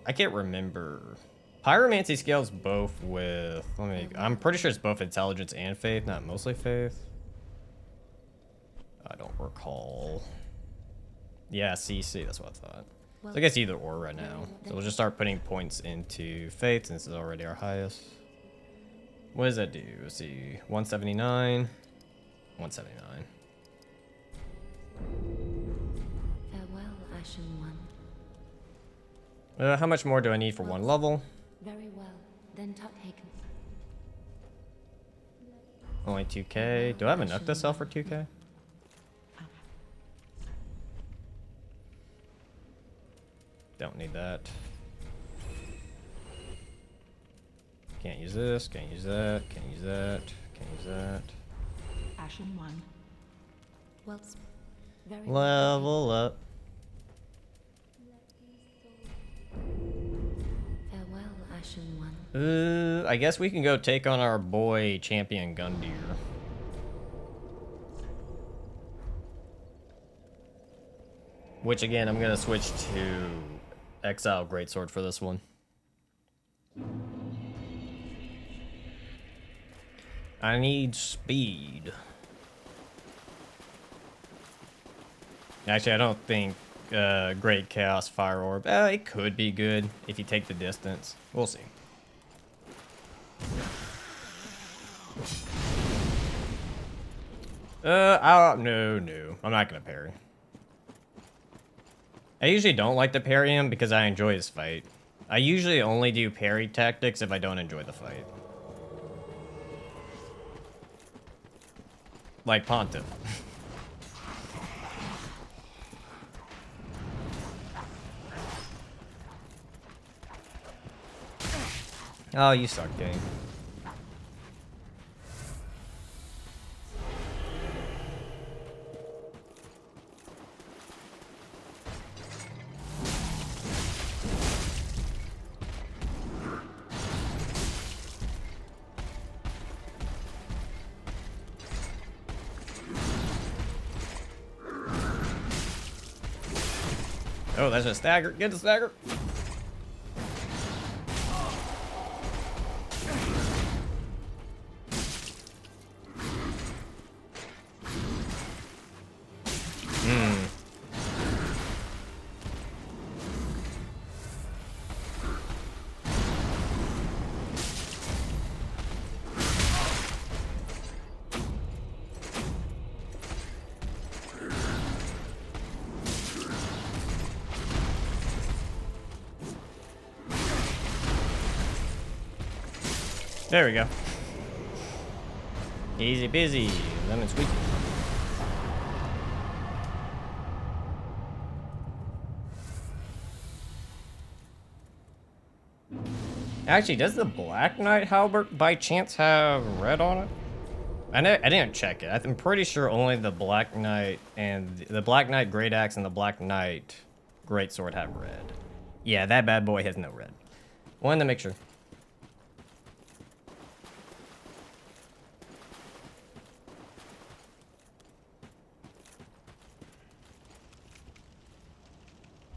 I can't remember. Pyromancy scales both with, I'm pretty sure it's both intelligence and faith, not mostly faith. I don't recall. Yeah, CC, that's what I thought. So I guess either or right now. So we'll just start putting points into faith since it's already our highest. What does that do? Let's see, 179, 179. Farewell, Ashen One. How much more do I need for one level? Very well, then Tuthaken. Only 2k. Do I have enough to sell for 2k? Don't need that. Can't use this, can't use that, can't use that, can't use that. Ashen One. Well, very Level up. Farewell, Ashen One. I guess we can go take on our boy Champion Gundyr. Which again, I'm gonna switch to Exile Greatsword for this one. I need speed. Actually, I don't think Great Chaos Fire Orb. It could be good if you take the distance. We'll see. No. I'm not gonna parry. I usually don't like to parry him because I enjoy his fight. I usually only do parry tactics if I don't enjoy the fight. Like Pontiff. Oh, you suck, game. Oh, that's a stagger. Get the stagger. There we go. Easy busy, lemon squeaky. Actually, does the Black Knight Halberd by chance have red on it? I didn't check it. I'm pretty sure only the Black Knight and the Black Knight Great Axe and the Black Knight Great Sword have red. Yeah, that bad boy has no red. Wanted to make sure.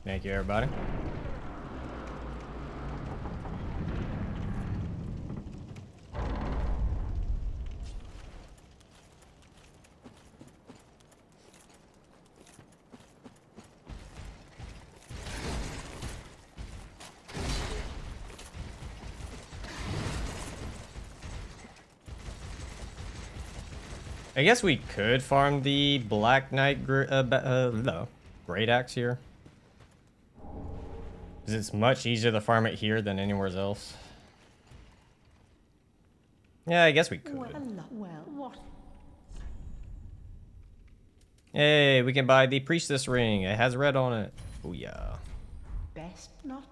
Thank you, everybody. I guess we could farm the Black Knight Great Axe here. Because it's much easier to farm it here than anywhere else. Yeah, I guess we could. Well, what? Hey, we can buy the Priestess Ring. It has red on it. Oh, yeah. Best not.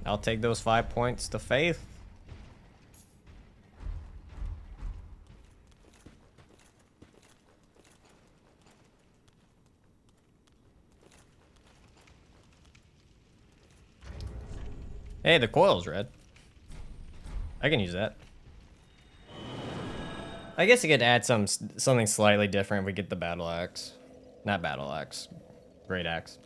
I'll take those 5 points to Faith. Hey, the coil's red. I can use that. I guess you could add something slightly different if we get the battle axe. Not battle axe. Great axe.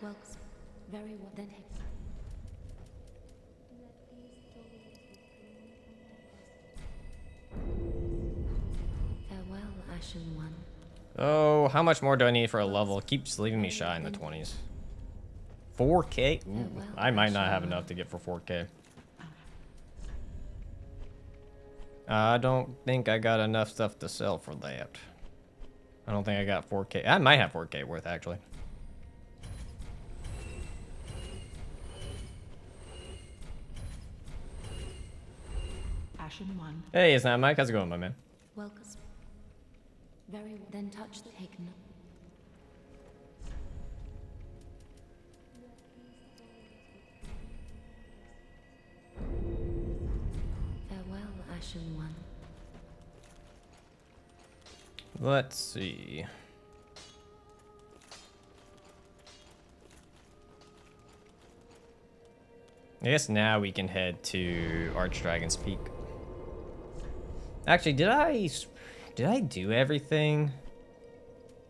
Well, very well then. Farewell, Ashen One. Oh, how much more do I need for a level? It keeps leaving me shy in the 20s. 4K? Ooh, I might not have enough to get for 4K. I don't think I got enough stuff to sell for that. I don't think I got 4K. I might have 4K worth, actually. Ashen One. Hey, it's not Mike. How's it going, my man? Welcome. Very well. Then touch the taken. Farewell, Ashen One. Let's see. I guess now we can head to Archdragon's Peak. Actually, did I do everything?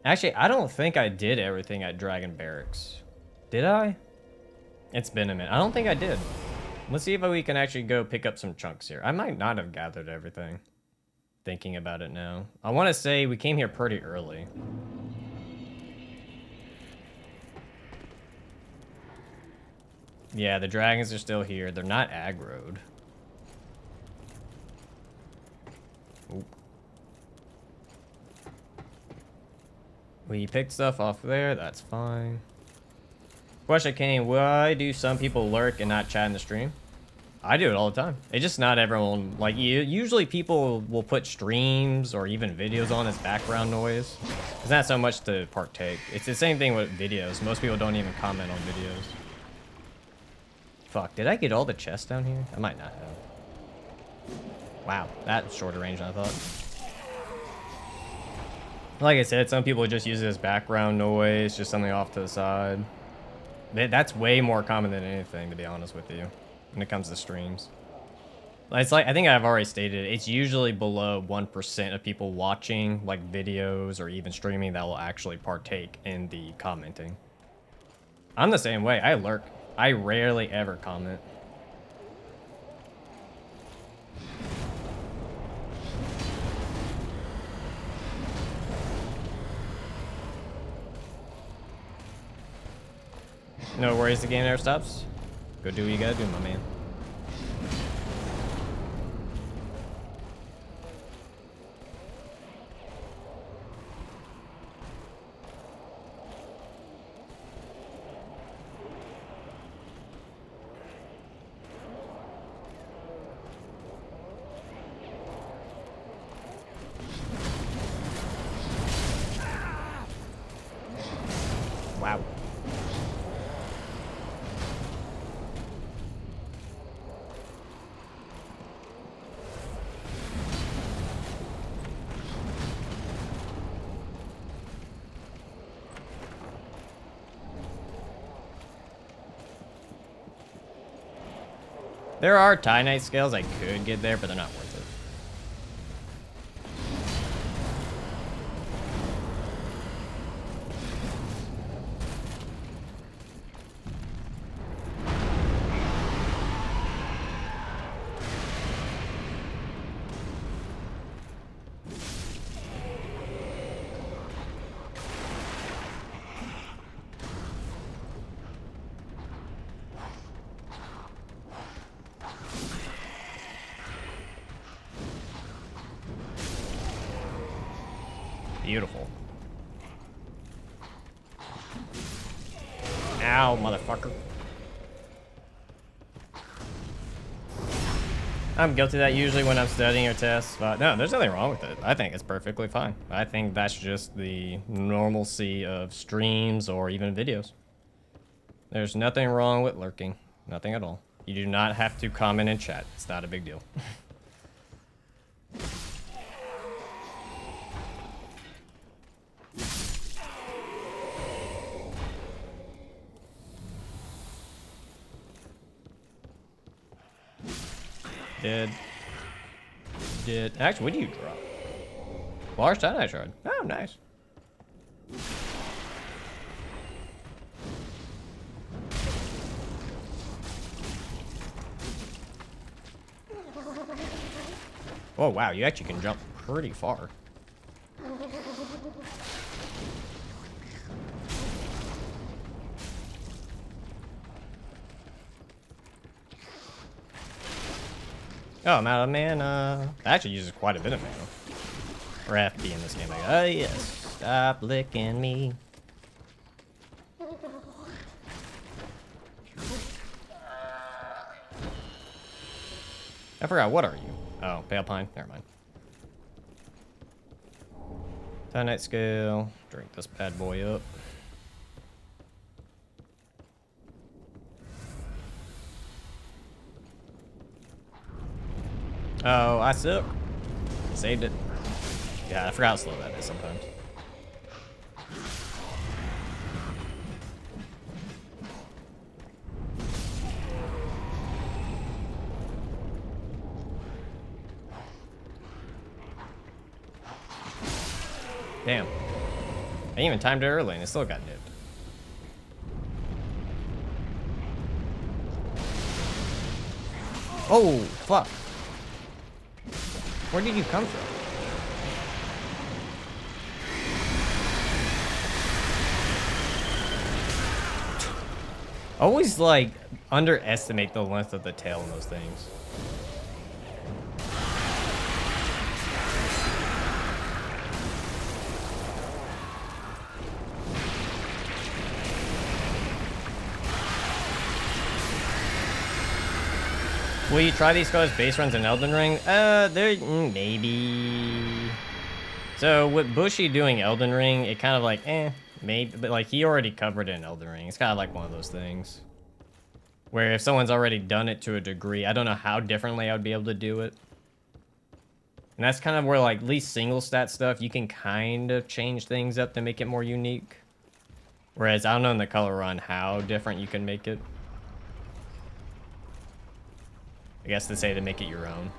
Actually, I don't think I did everything at Dragon Barracks. Did I? It's been a minute. I don't think I did. Let's see if we can actually go pick up some chunks here. I might not have gathered everything. Thinking about it now. I want to say we came here pretty early. Yeah, the dragons are still here. They're not aggroed. Oop. We picked stuff off there. That's fine. Question came, why do some people lurk and not chat in the stream? I do it all the time. It's just not everyone, like, usually people will put streams or even videos on as background noise. It's not so much to partake. It's the same thing with videos. Most people don't even comment on videos. Fuck, did I get all the chests down here? I might not have. Wow, that's shorter range than I thought. Like I said, some people just use it as background noise, just something off to the side. That's way more common than anything, to be honest with you, when it comes to streams. It's like, I think I've already stated, it's usually below 1% of people watching, like, videos or even streaming that will actually partake in the commenting. I'm the same way. I lurk. I rarely ever comment. No worries, the game never stops. Go do what you gotta do, my man. Wow. There are Titanite scales I could get there, but they're not worth it. Beautiful. Ow, motherfucker. I'm guilty of that usually when I'm studying or tests, but no, there's nothing wrong with it. I think it's perfectly fine. I think that's just the normalcy of streams or even videos. There's nothing wrong with lurking. Nothing at all. You do not have to comment in chat. It's not a big deal. Did actually, what do you drop? Large Titanite shard. Oh, nice. Oh wow, you actually can jump pretty far. Oh, man, actually uses quite a bit of mana. Or FP in this game. Like, oh, yes. Stop licking me. I forgot, what are you? Oh, Pale Pine. Never mind. Titanite scale. Drink this bad boy up. Oh, I suck. Saved it. Yeah, I forgot how slow that is sometimes. Damn. I even timed it early and it still got nipped. Oh, fuck. Where did you come from? Always, like, underestimate the length of the tail in those things. Will you try these guys base runs in Elden Ring? Maybe. So with Bushy doing Elden Ring, it kind of like, maybe, but like he already covered it in Elden Ring. It's kind of like one of those things where if someone's already done it to a degree, I don't know how differently I would be able to do it. And that's kind of where like at least single stat stuff, you can kind of change things up to make it more unique. Whereas I don't know in the color run how different you can make it. I guess to say to make it your own.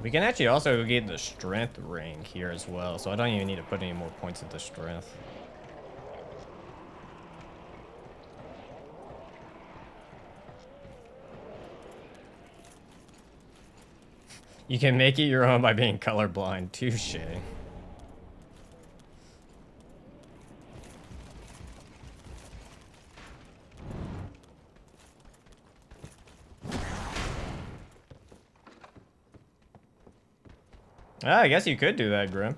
We can actually also get the strength ring here as well, so I don't even need to put any more points into strength. You can make it your own by being colorblind. Touche. Ah, I guess you could do that, Grim.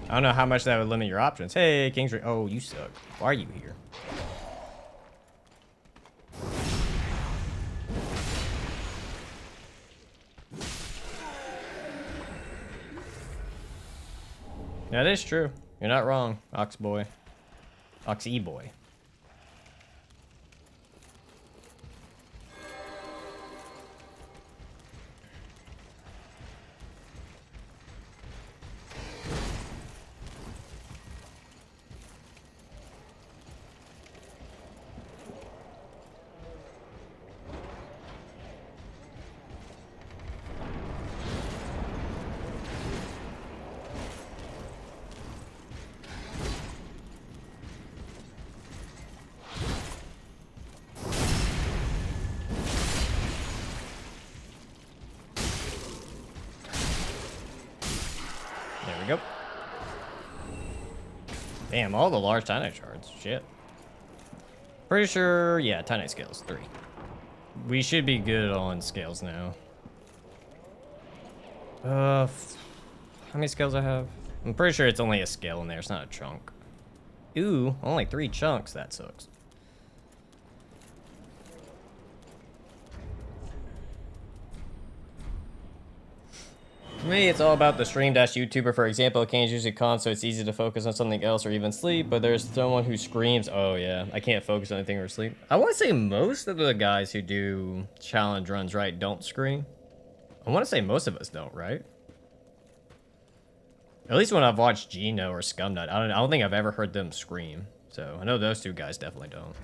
I don't know how much that would limit your options. Hey, King's Ring. Oh, you suck. Why are you here? That is true. You're not wrong, Ox Boy. Ox E-Boy. There we go. Damn, all the large Titanite shards. Shit. Pretty sure, yeah, Titanite scales, 3. We should be good on scales now. How many scales I have? I'm pretty sure it's only a scale in there, it's not a chunk. Ooh, only 3 chunks, that sucks. For me, it's all about the stream-YouTuber. For example, can't use a con, so it's easy to focus on something else or even sleep, but there's someone who screams. Oh, yeah. I can't focus on anything or sleep. I want to say most of the guys who do challenge runs, right, don't scream. I want to say most of us don't, right? At least when I've watched Gino or Scumnut, I don't think I've ever heard them scream. So I know those 2 guys definitely don't.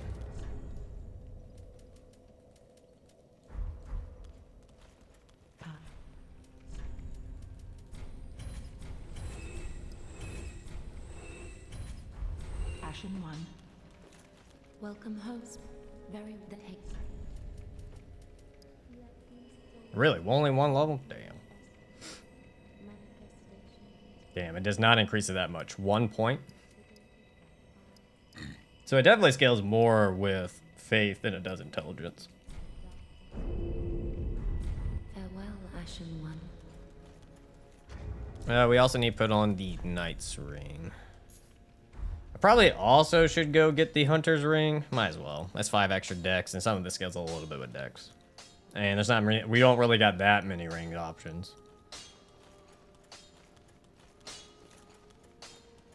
Ashen one. Welcome, host. Very the hate. Really? Only 1 level? Damn. Damn, it does not increase it that much. 1 point? So it definitely scales more with faith than it does intelligence. Farewell, Ashen One. We also need to put on the Knight's Ring. I probably also should go get the Hunter's Ring. Might as well. That's 5 extra dex, and some of this scales a little bit with dex. And there's not we don't really got that many ring options.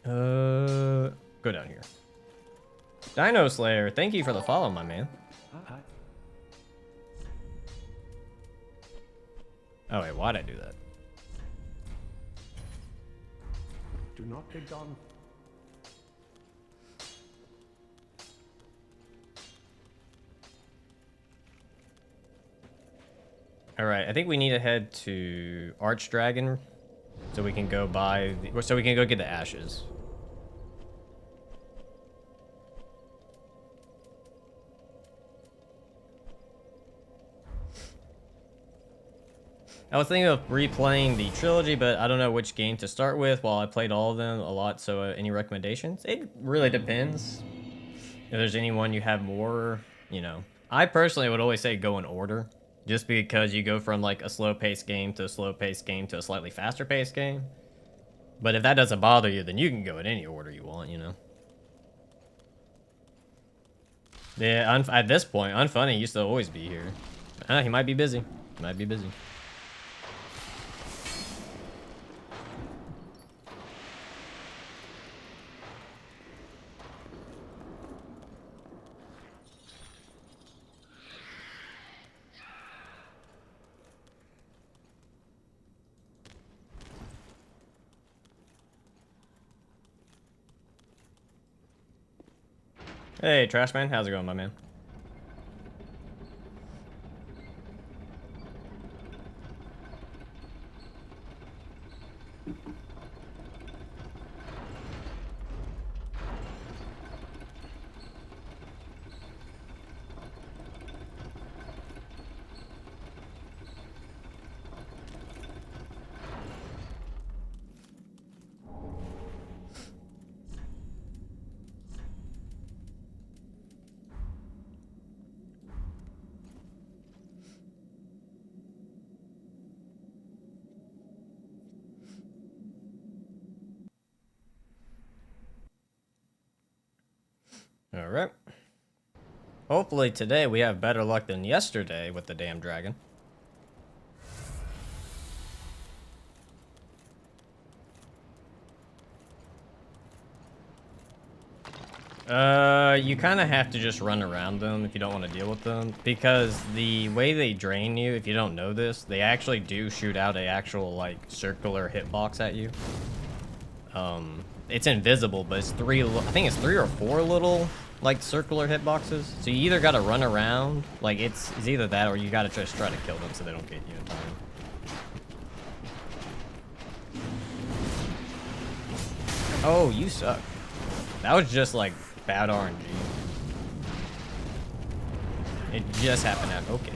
Go down here. Dino Slayer, thank you for the follow, my man. Oh wait, why'd I do that? Do not dig on. All right, I think we need to head to Archdragon so we can go buy, so we can go get the ashes. I was thinking of replaying the trilogy, but I don't know which game to start with. While I played all of them a lot, so any recommendations? It really depends. If there's anyone you have more, you know. I personally would always say go in order, just because you go from like a slow-paced game to a slow-paced game to a slightly faster-paced game. But if that doesn't bother you, then you can go in any order you want, you know. Yeah, at this point, Unfunny used to always be here. He might be busy. Might be busy. Hey, Trashman, how's it going, my man? All right. Hopefully today we have better luck than yesterday with the damn dragon. You kind of have to just run around them if you don't want to deal with them, because the way they drain you, if you don't know this, they actually do shoot out a actual like circular hitbox at you. It's invisible, but it's I think it's 3 or 4 little like circular hitboxes. So you either got to run around, like it's either that or you got to just try to kill them so they don't get you in time. Oh, you suck. That was just like bad RNG. It just happened at okay.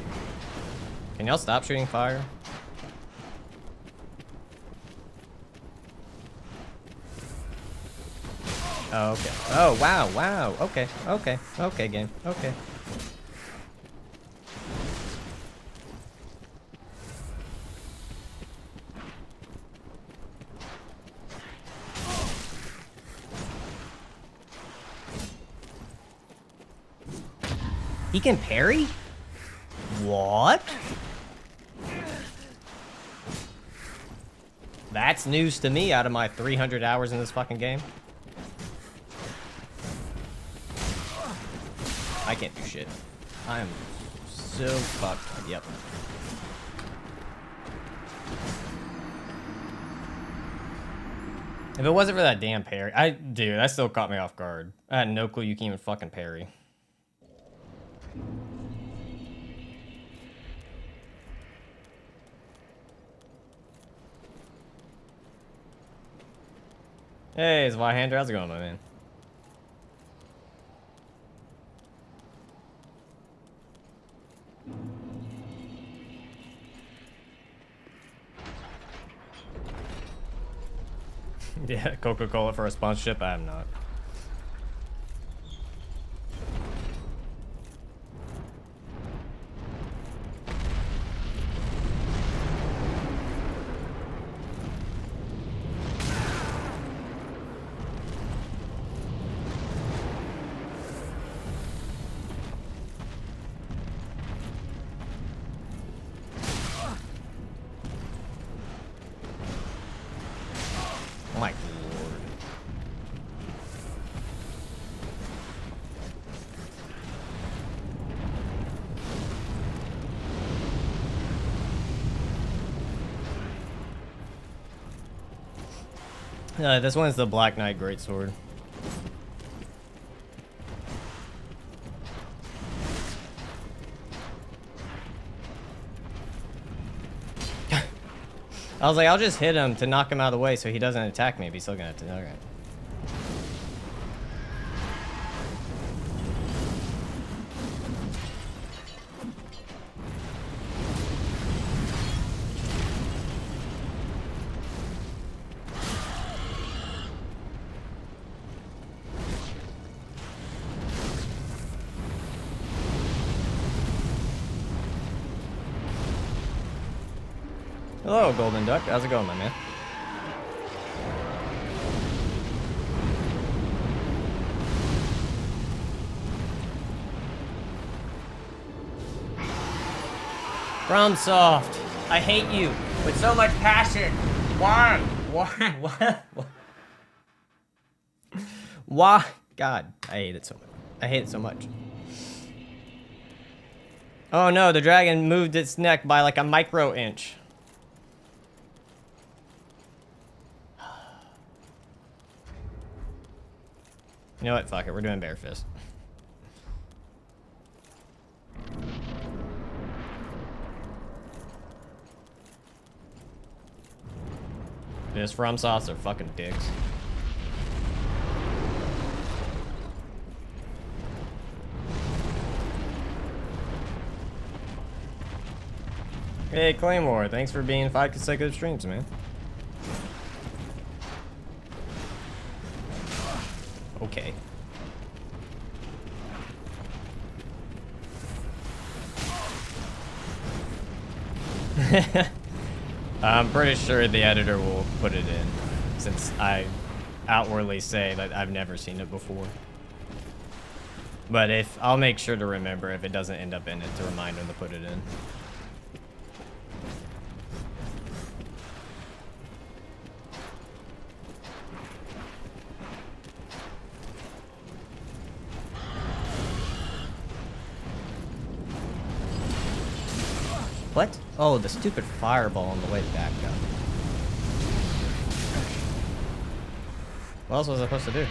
Can y'all stop shooting fire? Oh, okay. Oh, wow, wow. Okay, okay, okay, game. Okay. He can parry? What? That's news to me out of my 300 hours in this fucking game. I can't do shit. I am so fucked. Yep. If it wasn't for that damn parry, dude, that still caught me off guard. I had no clue you can even fucking parry. Hey, it's Vyhander. How's it going, my man? Yeah, Coca-Cola for a sponsorship? I am not. My lord. This one's the Black Knight Greatsword. I was like, I'll just hit him to knock him out of the way so he doesn't attack me, but he's still gonna have to. Alright. Hello, Golden Duck. How's it going, my man? FromSoft, I hate you with so much passion. Why? Why? Why? Why? God, I hate it so much. I hate it so much. Oh no, the dragon moved its neck by like a micro inch. You know what? Fuck it. We're doing Bear Fist. This FromSofts are fucking dicks. Hey, Claymore. Thanks for being 5 consecutive streams, man. Okay. I'm pretty sure the editor will put it in, since I outwardly say that I've never seen it before. But if I'll make sure to remember if it doesn't end up in it to remind him to put it in. What? Oh, the stupid fireball on the way back up. What else was I supposed to do?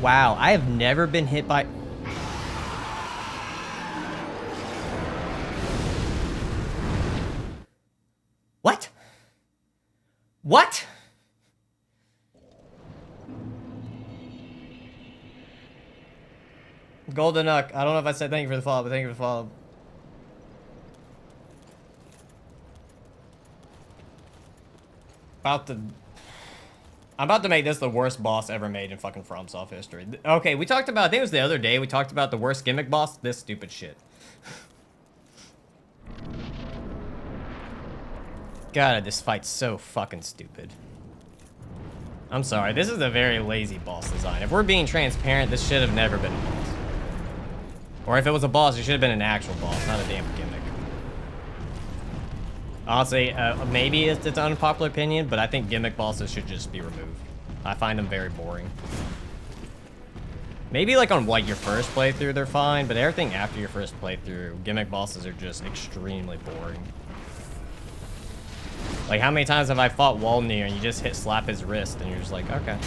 Wow, I have never been hit by... What? What? Golden Duck, I don't know if I said thank you for the follow, but thank you for the follow. I'm about to make this the worst boss ever made in fucking FromSoft history. Okay, we talked about, I think it was the other day, we talked about the worst gimmick boss. This stupid shit. God, this fight's so fucking stupid. I'm sorry, this is a very lazy boss design. If we're being transparent, this should have never been a boss. Or if it was a boss, it should have been an actual boss, not a damn gimmick. Honestly, maybe it's an unpopular opinion, but I think gimmick bosses should just be removed. I find them very boring. Maybe like on like your first playthrough, they're fine, but everything after your first playthrough, gimmick bosses are just extremely boring. Like how many times have I fought Walnir and you just slap his wrist and you're just like, okay.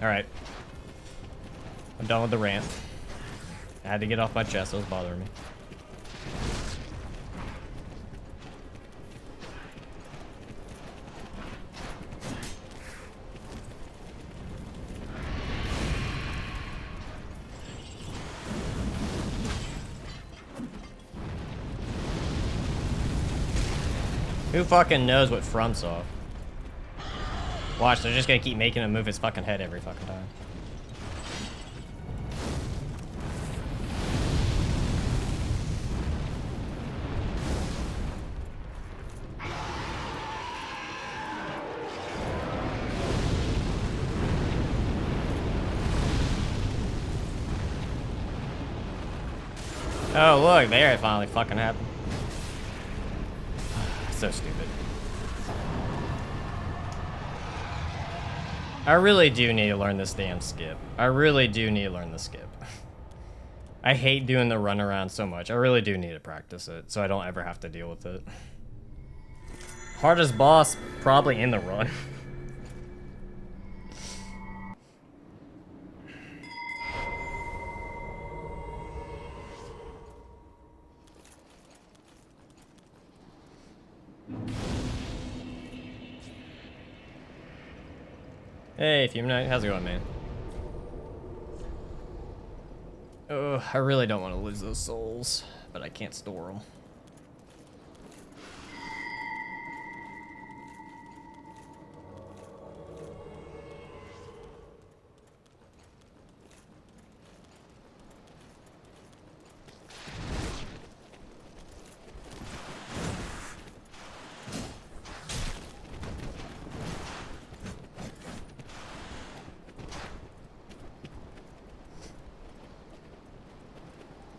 All right. I'm done with the rant. I had to get off my chest, it was bothering me. Who fucking knows what FromSoft? Watch, they're just gonna keep making him move his fucking head every fucking time. Oh, look, there it finally fucking happened. So stupid. I really do need to learn this damn skip. I really do need to learn the skip. I hate doing the runaround so much. I really do need to practice it so I don't ever have to deal with it. Hardest boss, probably in the run. Hey, Fume Knight, how's it going, man? Oh, I really don't want to lose those souls, but I can't store them.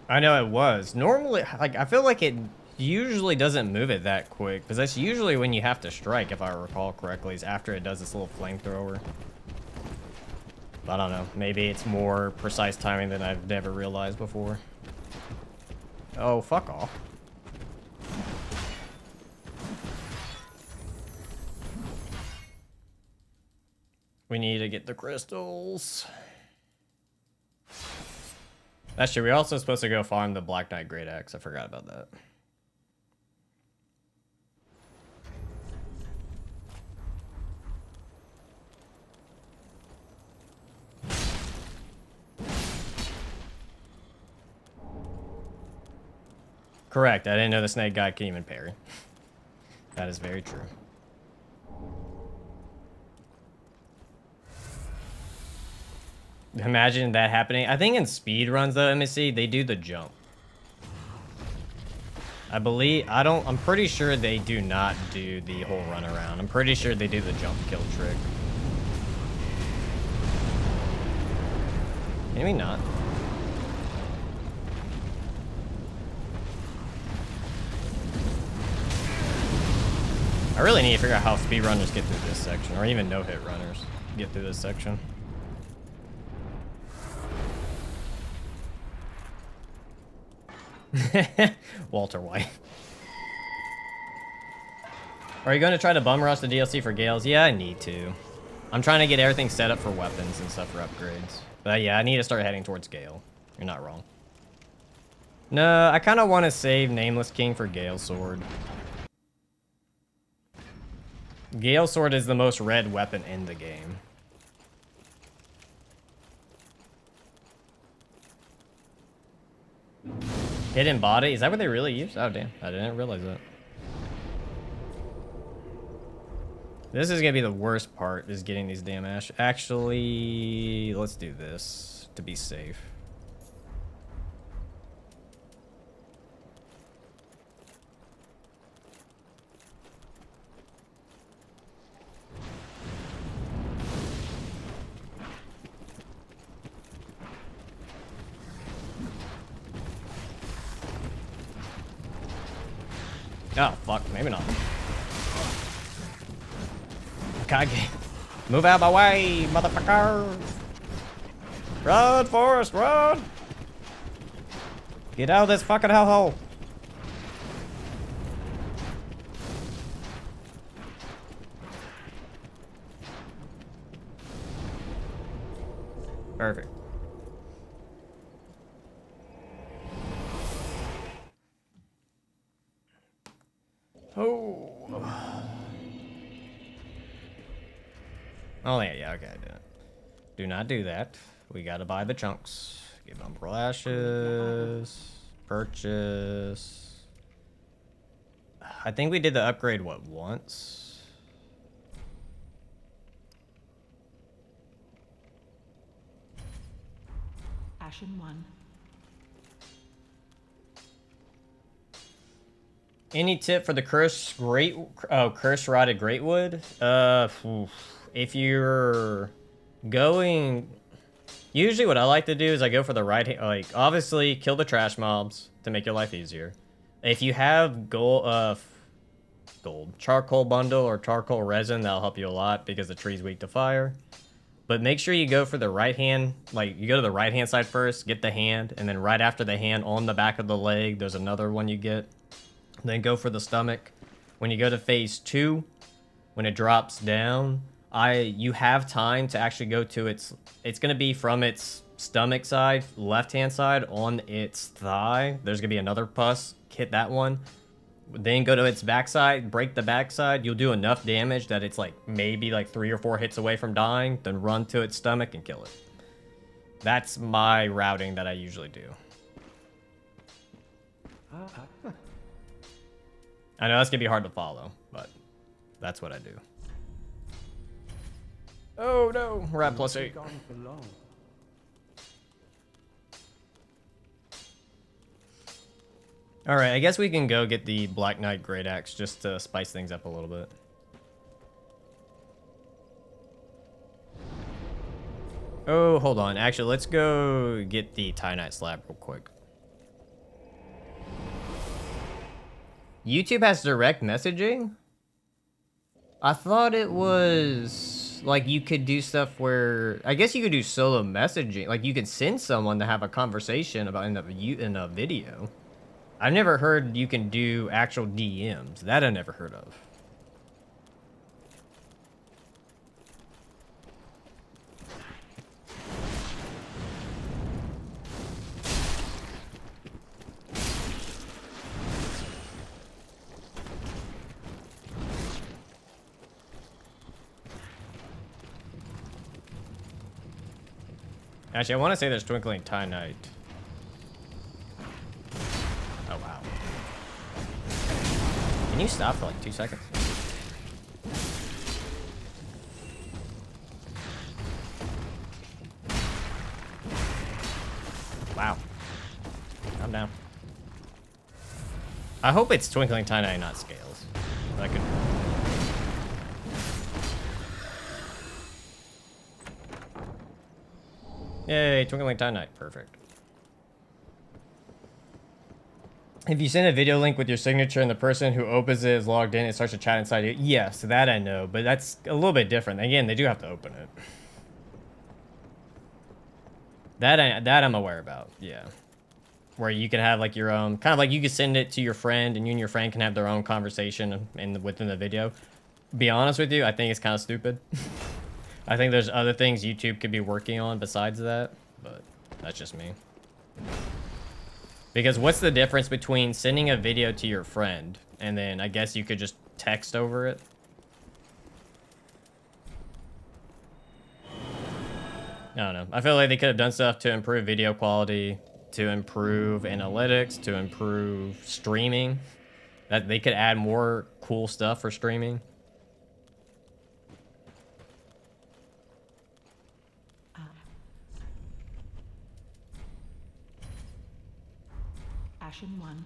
I know it was. Normally, like, I feel like it usually doesn't move it that quick, because that's usually when you have to strike, if I recall correctly, is after it does this little flamethrower. I don't know. Maybe it's more precise timing than I've never realized before. Oh, fuck off. We need to get the crystals. That's true. We're also supposed to go farm the Black Knight Great Axe. I forgot about that. Correct. I didn't know the snake guy can even parry. That is very true. Imagine that happening. I think in speed runs though, MSC, they do the jump. I'm pretty sure they do not do the whole run around. I'm pretty sure they do the jump kill trick. Maybe not. I really need to figure out how speedrunners get through this section, or even no-hit runners get through this section. Walter White. Are you going to try to bum rush the DLC for Gales? Yeah, I need to. I'm trying to get everything set up for weapons and stuff for upgrades. But yeah, I need to start heading towards Gale. You're not wrong. No, I kind of want to save Nameless King for Gale Sword. Gale Sword is the most read weapon in the game. Hidden body? Is that what they really use? Oh, damn. I didn't realize that. This is going to be the worst part, is getting these damn ash. Actually, let's do this to be safe. Oh, fuck. Maybe not. Kage. Move out my way, motherfucker. Run, Forrest, run. Get out of this fucking hellhole. Perfect. Oh. Oh, yeah, okay, I did it. Do not do that. We gotta buy the chunks. Give them ashes. Purchase. I think we did the upgrade, what, once? Ashen 1. Any tip for the curse rotted greatwood? If you're going, Usually what I like to do is I go for the right hand, like obviously kill the trash mobs to make your life easier. If you have gold charcoal bundle or charcoal resin, that'll help you a lot because the tree's weak to fire. But make sure you go for the right hand, like you go to the right hand side first, get the hand, and then right after the hand on the back of the leg, there's another one you get. Then go for the stomach. When you go to phase 2, when it drops down, you have time to actually go to it's going to be from its stomach side, left hand side on its thigh. There's going to be another pus, hit that one. Then go to its backside, break the backside. You'll do enough damage that it's like maybe like 3 or 4 hits away from dying. Then run to its stomach and kill it. That's my routing that I usually do. I know that's gonna be hard to follow, but that's what I do. Oh no, we're at +8. Alright, I guess we can go get the Black Knight Great Axe just to spice things up a little bit. Oh, hold on. Actually, let's go get the Titanite Slab real quick. YouTube has direct messaging? I thought it was like you could do stuff where I guess you could do solo messaging. Like you could send someone to have a conversation about in a video. I've never heard you can do actual DMs. That I never heard of. Actually, I want to say there's Twinkling Titanite. Oh, wow. Can you stop for like 2 seconds? Wow. Calm down. I hope it's Twinkling Titanite, not Scales. That could... Yay, Twinkling Titanite. Perfect. If you send a video link with your signature and the person who opens it is logged in, it starts to chat inside it. Yes, that I know, but that's a little bit different. Again, they do have to open it. That I'm aware about, yeah. Where you can have like your own, kind of like you can send it to your friend and you and your friend can have their own conversation within the video. Be honest with you, I think it's kind of stupid. I think there's other things YouTube could be working on besides that, but that's just me. Because what's the difference between sending a video to your friend and then I guess you could just text over it? I don't know. I feel like they could have done stuff to improve video quality, to improve analytics, to improve streaming. That they could add more cool stuff for streaming. Ashen 1.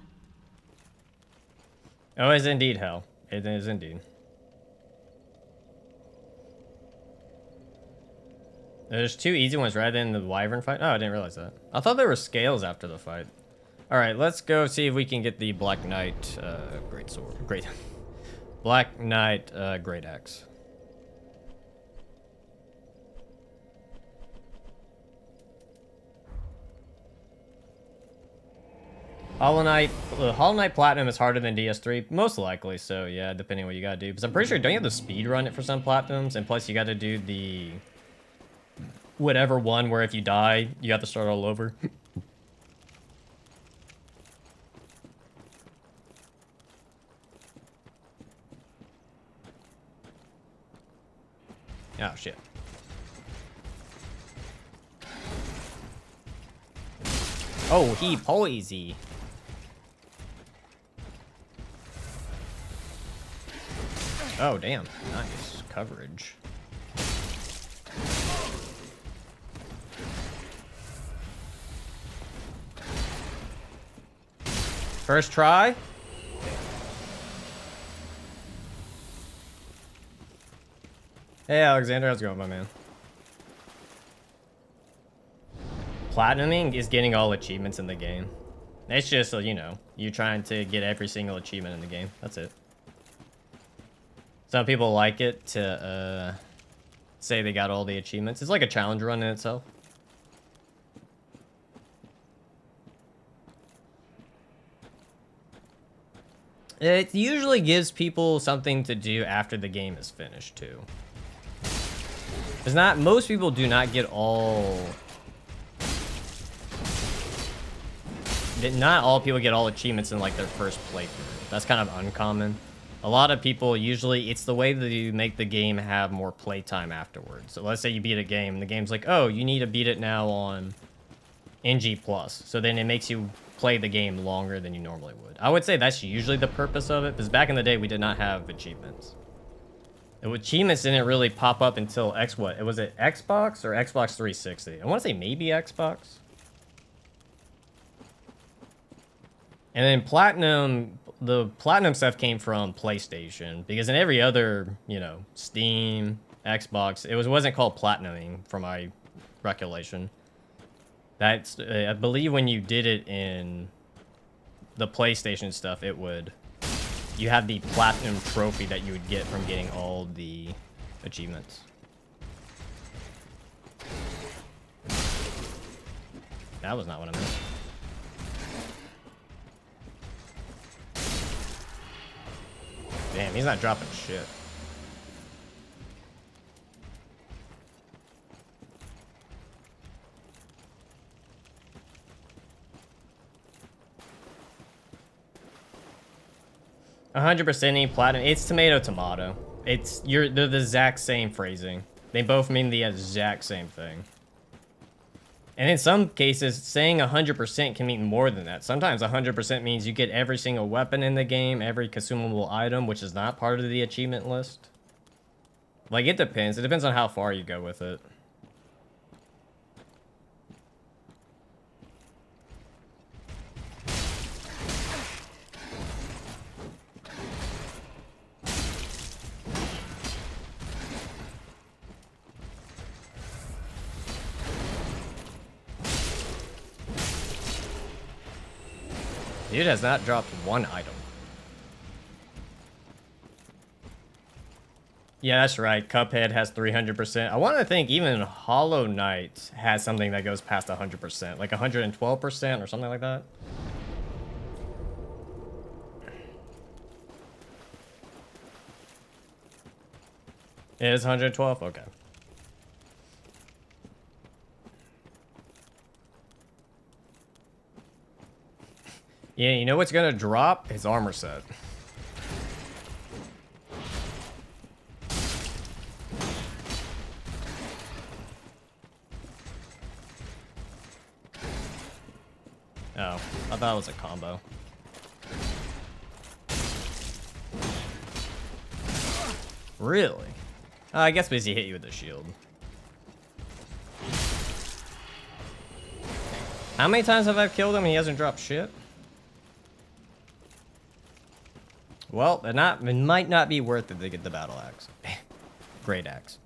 Oh, it is indeed hell. It is indeed. There's 2 easy ones rather than the wyvern fight. Oh, I didn't realize that. I thought there were scales after the fight. All right, let's go see if we can get the Black Knight Great Sword. Black Knight Great Axe. Hollow Knight Platinum is harder than DS3, most likely. So yeah, depending on what you gotta do. Because I'm pretty sure don't you have to speed run it for some platinums, and plus you got to do the whatever one where if you die you have to start all over. Oh shit. Oh, he poisy. Oh, damn. Nice coverage. First try. Hey, Alexander. How's it going, my man? platinuming is getting all achievements in the game. It's just, you know, you're trying to get every single achievement in the game. That's it. Some people like it to say they got all the achievements. It's like a challenge run in itself. It usually gives people something to do after the game is finished, too. It's not, most people do not get all... Not all people get all achievements in, like, their first playthrough. That's kind of uncommon. A lot of people, usually, it's the way that you make the game have more playtime afterwards. So let's say you beat a game, and the game's like, oh, you need to beat it now on NG+. So then it makes you play the game longer than you normally would. I would say that's usually the purpose of it, because back in the day, we did not have achievements. The achievements didn't really pop up until was it Xbox or Xbox 360? I want to say maybe Xbox. And then Platinum, the Platinum stuff came from PlayStation, because in every other, you know, Steam, Xbox, it wasn't called Platinuming, from my recollection. That's, I believe when you did it in the PlayStation stuff, it would, you have the Platinum trophy that you would get from getting all the achievements. That was not what I meant. Damn, he's not dropping shit. %ing platinum. It's tomato. They're the exact same phrasing. They both mean the exact same thing. And in some cases, saying 100% can mean more than that. Sometimes 100% means you get every single weapon in the game, every consumable item, which is not part of the achievement list. Like, it depends. It depends on how far you go with it. Dude has not dropped one item. Yeah, that's right. Cuphead has 300%. I want to think even Hollow Knight has something that goes past 100%, like 112% or something like that. It is 112? Okay. Yeah, you know what's gonna drop? His armor set. Oh, I thought it was a combo. Really? I guess because he hit you with the shield. How many times have I killed him and he hasn't dropped shit? Well, it might not be worth it to get the battle axe. Great axe.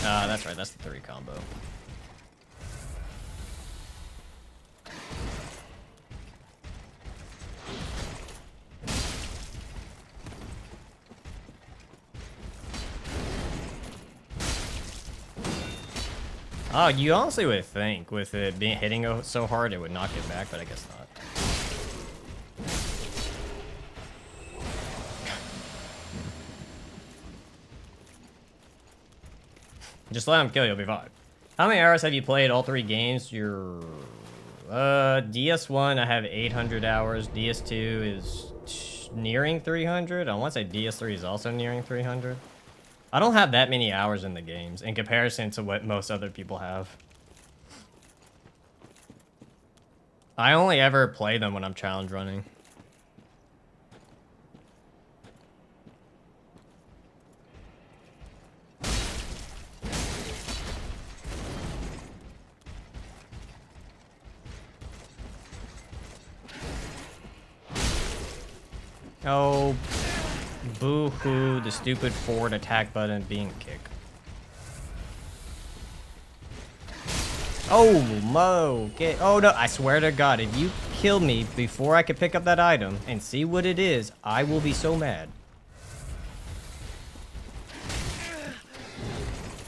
That's right. That's the 3 combo. Oh, you honestly would think with it hitting so hard it would knock it back, but I guess not. Just let him kill you, you'll be fine. How many hours have you played all 3 games? Your DS1, I have 800 hours. DS2 is nearing 300. I want to say DS3 is also nearing 300. I don't have that many hours in the games in comparison to what most other people have. I only ever play them when I'm challenge running. Oh, boo-hoo, the stupid forward attack button being a kick. Oh, Mo, oh no, I swear to God, if you kill me before I can pick up that item and see what it is, I will be so mad.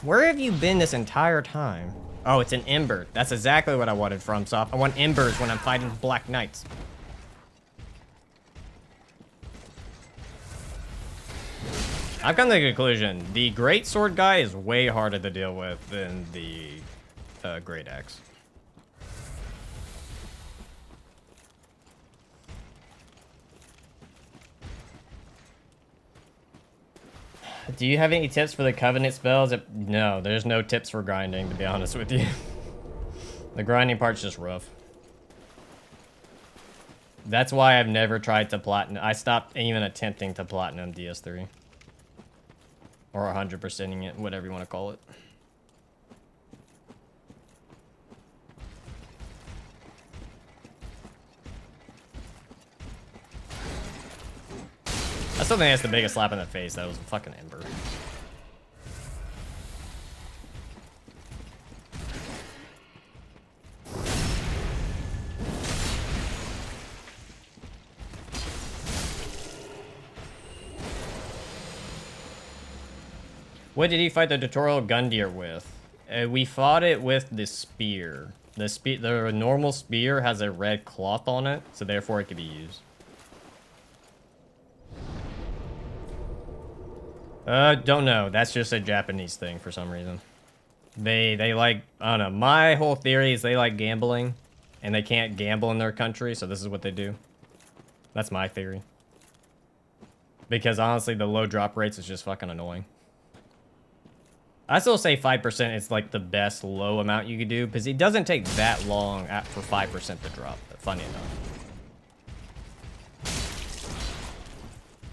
Where have you been this entire time? Oh, it's an Ember. That's exactly what I wanted from FromSoft. I want Embers when I'm fighting Black Knights. I've come to the conclusion, the Great Sword guy is way harder to deal with than the Great Axe. Do you have any tips for the Covenant spells? No, there's no tips for grinding, to be honest with you. The grinding part's just rough. That's why I've never tried to platinum. I stopped even attempting to platinum DS3. Or 100%ing it, whatever you want to call it. I still think that's the biggest slap in the face. That was a fucking Ember. What did he fight the tutorial Gundyr with? We fought it with the spear. The normal spear has a red cloth on it, so therefore it could be used. Don't know. That's just a Japanese thing for some reason. They like, I don't know. My whole theory is they like gambling, and they can't gamble in their country, so this is what they do. That's my theory. Because honestly, the low drop rates is just fucking annoying. I still say 5% is like the best low amount you could do, because it doesn't take that long for 5% to drop, funny enough.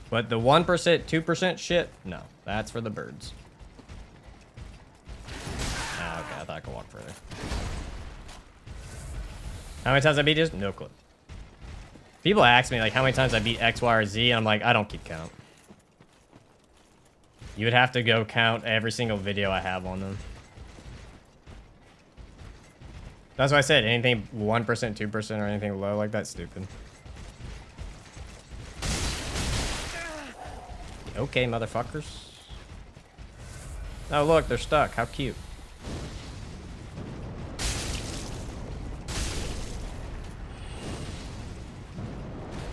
But the 1%, 2% shit, no. That's for the birds. Ah, okay, I thought I could walk further. How many times I beat this? No clue. People ask me, like, how many times I beat X, Y, or Z, and I'm like, I don't keep count. You would have to go count every single video I have on them. That's why I said anything 1%, 2%, or anything low like that's stupid. Okay, motherfuckers. Oh, look, they're stuck. How cute.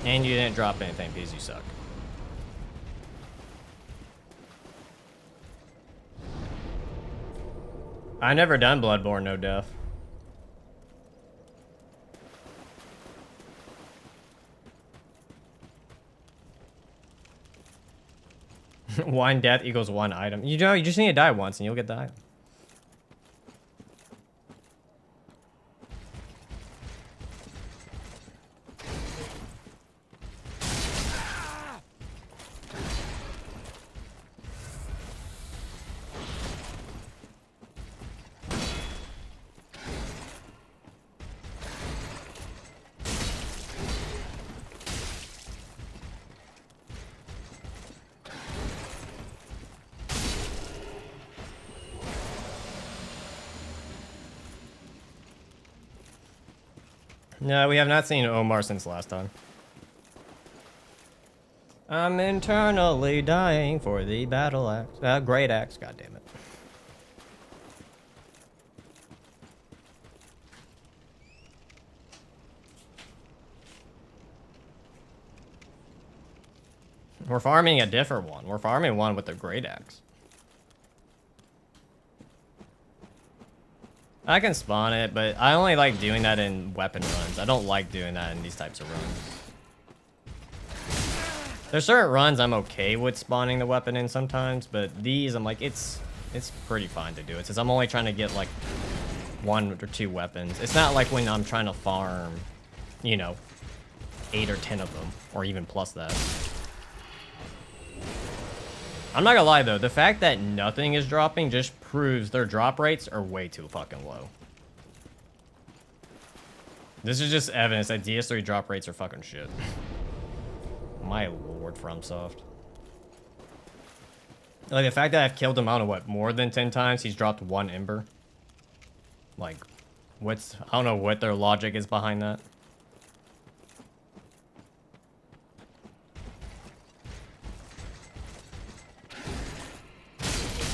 And you didn't drop anything because you suck. I never done Bloodborne No Death. One death equals one item. You know, you just need to die once and you'll get the item. No, we have not seen Omar since last time. I'm internally dying for the battle axe. Great axe, god damn it. We're farming a different one. We're farming one with the great axe. I can spawn it, but I only like doing that in weapon runs. I don't like doing that in these types of runs. There's certain runs I'm okay with spawning the weapon in sometimes, but these I'm like, it's pretty fine to do it, since I'm only trying to get like 1 or 2 weapons. It's not like when I'm trying to farm, you know, 8 or 10 of them, or even plus that. I'm not gonna lie though, the fact that nothing is dropping just proves their drop rates are way too fucking low. This is just evidence that DS3 drop rates are fucking shit. My lord. toward FromSoft. Like, the fact that I've killed him, I don't know, what, more than 10 times, he's dropped 1 Ember. Like, I don't know what their logic is behind that.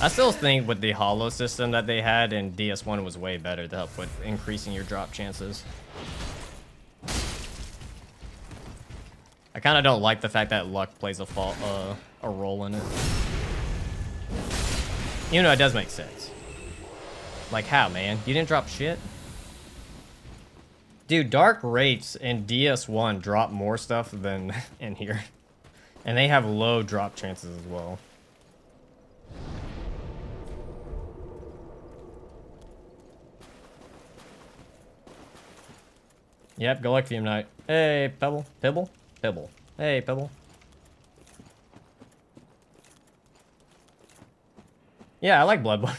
I still think with the hollow system that they had in DS1 was way better to help with increasing your drop chances. I kind of don't like the fact that luck plays a role in it. You know, it does make sense. Like, how, man? You didn't drop shit? Dude, Dark Wraiths in DS1 drop more stuff than in here. And they have low drop chances as well. Yep, go like Fume Knight. Hey, Pebble. Pibble? Pibble. Hey, Pebble. Yeah, I like Bloodborne.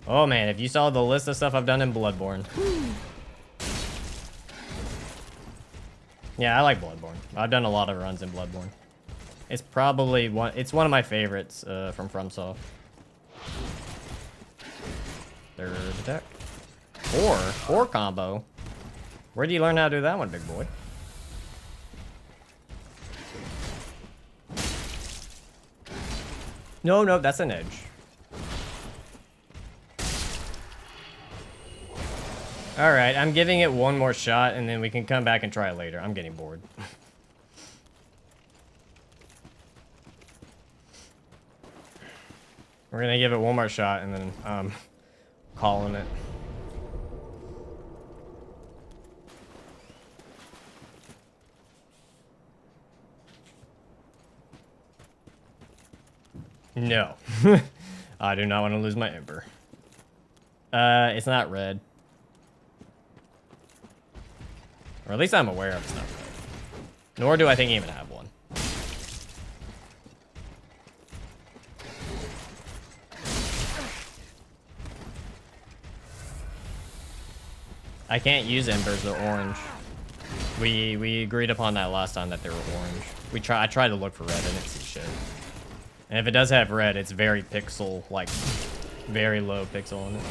Oh man, if you saw the list of stuff I've done in Bloodborne. Yeah, I like Bloodborne. I've done a lot of runs in Bloodborne. It's probably one of my favorites from FromSoft. Third attack. Four combo. Where do you learn how to do that one, big boy? No, that's an edge. Alright, I'm giving it one more shot, and then we can come back and try it later. I'm getting bored. We're gonna give it one more shot, and then, calling it. No. I do not want to lose my Ember. It's not red. Or at least I'm aware of it's not red. Nor do I think I even have one. I can't use Embers, they're orange. We agreed upon that last time that they were orange. I tried to look for red, I didn't see shit. And if it does have red, it's very pixel, like, very low pixel on it.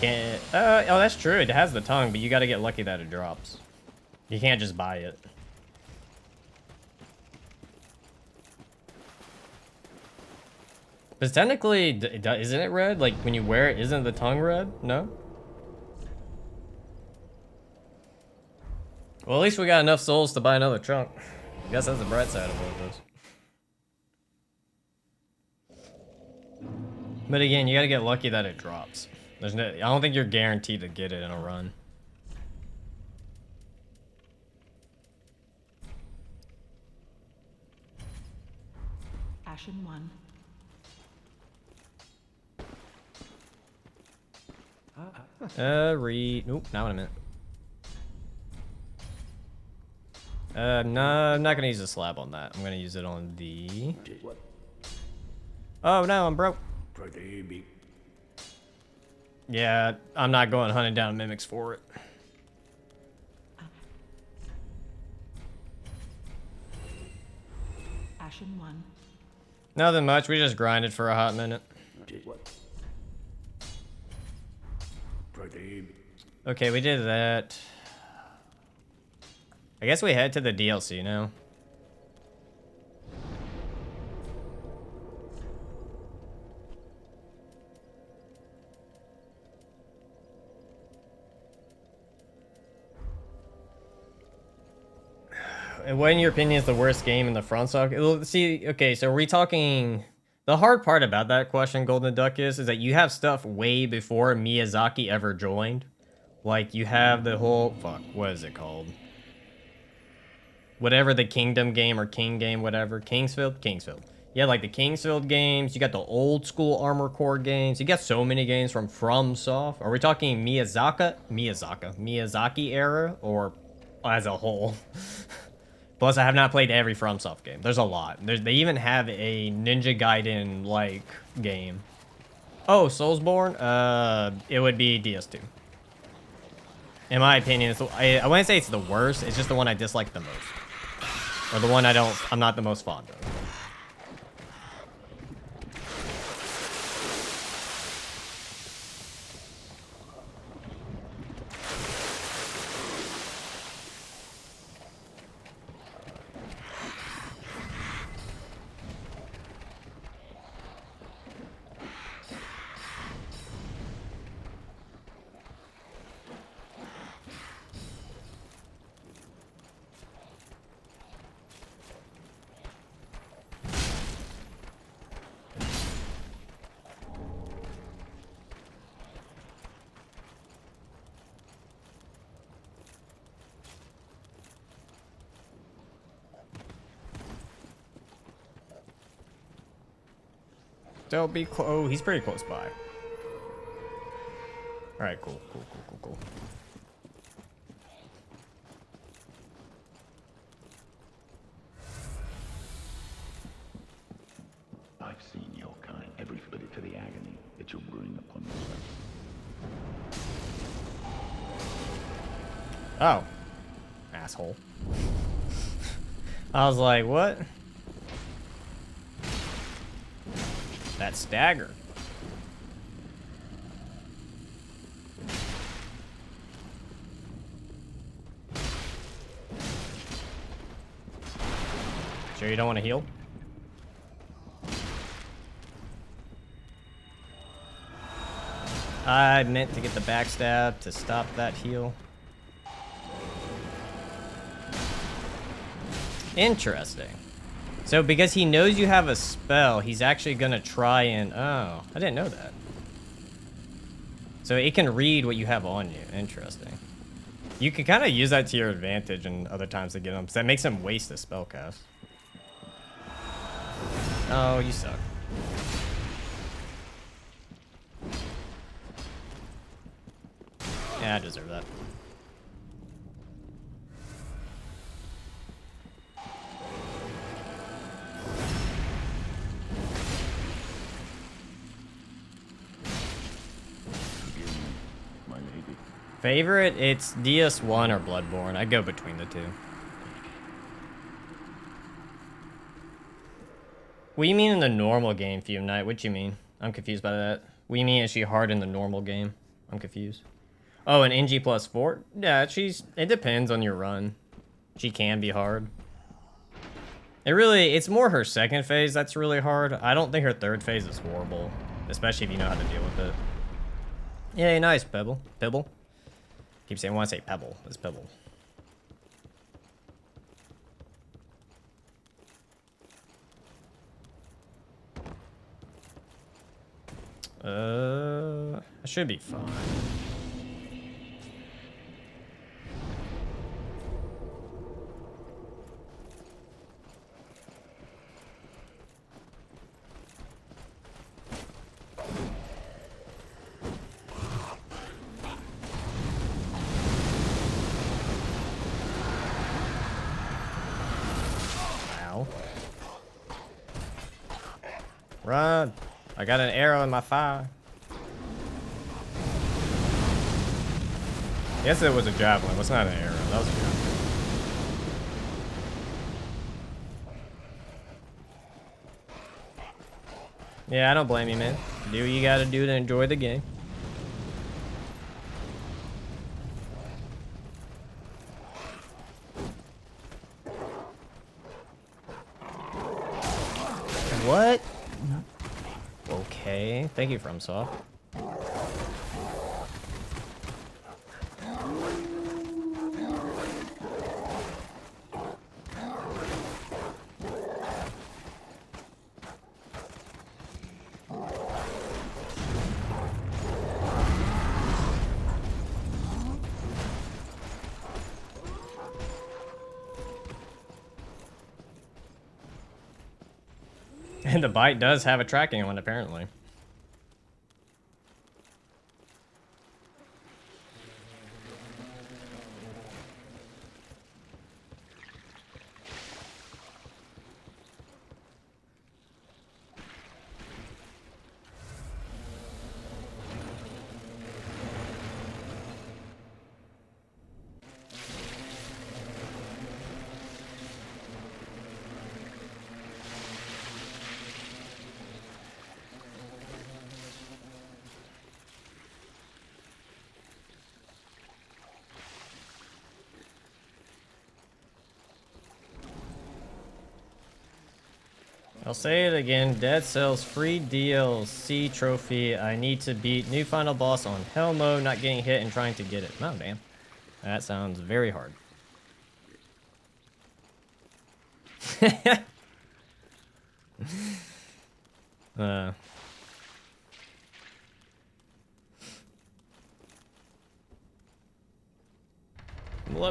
Can't, oh, that's true. It has the tongue, but you gotta get lucky that it drops. You can't just buy it. But technically, isn't it red? Like, when you wear it, isn't the tongue red? No? Well, at least we got enough souls to buy another trunk. I guess that's the bright side of all this. But again, you gotta get lucky that it drops. I don't think you're guaranteed to get it in a run. Ashen 1. Nope, not in a minute. No, I'm not gonna use the slab on that. I'm gonna use it on the... Oh no, I'm broke. Yeah, I'm not going hunting down mimics for it. Ashen 1. Nothing much, we just grinded for a hot minute. Okay, we did that. I guess we head to the DLC now. And what, in your opinion, is the worst game in the FromSoft? See, okay, so are we talking... The hard part about that question, Golden Duck, is that you have stuff way before Miyazaki ever joined. Like, you have the whole... Fuck, what is it called? Whatever the Kingdom game or King game, whatever. Kingsfield? Kingsfield. Yeah, like the Kingsfield games. You got the old school Armored Core games. You got so many games from FromSoft. Are we talking Miyazaki era? Or as a whole? Plus, I have not played every FromSoft game. There's a lot. They even have a Ninja Gaiden like game. Oh, Soulsborne? It would be DS2. In my opinion, I wouldn't say it's the worst. It's just the one I dislike the most, or the one I'm not the most fond of. Still be close. Oh, he's pretty close by. Alright, cool. I've seen your kind ever footed to the agony that you're bringing upon yourself. Oh. Asshole. I was like, what? That stagger. Sure you don't want to heal? I meant to get the backstab to stop that heal. Interesting. So because he knows you have a spell, he's actually gonna try and... Oh, I didn't know that. So it can read what you have on you. Interesting. You can kind of use that to your advantage and other times to get him. So that makes him waste a spell cast. Oh, you suck. Yeah, I deserve that. My lady. Favorite? It's DS1 or Bloodborne. I go between the two. What do you mean in the normal game, Fume Knight? What you mean? I'm confused by that. What do you mean is she hard in the normal game? I'm confused. Oh, an NG plus 4? Yeah, it depends on your run. She can be hard. It's more her second phase that's really hard. I don't think her third phase is horrible, especially if you know how to deal with it. Yeah, nice, Pebble. Pebble? Keep saying, I want to say Pebble. It's Pebble. I should be fine. Ow. Run! I got an arrow in my thigh. Yes, it was a javelin. It's not an arrow. That was a javelin. Yeah, I don't blame you, man. Do what you gotta do to enjoy the game. What? Okay, thank you, FromSoft. And the bite does have a tracking one, apparently. I'll say it again, Dead Cells free DLC trophy. I need to beat new final boss on hell mode, not getting hit and trying to get it. Oh, damn. That sounds very hard. Let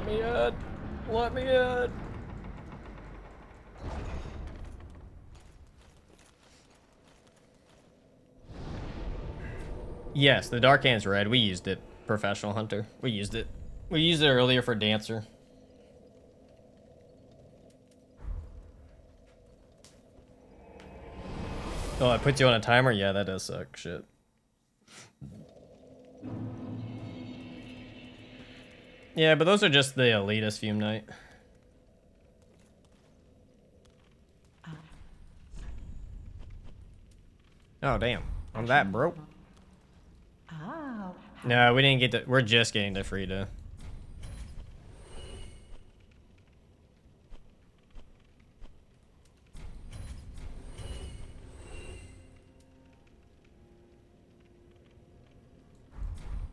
me in. Let me in. Yes, the Dark Hand's red. We used it. Professional Hunter. We used it. We used it earlier for Dancer. Oh, it puts you on a timer? Yeah, that does suck. Shit. Yeah, but those are just the elitist Fume Knight. Oh, damn. I'm that broke. Ah, No, we didn't get to... We're just getting to Frida.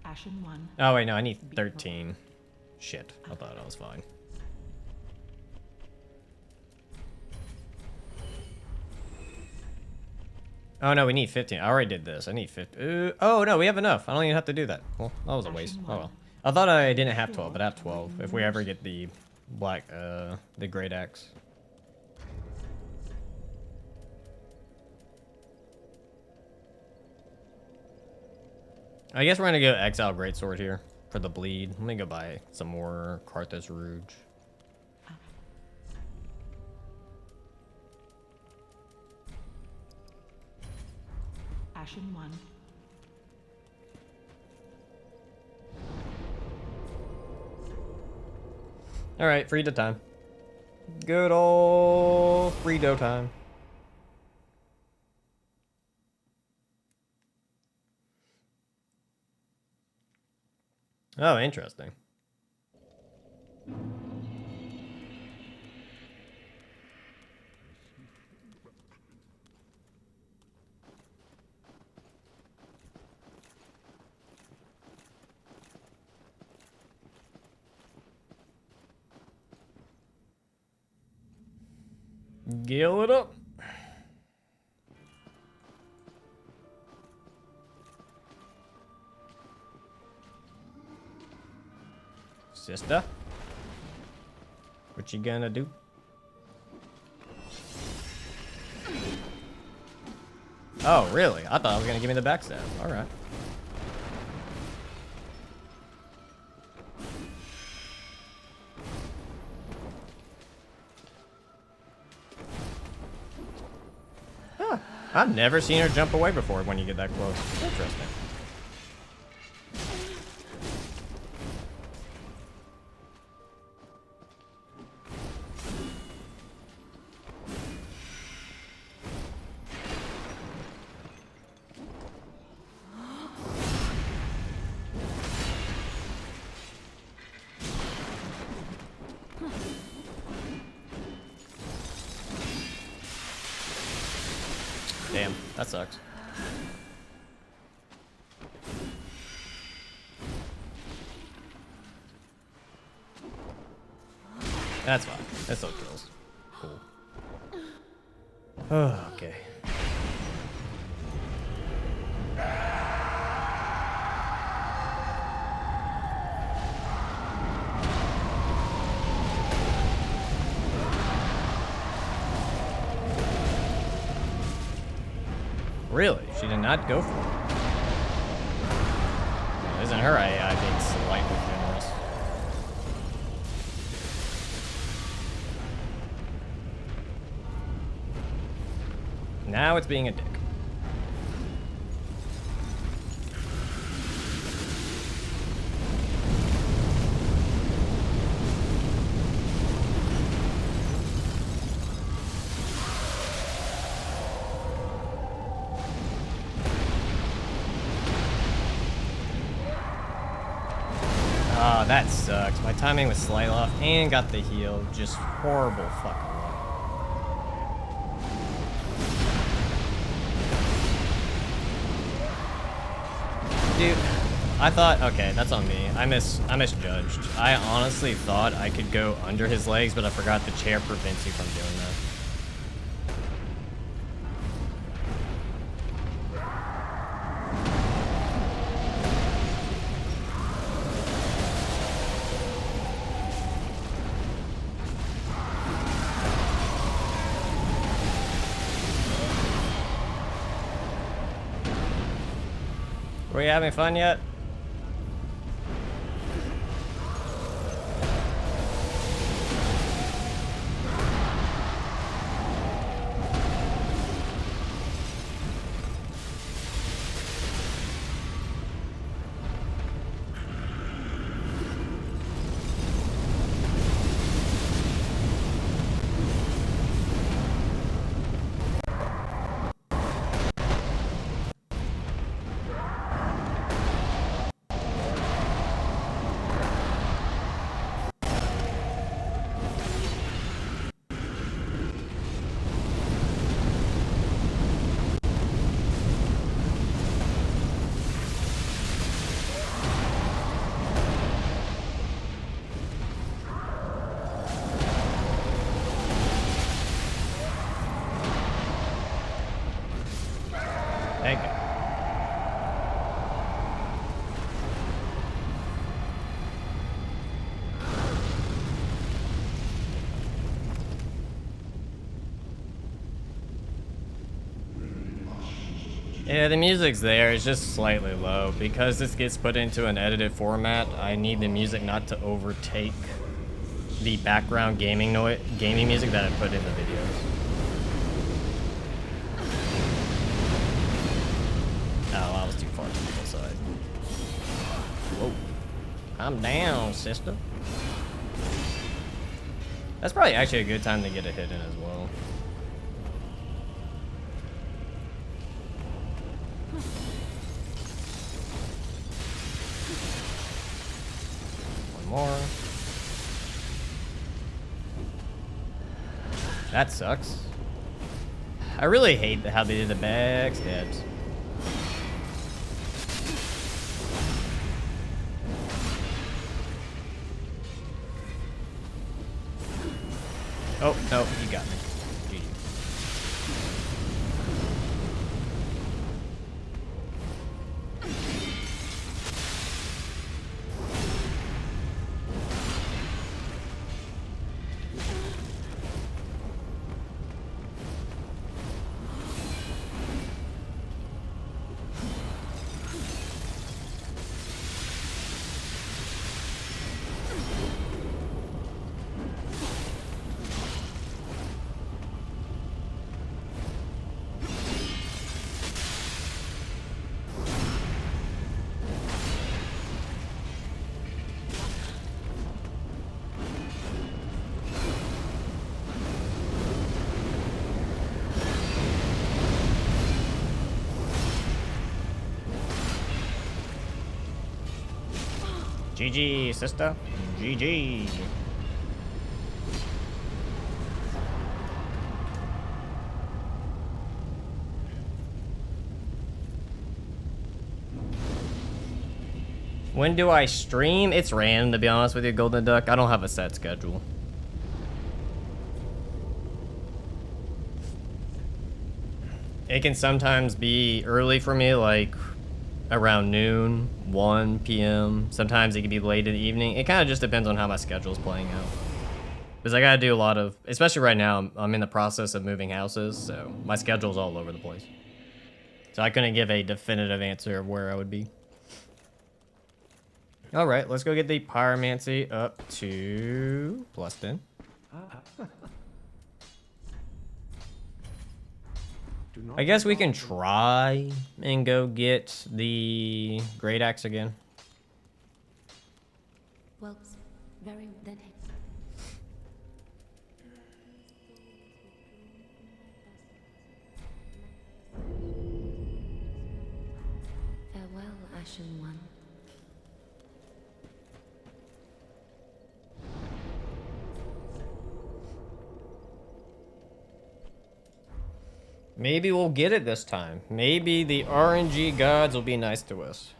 Ashen 1. Oh, wait, no, I need 13. Shit, I thought I was fine. Oh, no, we need 15. I already did this. I need 15. Oh, no, we have enough. I don't even have to do that. Well, that was a waste. Oh, well. I thought I didn't have 12, but I have 12. If we ever get the black, the great axe. I guess we're gonna go Exile Greatsword here for the bleed. Let me go buy some more Karthus Rouge. Ashen 1. All right, Frida time. Good old Frito time. Oh, interesting. Gill it up. Sister, what you gonna do? Oh, really? I thought I was gonna give me the backstab. All right. Huh. I've never seen her jump away before when you get that close. Interesting. Damn, that sucks. That's fine. That still kills. Cool. Oh, okay. Really? She did not go for it. Well, isn't her AI being slightly generous? Now it's being a dick. Ah, that sucks. My timing was slight off and got the heal. Just horrible fucking luck. Dude, I thought, okay, that's on me. I misjudged. I honestly thought I could go under his legs, but I forgot the chair prevents you from doing that. we having fun yet? Thank you. Yeah, the music's there. It's just slightly low. Because this gets put into an edited format, I need the music not to overtake the background gaming music that I put in the videos. Oh, I was too far to the other side. Whoa. I'm down, sister. That's probably actually a good time to get a hit in as well. One more. That sucks. I really hate how they did the backstabs. Oh, no, you got me. GG. GG, sister. GG. When do I stream? It's random, to be honest with you, Golden Duck. I don't have a set schedule. It can sometimes be early for me, like around noon, 1 p.m. Sometimes it can be late in the evening. It kind of just depends on how my schedule's playing out. Because I gotta do a lot of, especially right now, I'm in the process of moving houses, so my schedule's all over the place. So I couldn't give a definitive answer of where I would be. All right, let's go get the Pyromancy up to +10. I guess we can try and go get the Great Axe again. Well, very then. Farewell, Ashen One. Maybe we'll get it this time. Maybe the RNG gods will be nice to us.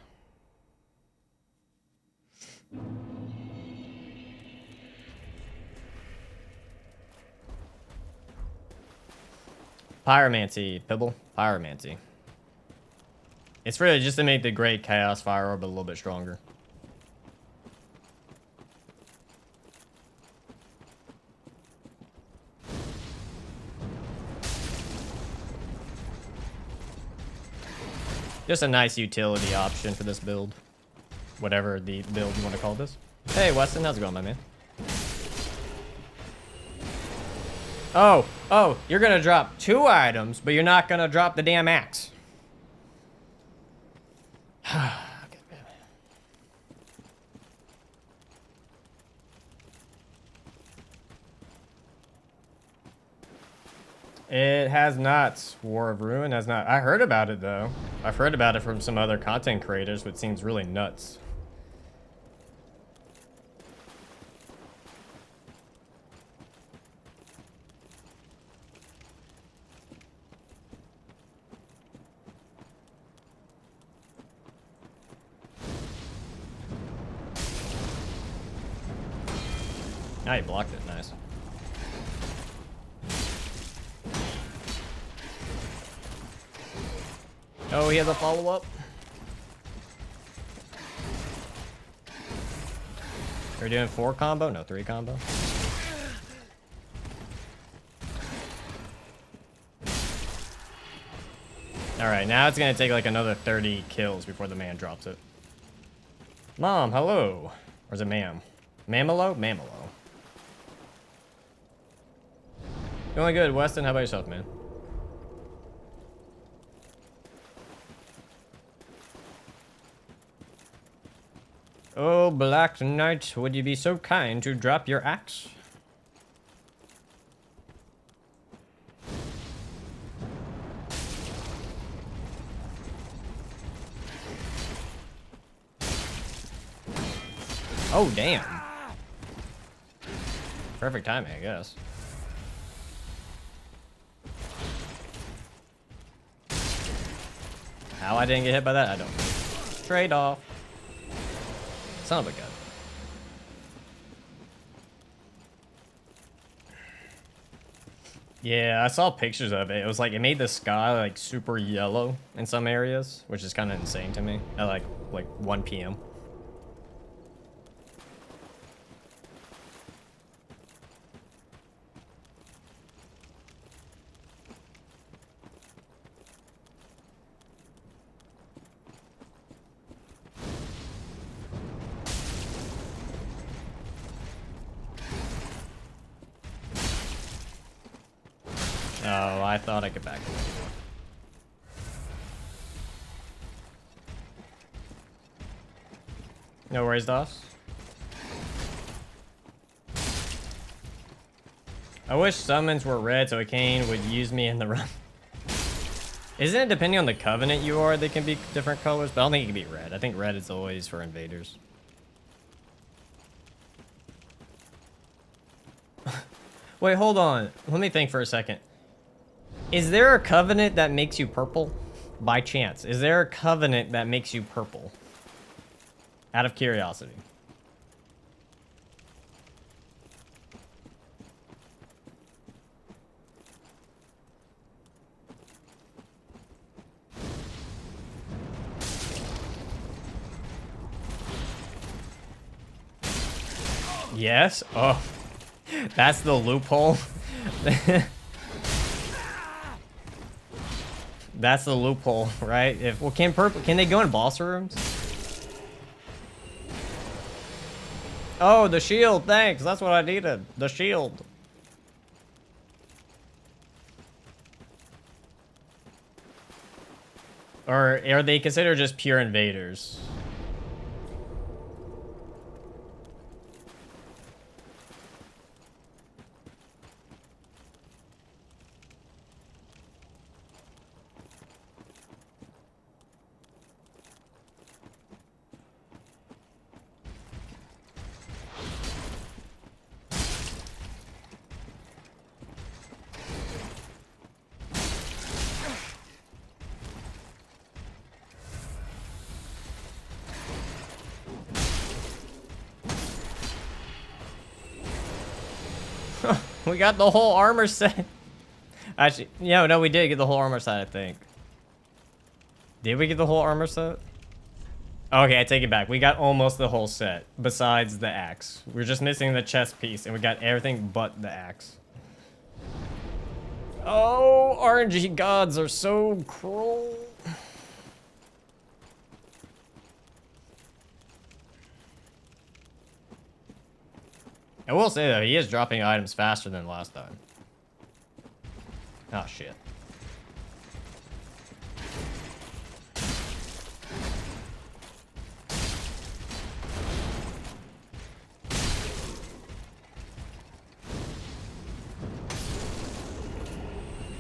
Pyromancy, Pibble. Pyromancy. It's really just to make the Great Chaos Fire Orb a little bit stronger. Just a nice utility option for this build. Whatever the build you want to call this. Hey, Weston, how's it going, my man? Oh, you're gonna drop 2 items, but you're not gonna drop the damn axe. It has not. War of Ruin has not. I heard about it, though. I've heard about it from some other content creators, which seems really nuts. Now you blocked it. Nice. Oh, he has a follow-up. Are we doing 4 combo? No, 3 combo. Alright, now it's gonna take like another 30 kills before the man drops it. Mom, hello. Or is it ma'am? Mamalo? Mamalo. Going good, Weston. How about yourself, man? Oh, Black Knight, would you be so kind to drop your axe? Oh, damn. Perfect timing, I guess. How I didn't get hit by that, I don't know. Trade off. Son of a gun. Yeah, I saw pictures of it. It was like, it made the sky like super yellow in some areas, which is kind of insane to me at like 1 p.m. Oh, I thought I could back away. No worries, DOS. I wish summons were red so a Kane would use me in the run. Isn't it depending on the covenant you are, they can be different colors? But I don't think it can be red. I think red is always for invaders. Wait, hold on. Let me think for a second. Is there a covenant that makes you purple? By chance. Is there a covenant that makes you purple? Out of curiosity. Yes? Oh. That's the loophole. That's the loophole, right? Well, can they go in boss rooms? Oh, the shield, thanks. That's what I needed. The shield. Or are they considered just pure invaders? We got the whole armor set. Actually, no, we did get the whole armor set, I think. Did we get the whole armor set? Okay, I take it back. We got almost the whole set, besides the axe. We're just missing the chest piece, and we got everything but the axe. Oh, RNG gods are so cruel. I will say though, he is dropping items faster than last time. Oh shit.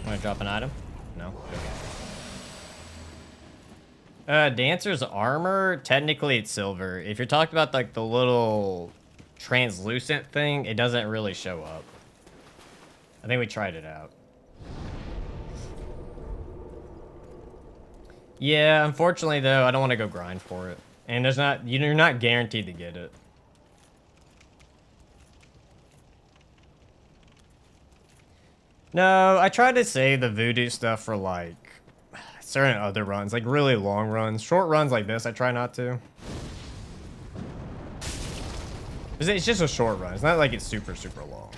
Want to drop an item? No? Okay. Dancer's armor, technically it's silver. If you're talking about like the little translucent thing, it doesn't really show up. I think we tried it out. Yeah, unfortunately though, I don't want to go grind for it. And there's not, you're not guaranteed to get it. No, I try to save the voodoo stuff for like certain other runs, like really long runs. Short runs like this, I try not to. It's just a short run. It's not like it's super, super long.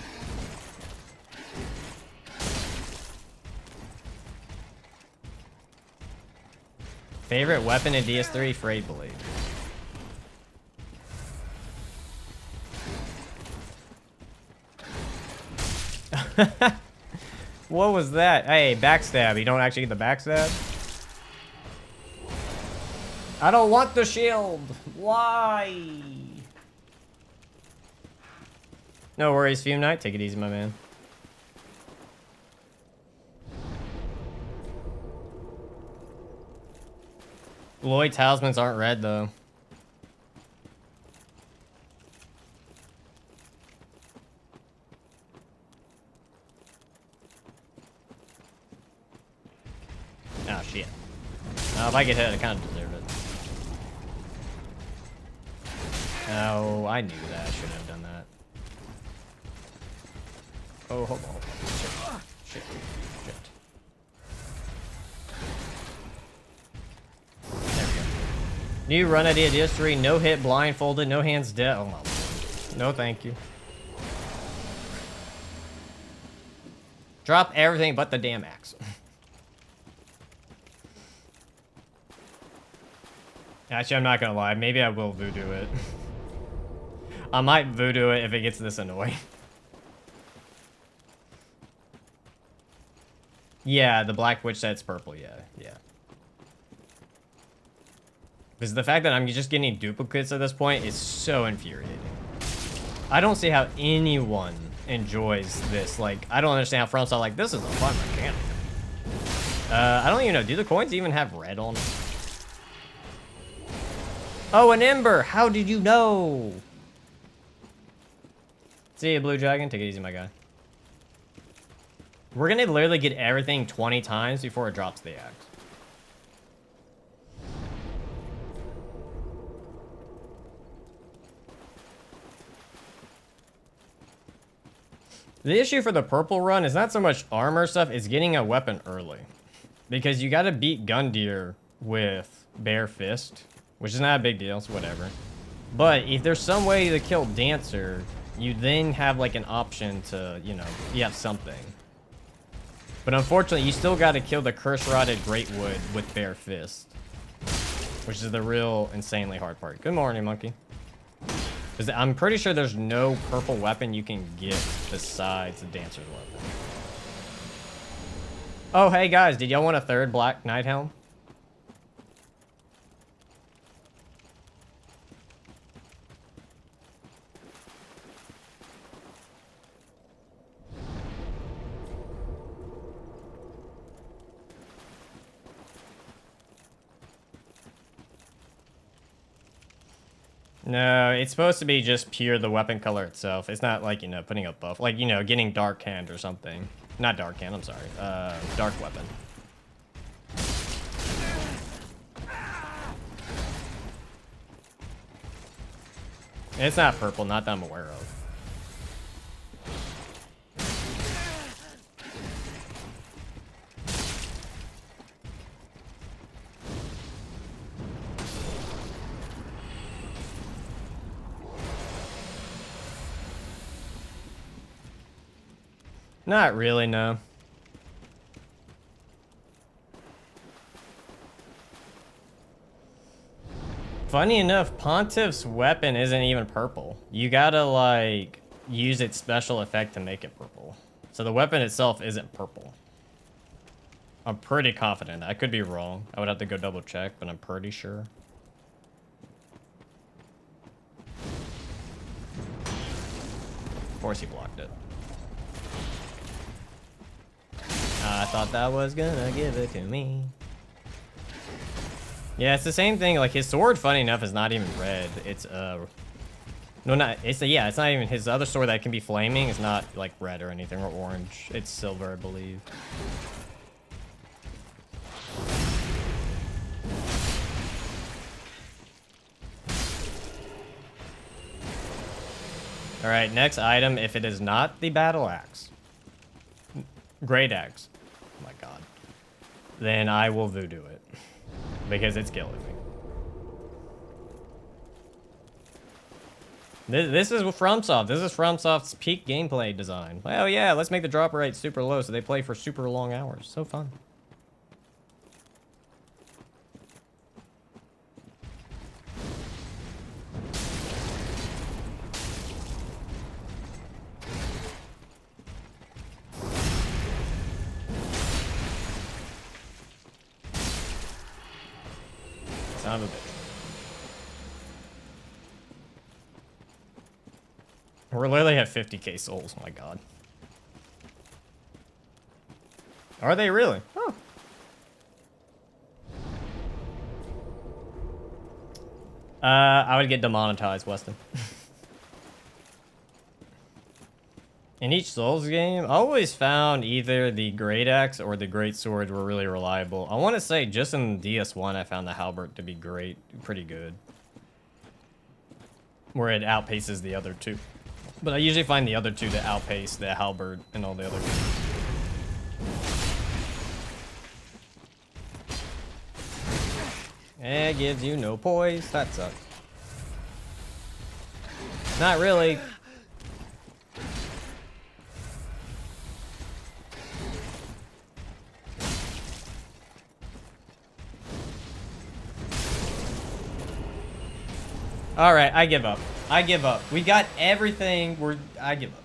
Favorite weapon in DS3? Frayed Blade. What was that? Hey, backstab. You don't actually get the backstab? I don't want the shield. Why? No worries, Fume Knight. Take it easy, my man. Lloyd talismans aren't red, though. Oh, shit. If I get hit, I kind of deserve it. Oh, I knew that. I shouldn't have done that. Oh, hold on. Shit. Shit. Shit. There we go. New run idea, DS3. No hit, blindfolded, no hands dead. Oh, my Lord. No, thank you. Drop everything but the damn axe. Actually, I'm not gonna lie. Maybe I will voodoo it. I might voodoo it if it gets this annoying. Yeah, the Black Witch set's purple. Yeah, yeah. Because the fact that I'm just getting duplicates at this point is so infuriating. I don't see how anyone enjoys this. Like, I don't understand how Front's like, this is a fun mechanic. I don't even know. Do the coins even have red on them? Oh, an ember! How did you know? See you, Blue Dragon. Take it easy, my guy. We're gonna literally get everything 20 times before it drops the axe. The issue for the purple run is not so much armor stuff, it's getting a weapon early. Because you gotta beat Gundyr with Bare Fist. Which is not a big deal, so whatever. But if there's some way to kill Dancer, you then have like an option to, you know, you have something. But unfortunately, you still got to kill the Curse-Rotted Greatwood with Bare Fist. Which is the real insanely hard part. Good morning, monkey. Because I'm pretty sure there's no purple weapon you can get besides the Dancer's weapon. Oh, hey guys, did y'all want a third Black Knight Helm? No, it's supposed to be just pure the weapon color itself. It's not like, you know, putting a buff. Like, you know, getting Dark Hand or something. Not Dark Hand, I'm sorry. Dark Weapon. It's not purple, not that I'm aware of. Not really, no. Funny enough, Pontiff's weapon isn't even purple. You gotta, like, use its special effect to make it purple. So the weapon itself isn't purple. I'm pretty confident. I could be wrong. I would have to go double check, but I'm pretty sure. Of course he blocked it. I thought that was gonna give it to me. Yeah, it's the same thing. Like his sword, funny enough, is not even red. It's no, not it's yeah. It's not even his other sword that can be flaming. It's not like red or anything or orange. It's silver, I believe. All right, next item. If it is not the battle axe, great axe. Oh my god. Then I will voodoo it because it's killing me. This is FromSoft. This is FromSoft's peak gameplay design. Well, yeah, let's make the drop rate super low so they play for super long hours. So fun. Son of a bitch. We literally have 50k souls. Oh my god. Are they really? Oh. I would get demonetized, Weston. In each Souls game, I always found either the Great Axe or the Great Sword were really reliable. I want to say just in DS1, I found the Halberd to be pretty good. Where it outpaces the other two. But I usually find the other two to outpace the Halberd and all the other two. It gives you no poise. That sucks. Not really. All right, I give up. I give up. We got everything. I give up.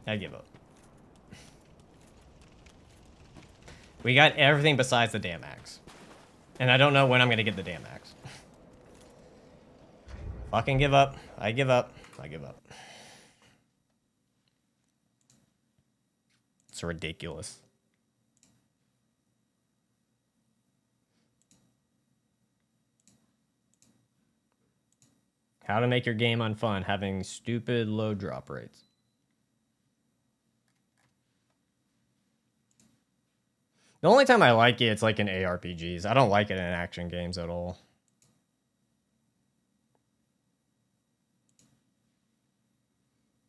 I give up. We got everything besides the damn axe. And I don't know when I'm going to get the damn axe. Fucking give up. I give up. I give up. It's ridiculous. How to make your game unfun, having stupid low drop rates. The only time I like it, it's like in ARPGs. I don't like it in action games at all.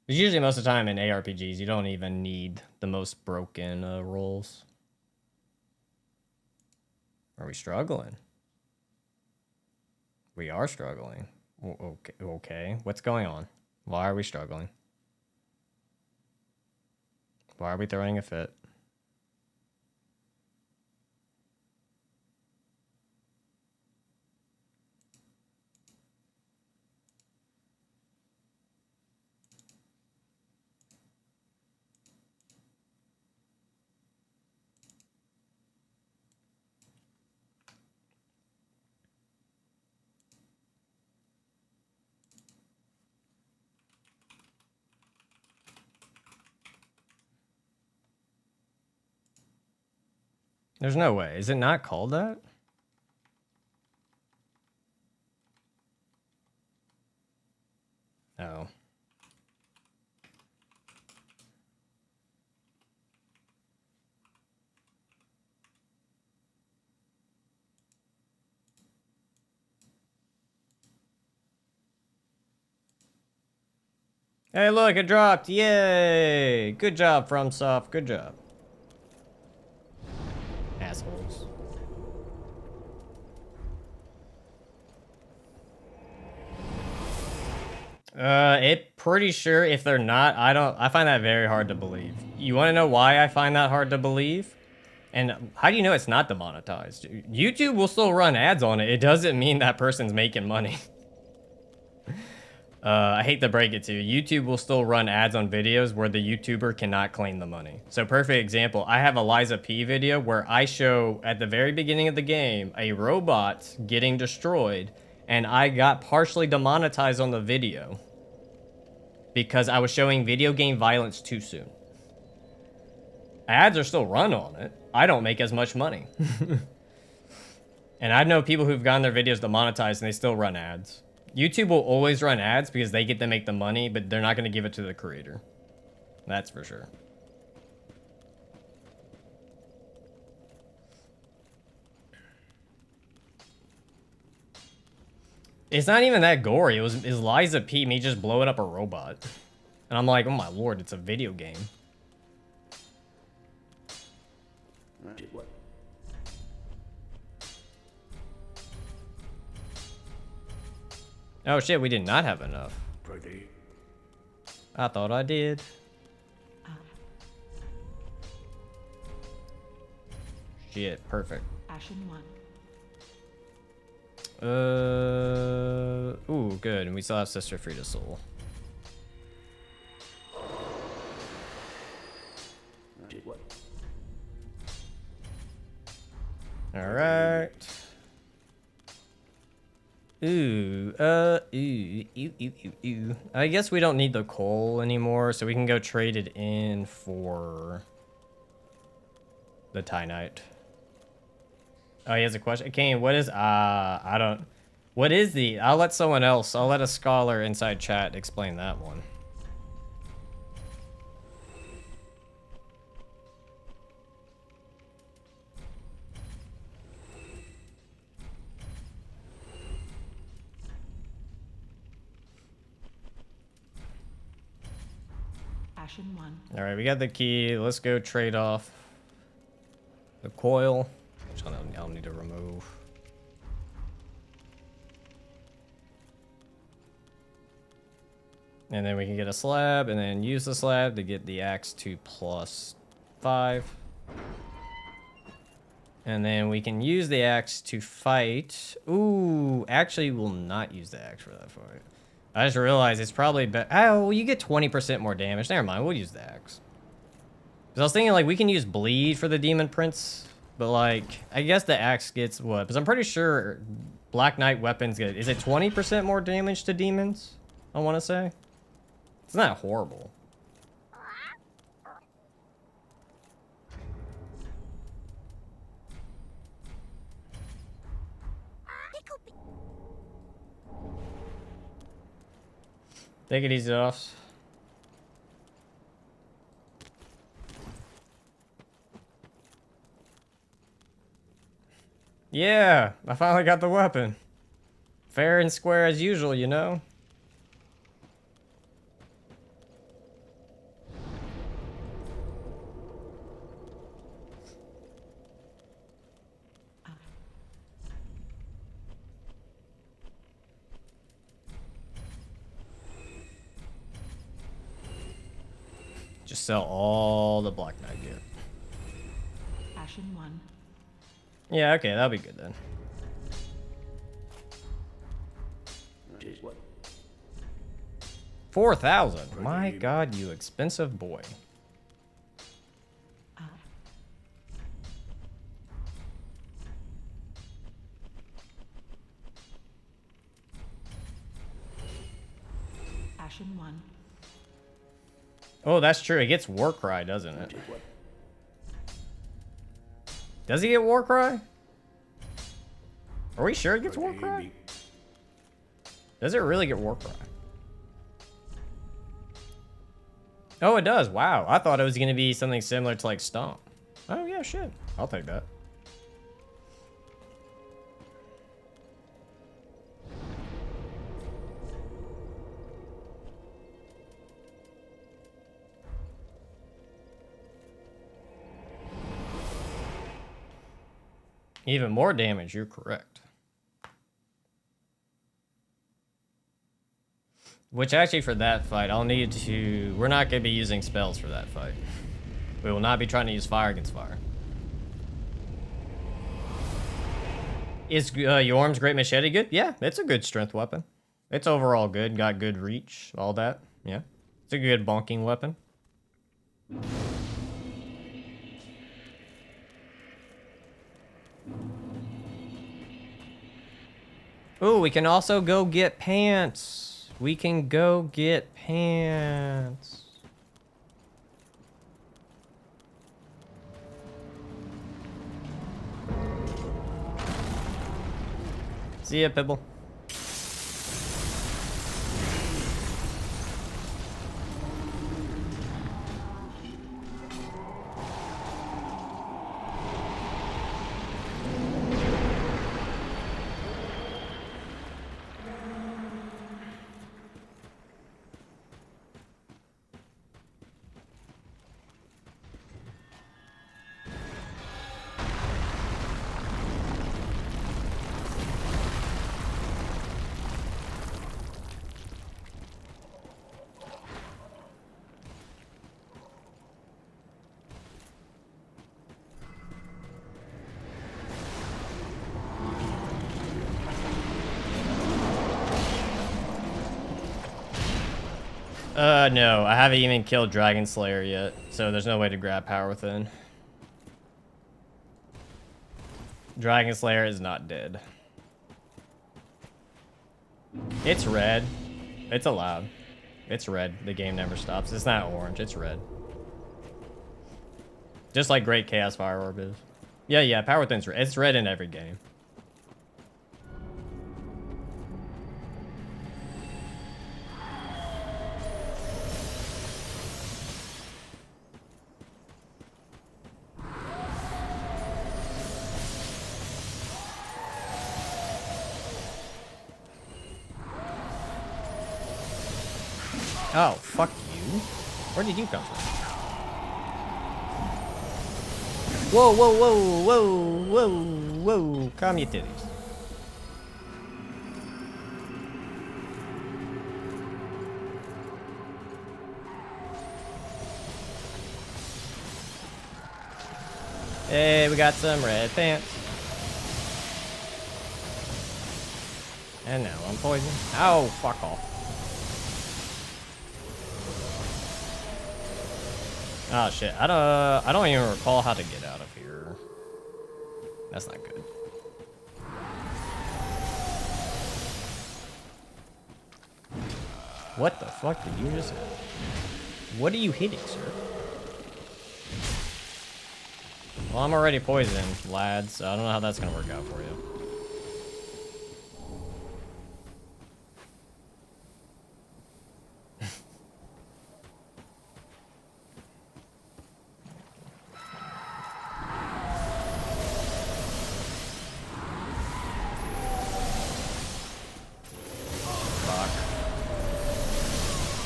Because usually most of the time in ARPGs, you don't even need the most broken rolls. Are we struggling? We are struggling. Okay. What's going on? Why are we struggling? Why are we throwing a fit? There's no way. Is it not called that? Oh. Hey, look, it dropped. Yay! Good job, FromSoft. Good job. Assholes. Pretty sure if they're not, I find that very hard to believe. You want to know why I find that hard to believe? And how do you know it's not demonetized? YouTube will still run ads on it. It doesn't mean that person's making money. I hate to break it to you. YouTube will still run ads on videos where the YouTuber cannot claim the money. So perfect example, I have a Liza P video where I show at the very beginning of the game a robot getting destroyed, and I got partially demonetized on the video because I was showing video game violence too soon. Ads are still run on it. I don't make as much money. And I know people who've gotten their videos demonetized and they still run ads. YouTube will always run ads because they get to make the money, but they're not going to give it to the creator. That's for sure. It's not even that gory. It's Liza P, me just blowing up a robot. And I'm like, oh my lord, it's a video game. Oh shit, we did not have enough. Ready? I thought I did. Shit, perfect. Ashen 1. Ooh, good. And we still have Sister Frida Soul. Alright. Ooh, I guess we don't need the coal anymore, so we can go trade it in for the Tynite. Oh, he has a question. Kane, what is, I don't, what is the, I'll let someone else, I'll let a scholar inside chat explain that one. Ashen 1. All right, we got the key. Let's go trade off the coil, which I'll need to remove. And then we can get a slab and then use the slab to get the axe to +5. And then we can use the axe to fight. Ooh, actually we'll not use the axe for that fight. I just realized it's probably better. Oh, well, you get 20% more damage. Never mind, we'll use the axe. Because I was thinking, like, we can use bleed for the Demon Prince. But, like, I guess the axe gets what? Because I'm pretty sure Black Knight weapons get... Is it 20% more damage to demons? I want to say. It's not horrible. Take it easy, off. Yeah, I finally got the weapon. Fair and square as usual, you know? Just sell all the Black Knight gear. Ashen 1. Yeah, okay, that'll be good then. 4,000. My God, you expensive boy. Ashen 1. Oh, that's true. It gets Warcry, doesn't it? Does he get Warcry? Are we sure it gets Warcry? Does it really get Warcry? Oh, it does. Wow. I thought it was going to be something similar to like Stomp. Oh, yeah, shit. I'll take that. Even more damage, you're correct. Which actually for that fight, I'll need to... We're not going to be using spells for that fight. We will not be trying to use fire against fire. Is Yorm's Great Machete good? Yeah, it's a good strength weapon. It's overall good. Got good reach, all that. Yeah. It's a good bonking weapon. Ooh, we can also go get pants. We can go get pants. See ya, Pibble. No, I haven't even killed Dragon Slayer yet, so there's no way to grab Power Within. Dragon Slayer is not dead. It's red. It's allowed. It's red. The game never stops. It's not orange. It's red. Just like Great Chaos Fire Orb is. Yeah, Power Within's red. It's red in every game. Oh, fuck you. Where did you come from? Whoa, whoa, whoa, whoa, whoa, whoa. Calm your titties. Hey, we got some red pants. And now I'm poisoned. Oh, fuck off. Oh shit, I don't even recall how to get out of here. That's not good. What the fuck did you just hit? What are you hitting, sir? Well, I'm already poisoned, lads, so I don't know how that's gonna work out for you.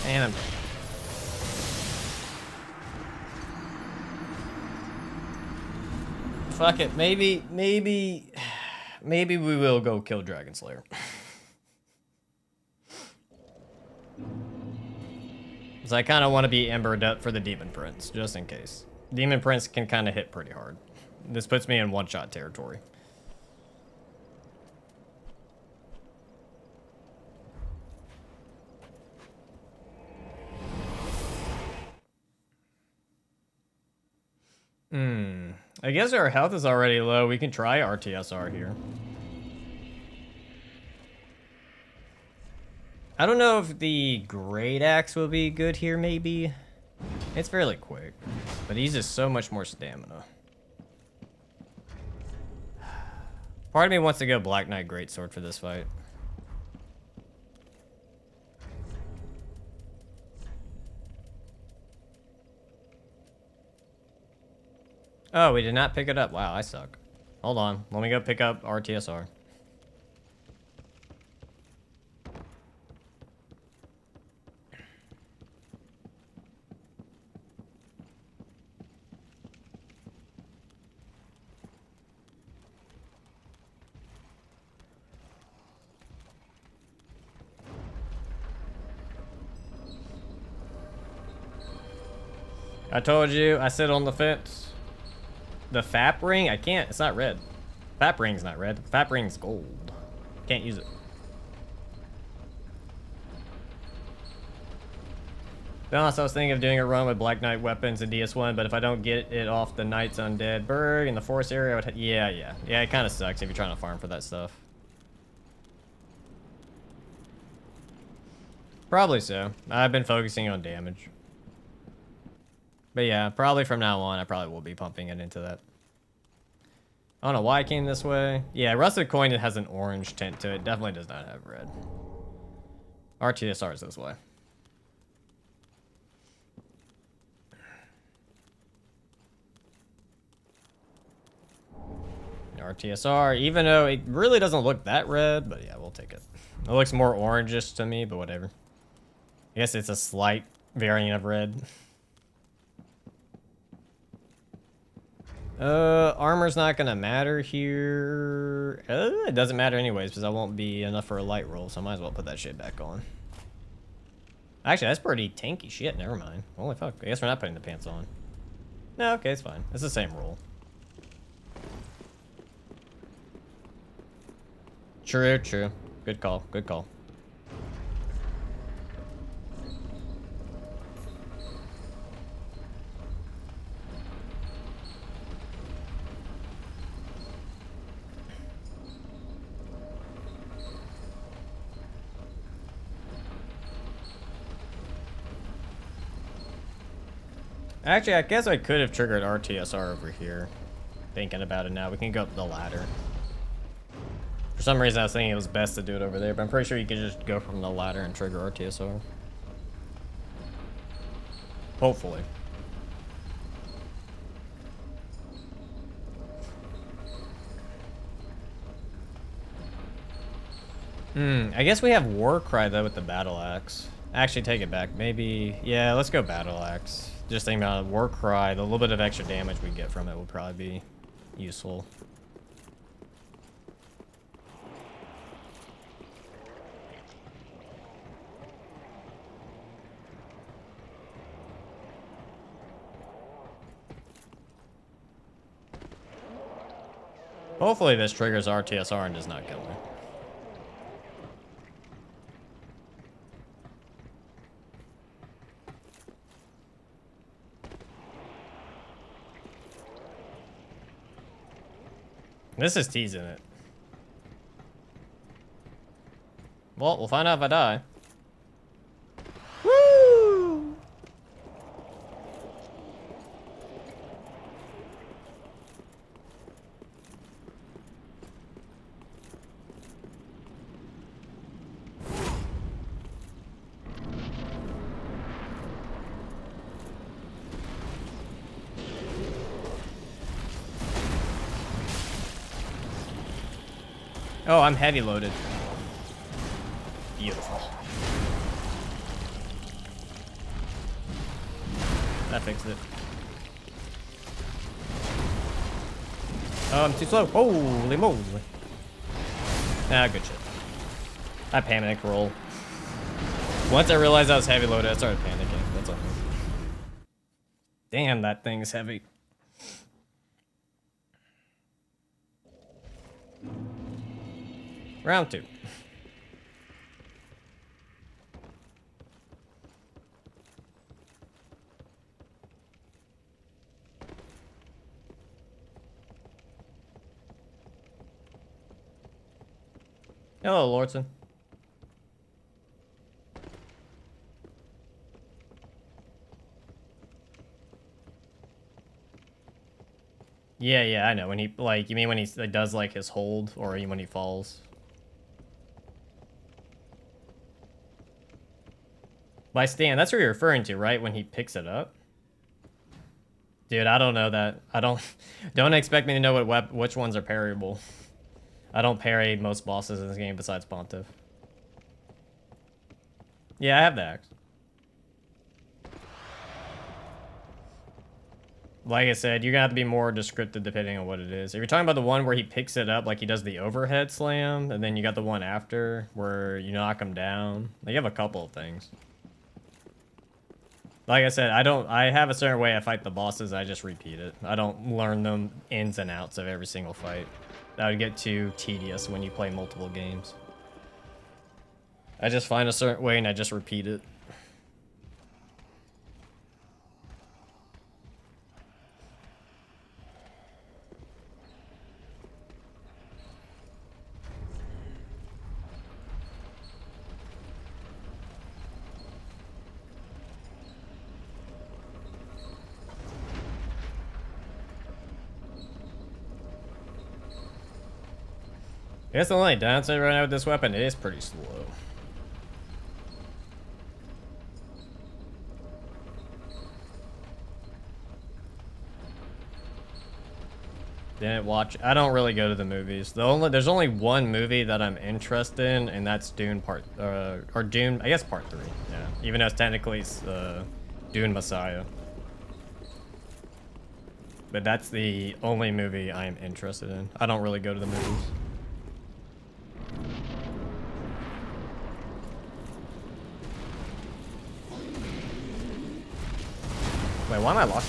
And I'm dead. Fuck it. Maybe we will go kill Dragon Slayer. Because I kind of want to be embered up for the Demon Prince, just in case. Demon Prince can kind of hit pretty hard. This puts me in one-shot territory. I guess our health is already low. We can try RTSR here. I don't know if the Great Axe will be good here, maybe. It's fairly quick, but he's just so much more stamina. Part of me wants to go Black Knight Greatsword for this fight. Oh, we did not pick it up. Wow, I suck. Hold on. Let me go pick up RTSR. I told you, I sit on the fence. The FAP ring? I can't. It's not red. FAP ring's not red. FAP ring's gold. Can't use it. be honest, I was thinking of doing a run with Black Knight weapons and DS1, but if I don't get it off the Knights Undead Burg in the forest area, I would yeah, it kind of sucks if you're trying to farm for that stuff. Probably so. I've been focusing on damage. But yeah, probably from now on, I probably will be pumping it into that. I don't know why I came this way. Yeah, Rusted Coin, it has an orange tint to it. Definitely does not have red. RTSR is this way. RTSR, even though it really doesn't look that red, but yeah, we'll take it. It looks more orangish to me, but whatever. I guess it's a slight variant of red. Armor's not gonna matter here. It doesn't matter anyways, because I won't be enough for a light roll, so I might as well put that shit back on. Actually, that's pretty tanky shit, never mind. Holy fuck, I guess we're not putting the pants on. No, okay, it's fine. It's the same roll. True, true. Good call, good call. Actually, I guess I could have triggered RTSR over here. Thinking about it now, we can go up the ladder. For some reason, I was thinking it was best to do it over there, but I'm pretty sure you can just go from the ladder and trigger RTSR. Hopefully. I guess we have Warcry though with the Battle Axe. Actually, take it back. Maybe, yeah, let's go Battle Axe. Just thinking about Warcry, the little bit of extra damage we get from it will probably be useful. Hopefully this triggers RTSR and does not kill me. This is teasing it. Well, we'll find out if I die. Woo! Oh, I'm heavy loaded. Beautiful. That fixed it. Oh, I'm too slow. Holy moly. Ah, good shit. I panicked roll. Once I realized I was heavy loaded, I started panicking. That's all. Damn, that thing's heavy. Round 2. Hello, Lordson. Yeah, I know. When he, like, you mean when he does, like, his hold, or when he falls? By stand, that's what you're referring to, right? When he picks it up? Dude, I don't know that. I don't... Don't expect me to know which ones are parryable. I don't parry most bosses in this game besides Pontiff. Yeah, I have the axe. Like I said, you're gonna have to be more descriptive depending on what it is. If you're talking about the one where he picks it up, like he does the overhead slam, and then you got the one after where you knock him down. Like, you have a couple of things. Like I said, I have a certain way I fight the bosses, I just repeat it. I don't learn them ins and outs of every single fight. That would get too tedious when you play multiple games. I just find a certain way and I just repeat it. I guess the only downside right now with this weapon, it is pretty slow. Didn't watch. I don't really go to the movies. There's only one movie that I'm interested in, and that's Dune or Dune. I guess Part 3. Yeah, even though it's technically Dune Messiah. But that's the only movie I am interested in. I don't really go to the movies. Wait, why am I locked?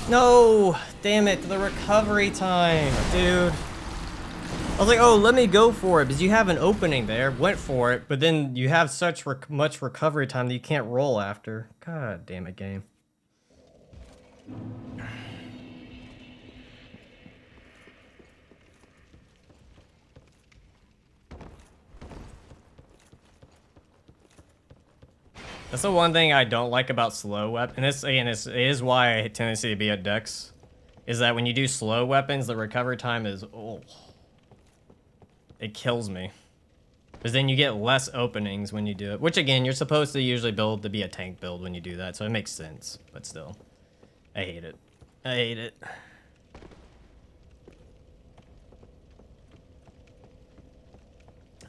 No! Damn it, the recovery time, dude. I was like, oh, let me go for it, because you have an opening there. Went for it, but then you have such much recovery time that you can't roll after. God damn it, game. That's the one thing I don't like about slow weapons. And this, again, it is why I have a tendency to be at Dex. Is that when you do slow weapons, the recovery time is, oh. It kills me. Because then you get less openings when you do it. Which, again, you're supposed to usually build to be a tank build when you do that. So it makes sense. But still. I hate it. I hate it.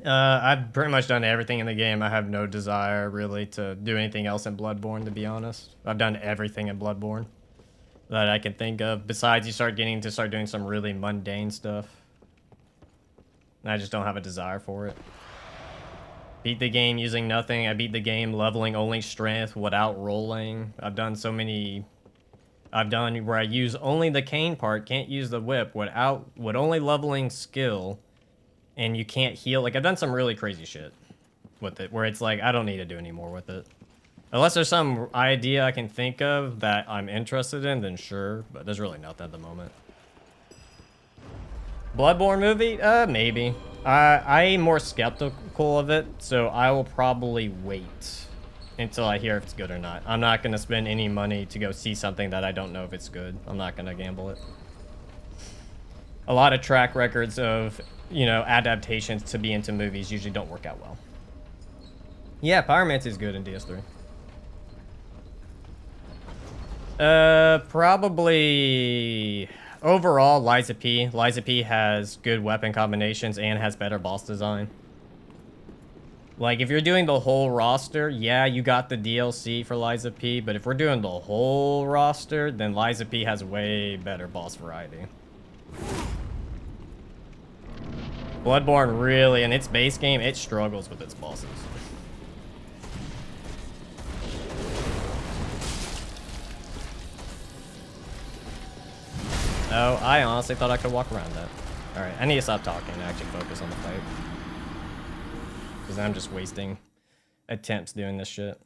I've pretty much done everything in the game. I have no desire, really, to do anything else in Bloodborne, to be honest. I've done everything in Bloodborne that I can think of. Besides, you start getting to start doing some really mundane stuff. And I just don't have a desire for it. Beat the game using nothing. I beat the game leveling only strength without rolling. I've done so many... I've done where I use only the cane part, can't use the whip, with only leveling skill. And you can't heal. Like, I've done some really crazy shit with it, where it's like, I don't need to do any more with it. Unless there's some idea I can think of that I'm interested in, then sure. But there's really nothing at the moment. Bloodborne movie? Maybe. I'm more skeptical of it, so I will probably wait until I hear if it's good or not. I'm not going to spend any money to go see something that I don't know if it's good. I'm not going to gamble it. A lot of track records of... you know, adaptations to be into movies usually don't work out well. Yeah, Pyromancy is good in DS3. Probably... overall, Liza P. Liza P has good weapon combinations and has better boss design. Like, if you're doing the whole roster, yeah, you got the DLC for Liza P, but if we're doing the whole roster, then Liza P has way better boss variety. Bloodborne really, in its base game, it struggles with its bosses. Oh, I honestly thought I could walk around that. Alright, I need to stop talking and actually focus on the fight. Because I'm just wasting attempts doing this shit.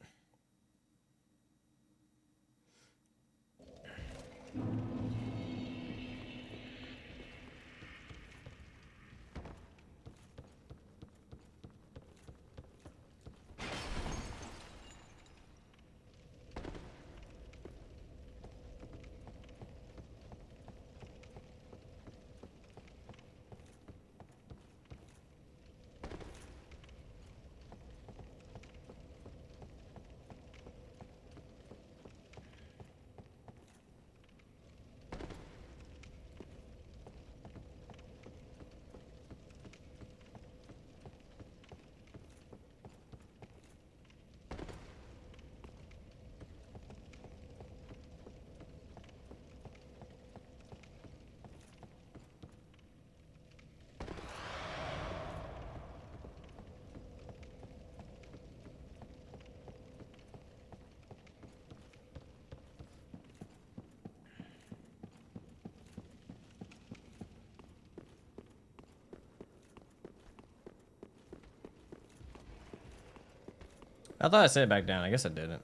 I thought I set it back down. I guess I didn't.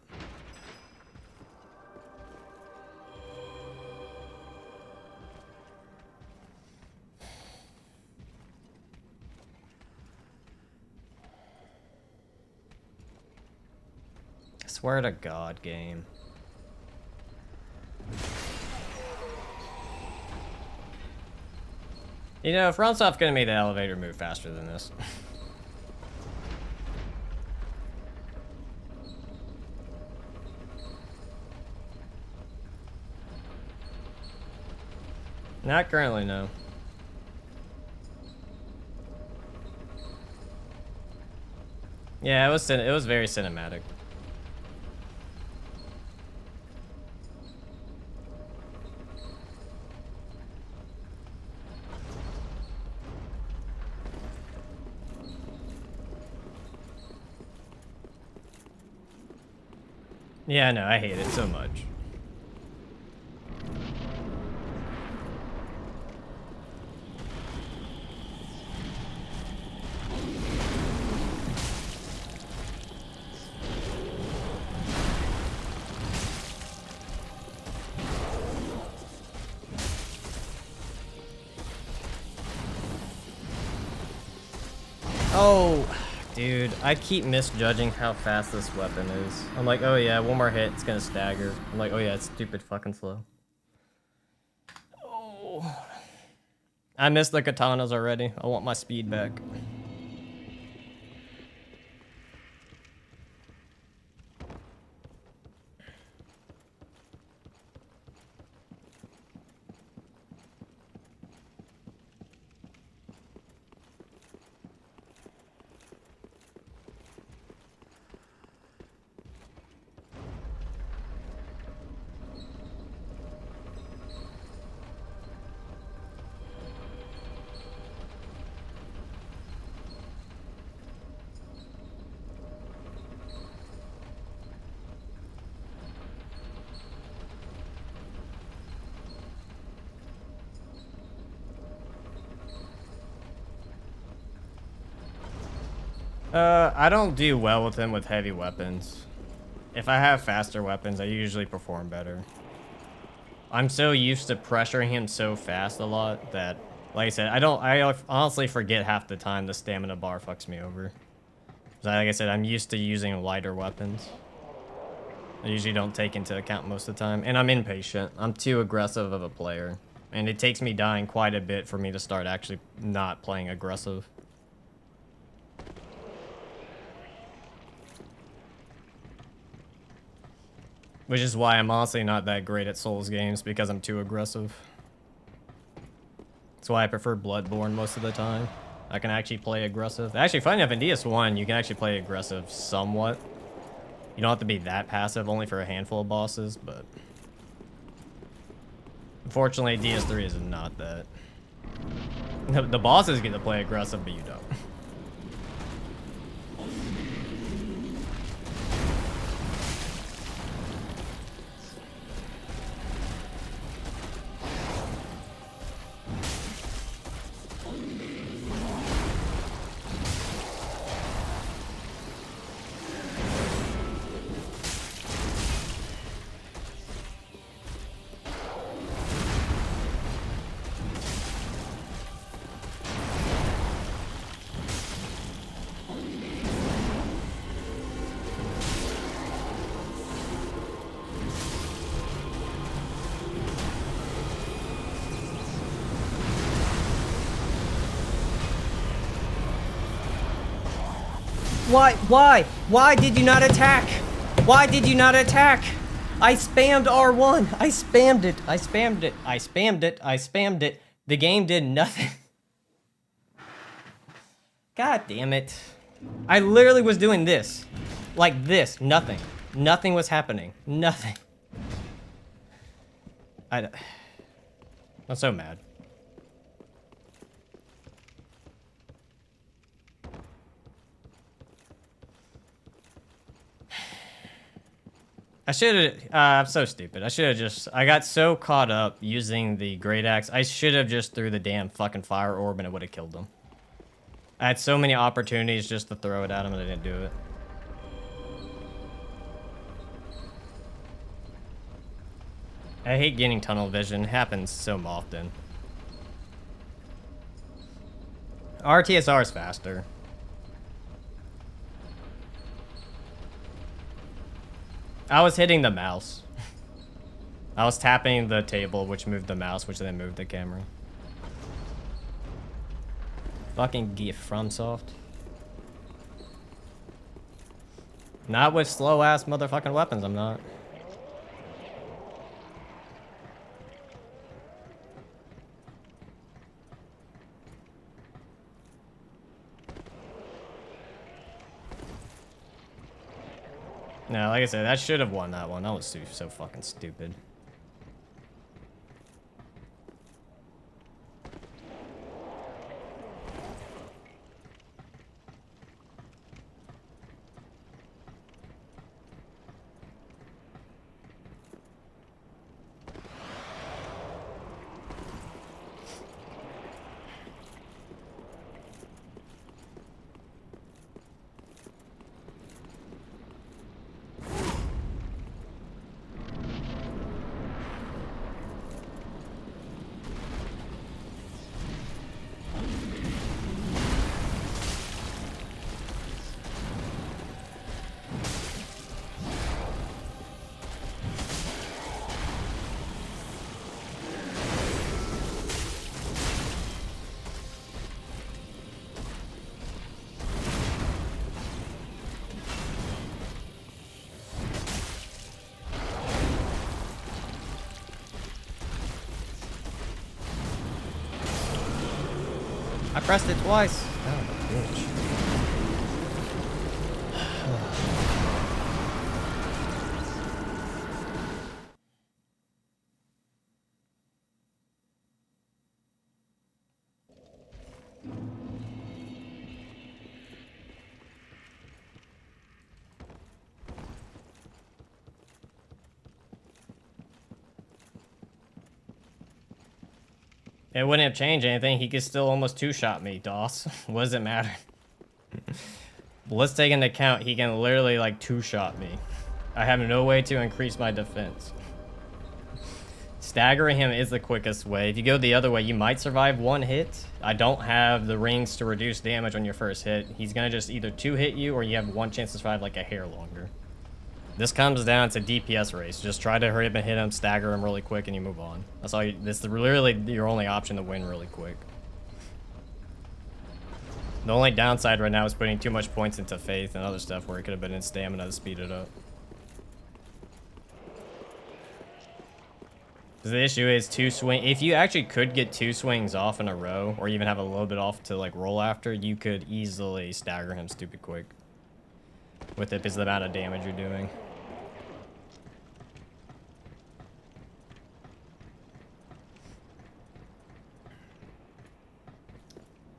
I swear to God, game. You know, if FromSoft gonna make the elevator move faster than this. Not currently, no. Yeah, it was very cinematic. Yeah, no, I hate it so much. Oh, dude, I keep misjudging how fast this weapon is. I'm like, oh yeah, one more hit, it's gonna stagger. I'm like, oh yeah, it's stupid fucking slow. Oh, I missed the katanas already. I want my speed back. I don't do well with him with heavy weapons. If I have faster weapons, I usually perform better. I'm so used to pressuring him so fast a lot that, like I said, I honestly forget half the time the stamina bar fucks me over. Like I said, I'm used to using lighter weapons. I usually don't take into account most of the time, and I'm impatient. I'm too aggressive of a player, and it takes me dying quite a bit for me to start actually not playing aggressive. Which is why I'm honestly not that great at Souls games, because I'm too aggressive. That's why I prefer Bloodborne most of the time. I can actually play aggressive. Actually, funny enough, in DS1, you can actually play aggressive somewhat. You don't have to be that passive, only for a handful of bosses, but... Unfortunately, DS3 is not that. The bosses get to play aggressive, but you don't. Why did you not attack? Why did you not attack? I spammed R1. I spammed it. The game did nothing. God damn it. I literally was doing this. Like this. Nothing. Nothing was happening. Nothing. I'm so mad. I should have, I'm so stupid. I got so caught up using the Great Axe, I should have just threw the damn fucking fire orb and it would have killed him. I had so many opportunities just to throw it at him and I didn't do it. I hate getting tunnel vision. It happens so often. RTSR is faster. I was hitting the mouse. I was tapping the table, which moved the mouse, which then moved the camera. Fucking gift FromSoft. Not with slow ass motherfucking weapons, I'm not. No, like I said, that should have won that one. That was so fucking stupid. I pressed it twice. Oh, bitch. It wouldn't have changed anything. He could still almost two-shot me, Doss. What does it matter? Let's take into account he can literally like two-shot me. I have no way to increase my defense. Staggering him is the quickest way. If you go the other way, you might survive one hit. I don't have the rings to reduce damage on your first hit. He's gonna just either two-hit you or you have one chance to survive like a hair longer. This comes down to DPS race. Just try to hurry up and hit him, stagger him really quick, and you move on. That's all. This is literally your only option to win really quick. The only downside right now is putting too much points into Faith and other stuff where it could have been in stamina to speed it up. The issue is two swing. If you actually could get two swings off in a row, or even have a little bit off to like roll after, you could easily stagger him stupid quick with it because of the amount of damage you're doing.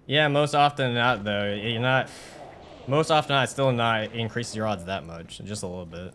Yeah, most often than not, though, you're not. Most often than not, still not increases your odds that much, just a little bit.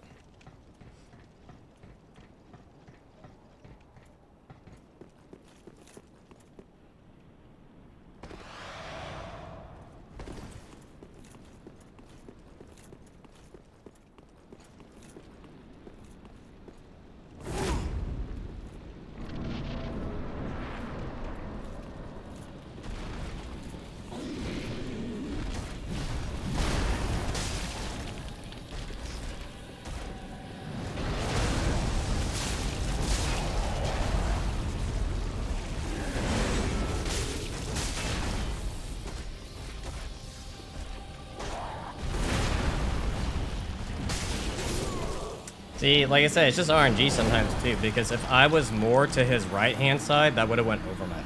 See, like I said, it's just RNG sometimes too, because if I was more to his right-hand side, that would have went over my head.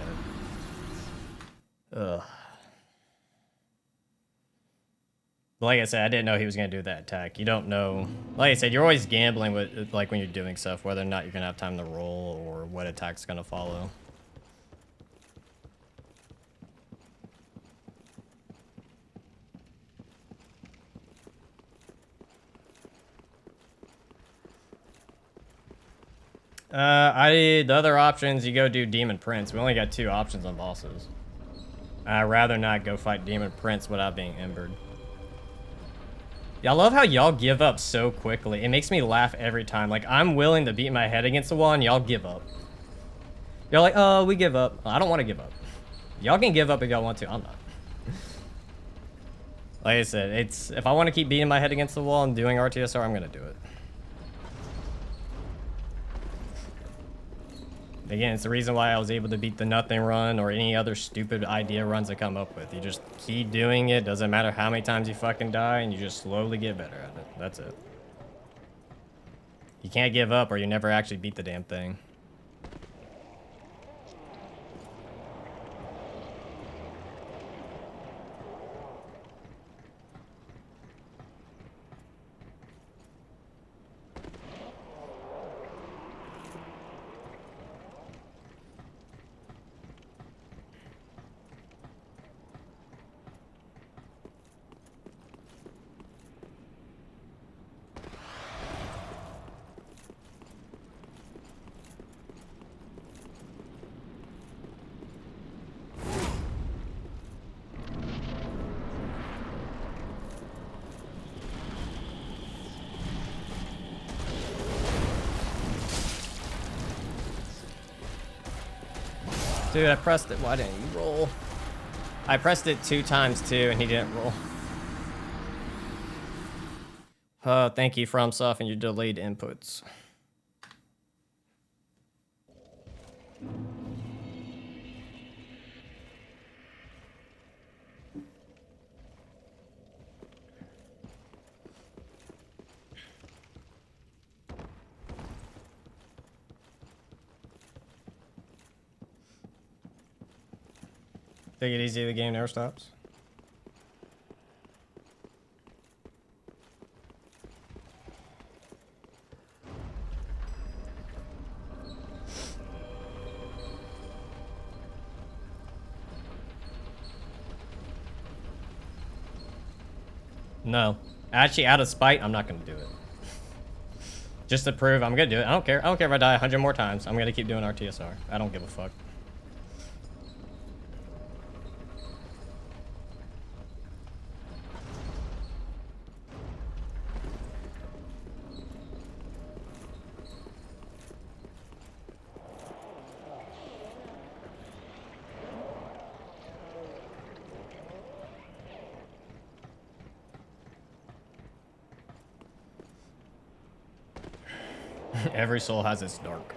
Ugh. Like I said, I didn't know he was going to do that attack. You don't know. Like I said, you're always gambling with, like, when you're doing stuff, whether or not you're going to have time to roll or what attack's going to follow. The other options, you go do Demon Prince. We only got 2 options on bosses. I'd rather not go fight Demon Prince without being embered. Yeah, I love how y'all give up so quickly. It makes me laugh every time. Like, I'm willing to beat my head against the wall, and y'all give up. Y'all like, oh, we give up. I don't want to give up. Y'all can give up if y'all want to. I'm not. Like I said, it's if I want to keep beating my head against the wall and doing RTSR, I'm going to do it. Again, it's the reason why I was able to beat the nothing run or any other stupid idea runs I come up with. You just keep doing it. Doesn't matter how many times you fucking die, and you just slowly get better at it. That's it. You can't give up or you never actually beat the damn thing. Dude, I pressed it. Why didn't you roll? I pressed it 2 times too, and he didn't roll. Thank you, FromSoft, and your delayed inputs. Take it easy, the game never stops. No. Actually, out of spite, I'm not going to do it. Just to prove I'm going to do it. I don't care. I don't care if I die 100 more times. I'm going to keep doing RTSR. I don't give a fuck. Every soul has its dark.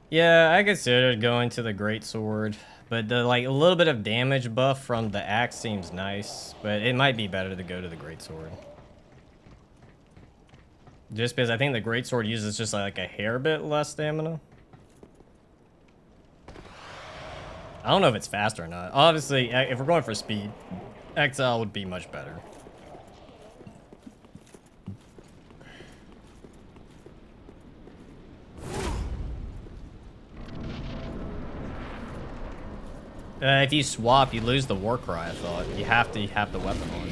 Yeah, I considered going to the Great Sword, but the like a little bit of damage buff from the axe seems nice, but it might be better to go to the Great Sword. Just because I think the Great Sword uses just like a hair bit less stamina. I don't know if it's faster or not. Obviously, if we're going for speed, Exile would be much better. If you swap, you lose the war cry, I thought. You have to have the weapon on.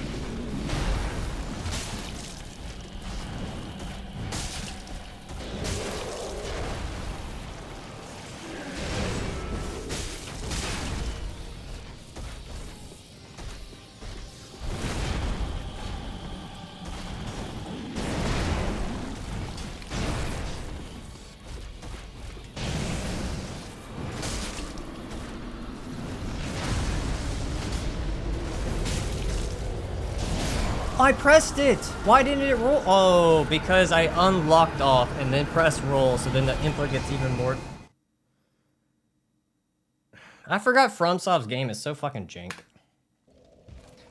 I pressed it! Why didn't it roll? Oh, because I unlocked off and then pressed roll, so then the input gets even more... I forgot FromSoft's game is so fucking jank.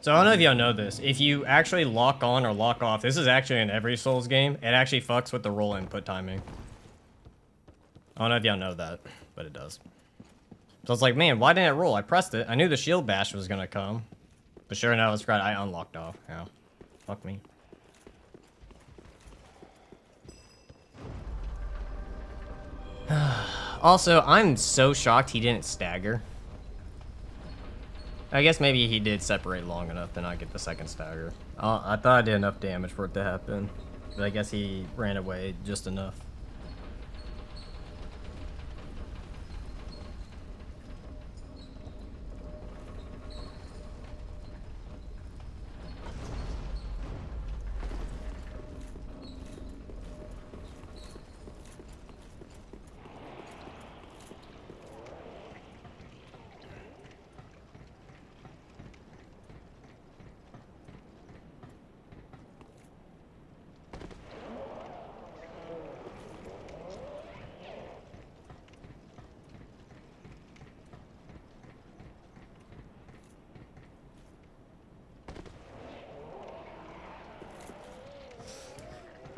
So I don't know if y'all know this. If you actually lock on or lock off, this is actually in every Souls game, it actually fucks with the roll input timing. I don't know if y'all know that, but it does. So I was like, man, why didn't it roll? I pressed it. I knew the shield bash was gonna come. But sure enough, I forgot I unlocked off. Yeah. Fuck me. Also, I'm so shocked he didn't stagger. I guess maybe he did separate long enough to not get the second stagger. I thought I did enough damage for it to happen. But I guess he ran away just enough.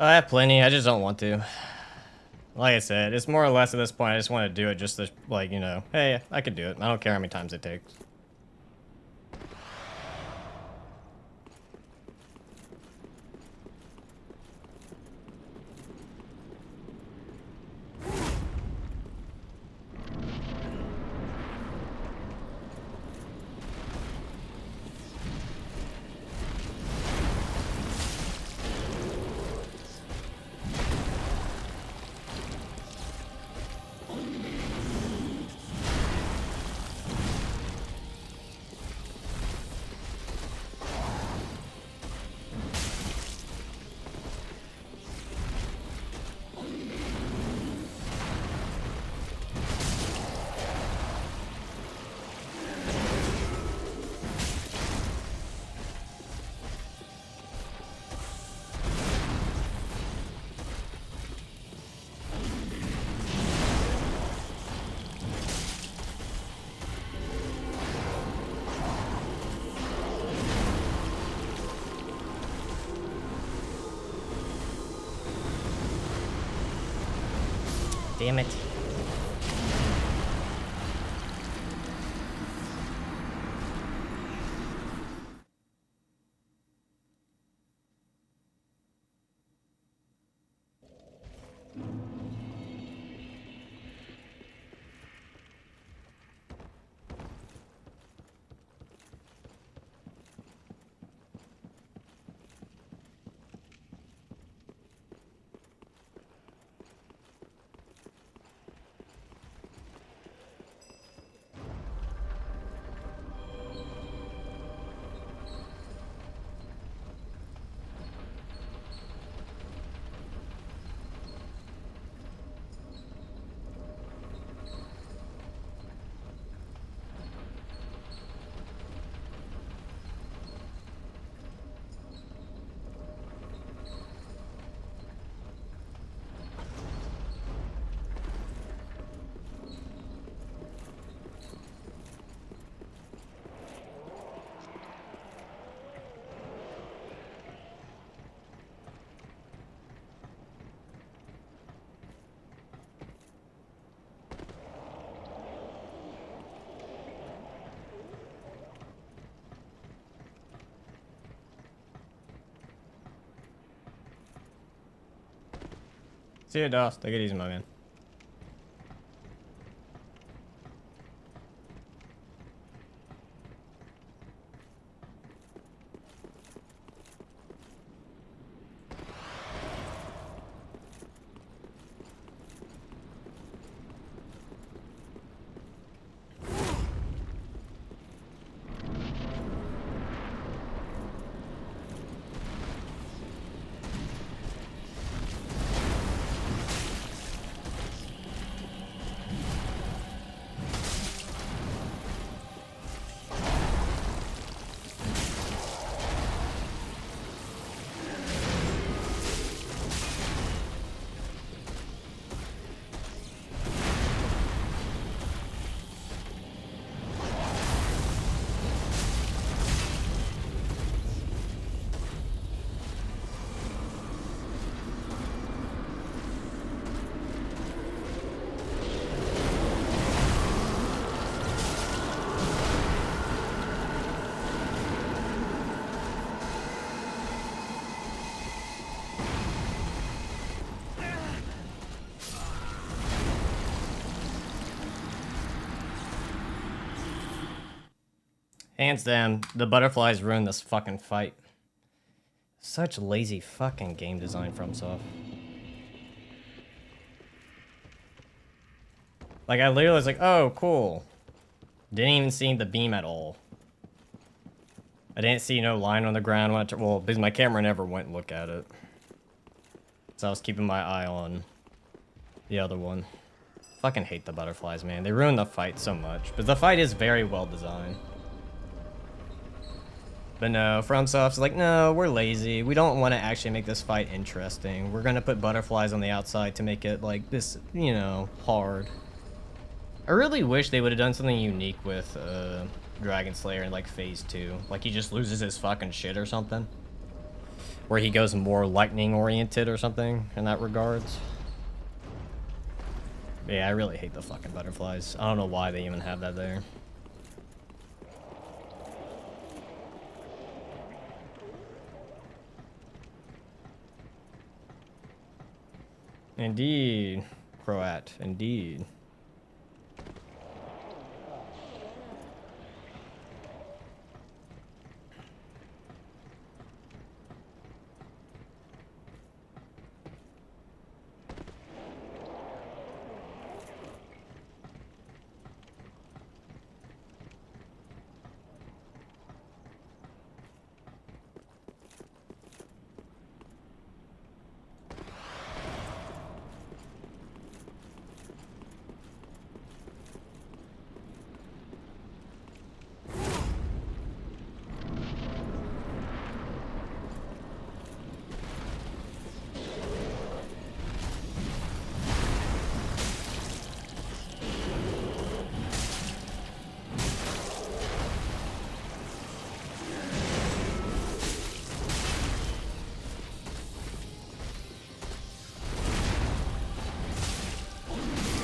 I have plenty. I just don't want to. Like I said, it's more or less at this point. I just want to do it just to, like, you know, hey, I could do it. I don't care how many times it takes. Damn it. See you, Doss. Take it easy, my man. Hands down, the butterflies ruined this fucking fight. Such lazy fucking game design from Soft. Like, I literally was like, oh, cool. Didn't even see the beam at all. I didn't see no line on the ground when well, because my camera never went and looked at it. So I was keeping my eye on the other one. Fucking hate the butterflies, man. They ruin the fight so much. But the fight is very well designed. But no, FromSoft's like, no, we're lazy. We don't want to actually make this fight interesting. We're going to put butterflies on the outside to make it, like, this, you know, hard. I really wish they would have done something unique with Dragon Slayer in, like, Phase 2. Like, he just loses his fucking shit or something. where he goes more lightning oriented or something in that regards. But yeah, I really hate the fucking butterflies. I don't know why they even have that there. Indeed, Croat, indeed.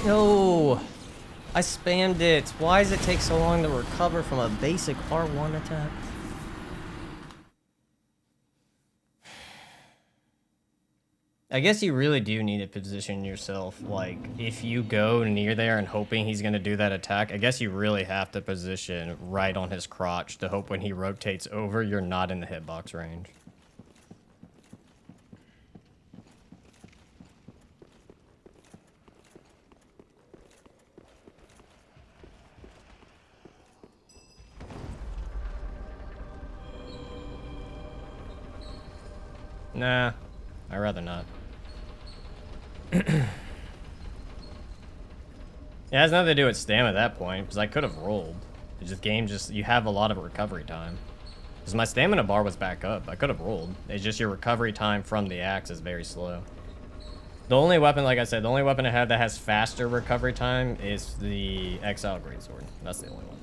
No! I spammed it. Why does it take so long to recover from a basic R1 attack? I guess you really do need to position yourself, like, if you go near there and hoping he's going to do that attack, I guess you really have to position right on his crotch to hope when he rotates over, you're not in the hitbox range. Nah, I'd rather not. It has nothing to do with stam at that point, because I could have rolled. It's just game just, you have a lot of recovery time. Because my stamina bar was back up. I could have rolled. It's just your recovery time from the axe is very slow. The only weapon, like I said, the only weapon I have that has faster recovery time is the Exile Greatsword. That's the only one.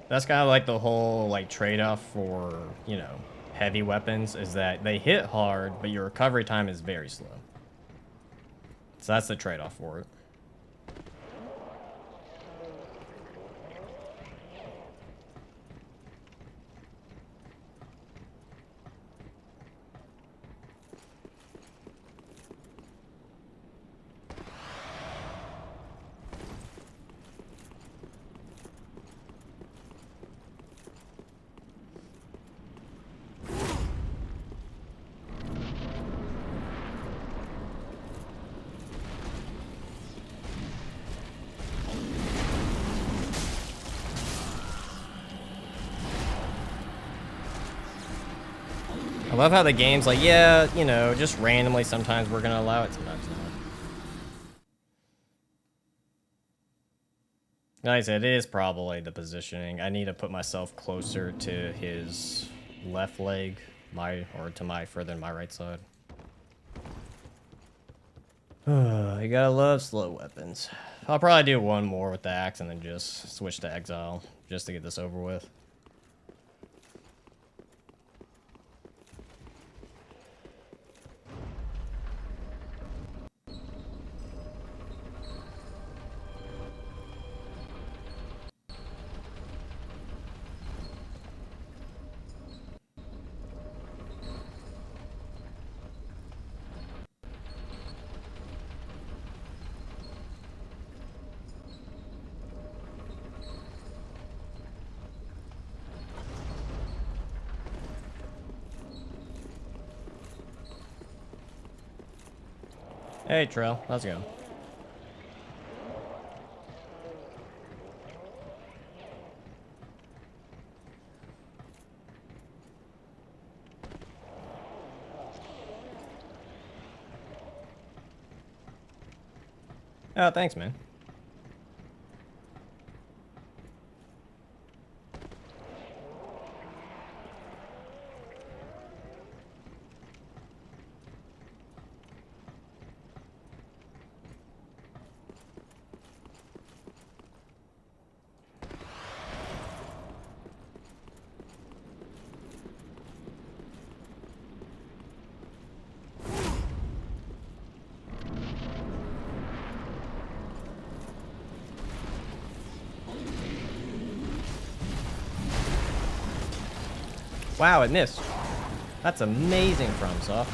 That's kind of like the whole like trade-off for, you know, heavy weapons is that they hit hard, but your recovery time is very slow. So that's the trade-off for it. I love how the game's like, yeah, you know, just randomly sometimes we're gonna allow it, sometimes not. Like I said, it is probably the positioning. I need to put myself closer to his left leg, further than my right side. You gotta love slow weapons. I'll probably do one more with the axe and then just switch to exile, just to get this over with. Hey, Trail, how's it going? Oh, thanks, man. Wow, it missed. That's amazing, FromSoft.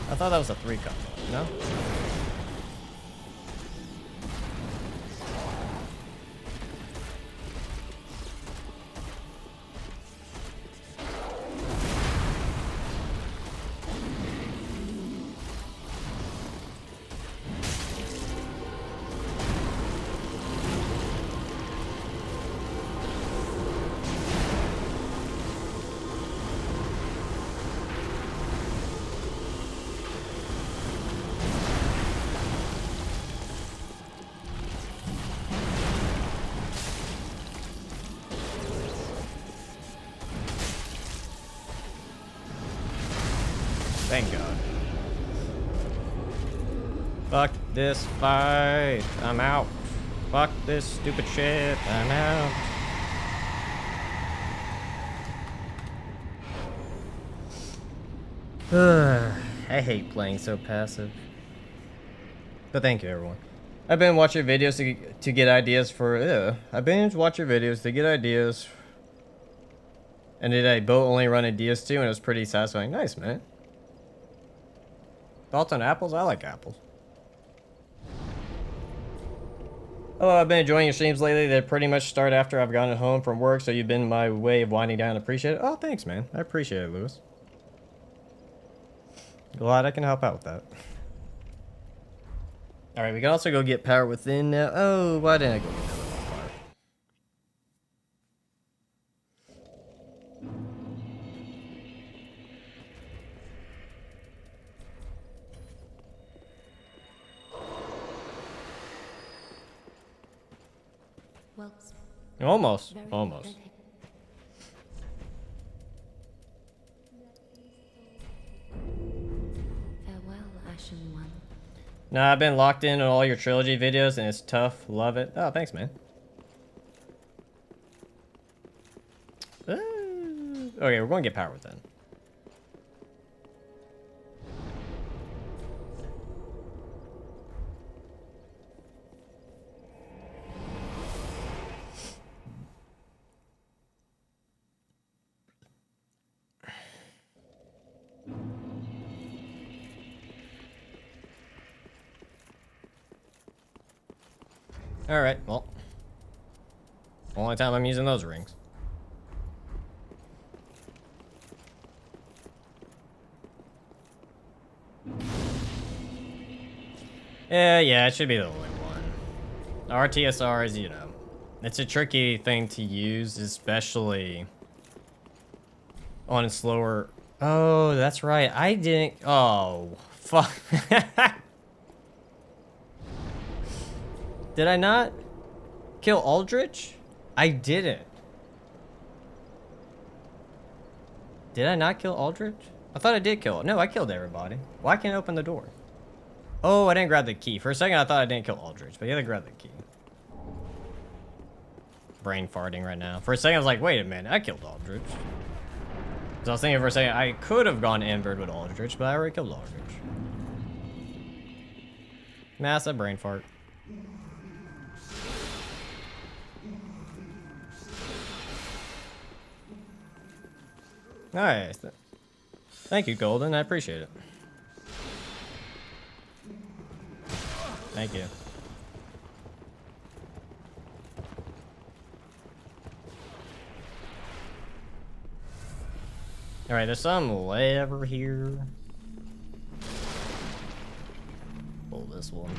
I thought that was a 3 combo. No? Thank God. Fuck this fight. I'm out. Fuck this stupid shit. I'm out. I hate playing so passive. But thank you, everyone. I've been watching videos to get ideas for. I've been watching videos to get ideas. And did I both only run a DS2 and it was pretty satisfying. Nice, man. Thoughts on apples? I like apples. Oh, I've been enjoying your streams lately. They pretty much start after I've gotten home from work, so you've been my way of winding down. Appreciate it. Oh, thanks, man. I appreciate it, Lewis. Glad I can help out with that. Alright, we can also go get Power Within now. Oh, why didn't I go get another one? Well, Almost. very Almost. good. Farewell, Ashen One. Nah, I've been locked in on all your trilogy videos and it's tough. Love it. Oh, thanks, man. Okay, we're going to get Power Within. Alright, well. Only time I'm using those rings. Yeah, it should be the only one. RTSR is, you know, it's a tricky thing to use, especially on a slower... Oh, that's right. I didn't... Oh, fuck. Did I not kill Aldrich? I didn't. Did I not kill Aldrich? I thought I did kill... No, I killed everybody. Why can't I open the door? Oh, I didn't grab the key. For a second, I thought I didn't kill Aldrich, but yeah, I grabbed the key. Brain farting right now. For a second, I was like, wait a minute, I killed Aldrich. Because I was thinking for a second, I could have gone inward with Aldrich, but I already killed Aldrich. Massive brain fart. Alright. Thank you, Golden. I appreciate it. Thank you. Alright, there's some lever here. Pull this one.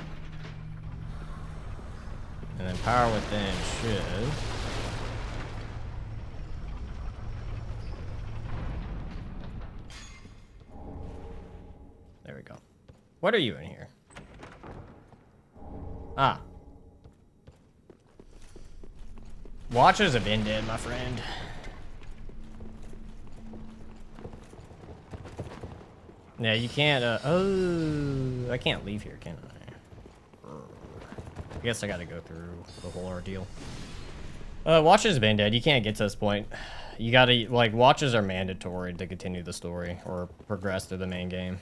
And then Power Within should... we go. What are you in here? Ah. Watchers have ended, my friend. Yeah, you can't, oh, I can't leave here, can I? I guess I gotta go through the whole ordeal. Watchers have been dead. You can't get to this point. You gotta, like, watches are mandatory to continue the story or progress through the main game.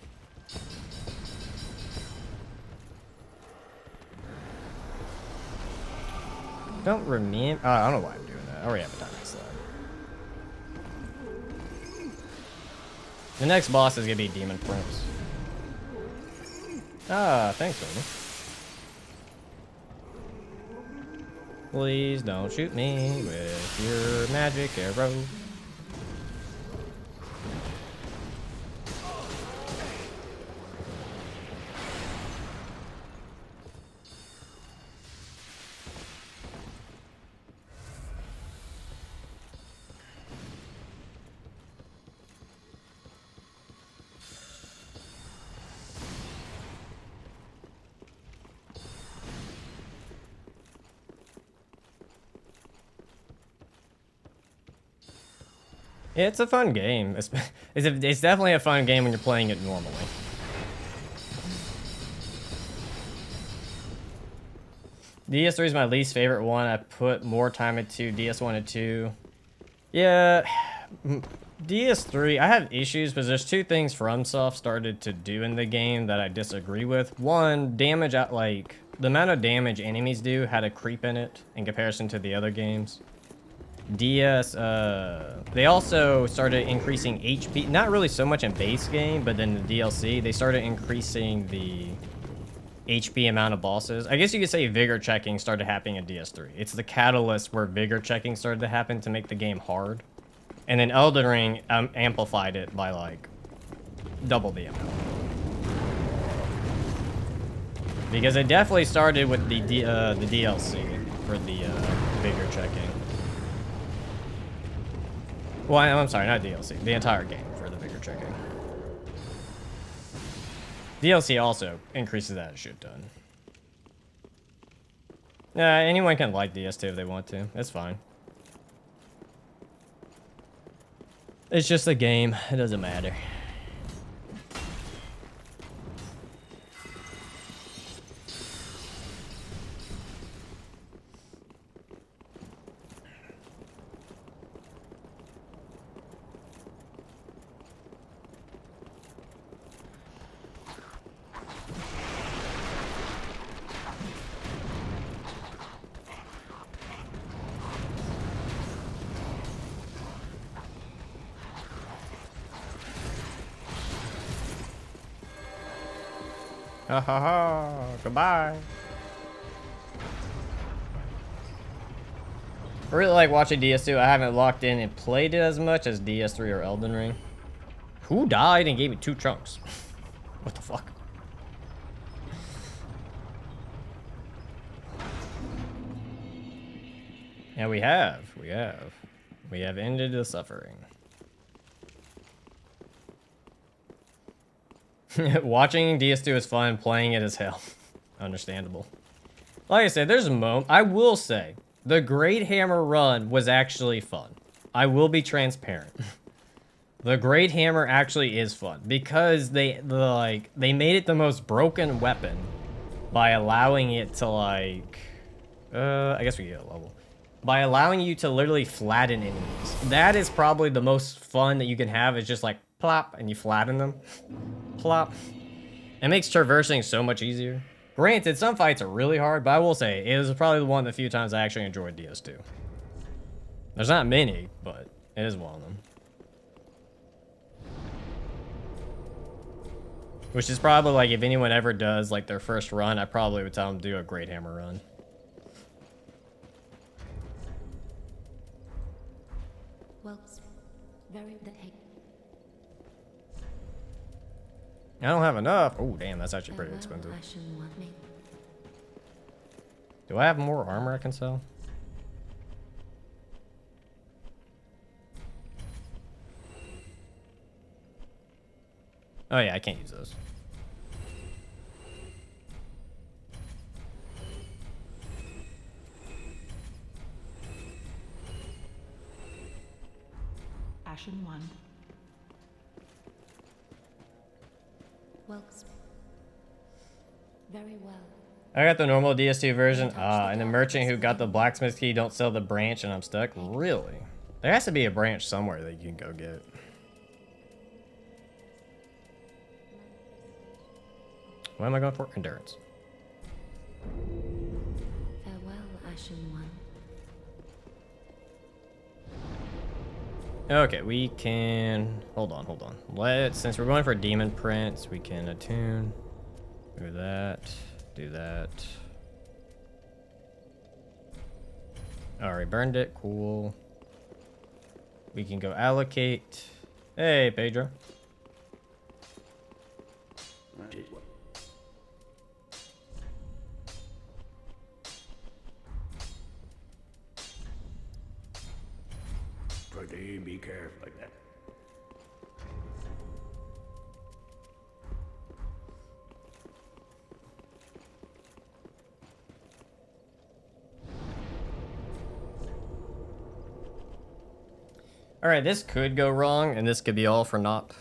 Don't remember. I don't know why I'm doing that. I already have a timing slot. The next boss is gonna be Demon Prince. Ah, thanks, baby. Please don't shoot me with your magic arrow. It's a fun game. It's definitely a fun game when you're playing it normally. DS3 is my least favorite one. I put more time into DS1 and 2. Yeah, DS3, I have issues because there's two things FromSoft started to do in the game that I disagree with. One, damage, like, the amount of damage enemies do had a creep in it in comparison to the other games. They also started increasing HP, not really so much in base game, but then the DLC, they started increasing the HP amount of bosses. I guess you could say vigor checking started happening in DS3. It's the catalyst where vigor checking started to happen to make the game hard. And then Elden Ring amplified it by like double the amount. Because it definitely started with the DLC for the vigor checking. Well, I'm sorry, not DLC. The entire game for the vigor checking. DLC also increases that a shit ton. Anyone can like DS2 if they want to. It's fine. It's just a game. It doesn't matter. Ha ha ha, goodbye. I really like watching DS2. I haven't locked in and played it as much as DS3 or Elden Ring. Who died and gave me 2 chunks? What the fuck? Yeah, we have ended the suffering. Watching DS2 is fun, playing it is hell. Understandable. Like I said, there's a moment. I will say, the Great Hammer run was actually fun. I will be transparent. The Great Hammer actually is fun because they made it the most broken weapon by allowing it to like, I guess we get a level. By allowing you to literally flatten enemies. That is probably the most fun that you can have, is just like plop and you flatten them. Plop. It makes traversing so much easier. Granted, some fights are really hard, but I will say it was probably one of the few times I actually enjoyed DS2. There's not many, but it is one of them. Which is probably like, if anyone ever does like their first run, I probably would tell them to do a Great Hammer run. Well, very the heck. I don't have enough. Oh, damn, that's actually pretty expensive. I shouldn't want me. Do I have more armor I can sell? Oh yeah, I can't use those. Ashen 1. Well, very well. I got the normal DS2 version. And the merchant who got the blacksmith key don't sell the branch and I'm stuck. Really? There has to be a branch somewhere that you can go get. What am I going for? Endurance. Farewell, Ashen One. Okay, we can... Hold on. Since we're going for Demon Prince, we can attune. Do that. Do that. Alright, burned it. Cool. We can go allocate. Hey, Pedro. Be careful like that. Alright, this could go wrong, and this could be all for naught.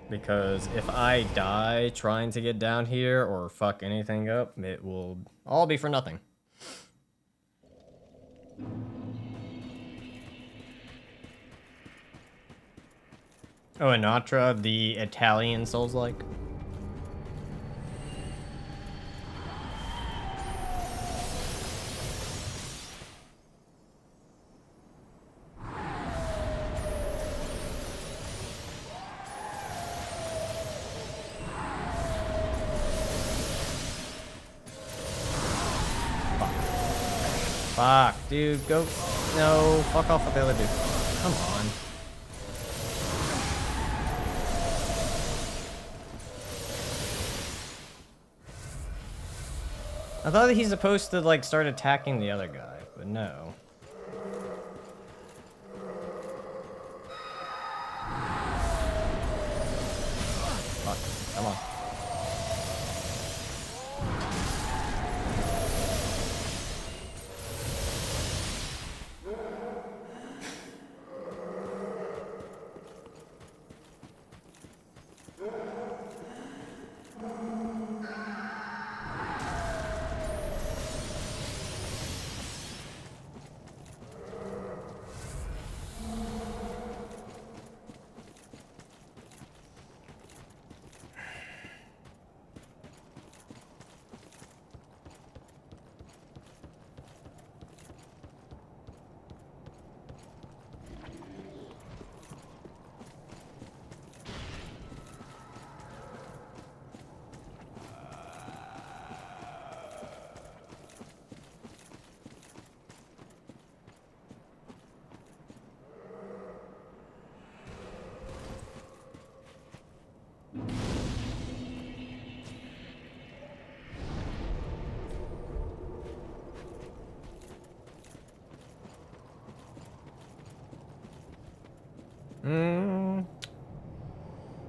Because if I die trying to get down here or fuck anything up, it will all be for nothing. Oh, Inatra, the Italian Souls-like. Fuck, dude, go. No, fuck off with the other dude. Come on. I thought that he's supposed to, like, start attacking the other guy, but no. Fuck, come on.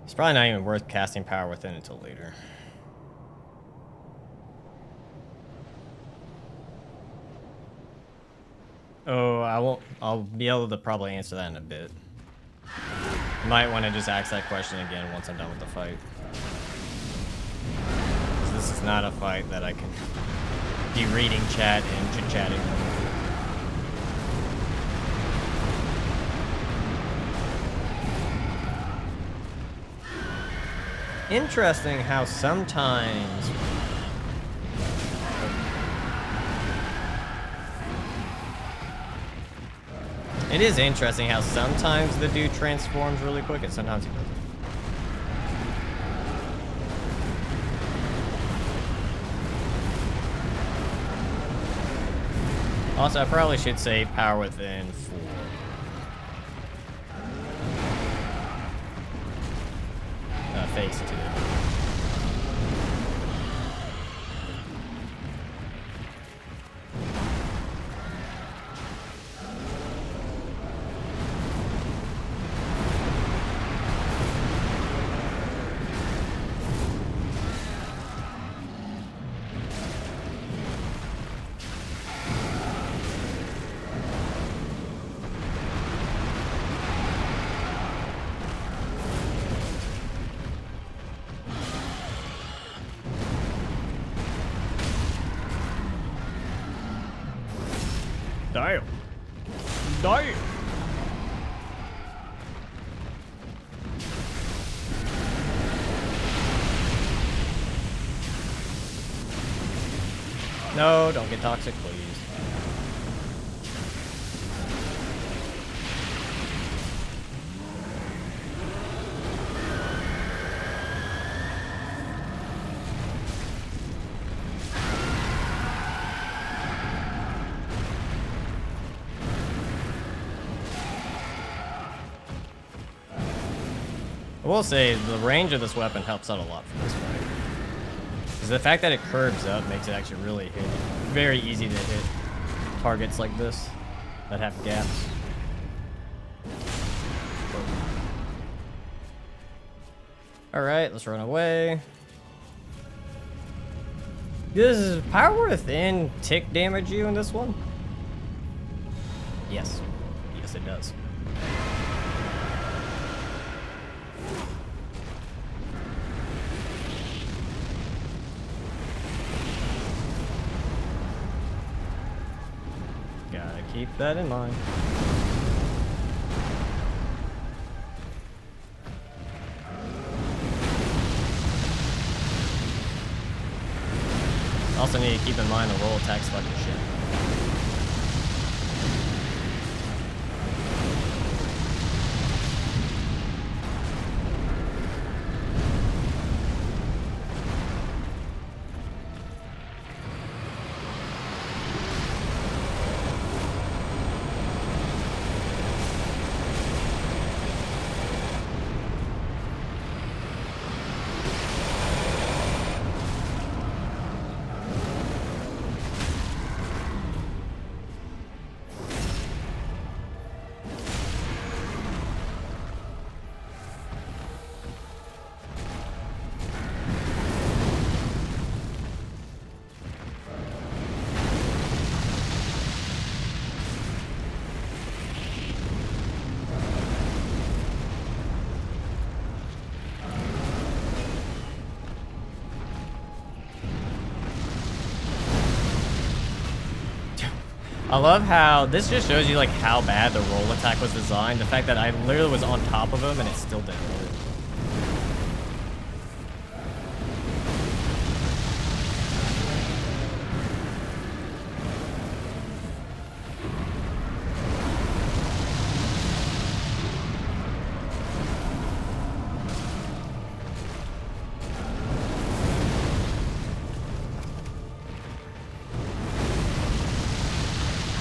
It's probably not even worth casting Power Within until later. Oh, I'll be able to probably answer that in a bit. Might want to just ask that question again once I'm done with the fight. 'Cause this is not a fight that I can be reading chat and chit-chatting. Interesting how sometimes... It is interesting how sometimes the dude transforms really quick and sometimes he doesn't. Also, I probably should say Power Within 4. Phase 2. Damn. Damn. No, don't get toxic, please. I will say, the range of this weapon helps out a lot for this fight. Because the fact that it curves up makes it actually really very easy to hit targets like this that have gaps. Alright, let's run away. Does Power Within tick damage you in this one? Yes. Yes, it does. Gotta keep that in mind. Also need to keep in mind the roll attack's fucking shit. I love how this just shows you like how bad the roll attack was designed. The fact that I literally was on top of him and it still didn't work.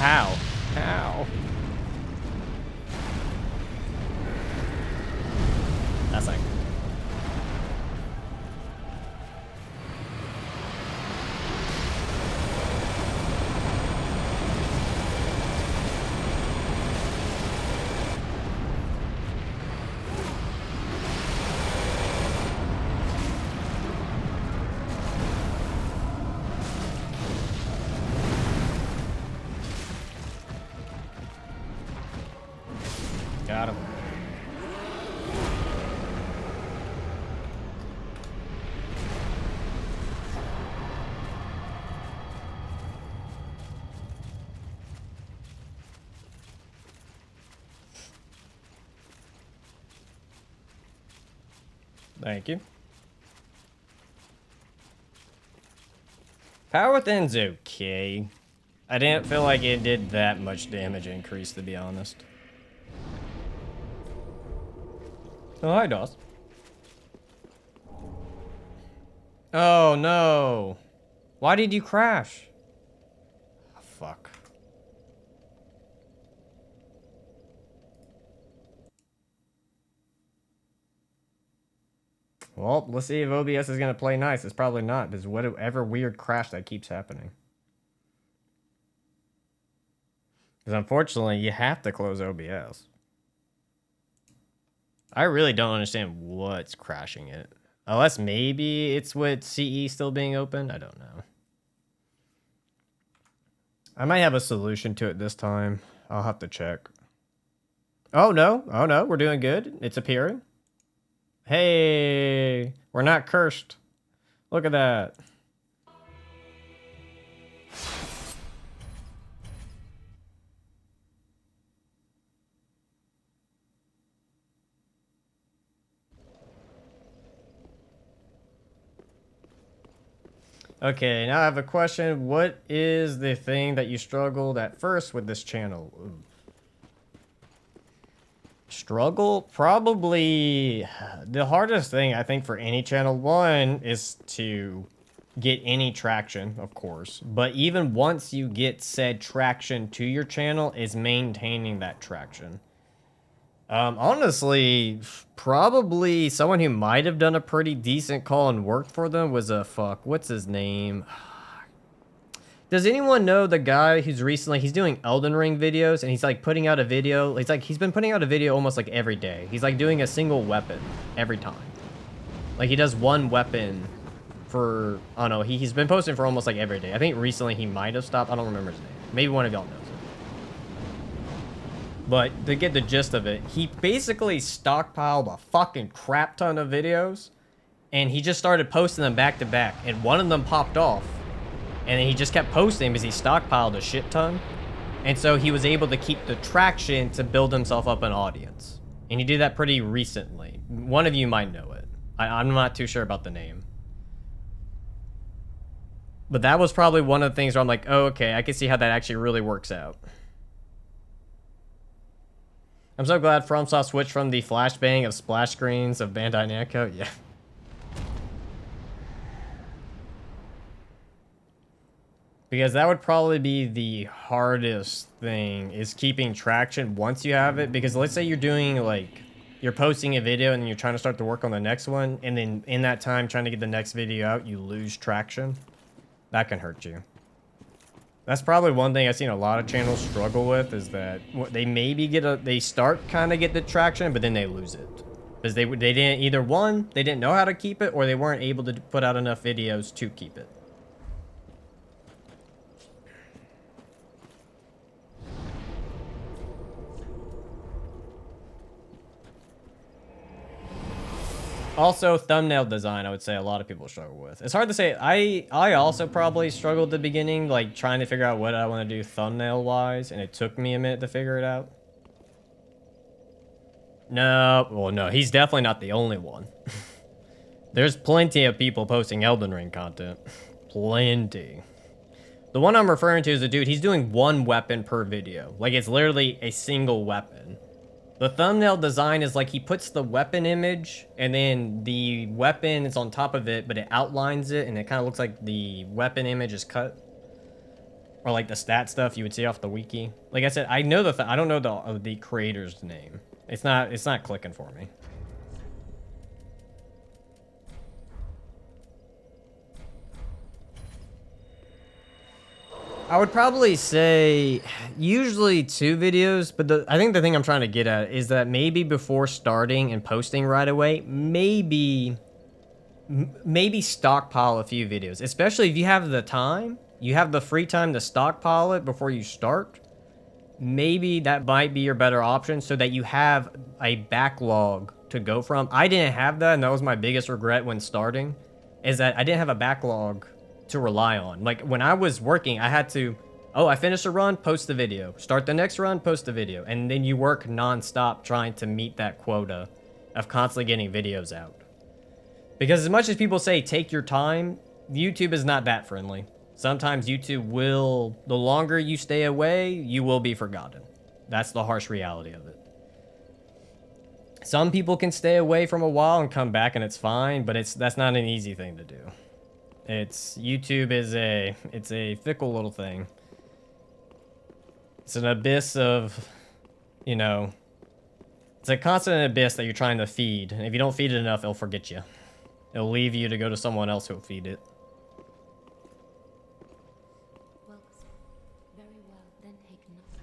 How? How? That's like... Got him. Thank you. Power Within's okay. I didn't feel like it did that much damage increase, to be honest. Oh, hi, Doss. Oh, no. Why did you crash? Oh, fuck. Well, let's see if OBS is going to play nice. It's probably not. There's whatever weird crash that keeps happening. Because unfortunately, you have to close OBS. I really don't understand what's crashing it. Unless maybe it's with CE still being open. I don't know. I might have a solution to it this time. I'll have to check. Oh, no. Oh, no. We're doing good. It's appearing. Hey, we're not cursed. Look at that. Okay, now I have a question. What is the thing that you struggled at first with this channel? Ooh. Struggle? Probably the hardest thing I think for any channel, one, is to get any traction, of course. But even once you get said traction to your channel, is maintaining that traction. Honestly, probably someone who might have done a pretty decent call and worked for them was what's his name? Does anyone know the guy who's he's doing Elden Ring videos and he's like putting out a video. He's been putting out a video almost like every day. He's like doing a single weapon every time. Like he does one weapon for, I don't know, he's been posting for almost like every day. I think recently he might have stopped. I don't remember his name. Maybe one of y'all knows it. But to get the gist of it, he basically stockpiled a fucking crap ton of videos and he just started posting them back to back and one of them popped off and then he just kept posting because he stockpiled a shit ton. And so he was able to keep the traction to build himself up an audience. And he did that pretty recently. One of you might know it. I'm not too sure about the name. But that was probably one of the things where I'm like, oh, okay, I can see how that actually really works out. I'm so glad FromSoft switched from the flashbang of splash screens of Bandai Namco. Yeah. Because that would probably be the hardest thing, is keeping traction once you have it. Because let's say you're doing, like, you're posting a video and then you're trying to start to work on the next one. And then in that time, trying to get the next video out, you lose traction. That can hurt you. That's probably one thing I've seen a lot of channels struggle with, is that they maybe they start kind of get the traction, but then they lose it. Because they didn't, either one, they didn't know how to keep it, or they weren't able to put out enough videos to keep it. Also, thumbnail design, I would say a lot of people struggle with. It's hard to say. I also probably struggled at the beginning, like trying to figure out what I want to do thumbnail-wise, and it took me a minute to figure it out. No, well, no, he's definitely not the only one. There's plenty of people posting Elden Ring content. Plenty. The one I'm referring to is a dude, he's doing one weapon per video. Like, it's literally a single weapon. The thumbnail design is like he puts the weapon image and then the weapon is on top of it, but it outlines it and it kind of looks like the weapon image is cut. Or like the stat stuff you would see off the wiki. Like I said, I know I don't know the creator's name. It's not clicking for me. I would probably say usually 2 videos, but I think the thing I'm trying to get at is that maybe before starting and posting right away, maybe stockpile a few videos, especially if you have the time, you have the free time to stockpile it before you start. Maybe that might be your better option so that you have a backlog to go from. I didn't have that, and that was my biggest regret when starting, is that I didn't have a backlog to rely on. Like when I was working, I had to, I finished a run, post the video, start the next run, post the video, and then you work non-stop trying to meet that quota of constantly getting videos out. Because as much as people say take your time, YouTube is not that friendly. Sometimes YouTube will, the longer you stay away, you will be forgotten. That's the harsh reality of it. Some people can stay away from a while and come back and it's fine, but that's not an easy thing to do. YouTube is it's a fickle little thing. It's an abyss of, it's a constant abyss that you're trying to feed. And if you don't feed it enough, it'll forget you. It'll leave you to go to someone else who'll feed it. Well, very well, then take nothing.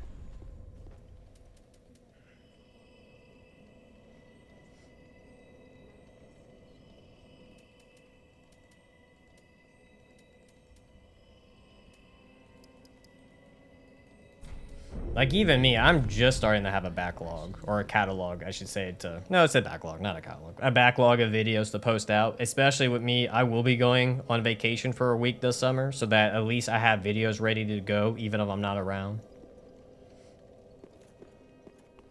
Like even me, I'm just starting to have a backlog, or a catalog, I should say. No, it's a backlog, not a catalog. A backlog of videos to post out, especially with me. I will be going on vacation for a week this summer, so that at least I have videos ready to go, even if I'm not around.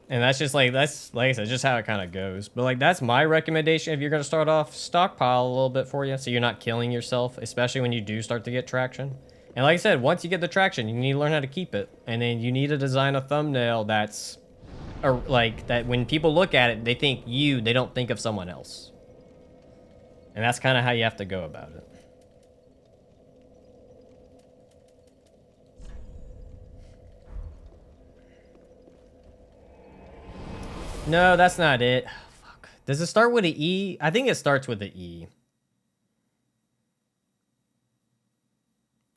And that's just like, that's, like I said, just how it kind of goes. But like, that's my recommendation if you're going to start off, stockpile a little bit for you so you're not killing yourself, especially when you do start to get traction. And like I said, once you get the traction, you need to learn how to keep it. And then you need to design a thumbnail that's, or like, that when people look at it, they think you, they don't think of someone else. And that's kind of how you have to go about it. No, that's not it. Fuck. Does it start with an E? I think it starts with an E.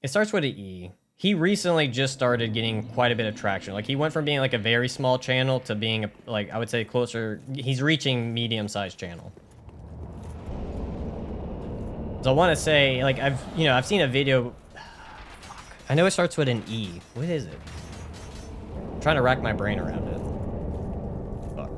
It starts with an E. He recently just started getting quite a bit of traction. Like, he went from being like a very small channel to being a, like, I would say closer. He's reaching medium-sized channel. So I want to say, like, I've seen a video. Fuck. I know it starts with an E. What is it? I'm trying to rack my brain around it. Fuck.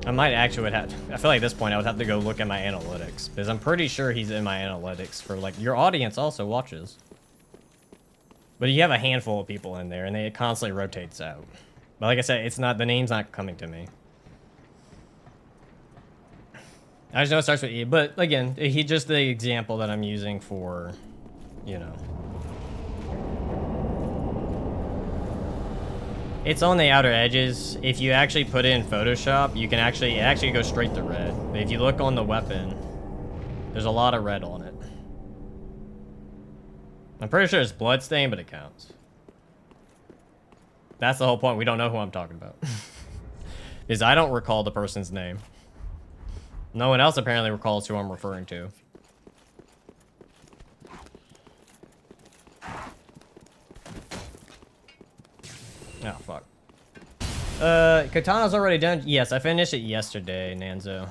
I might actually would have. I feel like at this point I would have to go look at my analytics because I'm pretty sure he's in my analytics for like your audience also watches. But you have a handful of people in there and it constantly rotates out. But like I said, it's not, the name's not coming to me. I just know it starts with E, but again, he just the example that I'm using for, you know. It's on the outer edges. If you actually put it in Photoshop, you can actually, it actually goes straight to red. But if you look on the weapon, there's a lot of red on it. I'm pretty sure it's bloodstain, but it counts. That's the whole point. We don't know who I'm talking about. Is I don't recall the person's name. No one else apparently recalls who I'm referring to. Oh, fuck. Katana's already done? Yes, I finished it yesterday, Nanzo.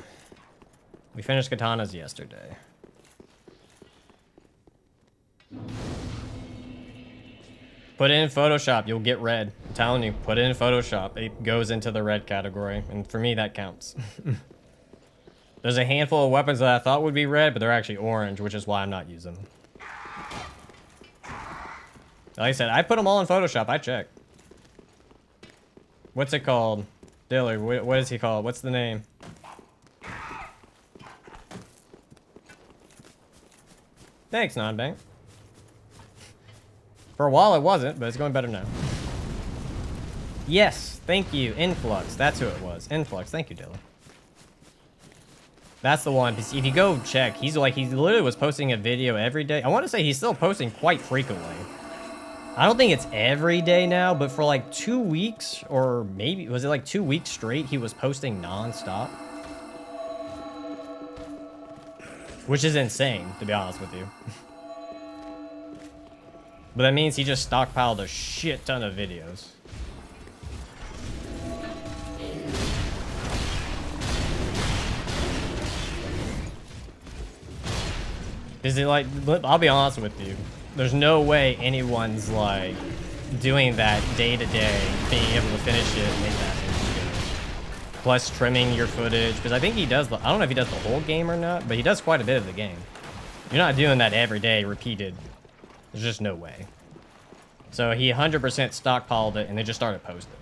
We finished Katanas yesterday. Put it in Photoshop, you'll get red. I'm telling you, put it in Photoshop. It goes into the red category, and for me, that counts. There's a handful of weapons that I thought would be red, but they're actually orange, which is why I'm not using them. Like I said, I put them all in Photoshop. I checked. What's it called? Diller, what is he called? What's the name? Thanks, Nonbank. For a while it wasn't, but it's going better now. Yes, thank you. Influx. That's who it was. Influx. Thank you, Diller. That's the one. If you go check, he's like, he literally was posting a video every day. I want to say he's still posting quite frequently. I don't think it's every day now, but for like 2 weeks, or maybe, was it like 2 weeks straight, he was posting non-stop? Which is insane, to be honest with you. But that means he just stockpiled a shit ton of videos. Is it like, I'll be honest with you. There's no way anyone's like doing that day to day, being able to finish it and make that. Plus trimming your footage, because I think he does, I don't know if he does the whole game or not, but he does quite a bit of the game. You're not doing that every day, repeated. There's just no way. So he 100% stockpiled it and they just started posting.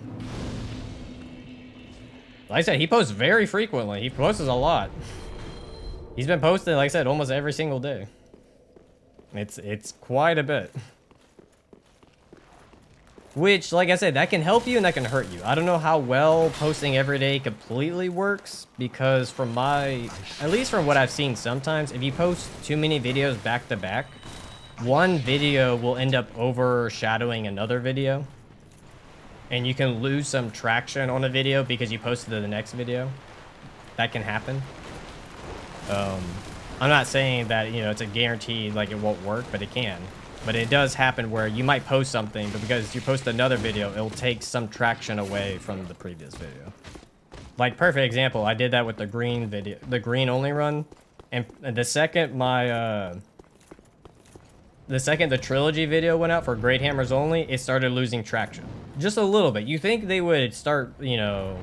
Like I said, he posts very frequently. He posts a lot. He's been posting, like I said, almost every single day. It's quite a bit. Which, like I said, that can help you and that can hurt you. I don't know how well posting every day completely works, because from my, at least from what I've seen sometimes, if you post too many videos back to back, one video will end up overshadowing another video. And you can lose some traction on a video because you posted to the next video. That can happen. I'm not saying that, you know, it's a guarantee, like it won't work, but it can. But it does happen where you might post something, but because you post another video, it'll take some traction away from the previous video. Like, perfect example, I did that with the green video, the green only run. And the second the trilogy video went out for Great Hammers only, it started losing traction. Just a little bit. You think they would start, you know,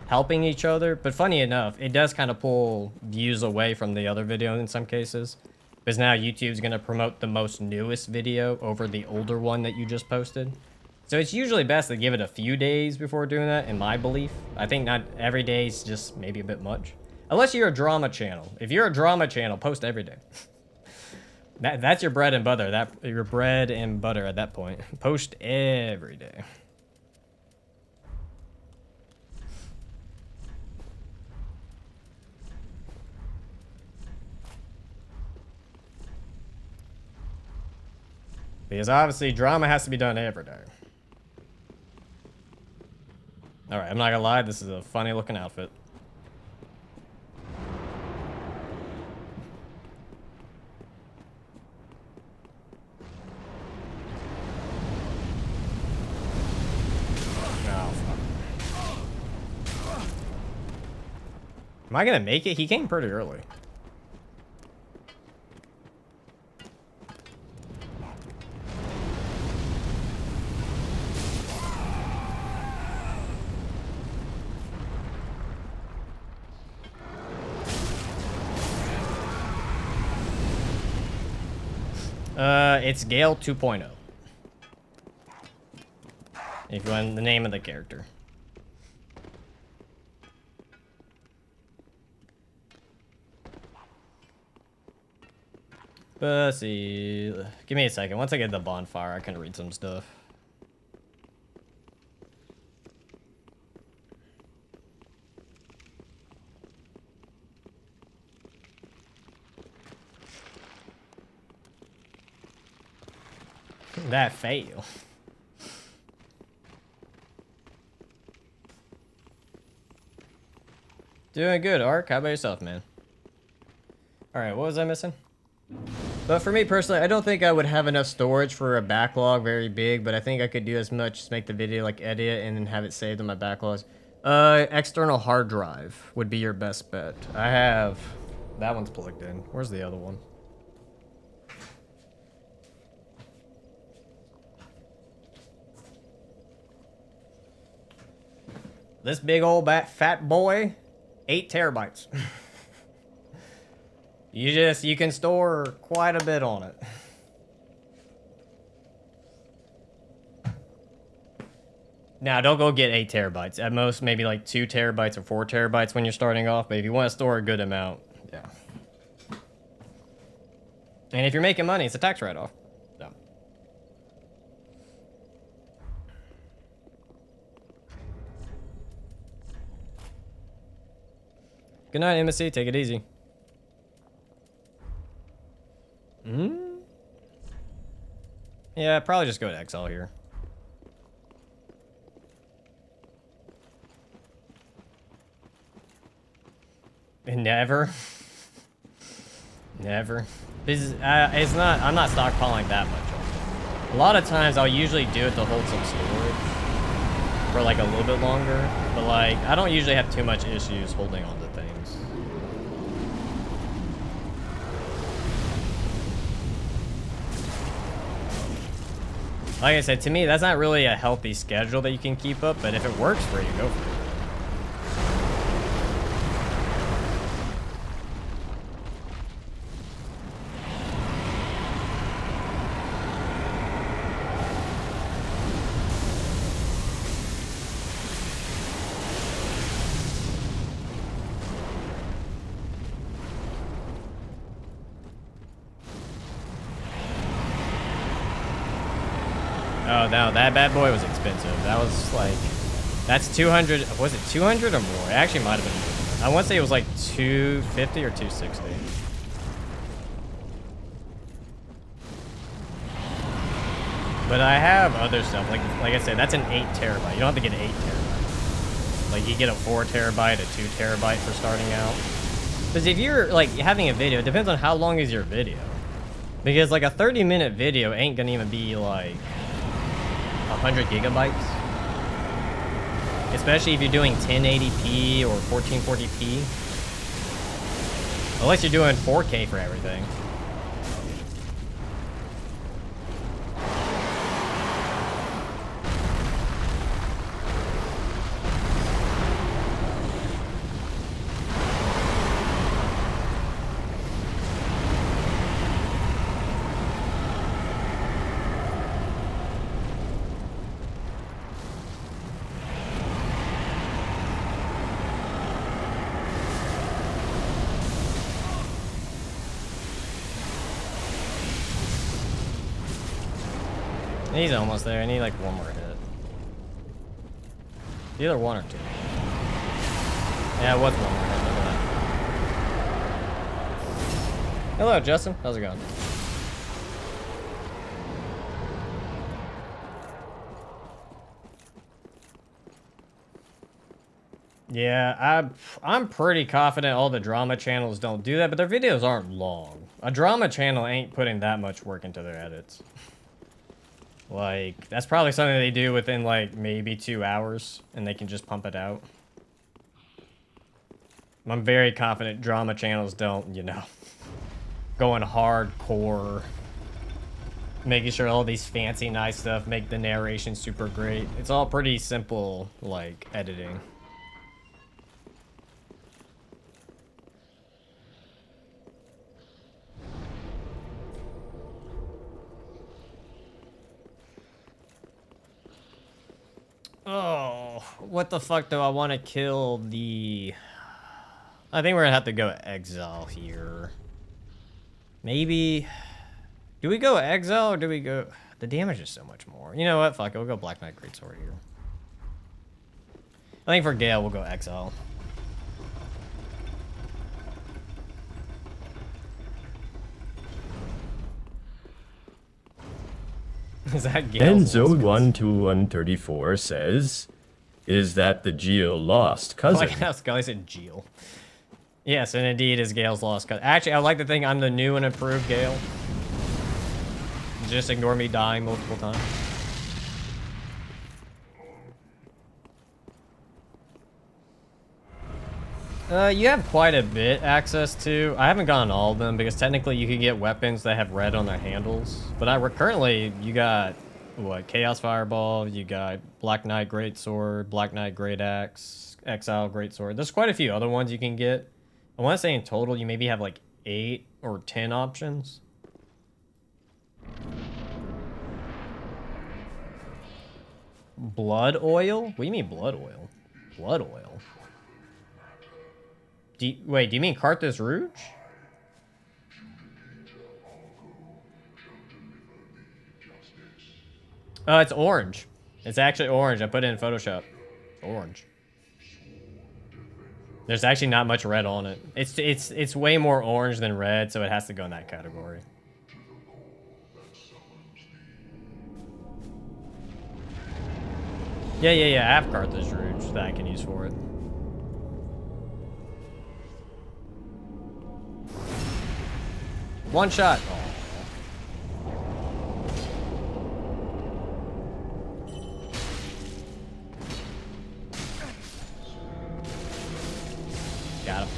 helping each other. But funny enough, it does kind of pull views away from the other video in some cases. Because now YouTube's going to promote the most newest video over the older one that you just posted. So it's usually best to give it a few days before doing that, in my belief. I think not every day is just maybe a bit much. Unless you're a drama channel. If you're a drama channel, post every day. That's your bread and butter. Your bread and butter at that point. Post every day. Because obviously drama has to be done every day. Alright, I'm not gonna lie, this is a funny looking outfit. Oh, fuck. Am I gonna make it? He came pretty early. It's Gale 2.0. If you want the name of the character. But let's see. Give me a second. Once I get the bonfire, I can read some stuff. That fail. Doing good, Ark. How about yourself, man? Alright, what was I missing? But for me personally, I don't think I would have enough storage for a backlog very big, but I think I could do as much as make the video, like edit it, and then have it saved on my backlogs. External hard drive would be your best bet. I have... That one's plugged in. Where's the other one? This big old fat boy, 8 terabytes. You can store quite a bit on it. Now, don't go get 8 terabytes. At most, maybe like 2 terabytes or 4 terabytes when you're starting off. But if you want to store a good amount, yeah. And if you're making money, it's a tax write-off. So. Good night, MSC. Take it easy. Yeah, probably just go to Exile here. Never. Never. This is, it's not, I'm not stockpiling that much. A lot of times I'll usually do it to hold some storage for like a little bit longer, but like I don't usually have too much issues holding on to things. Like I said, to me, that's not really a healthy schedule that you can keep up, but if it works for you, go for it. Oh, no, that bad boy was expensive. That was like, that's 200, was it 200 or more? It actually might have been more. I want to say it was like 250 or 260. But I have other stuff, like I said, that's an 8 terabyte. You don't have to get an 8 terabyte. Like you get a 4 terabyte, a 2 terabyte for starting out. Because if you're like having a video, it depends on how long is your video. Because like a 30-minute video ain't gonna even be like 100 gigabytes. Especially if you're doing 1080p or 1440p. Unless you're doing 4K for everything. He's almost there. I need like one more hit. Either one or two. Yeah, it was one more hit. Look at that. Hello, Justin. How's it going? Yeah, I'm pretty confident all the drama channels don't do that, but their videos aren't long. A drama channel ain't putting that much work into their edits. Like, that's probably something they do within, like, maybe 2 hours, and they can just pump it out. I'm very confident drama channels don't, you know, going hardcore, making sure all these fancy, nice stuff make the narration super great. It's all pretty simple, like, editing. Oh, what the fuck do I want to kill the... I think we're gonna have to go Exile here. Maybe... Do we go Exile or do we go... The damage is so much more. You know what? Fuck it. We'll go Black Knight Greatsword here. I think for Gale, we'll go Exile. Is that Gale's Enzo12134 says, is that the Geo lost cousin? Like how Scully said Gale. Yes, and indeed is Gale's lost cousin. Actually, I like to think I'm the new and improved Gale. Just ignore me dying multiple times. You have quite a bit access to. I haven't gotten all of them because technically you can get weapons that have red on their handles. But currently you got what? Chaos Fireball. You got Black Knight Greatsword, Black Knight Great Axe, Exile Greatsword. There's quite a few other ones you can get. I want to say in total you maybe have like 8 or 10 options. Blood oil? What do you mean blood oil? Blood oil. Wait, do you mean Carthus Rouge? Oh, it's orange. It's actually orange. I put it in Photoshop. Orange. There's actually not much red on it. It's way more orange than red, so it has to go in that category. Yeah. I have Carthus Rouge that I can use for it. One shot. Oh. Got him.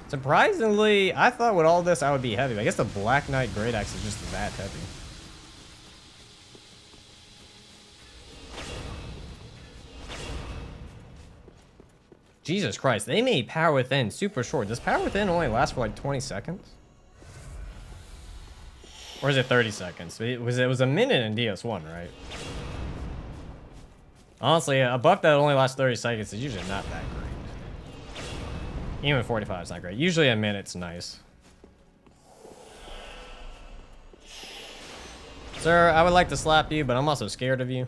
Surprisingly, I thought with all this I would be heavy. I guess the Black Knight Great Axe is just that heavy. Jesus Christ, they made Power Within super short. Does Power Within only last for like 20 seconds? Or is it 30 seconds? It was a minute in DS1, right? Honestly, a buff that only lasts 30 seconds is usually not that great. Even 45 is not great. Usually a minute's nice. Sir, I would like to slap you, but I'm also scared of you.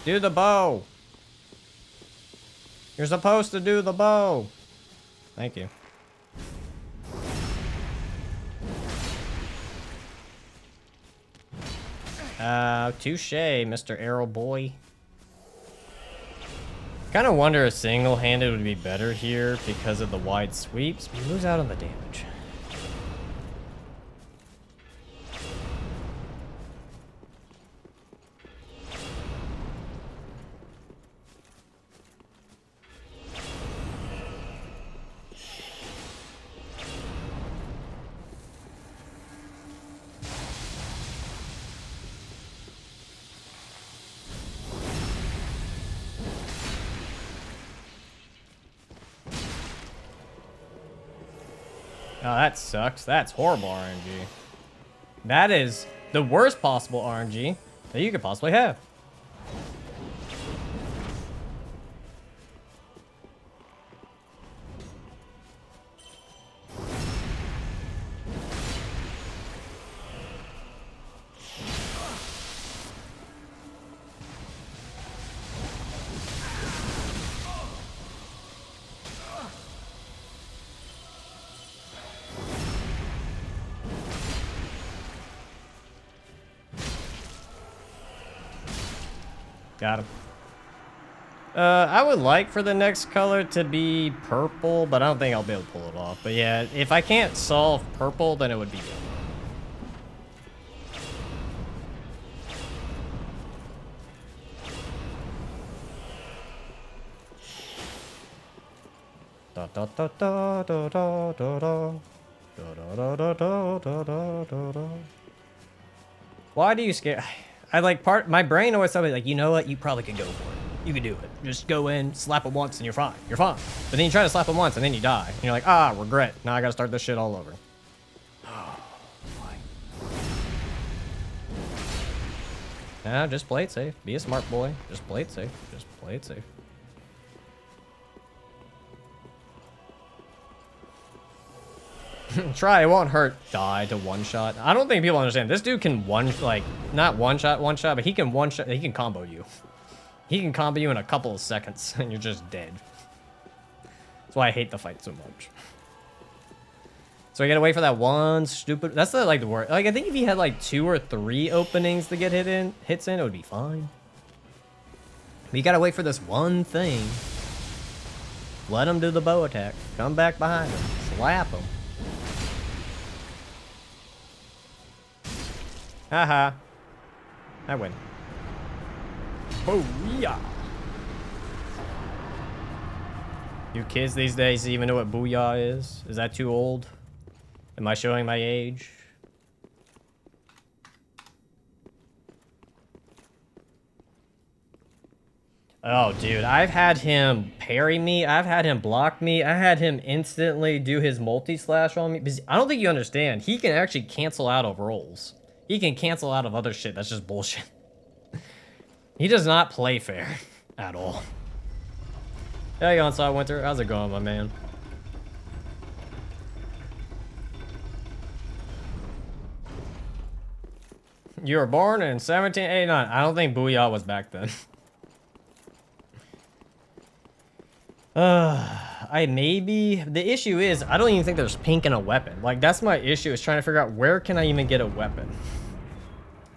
Do the bow. You're supposed to do the bow. Thank you. Touche, Mr. Arrow Boy. Kind of wonder if single-handed would be better here because of the wide sweeps, but he lose out on the damage. Oh, that sucks. That's horrible RNG. That is the worst possible RNG that you could possibly have. Got him. I would like for the next color to be purple, but I don't think I'll be able to pull it off. But yeah, if I can't solve purple, then it would be yellow. Da da da da da da da da. Da da da da da da da da. Why do you scare? I like my brain always tells me like, you know what, you probably could go for it. You could do it. Just go in, slap it once, and you're fine. You're fine. But then you try to slap it once, and then you die. And you're like, ah, regret. Now I gotta start this shit all over. Nah, just play it safe. Be a smart boy. Just play it safe. Just play it safe. Try, it won't hurt. Die to one shot. I don't think people understand. This dude can not one shot, but he can one shot. He can combo you. He can combo you in a couple of seconds, and you're just dead. That's why I hate the fight so much. So I gotta wait for that one stupid. That's the worst. Like I think if he had like 2 or 3 openings to get hits in, it would be fine. But you gotta wait for this one thing. Let him do the bow attack. Come back behind him. Slap him. Haha. I win. Booyah. You kids these days even know what booyah is? Is that too old? Am I showing my age? Oh, dude, I've had him parry me. I've had him block me. I had him instantly do his multi-slash on me. Because I don't think you understand. He can actually cancel out of rolls. He can cancel out of other shit. That's just bullshit. He does not play fair at all. Hey, Onslaught Winter. How's it going, my man? You were born in 1789. I don't think Booyah was back then. The issue is, I don't even think there's pink in a weapon. Like, that's my issue, is trying to figure out where can I even get a weapon.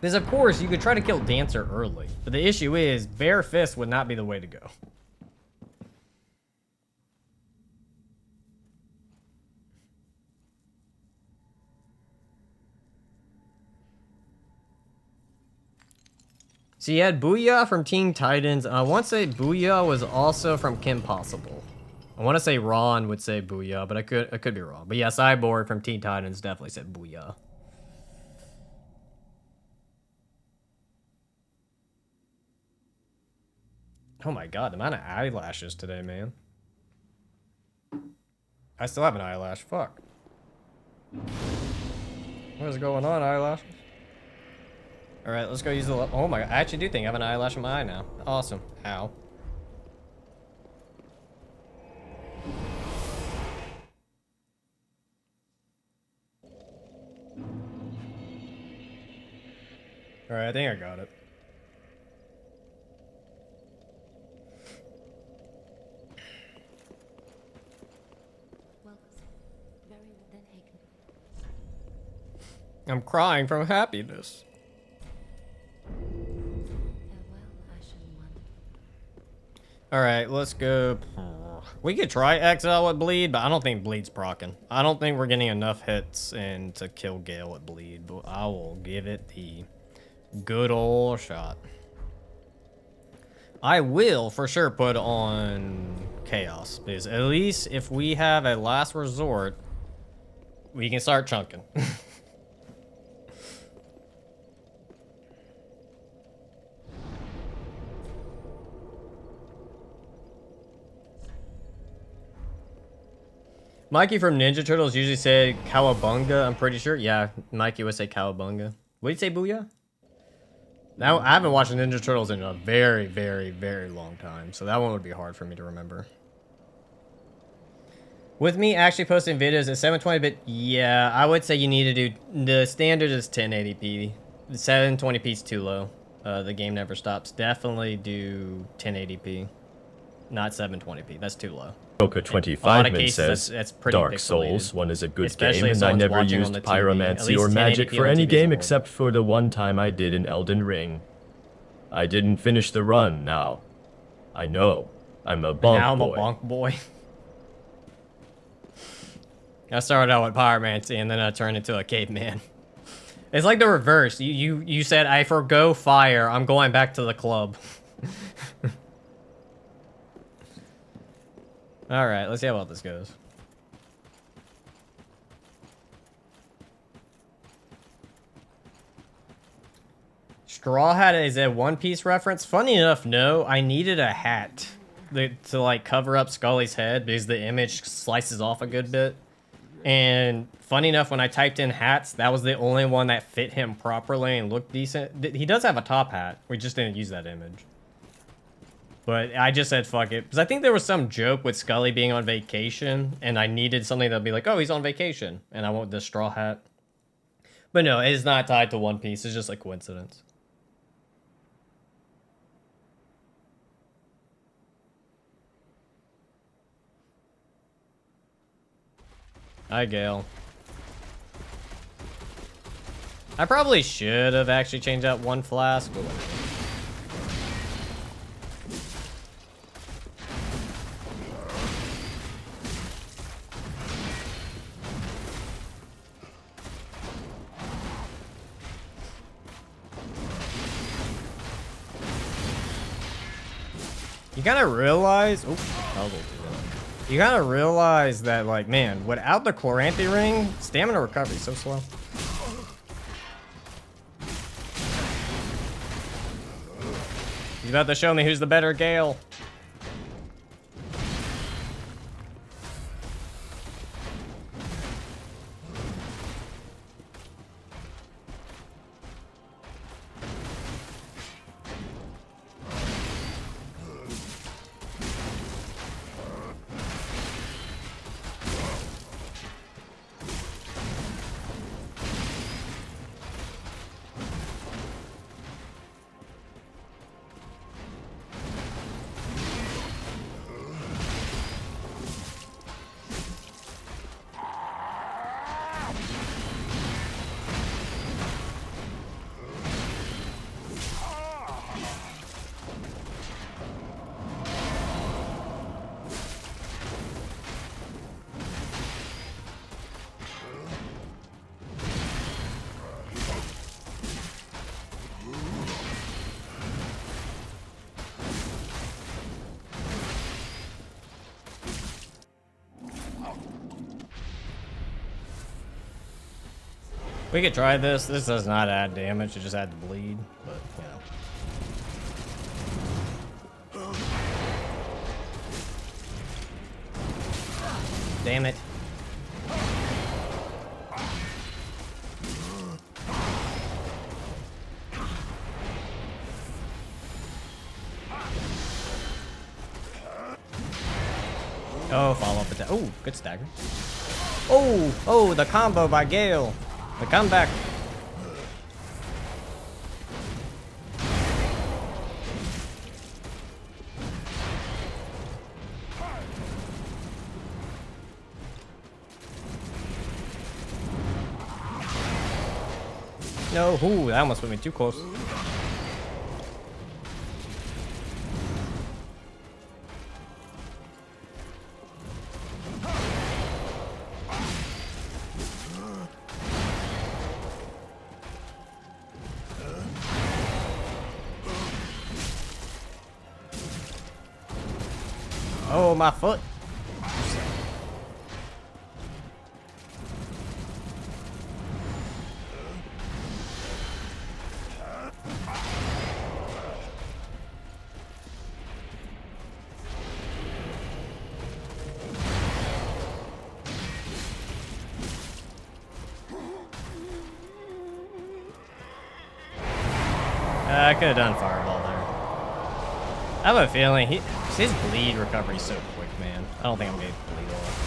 Because, of course, you could try to kill Dancer early. But the issue is, bare fist would not be the way to go. So you had Booyah from Teen Titans. I want to say Booyah was also from Kim Possible. I want to say Ron would say Booyah, but I could be wrong. But yeah, Cyborg from Teen Titans definitely said Booyah. Oh my god, the amount of eyelashes today, man. I still have an eyelash. Fuck. What is going on, eyelashes? Alright, let's go use the... Oh my god, I actually do think I have an eyelash in my eye now. Awesome. Ow. Alright, I think I got it. Well, very well then, Hagen. I'm crying from happiness. Farewell, Ashen One. Alright, let's go. We could try Exile with Bleed, but I don't think Bleed's proccing. I don't think we're getting enough hits in to kill Gale with Bleed, but I will give it the good old shot. I will for sure put on Chaos, because at least if we have a last resort, we can start chunking. Mikey from Ninja Turtles usually say cowabunga, I'm pretty sure. Yeah, Mikey would say cowabunga. What did he say, booyah? Now, I haven't watched Ninja Turtles in a very, very, very long time, so that one would be hard for me to remember. With me actually posting videos at 720p, yeah, I would say you need to do, the standard is 1080p. 720p is too low. The game never stops. Definitely do 1080p, not 720p. That's too low. Joker In a lot 25 of man cases, says that's pretty Dark pixelated. Souls 1 is a good Especially game, if and I someone's never watching on used the TV. At pyromancy least or 1080p magic on for the any TV is game horrible. except for the one time I did in Elden Ring. I didn't finish the run now. I know. I'm a bonk Now I'm boy. a bonk boy. I started out with pyromancy and then I turned into a caveman. It's like the reverse. You said I forgo fire. I'm going back to the club. All right, let's see how well this goes. Straw Hat is a One Piece reference. Funny enough, no. I needed a hat to like cover up Scully's head because the image slices off a good bit. And funny enough, when I typed in hats, that was the only one that fit him properly and looked decent. He does have a top hat. We just didn't use that image. But I just said fuck it. Because I think there was some joke with Scully being on vacation. And I needed something that would be like, oh, he's on vacation. And I want the straw hat. But no, it is not tied to One Piece. It's just a coincidence. Hi, Gale. I probably should have actually changed out one flask, but whatever. You gotta realize... Oh, I'll go do that. You gotta realize that, like, man, without the Chloranthy ring, stamina recovery is so slow. He's about to show me who's the better Gale. We could try this. This does not add damage. It just adds bleed. But, you know. Damn it. Oh, follow up attack. Oh, good stagger. Oh, the combo by Gale. The comeback. No, ooh, that almost put me too close. Oh, my foot. I could have done fireball there. I have a feeling his bleed recovery is so quick, man. I don't think I'm gonna bleed off.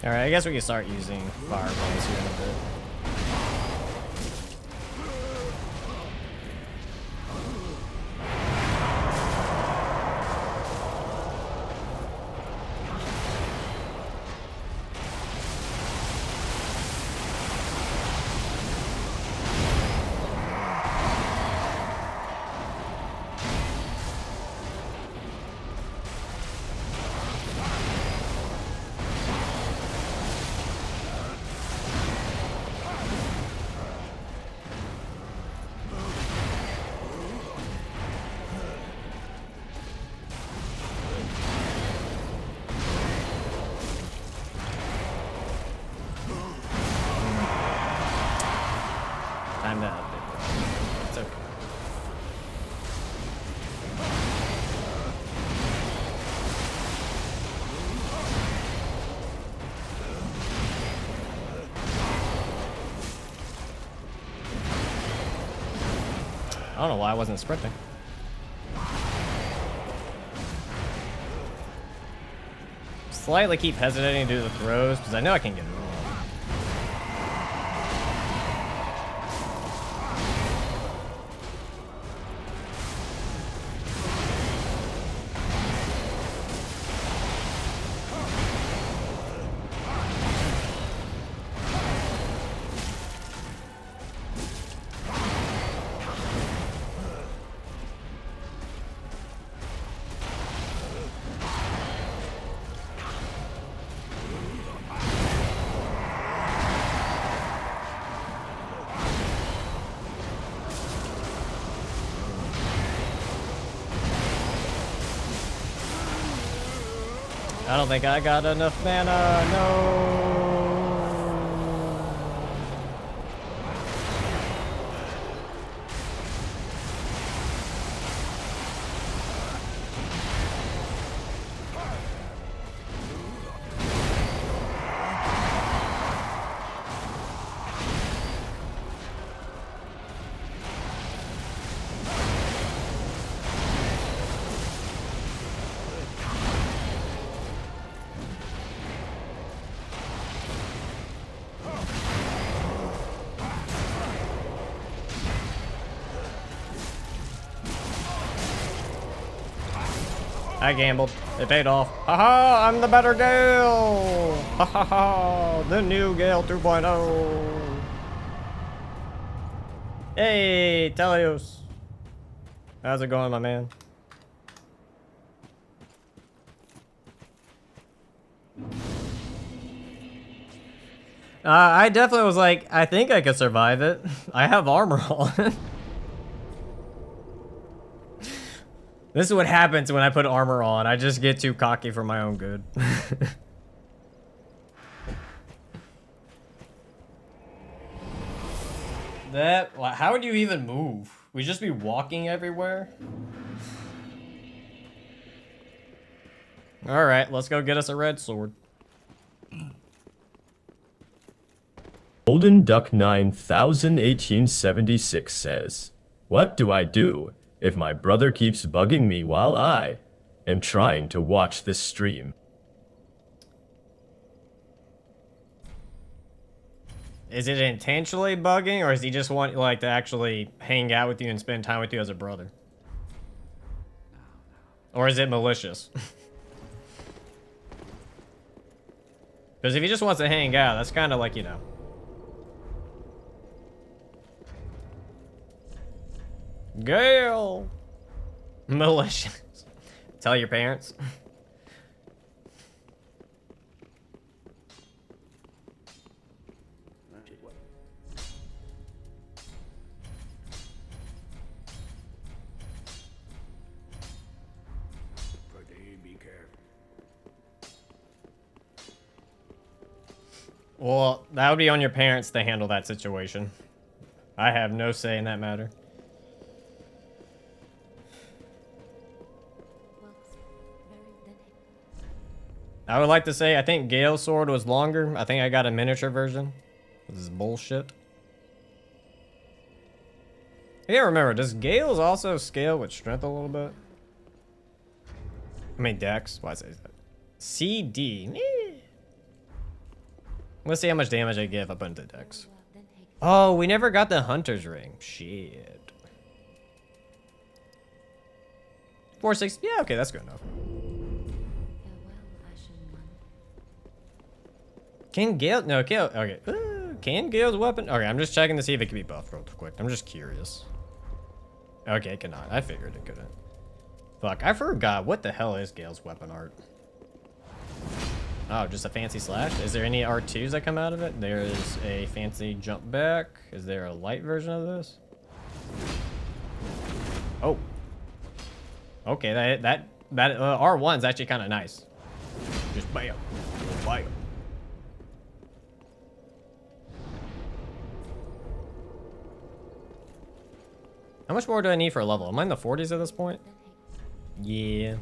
Alright, I guess we can start using fireballs here in a bit. Time to update. It's okay. I don't know why I wasn't sprinting. Slightly keep hesitating to do the throws because I know I can get it wrong. I don't think I got enough mana. No. I gambled. It paid off. Haha, I'm the better Gale. Ha ha ha, the new Gale 2.0. Hey, Telios. How's it going, my man? I definitely was like, I think I could survive it. I have armor on. This is what happens when I put armor on. I just get too cocky for my own good. How would you even move? We'd just be walking everywhere? Alright, let's go get us a red sword. Golden Duck 901876 says, "What do I do if my brother keeps bugging me while I am trying to watch this stream?" Is it intentionally bugging, or does he just want like to actually hang out with you and spend time with you as a brother? Or is it malicious? Because if he just wants to hang out, that's kind of like, you know. Gale! Malicious. Tell your parents. Well, that would be on your parents to handle that situation. I have no say in that matter. I would like to say I think Gale's sword was longer. I think I got a miniature version. This is bullshit. Yeah, remember, does Gale's also scale with strength a little bit? I mean, Dex. Why say that? CD. Let's see how much damage I get if I put into Dex. Oh, we never got the Hunter's Ring. Shit. 460. Yeah, okay, that's good enough. Can Gale? No, Gale. Okay. Can Gale's weapon? Okay, I'm just checking to see if it can be buffed real quick. I'm just curious. Okay, it cannot. I figured it couldn't. Fuck, I forgot. What the hell is Gale's weapon art? Oh, just a fancy slash? Is there any R2s that come out of it? There is a fancy jump back. Is there a light version of this? Oh. Okay, that R1's actually kind of nice. Just bam. Bam. How much more do I need for a level? Am I in the 40s at this point? Yeah.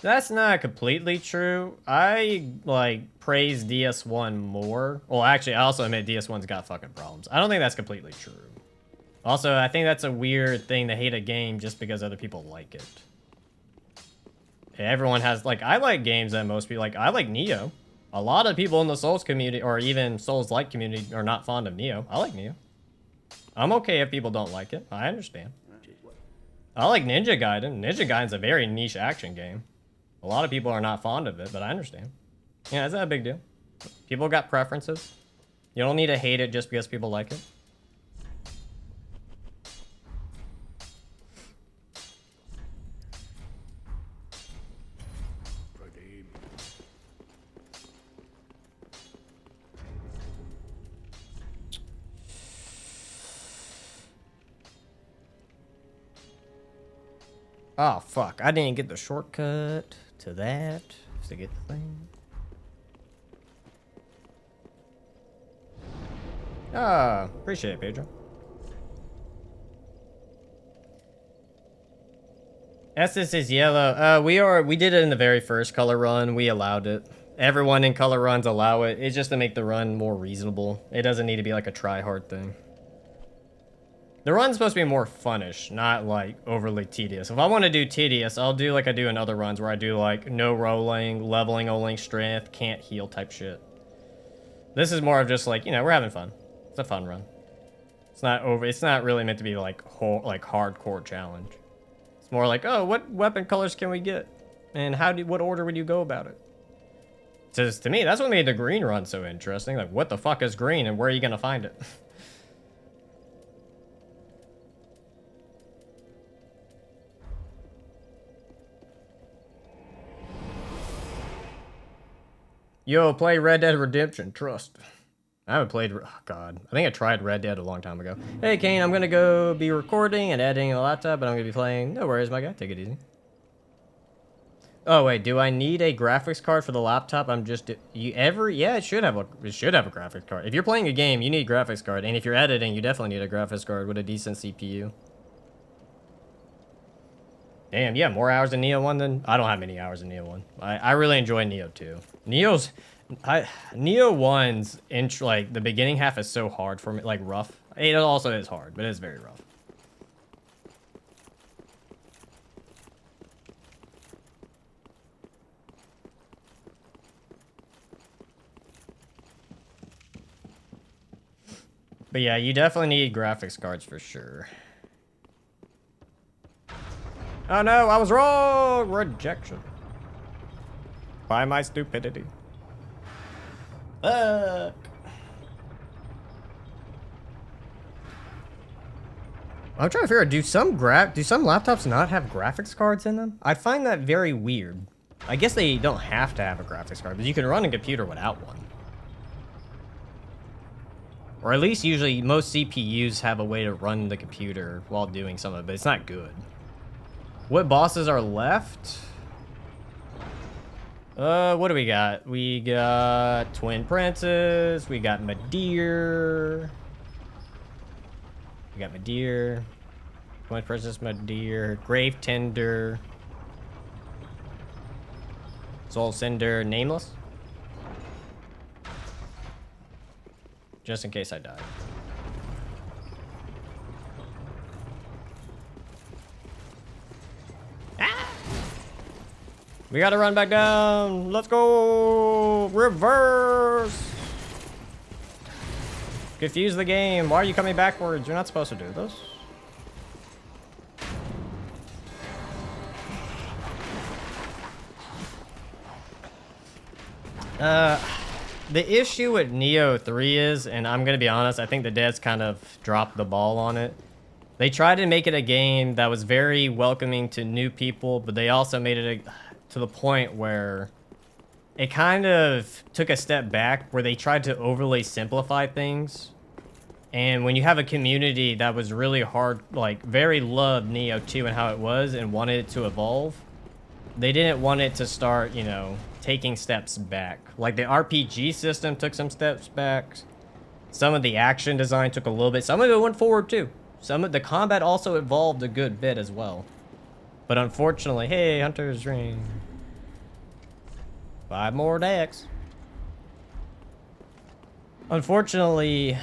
That's not completely true. I, like, praise DS1 more. Well, actually, I also admit DS1's got fucking problems. I don't think that's completely true. Also, I think that's a weird thing to hate a game just because other people like it. Everyone has, like, I like games that most people like. I like Neo. A lot of people in the Souls community, or even Souls-like community, are not fond of Neo. I like Neo. I'm okay if people don't like it. I understand. I like Ninja Gaiden. Ninja Gaiden's a very niche action game. A lot of people are not fond of it, but I understand. Yeah, it's not a big deal. People got preferences. You don't need to hate it just because people like it. Oh, fuck. I didn't get the shortcut to that to get the thing. Ah, appreciate it, Pedro. Essence is yellow. We did it in the very first color run. We allowed it. Everyone in color runs allow it. It's just to make the run more reasonable. It doesn't need to be like a try-hard thing. The run's supposed to be more funnish, not like overly tedious. If I want to do tedious, I'll do like I do in other runs where I do like no rolling, leveling only strength, can't heal type shit. This is more of just like, you know, we're having fun. It's a fun run. It's not really meant to be like hardcore challenge. It's more like, oh, what weapon colors can we get, and what order would you go about it? To me, that's what made the green run so interesting. Like, what the fuck is green, and where are you gonna find it? Yo, play Red Dead Redemption. Trust. I haven't played. Oh God, I think I tried Red Dead a long time ago. Hey, Kane, I'm gonna go be recording and editing a laptop, but I'm gonna be playing. No worries, my guy. Take it easy. Oh wait, do I need a graphics card for the laptop? Yeah, it should have a graphics card. If you're playing a game, you need a graphics card, and if you're editing, you definitely need a graphics card with a decent CPU. Damn, yeah, more hours in Neo 1 than... I don't have many hours in Neo 1. I really enjoy Neo 2. Neo 1's intro, like, the beginning half is so hard for me, like, rough. It also is hard, but it is very rough. But yeah, you definitely need graphics cards for sure. Oh no, I was wrong! Rejection. By my stupidity. Fuck. I'm trying to figure out, do some laptops not have graphics cards in them? I find that very weird. I guess they don't have to have a graphics card, but you can run a computer without one. Or at least usually most CPUs have a way to run the computer while doing something, but it's not good. What bosses are left? What do we got? We got Twin Princes. We got Madeir. Twin Princess, Madeir. Grave Tender. Soul Cinder. Nameless. Just in case I die. We gotta run back down. Let's go. Reverse. Confuse the game. Why are you coming backwards? You're not supposed to do this. The issue with Neo 3 is, and I'm gonna be honest, I think the devs kind of dropped the ball on it. They tried to make it a game that was very welcoming to new people, but they also made it to the point where it kind of took a step back, where they tried to overly simplify things. And when you have a community that was really hard, like very loved Neo 2 and how it was and wanted it to evolve, they didn't want it to start, you know, taking steps back. Like the RPG system took some steps back. Some of the action design took a little bit. Some of it went forward too. Some of the combat also evolved a good bit as well. But unfortunately, hey, Hunter's Ring. 5 more decks. Unfortunately,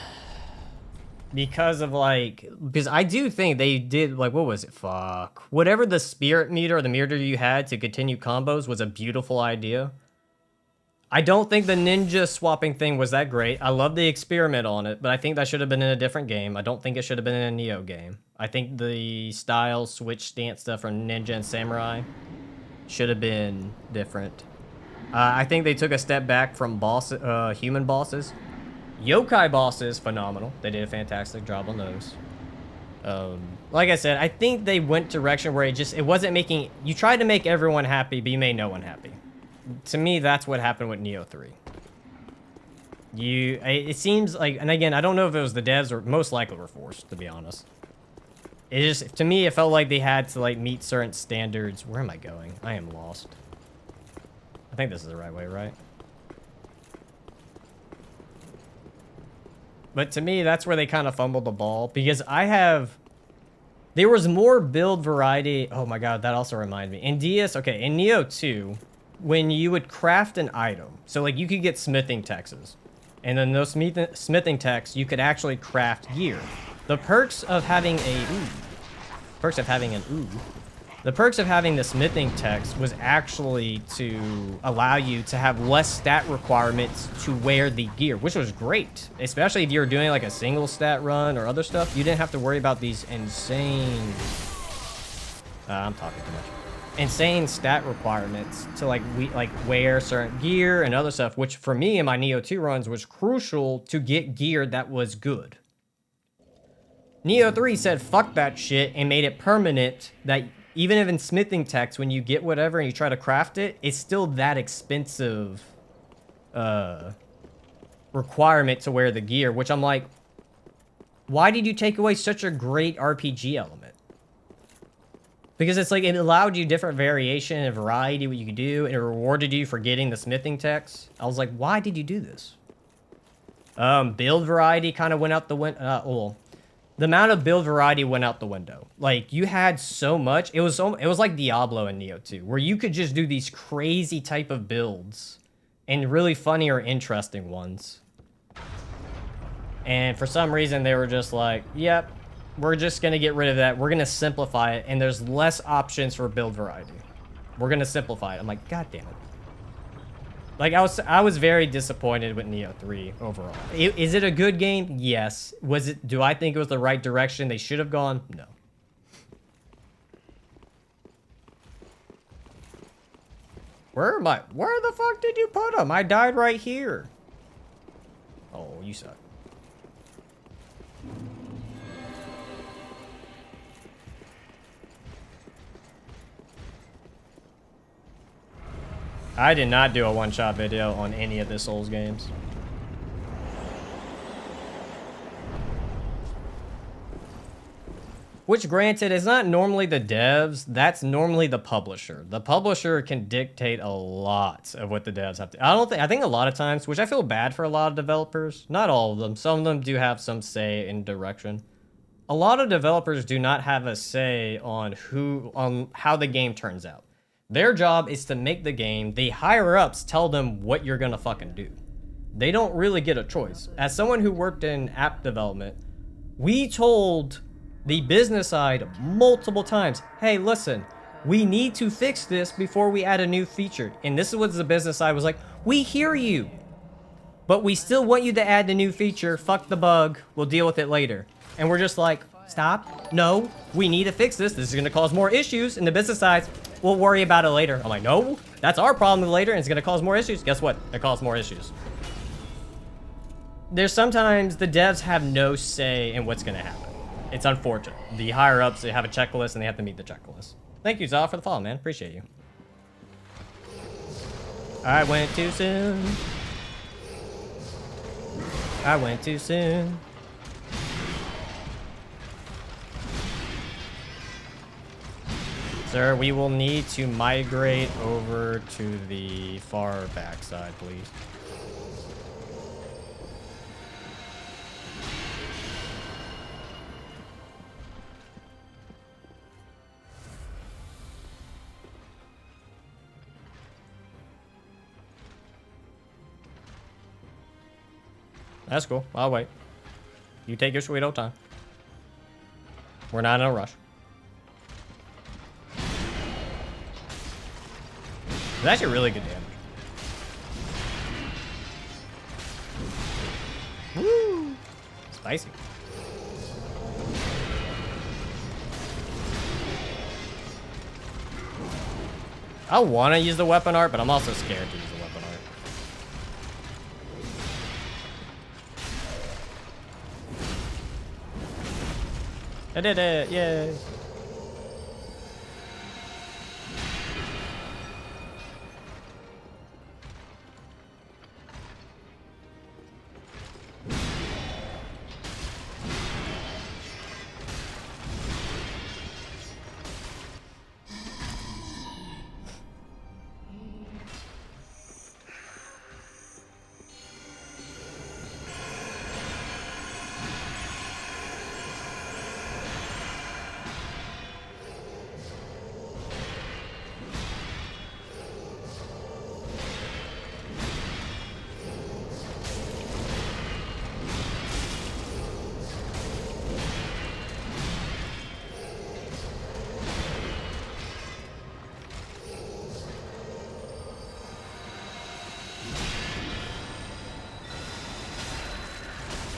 because I do think they did, like, what was it? Fuck. Whatever the spirit meter or the meter you had to continue combos was a beautiful idea. I don't think the ninja swapping thing was that great. I love the experiment on it, but I think that should have been in a different game. I don't think it should have been in a Neo game. I think the style switch stance stuff from Ninja and Samurai should have been different. I think they took a step back from human bosses. Yokai bosses, phenomenal. They did a fantastic job on those. Like I said, I think they went direction where it wasn't making... You tried to make everyone happy, but you made no one happy. To me, that's what happened with Neo 3. It seems like... And again, I don't know if it was the devs or most likely were forced, to be honest. It just... To me, it felt like they had to, like, meet certain standards. Where am I going? I am lost. I think this is the right way, right? But to me, that's where they kind of fumbled the ball. Because there was more build variety. Oh my god, that also reminded me. In DS, okay, in Neo 2, when you would craft an item, so like you could get smithing texts. And then those smithing texts, you could actually craft gear. The perks of having an The perks of having the smithing text was actually to allow you to have less stat requirements to wear the gear, which was great. Especially if you were doing like a single stat run or other stuff, you didn't have to worry about these insane... I'm talking too much. Insane stat requirements to like wear certain gear and other stuff, which for me in my Neo 2 runs was crucial to get gear that was good. Neo 3 said fuck that shit and made it permanent that even if in smithing text, when you get whatever and you try to craft it, it's still that expensive requirement to wear the gear, which I'm like, why did you take away such a great RPG element? Because it's like, it allowed you different variation and variety what you could do, and it rewarded you for getting the smithing text. I was like, why did you do this? Build variety kind of went out the window. Well, the amount of build variety went out the window. Like, you had so much. It was like Diablo in Neo 2, where you could just do these crazy type of builds and really funny or interesting ones. And for some reason, they were just like, yep, we're just going to get rid of that. We're going to simplify it, and there's less options for build variety. We're going to simplify it. I'm like, God damn it. Like, I was very disappointed with Neo 3 overall. Is it a good game? Yes. Do I think it was the right direction they should have gone? No. Where am I? Where the fuck did you put him? I died right here. Oh, you suck. I did not do a one-shot video on any of the Souls games. Which, granted, is not normally the devs. That's normally the publisher. The publisher can dictate a lot of what the devs have to... I think a lot of times, which I feel bad for a lot of developers. Not all of them. Some of them do have some say in direction. A lot of developers do not have a say on how the game turns out. Their job is to make the game. The higher-ups tell them what you're gonna fucking do. They don't really get a choice. As someone who worked in app development, we told the business side multiple times, hey, listen, we need to fix this before we add a new feature. And this is what the business side was like, we hear you, but we still want you to add the new feature. Fuck the bug. We'll deal with it later. And we're just like, stop. No, we need to fix this. This is gonna cause more issues. And the business side, we'll worry about it later. I'm like, no, that's our problem later, and it's gonna cause more issues. Guess what? It caused more issues. There's sometimes the devs have no say in what's gonna happen. It's unfortunate. The higher ups, they have a checklist and they have to meet the checklist. Thank you, Zal, for the follow, man. Appreciate you. I went too soon. I went too soon. Sir, we will need to migrate over to the far backside, please. That's cool. I'll wait. You take your sweet old time. We're not in a rush. It's actually really good damage. Woo! Spicy. I want to use the weapon art, but I'm also scared to use the weapon art. I did it! Yay!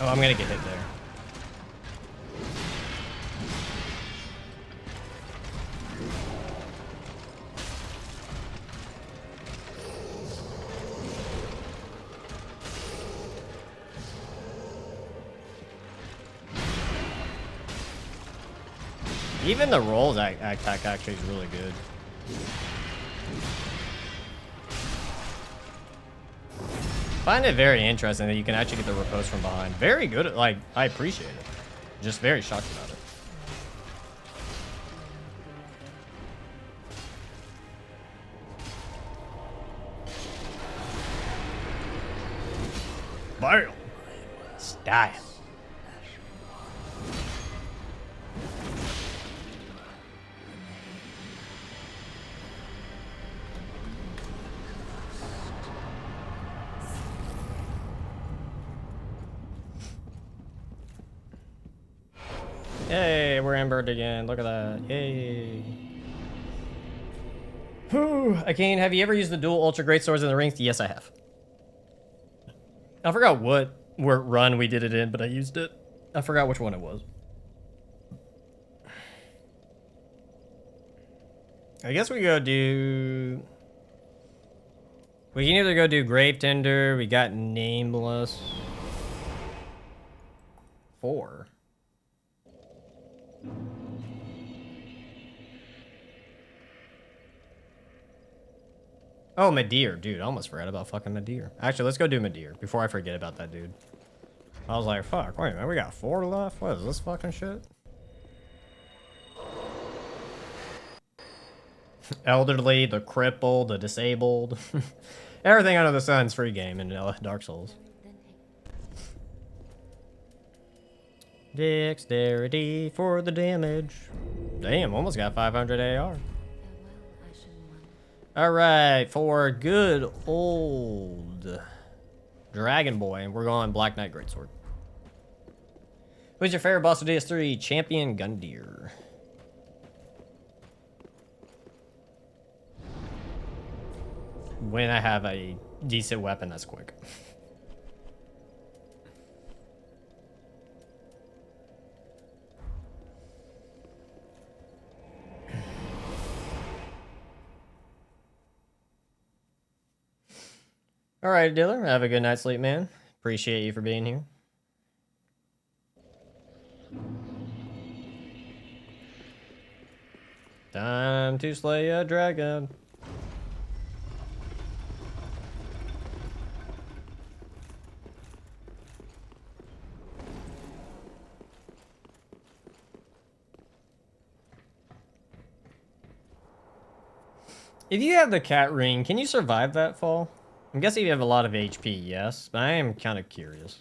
Oh, I'm gonna get hit there. Even the rolls attack actually is really good. Find it very interesting that you can actually get the riposte from behind. Very good. Like, I appreciate it. Just very shocked about it. Bam! Style. Yay, we're embered again. Look at that. Yay. Whew. Akane, have you ever used the dual ultra great swords in the rings? Yes, I have. I forgot what run we did it in, but I used it. I forgot which one it was. I guess we go do... We can either go do Grave Tender, we got Nameless. 4. Oh, Midir. Dude, I almost forgot about fucking Midir. Actually, let's go do Midir before I forget about that dude. I was like, fuck, wait a minute, we got 4 left? What is this fucking shit? Elderly, the crippled, the disabled. Everything under the sun's free game in Dark Souls. Dexterity for the damage. Damn, almost got 500 AR. Farewell, Ashen One. Alright, for good old Dragon Boy, we're going Black Knight Greatsword. Who's your favorite boss of DS3? Champion Gundyr. When I have a decent weapon that's quick. All right, Diller. Have a good night's sleep, man. Appreciate you for being here. Time to slay a dragon. If you have the cat ring, can you survive that fall? I'm guessing you have a lot of HP, yes, but I am kind of curious.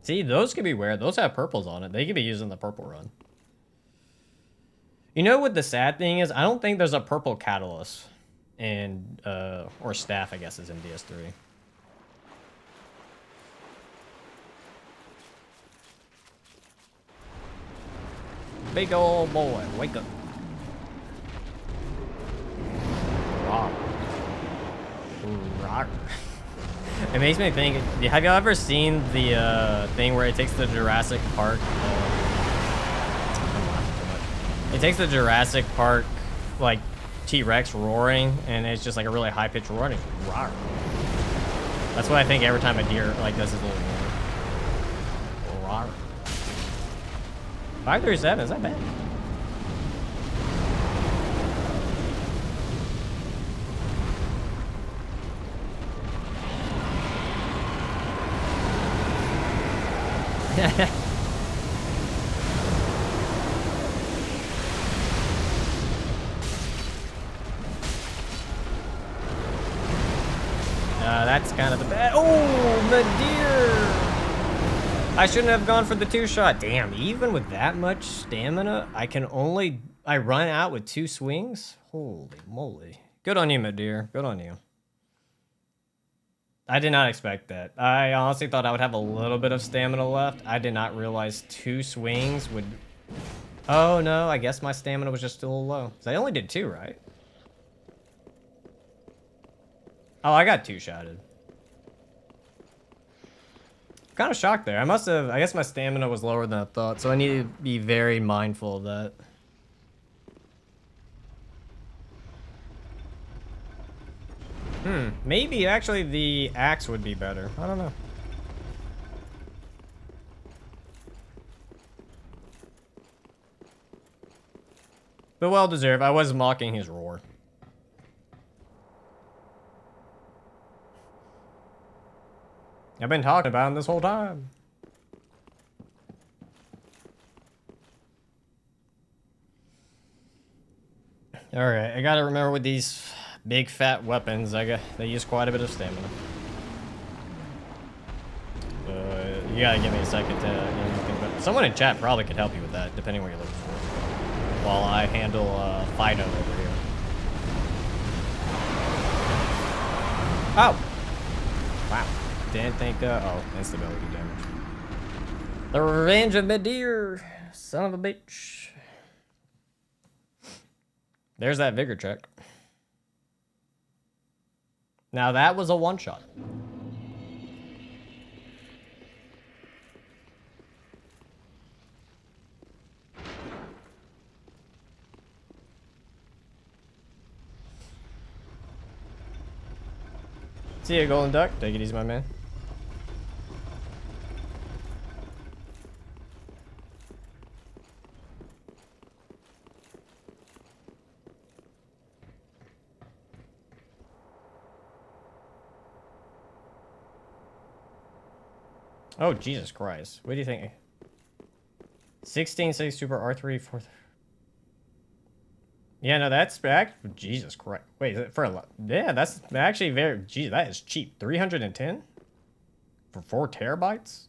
See, those could be rare. Those have purples on it. They could be using the purple run. You know what the sad thing is? I don't think there's a purple catalyst in, or staff, I guess, is in DS3. Big old boy, wake up. Wow. It makes me think, have you ever seen the thing where it takes the Jurassic Park it takes the Jurassic Park like T-Rex roaring and it's just like a really high-pitched roaring. Rawr. That's what I think every time a deer like does his little roar. Rawr. 537, is that bad? That's kind of the bad. Oh, the deer! I shouldn't have gone for the 2-shot. Damn, even with that much stamina, I run out with 2 swings? Holy moly. Good on you, my dear. Good on you. I did not expect that. I honestly thought I would have a little bit of stamina left. I did not realize 2 swings would... Oh, no, I guess my stamina was just still low. So I only did 2, right? Oh, I got 2-shotted. Kind of shocked there. I guess my stamina was lower than I thought, so I need to be very mindful of that. Maybe actually the axe would be better. I don't know. But well deserved. I was mocking his roar. I've been talking about him this whole time. Alright, I gotta remember with these big fat weapons, they use quite a bit of stamina. You gotta give me a second to think about it. Someone in chat probably could help you with that, depending what you're looking for. While I handle Fido over here. Oh! Wow. Didn't think, oh, instability damage. The Revenge of Midir! Son of a bitch. There's that vigor check. Now that was a one-shot. See ya, Golden Duck. Take it easy, my man. Oh, Jesus Christ. What do you think? 16.6 Super R3 4. Yeah, no, that's back. Jesus Christ. Wait, is it for a lot? Yeah, that's actually very. Geez, that is cheap. 310 for 4 terabytes.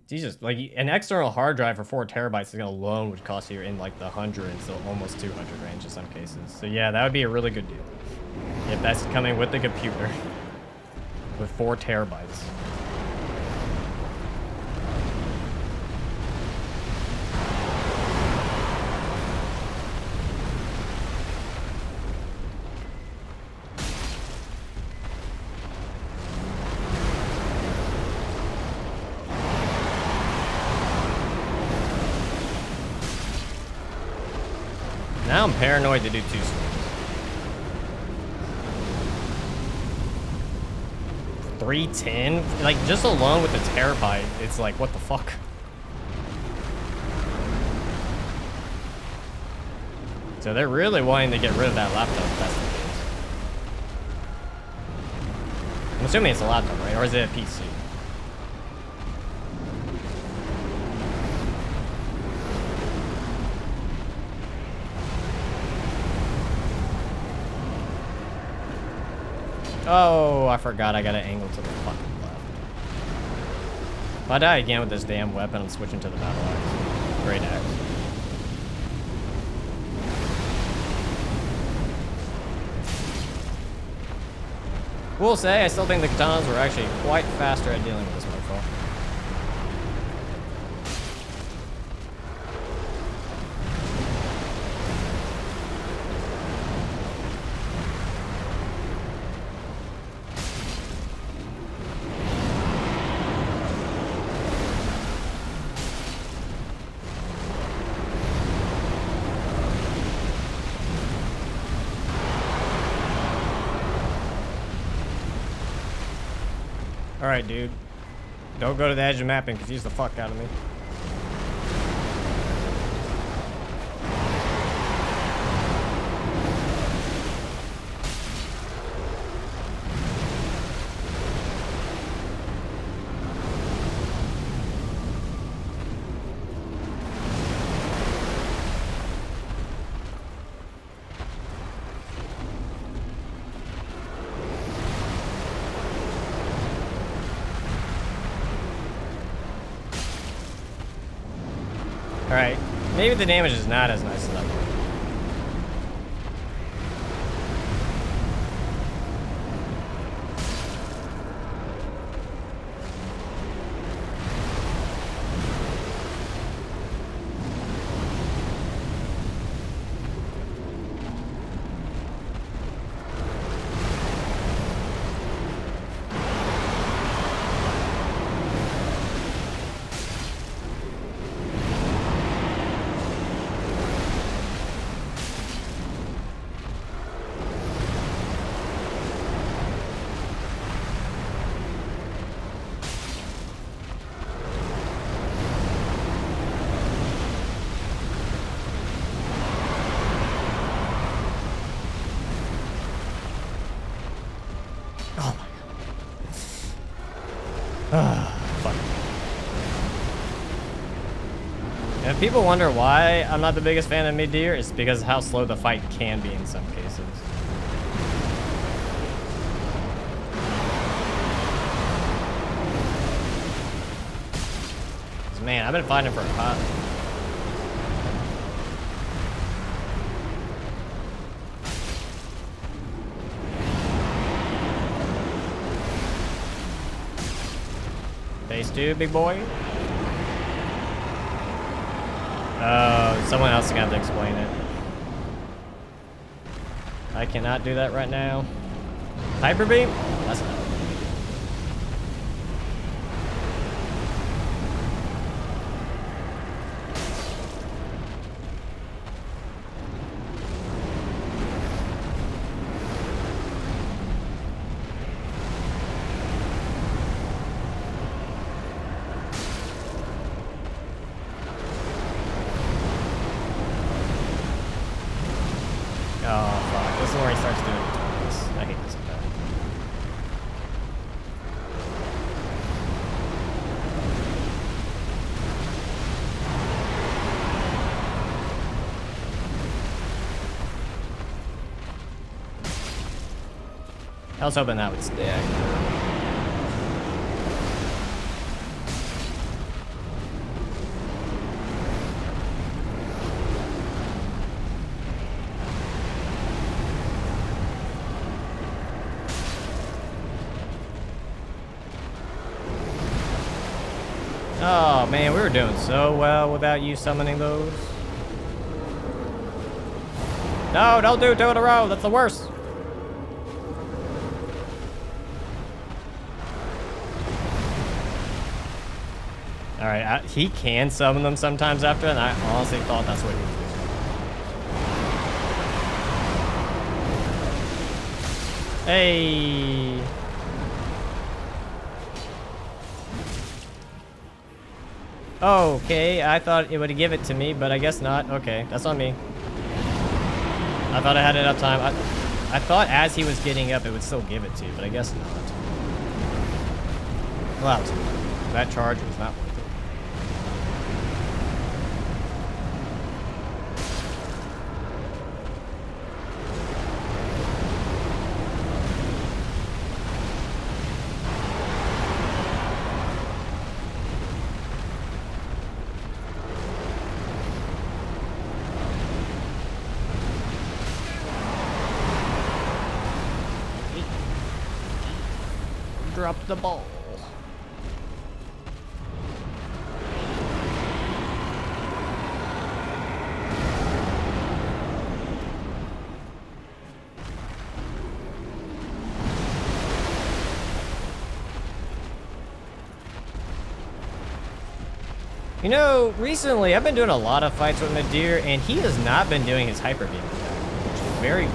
Jesus, like an external hard drive for 4 terabytes alone would cost you in like the hundreds, so almost 200 range in some cases. So yeah, that would be a really good deal if that's coming with the computer with 4 terabytes. Now I'm paranoid to do 2 swings. 310? Like, just alone with the terabyte, it's like, what the fuck? So they're really wanting to get rid of that laptop, if that's the case. I'm assuming it's a laptop, right? Or is it a PC? Oh, I forgot I got an angle to the fucking left. If I die again with this damn weapon, I'm switching to the battle axe. Great axe. We'll say, I still think the katanas were actually quite faster at dealing with this motherfucker. Alright, dude. Don't go to the edge of the map and confuse the fuck out of me. Alright, maybe the damage is not as nice as that one. Fuck. And if people wonder why I'm not the biggest fan of Midir, it's because of how slow the fight can be in some cases. Man, I've been fighting for a while. Phase 2, big boy. Oh, someone else is gonna have to explain it. I cannot do that right now. Hyper beam? That's not. Oh, fuck. This is where he starts doing it twice. I hate this guy. I was hoping that would stick. Oh man, we were doing so well without you summoning those. No, don't do 2 in a row. That's the worst. All right, he can summon them sometimes after, and I honestly thought that's what he was doing. Hey. Okay, I thought it would give it to me, but I guess not. Okay, that's on me. I thought I had enough time. I thought as he was getting up, it would still give it to you, but I guess not. Well, that charge was not worth it. Drop the ball. You know, recently I've been doing a lot of fights with Midir, and he has not been doing his hyper beam attack, which is very weird.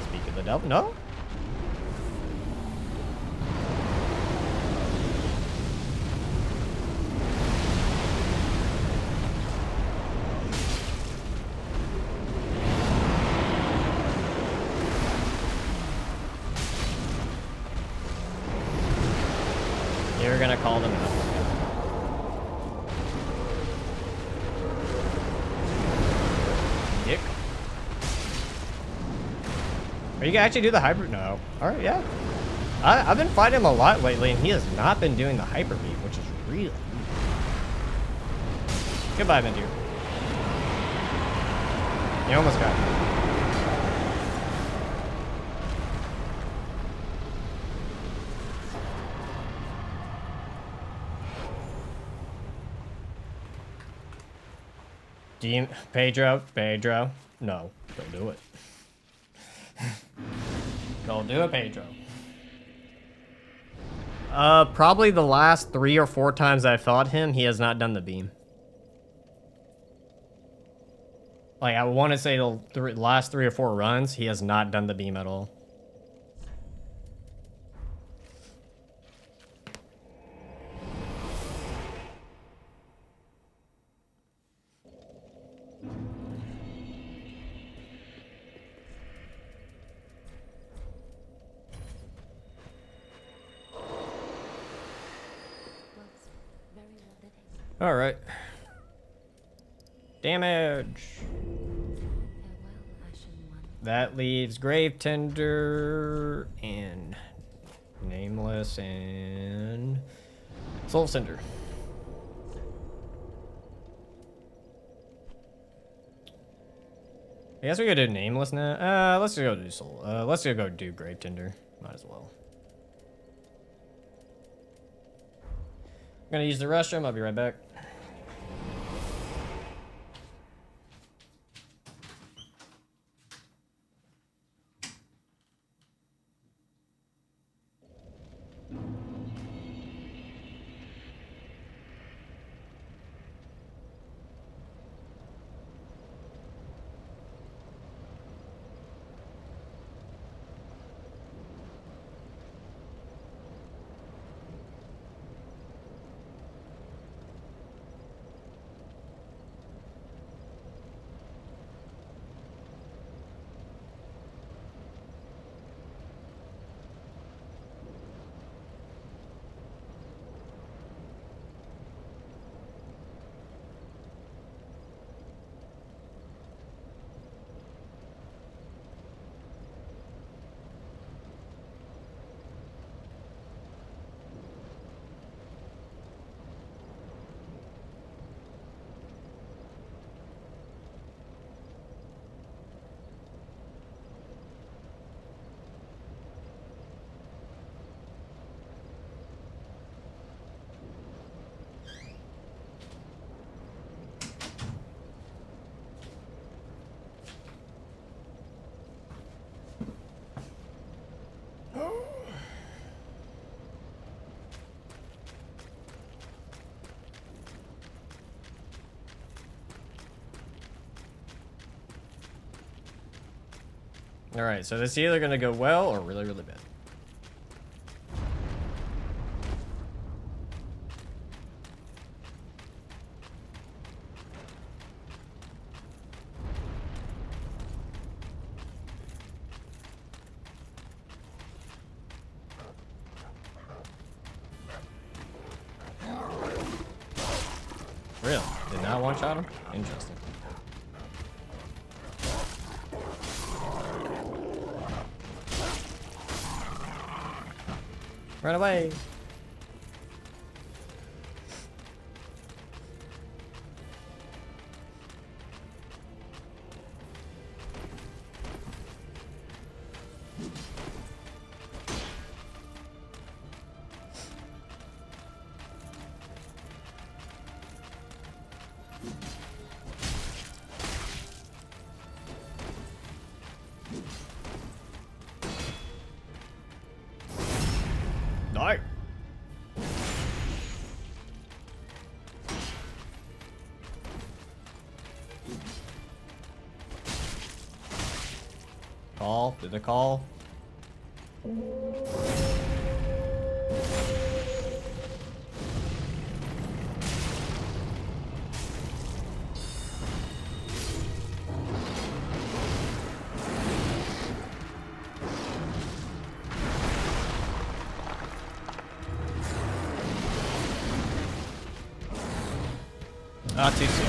Speak of the devil, no? You're gonna call them out. Dick. Are you gonna actually do the hyper? No. Alright, yeah. I've been fighting him a lot lately, and he has not been doing the hyper beam, which is really weird. Goodbye, Midir. You almost got it. Pedro, no, don't do it. Don't do it, Pedro. Probably the last 3 or 4 times I fought him, he has not done the beam. Like, I want to say the last 3 or 4 runs, he has not done the beam at all. All right. Damage. Farewell, Ashen One. That leaves Grave Tender and Nameless and Soul Cinder. I guess we could do Nameless now. Let's go do Soul. Let's go do Grave Tender. Might as well. I'm gonna use the restroom. I'll be right back. All right, so this is either gonna go well or really, really bad. Really? Did not one-shot him? Interesting. Run away! No! Call? Did I call? Not too soon.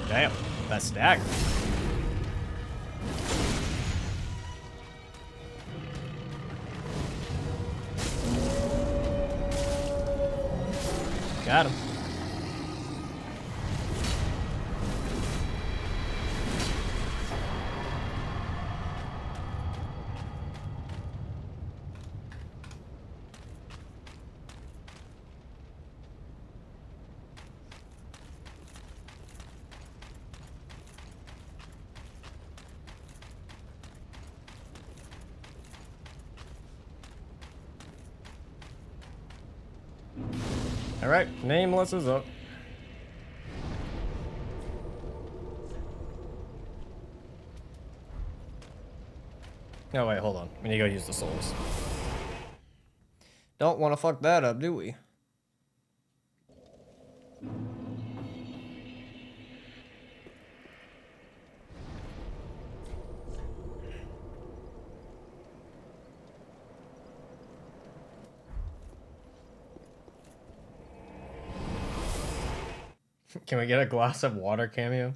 Damn, that stagger. Got him. Alright, Nameless is up. No, wait, hold on. We need to go use the souls. Don't want to fuck that up, do we? Can we get a glass of water cameo?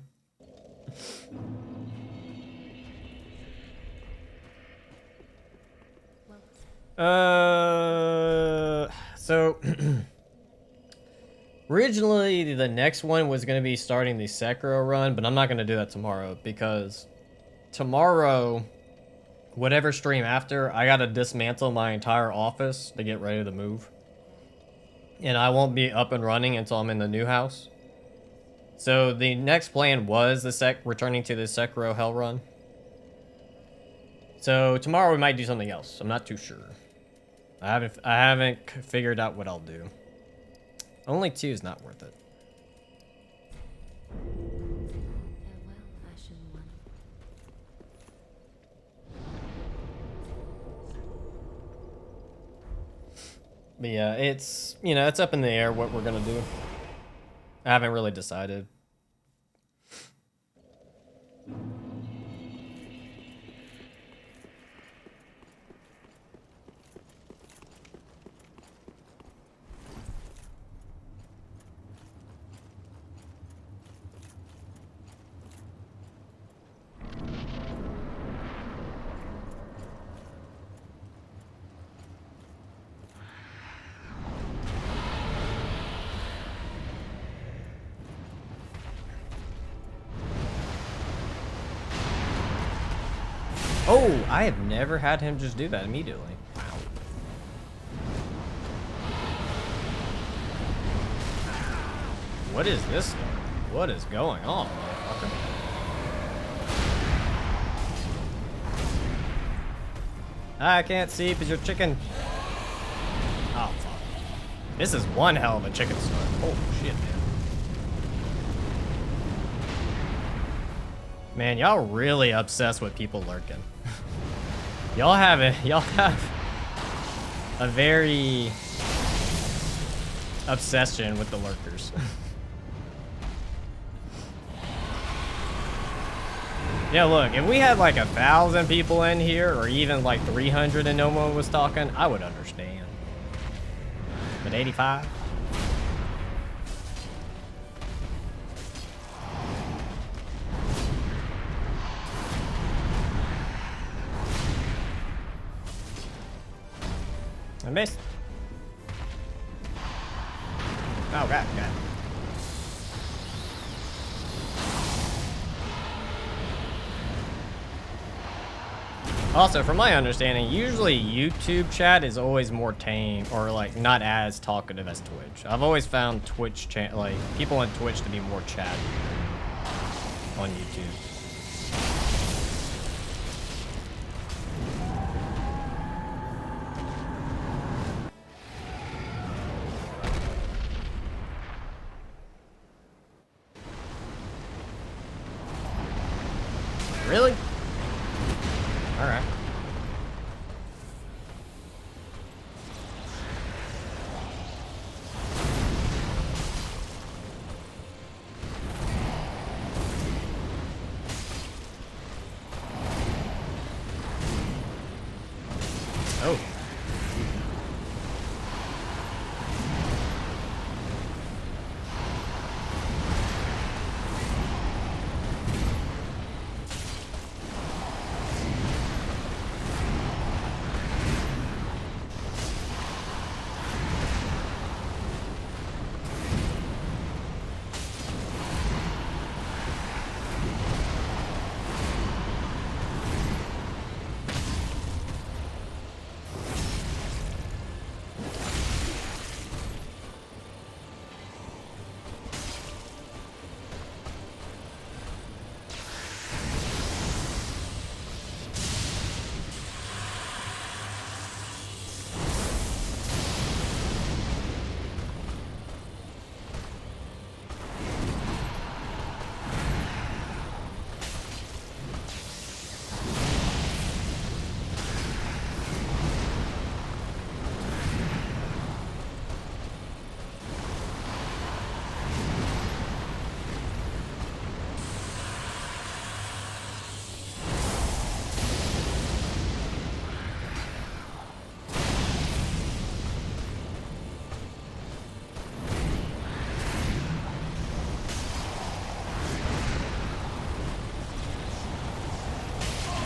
So originally the next one was going to be starting the Sekiro run, but I'm not going to do that tomorrow because tomorrow, whatever stream after, I got to dismantle my entire office to get ready to move. And I won't be up and running until I'm in the new house. So the next plan was the returning to the Sekiro Hell run. So tomorrow we might do something else. I'm not too sure. I haven't figured out what I'll do. Only 2 is not worth it. Farewell, Ashen One. But yeah, it's, you know, it's up in the air what we're gonna do. I haven't really decided. Oh, I have never had him just do that immediately. Wow. What is this? What is going on, motherfucker? I can't see because you're chicken. Oh, fuck. This is one hell of a chicken start. Oh, shit, man. Man, y'all really obsessed with people lurking. Y'all have a very obsession with the lurkers. Yeah, look, if we had like 1,000 people in here, or even like 300 and no one was talking, I would understand. But 85? I missed. Oh, God. Also, from my understanding, usually YouTube chat is always more tame or like not as talkative as Twitch. I've always found Twitch chat, like people on Twitch, to be more chatty on YouTube. Really? All right. Oh.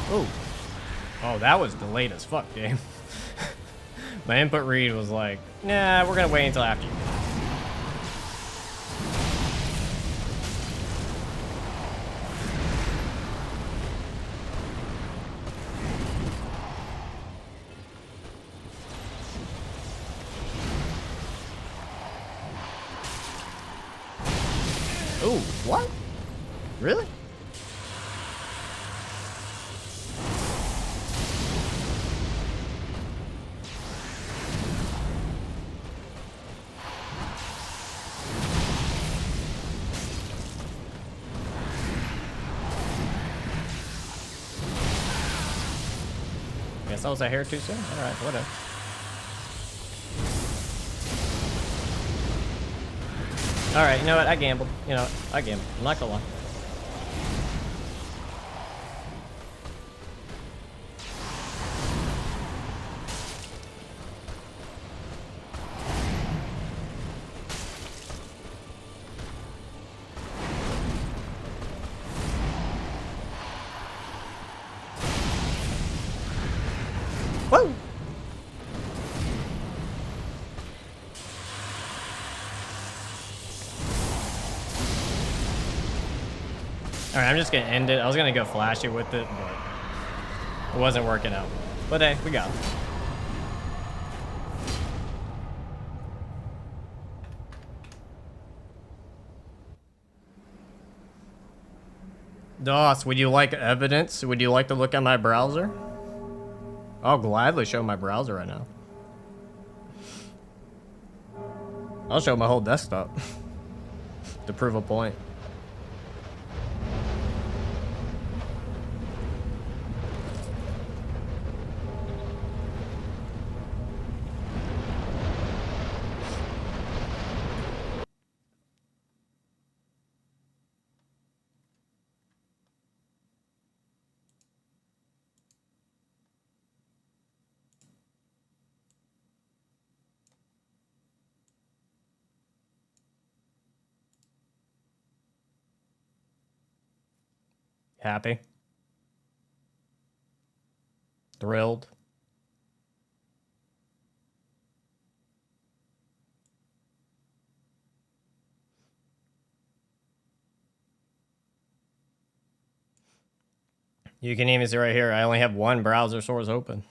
Oh. Oh, that was delayed as fuck, game. My input read was like, nah, we're gonna wait until after you. Ooh, what? Really? Guess I was a hair too soon? Alright, whatever. Alright, you know what? I gambled. You know what? I gambled. I'm not gonna lie. Woo! Alright, I'm just gonna end it. I was gonna go flashy with it, but it wasn't working out. But hey, we got it. DOS, would you like evidence? Would you like to look at my browser? I'll gladly show my browser right now. I'll show my whole desktop to prove a point. Happy? Thrilled? You can even see right here, I only have one browser source open.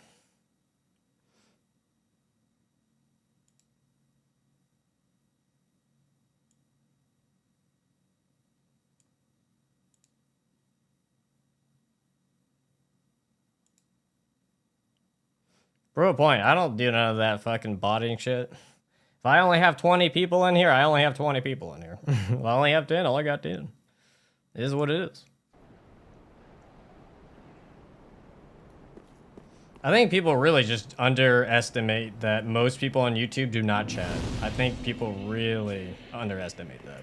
Prove a point. I don't do none of that fucking botting shit. If I only have 20 people in here, I only have 20 people in here. If I only have 10, all I got 10. It is what it is. I think people really just underestimate that most people on YouTube do not chat. I think people really underestimate that.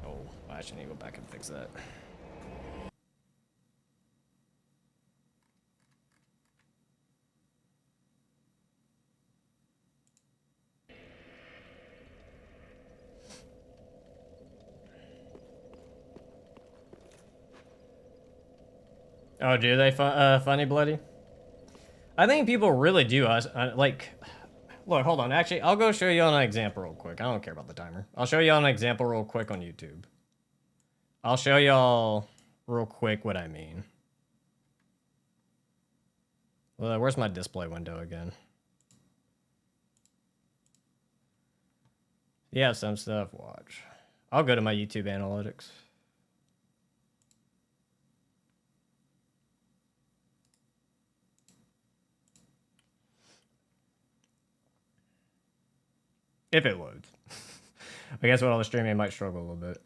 Oh, I should need to go back and fix that. Oh, do they funny bloody? I think people really do. Like, look, hold on. Actually, I'll go show you on an example real quick. I don't care about the timer. I'll show you on an example real quick on YouTube. I'll show y'all real quick what I mean. Well, where's my display window again? Yeah, some stuff. Watch. I'll go to my YouTube analytics. If it loads. I guess with all the streaming, I might struggle a little bit.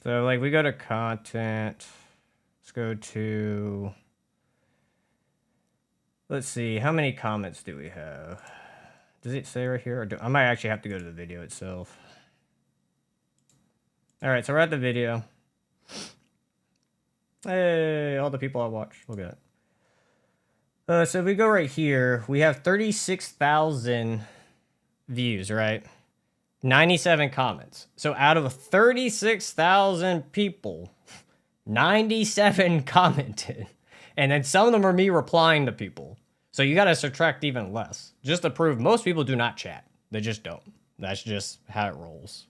So, like, we go to content. Let's go to... Let's see. How many comments do we have? Does it say right here? Or I might actually have to go to the video itself. All right, so we're at the video. Hey, all the people I watch. Look at that. So if we go right here, we have 36,000 views, right? 97 comments. So out of 36,000 people, 97 commented. And then some of them are me replying to people. So you got to subtract even less. Just to prove most people do not chat. They just don't. That's just how it rolls.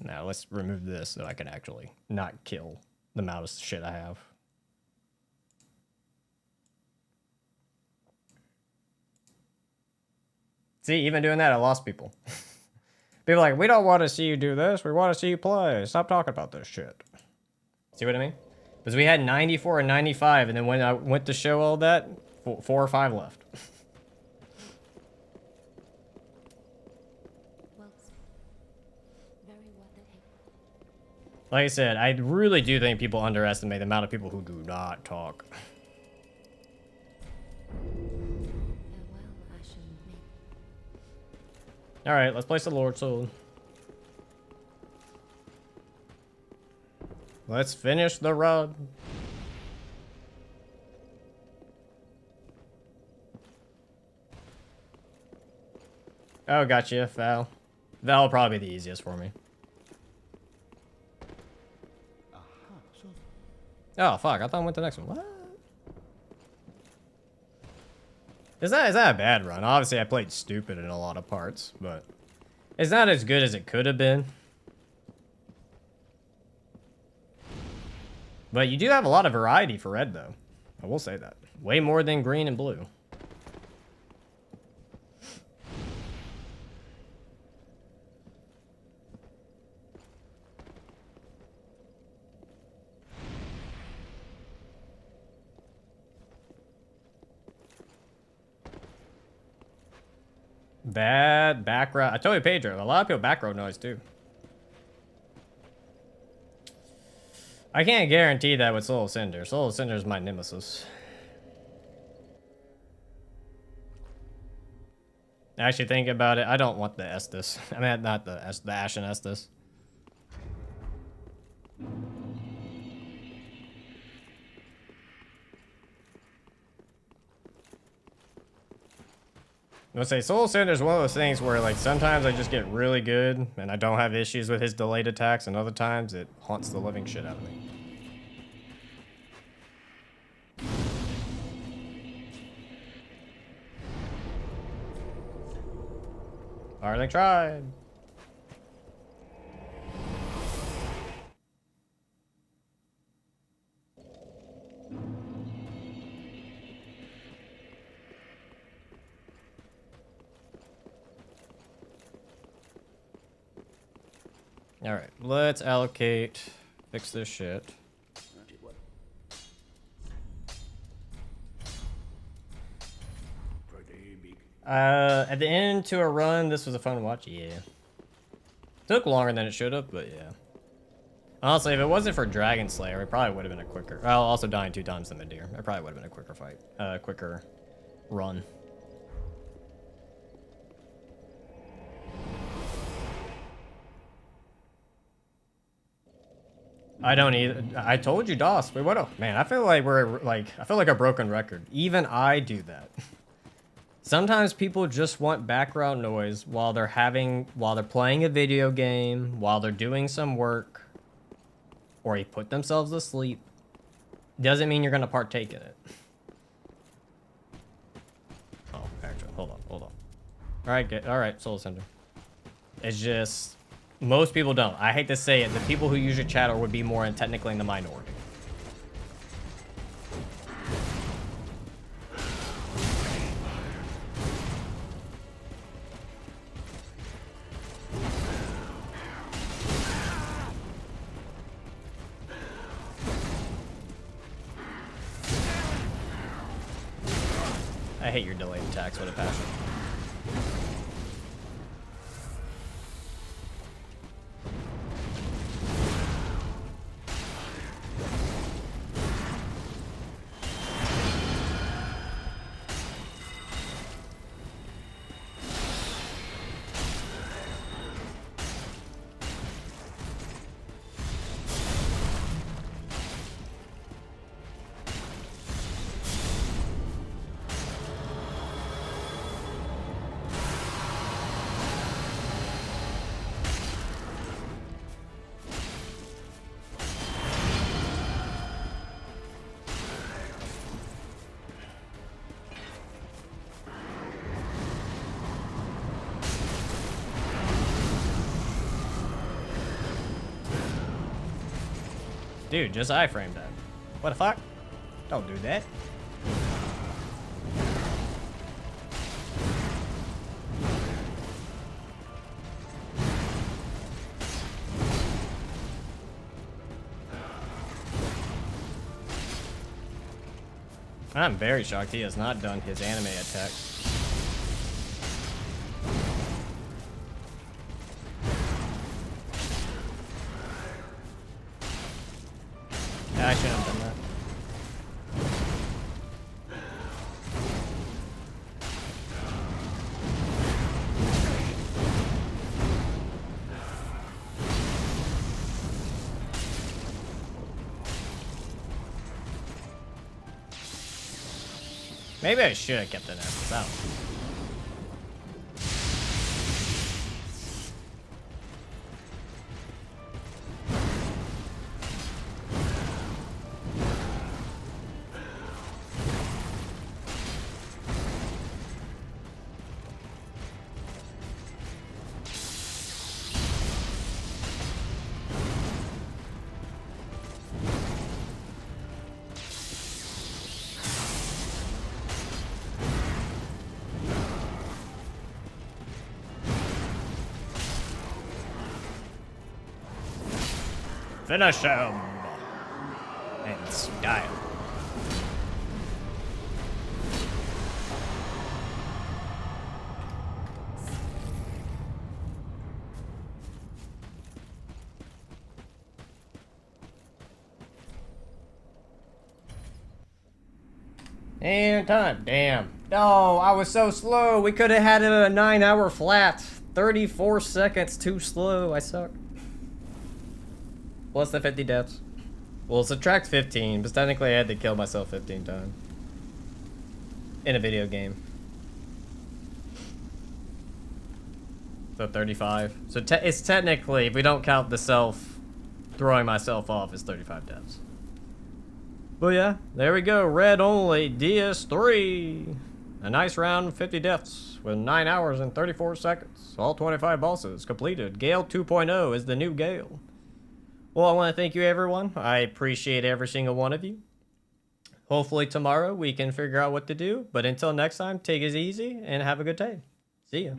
Now let's remove this so I can actually not kill the amount of shit I have. See, even doing that, I lost people. People are like, we don't want to see you do this. We want to see you play. Stop talking about this shit. See what I mean? Because we had 94 and 95, and then when I went to show all that, 4 or 5 left. Well, very worth it. Like I said, I really do think people underestimate the amount of people who do not talk. Farewell, Ashen Maid. Alright, let's place the Lord Sword. Let's finish the run. Oh, gotcha, Val. Val will probably be the easiest for me. Oh, fuck, I thought I went to the next one. What? Is that a bad run? Obviously, I played stupid in a lot of parts, but it's not as good as it could have been. But you do have a lot of variety for red, though. I will say that. Way more than green and blue. Bad back row. I told you, Pedro. A lot of people back row noise, too. I can't guarantee that with Soul of Cinder. Soul of Cinder is my nemesis. Actually, think about it. I don't want the Estus. I mean, not the Ashen Estus. I would say Soul Cinder is one of those things where, like, sometimes I just get really good and I don't have issues with his delayed attacks, and other times it haunts the living shit out of me. Hardly tried. All right, let's allocate, fix this shit. At the end to a run, this was a fun watch. Yeah. Took longer than it should have, but yeah. Honestly, if it wasn't for Dragon Slayer, it probably would have been a quicker. Well, also dying 2 times the Midir. It probably would have been a quicker fight. Quicker run. I don't either. I told you, DOS. Wait, what? Man, I feel like I feel like a broken record. Even I do that. Sometimes people just want background noise while they're playing a video game, while they're doing some work, or they put themselves to sleep. Doesn't mean you're gonna partake in it. Oh, actually, hold on. All right, Soul Cinder. It's just most people don't. I hate to say it, the people who usually chat would be more technically in the minority. I hate your delayed attacks with a passion. Dude, just iframed that. What the fuck? Don't do that. I'm very shocked he has not done his anime attack. Yeah, I shouldn't have done that. Maybe I should have kept the Nessus out. Finish him! And style. And time. Damn. No, I was so slow. We could have had it a 9-hour flat. 34 seconds too slow. I suck. Plus the 50 deaths. Well, subtract 15, but technically I had to kill myself 15 times. In a video game. So 35. So it's technically, if we don't count the throwing myself off, it's 35 deaths. But yeah, there we go. Red only, DS3. A nice round, 50 deaths with 9 hours and 34 seconds. All 25 bosses completed. Gale 2.0 is the new Gale. Well, I want to thank you, everyone. I appreciate every single one of you. Hopefully tomorrow we can figure out what to do. But until next time, take it easy and have a good day. See ya.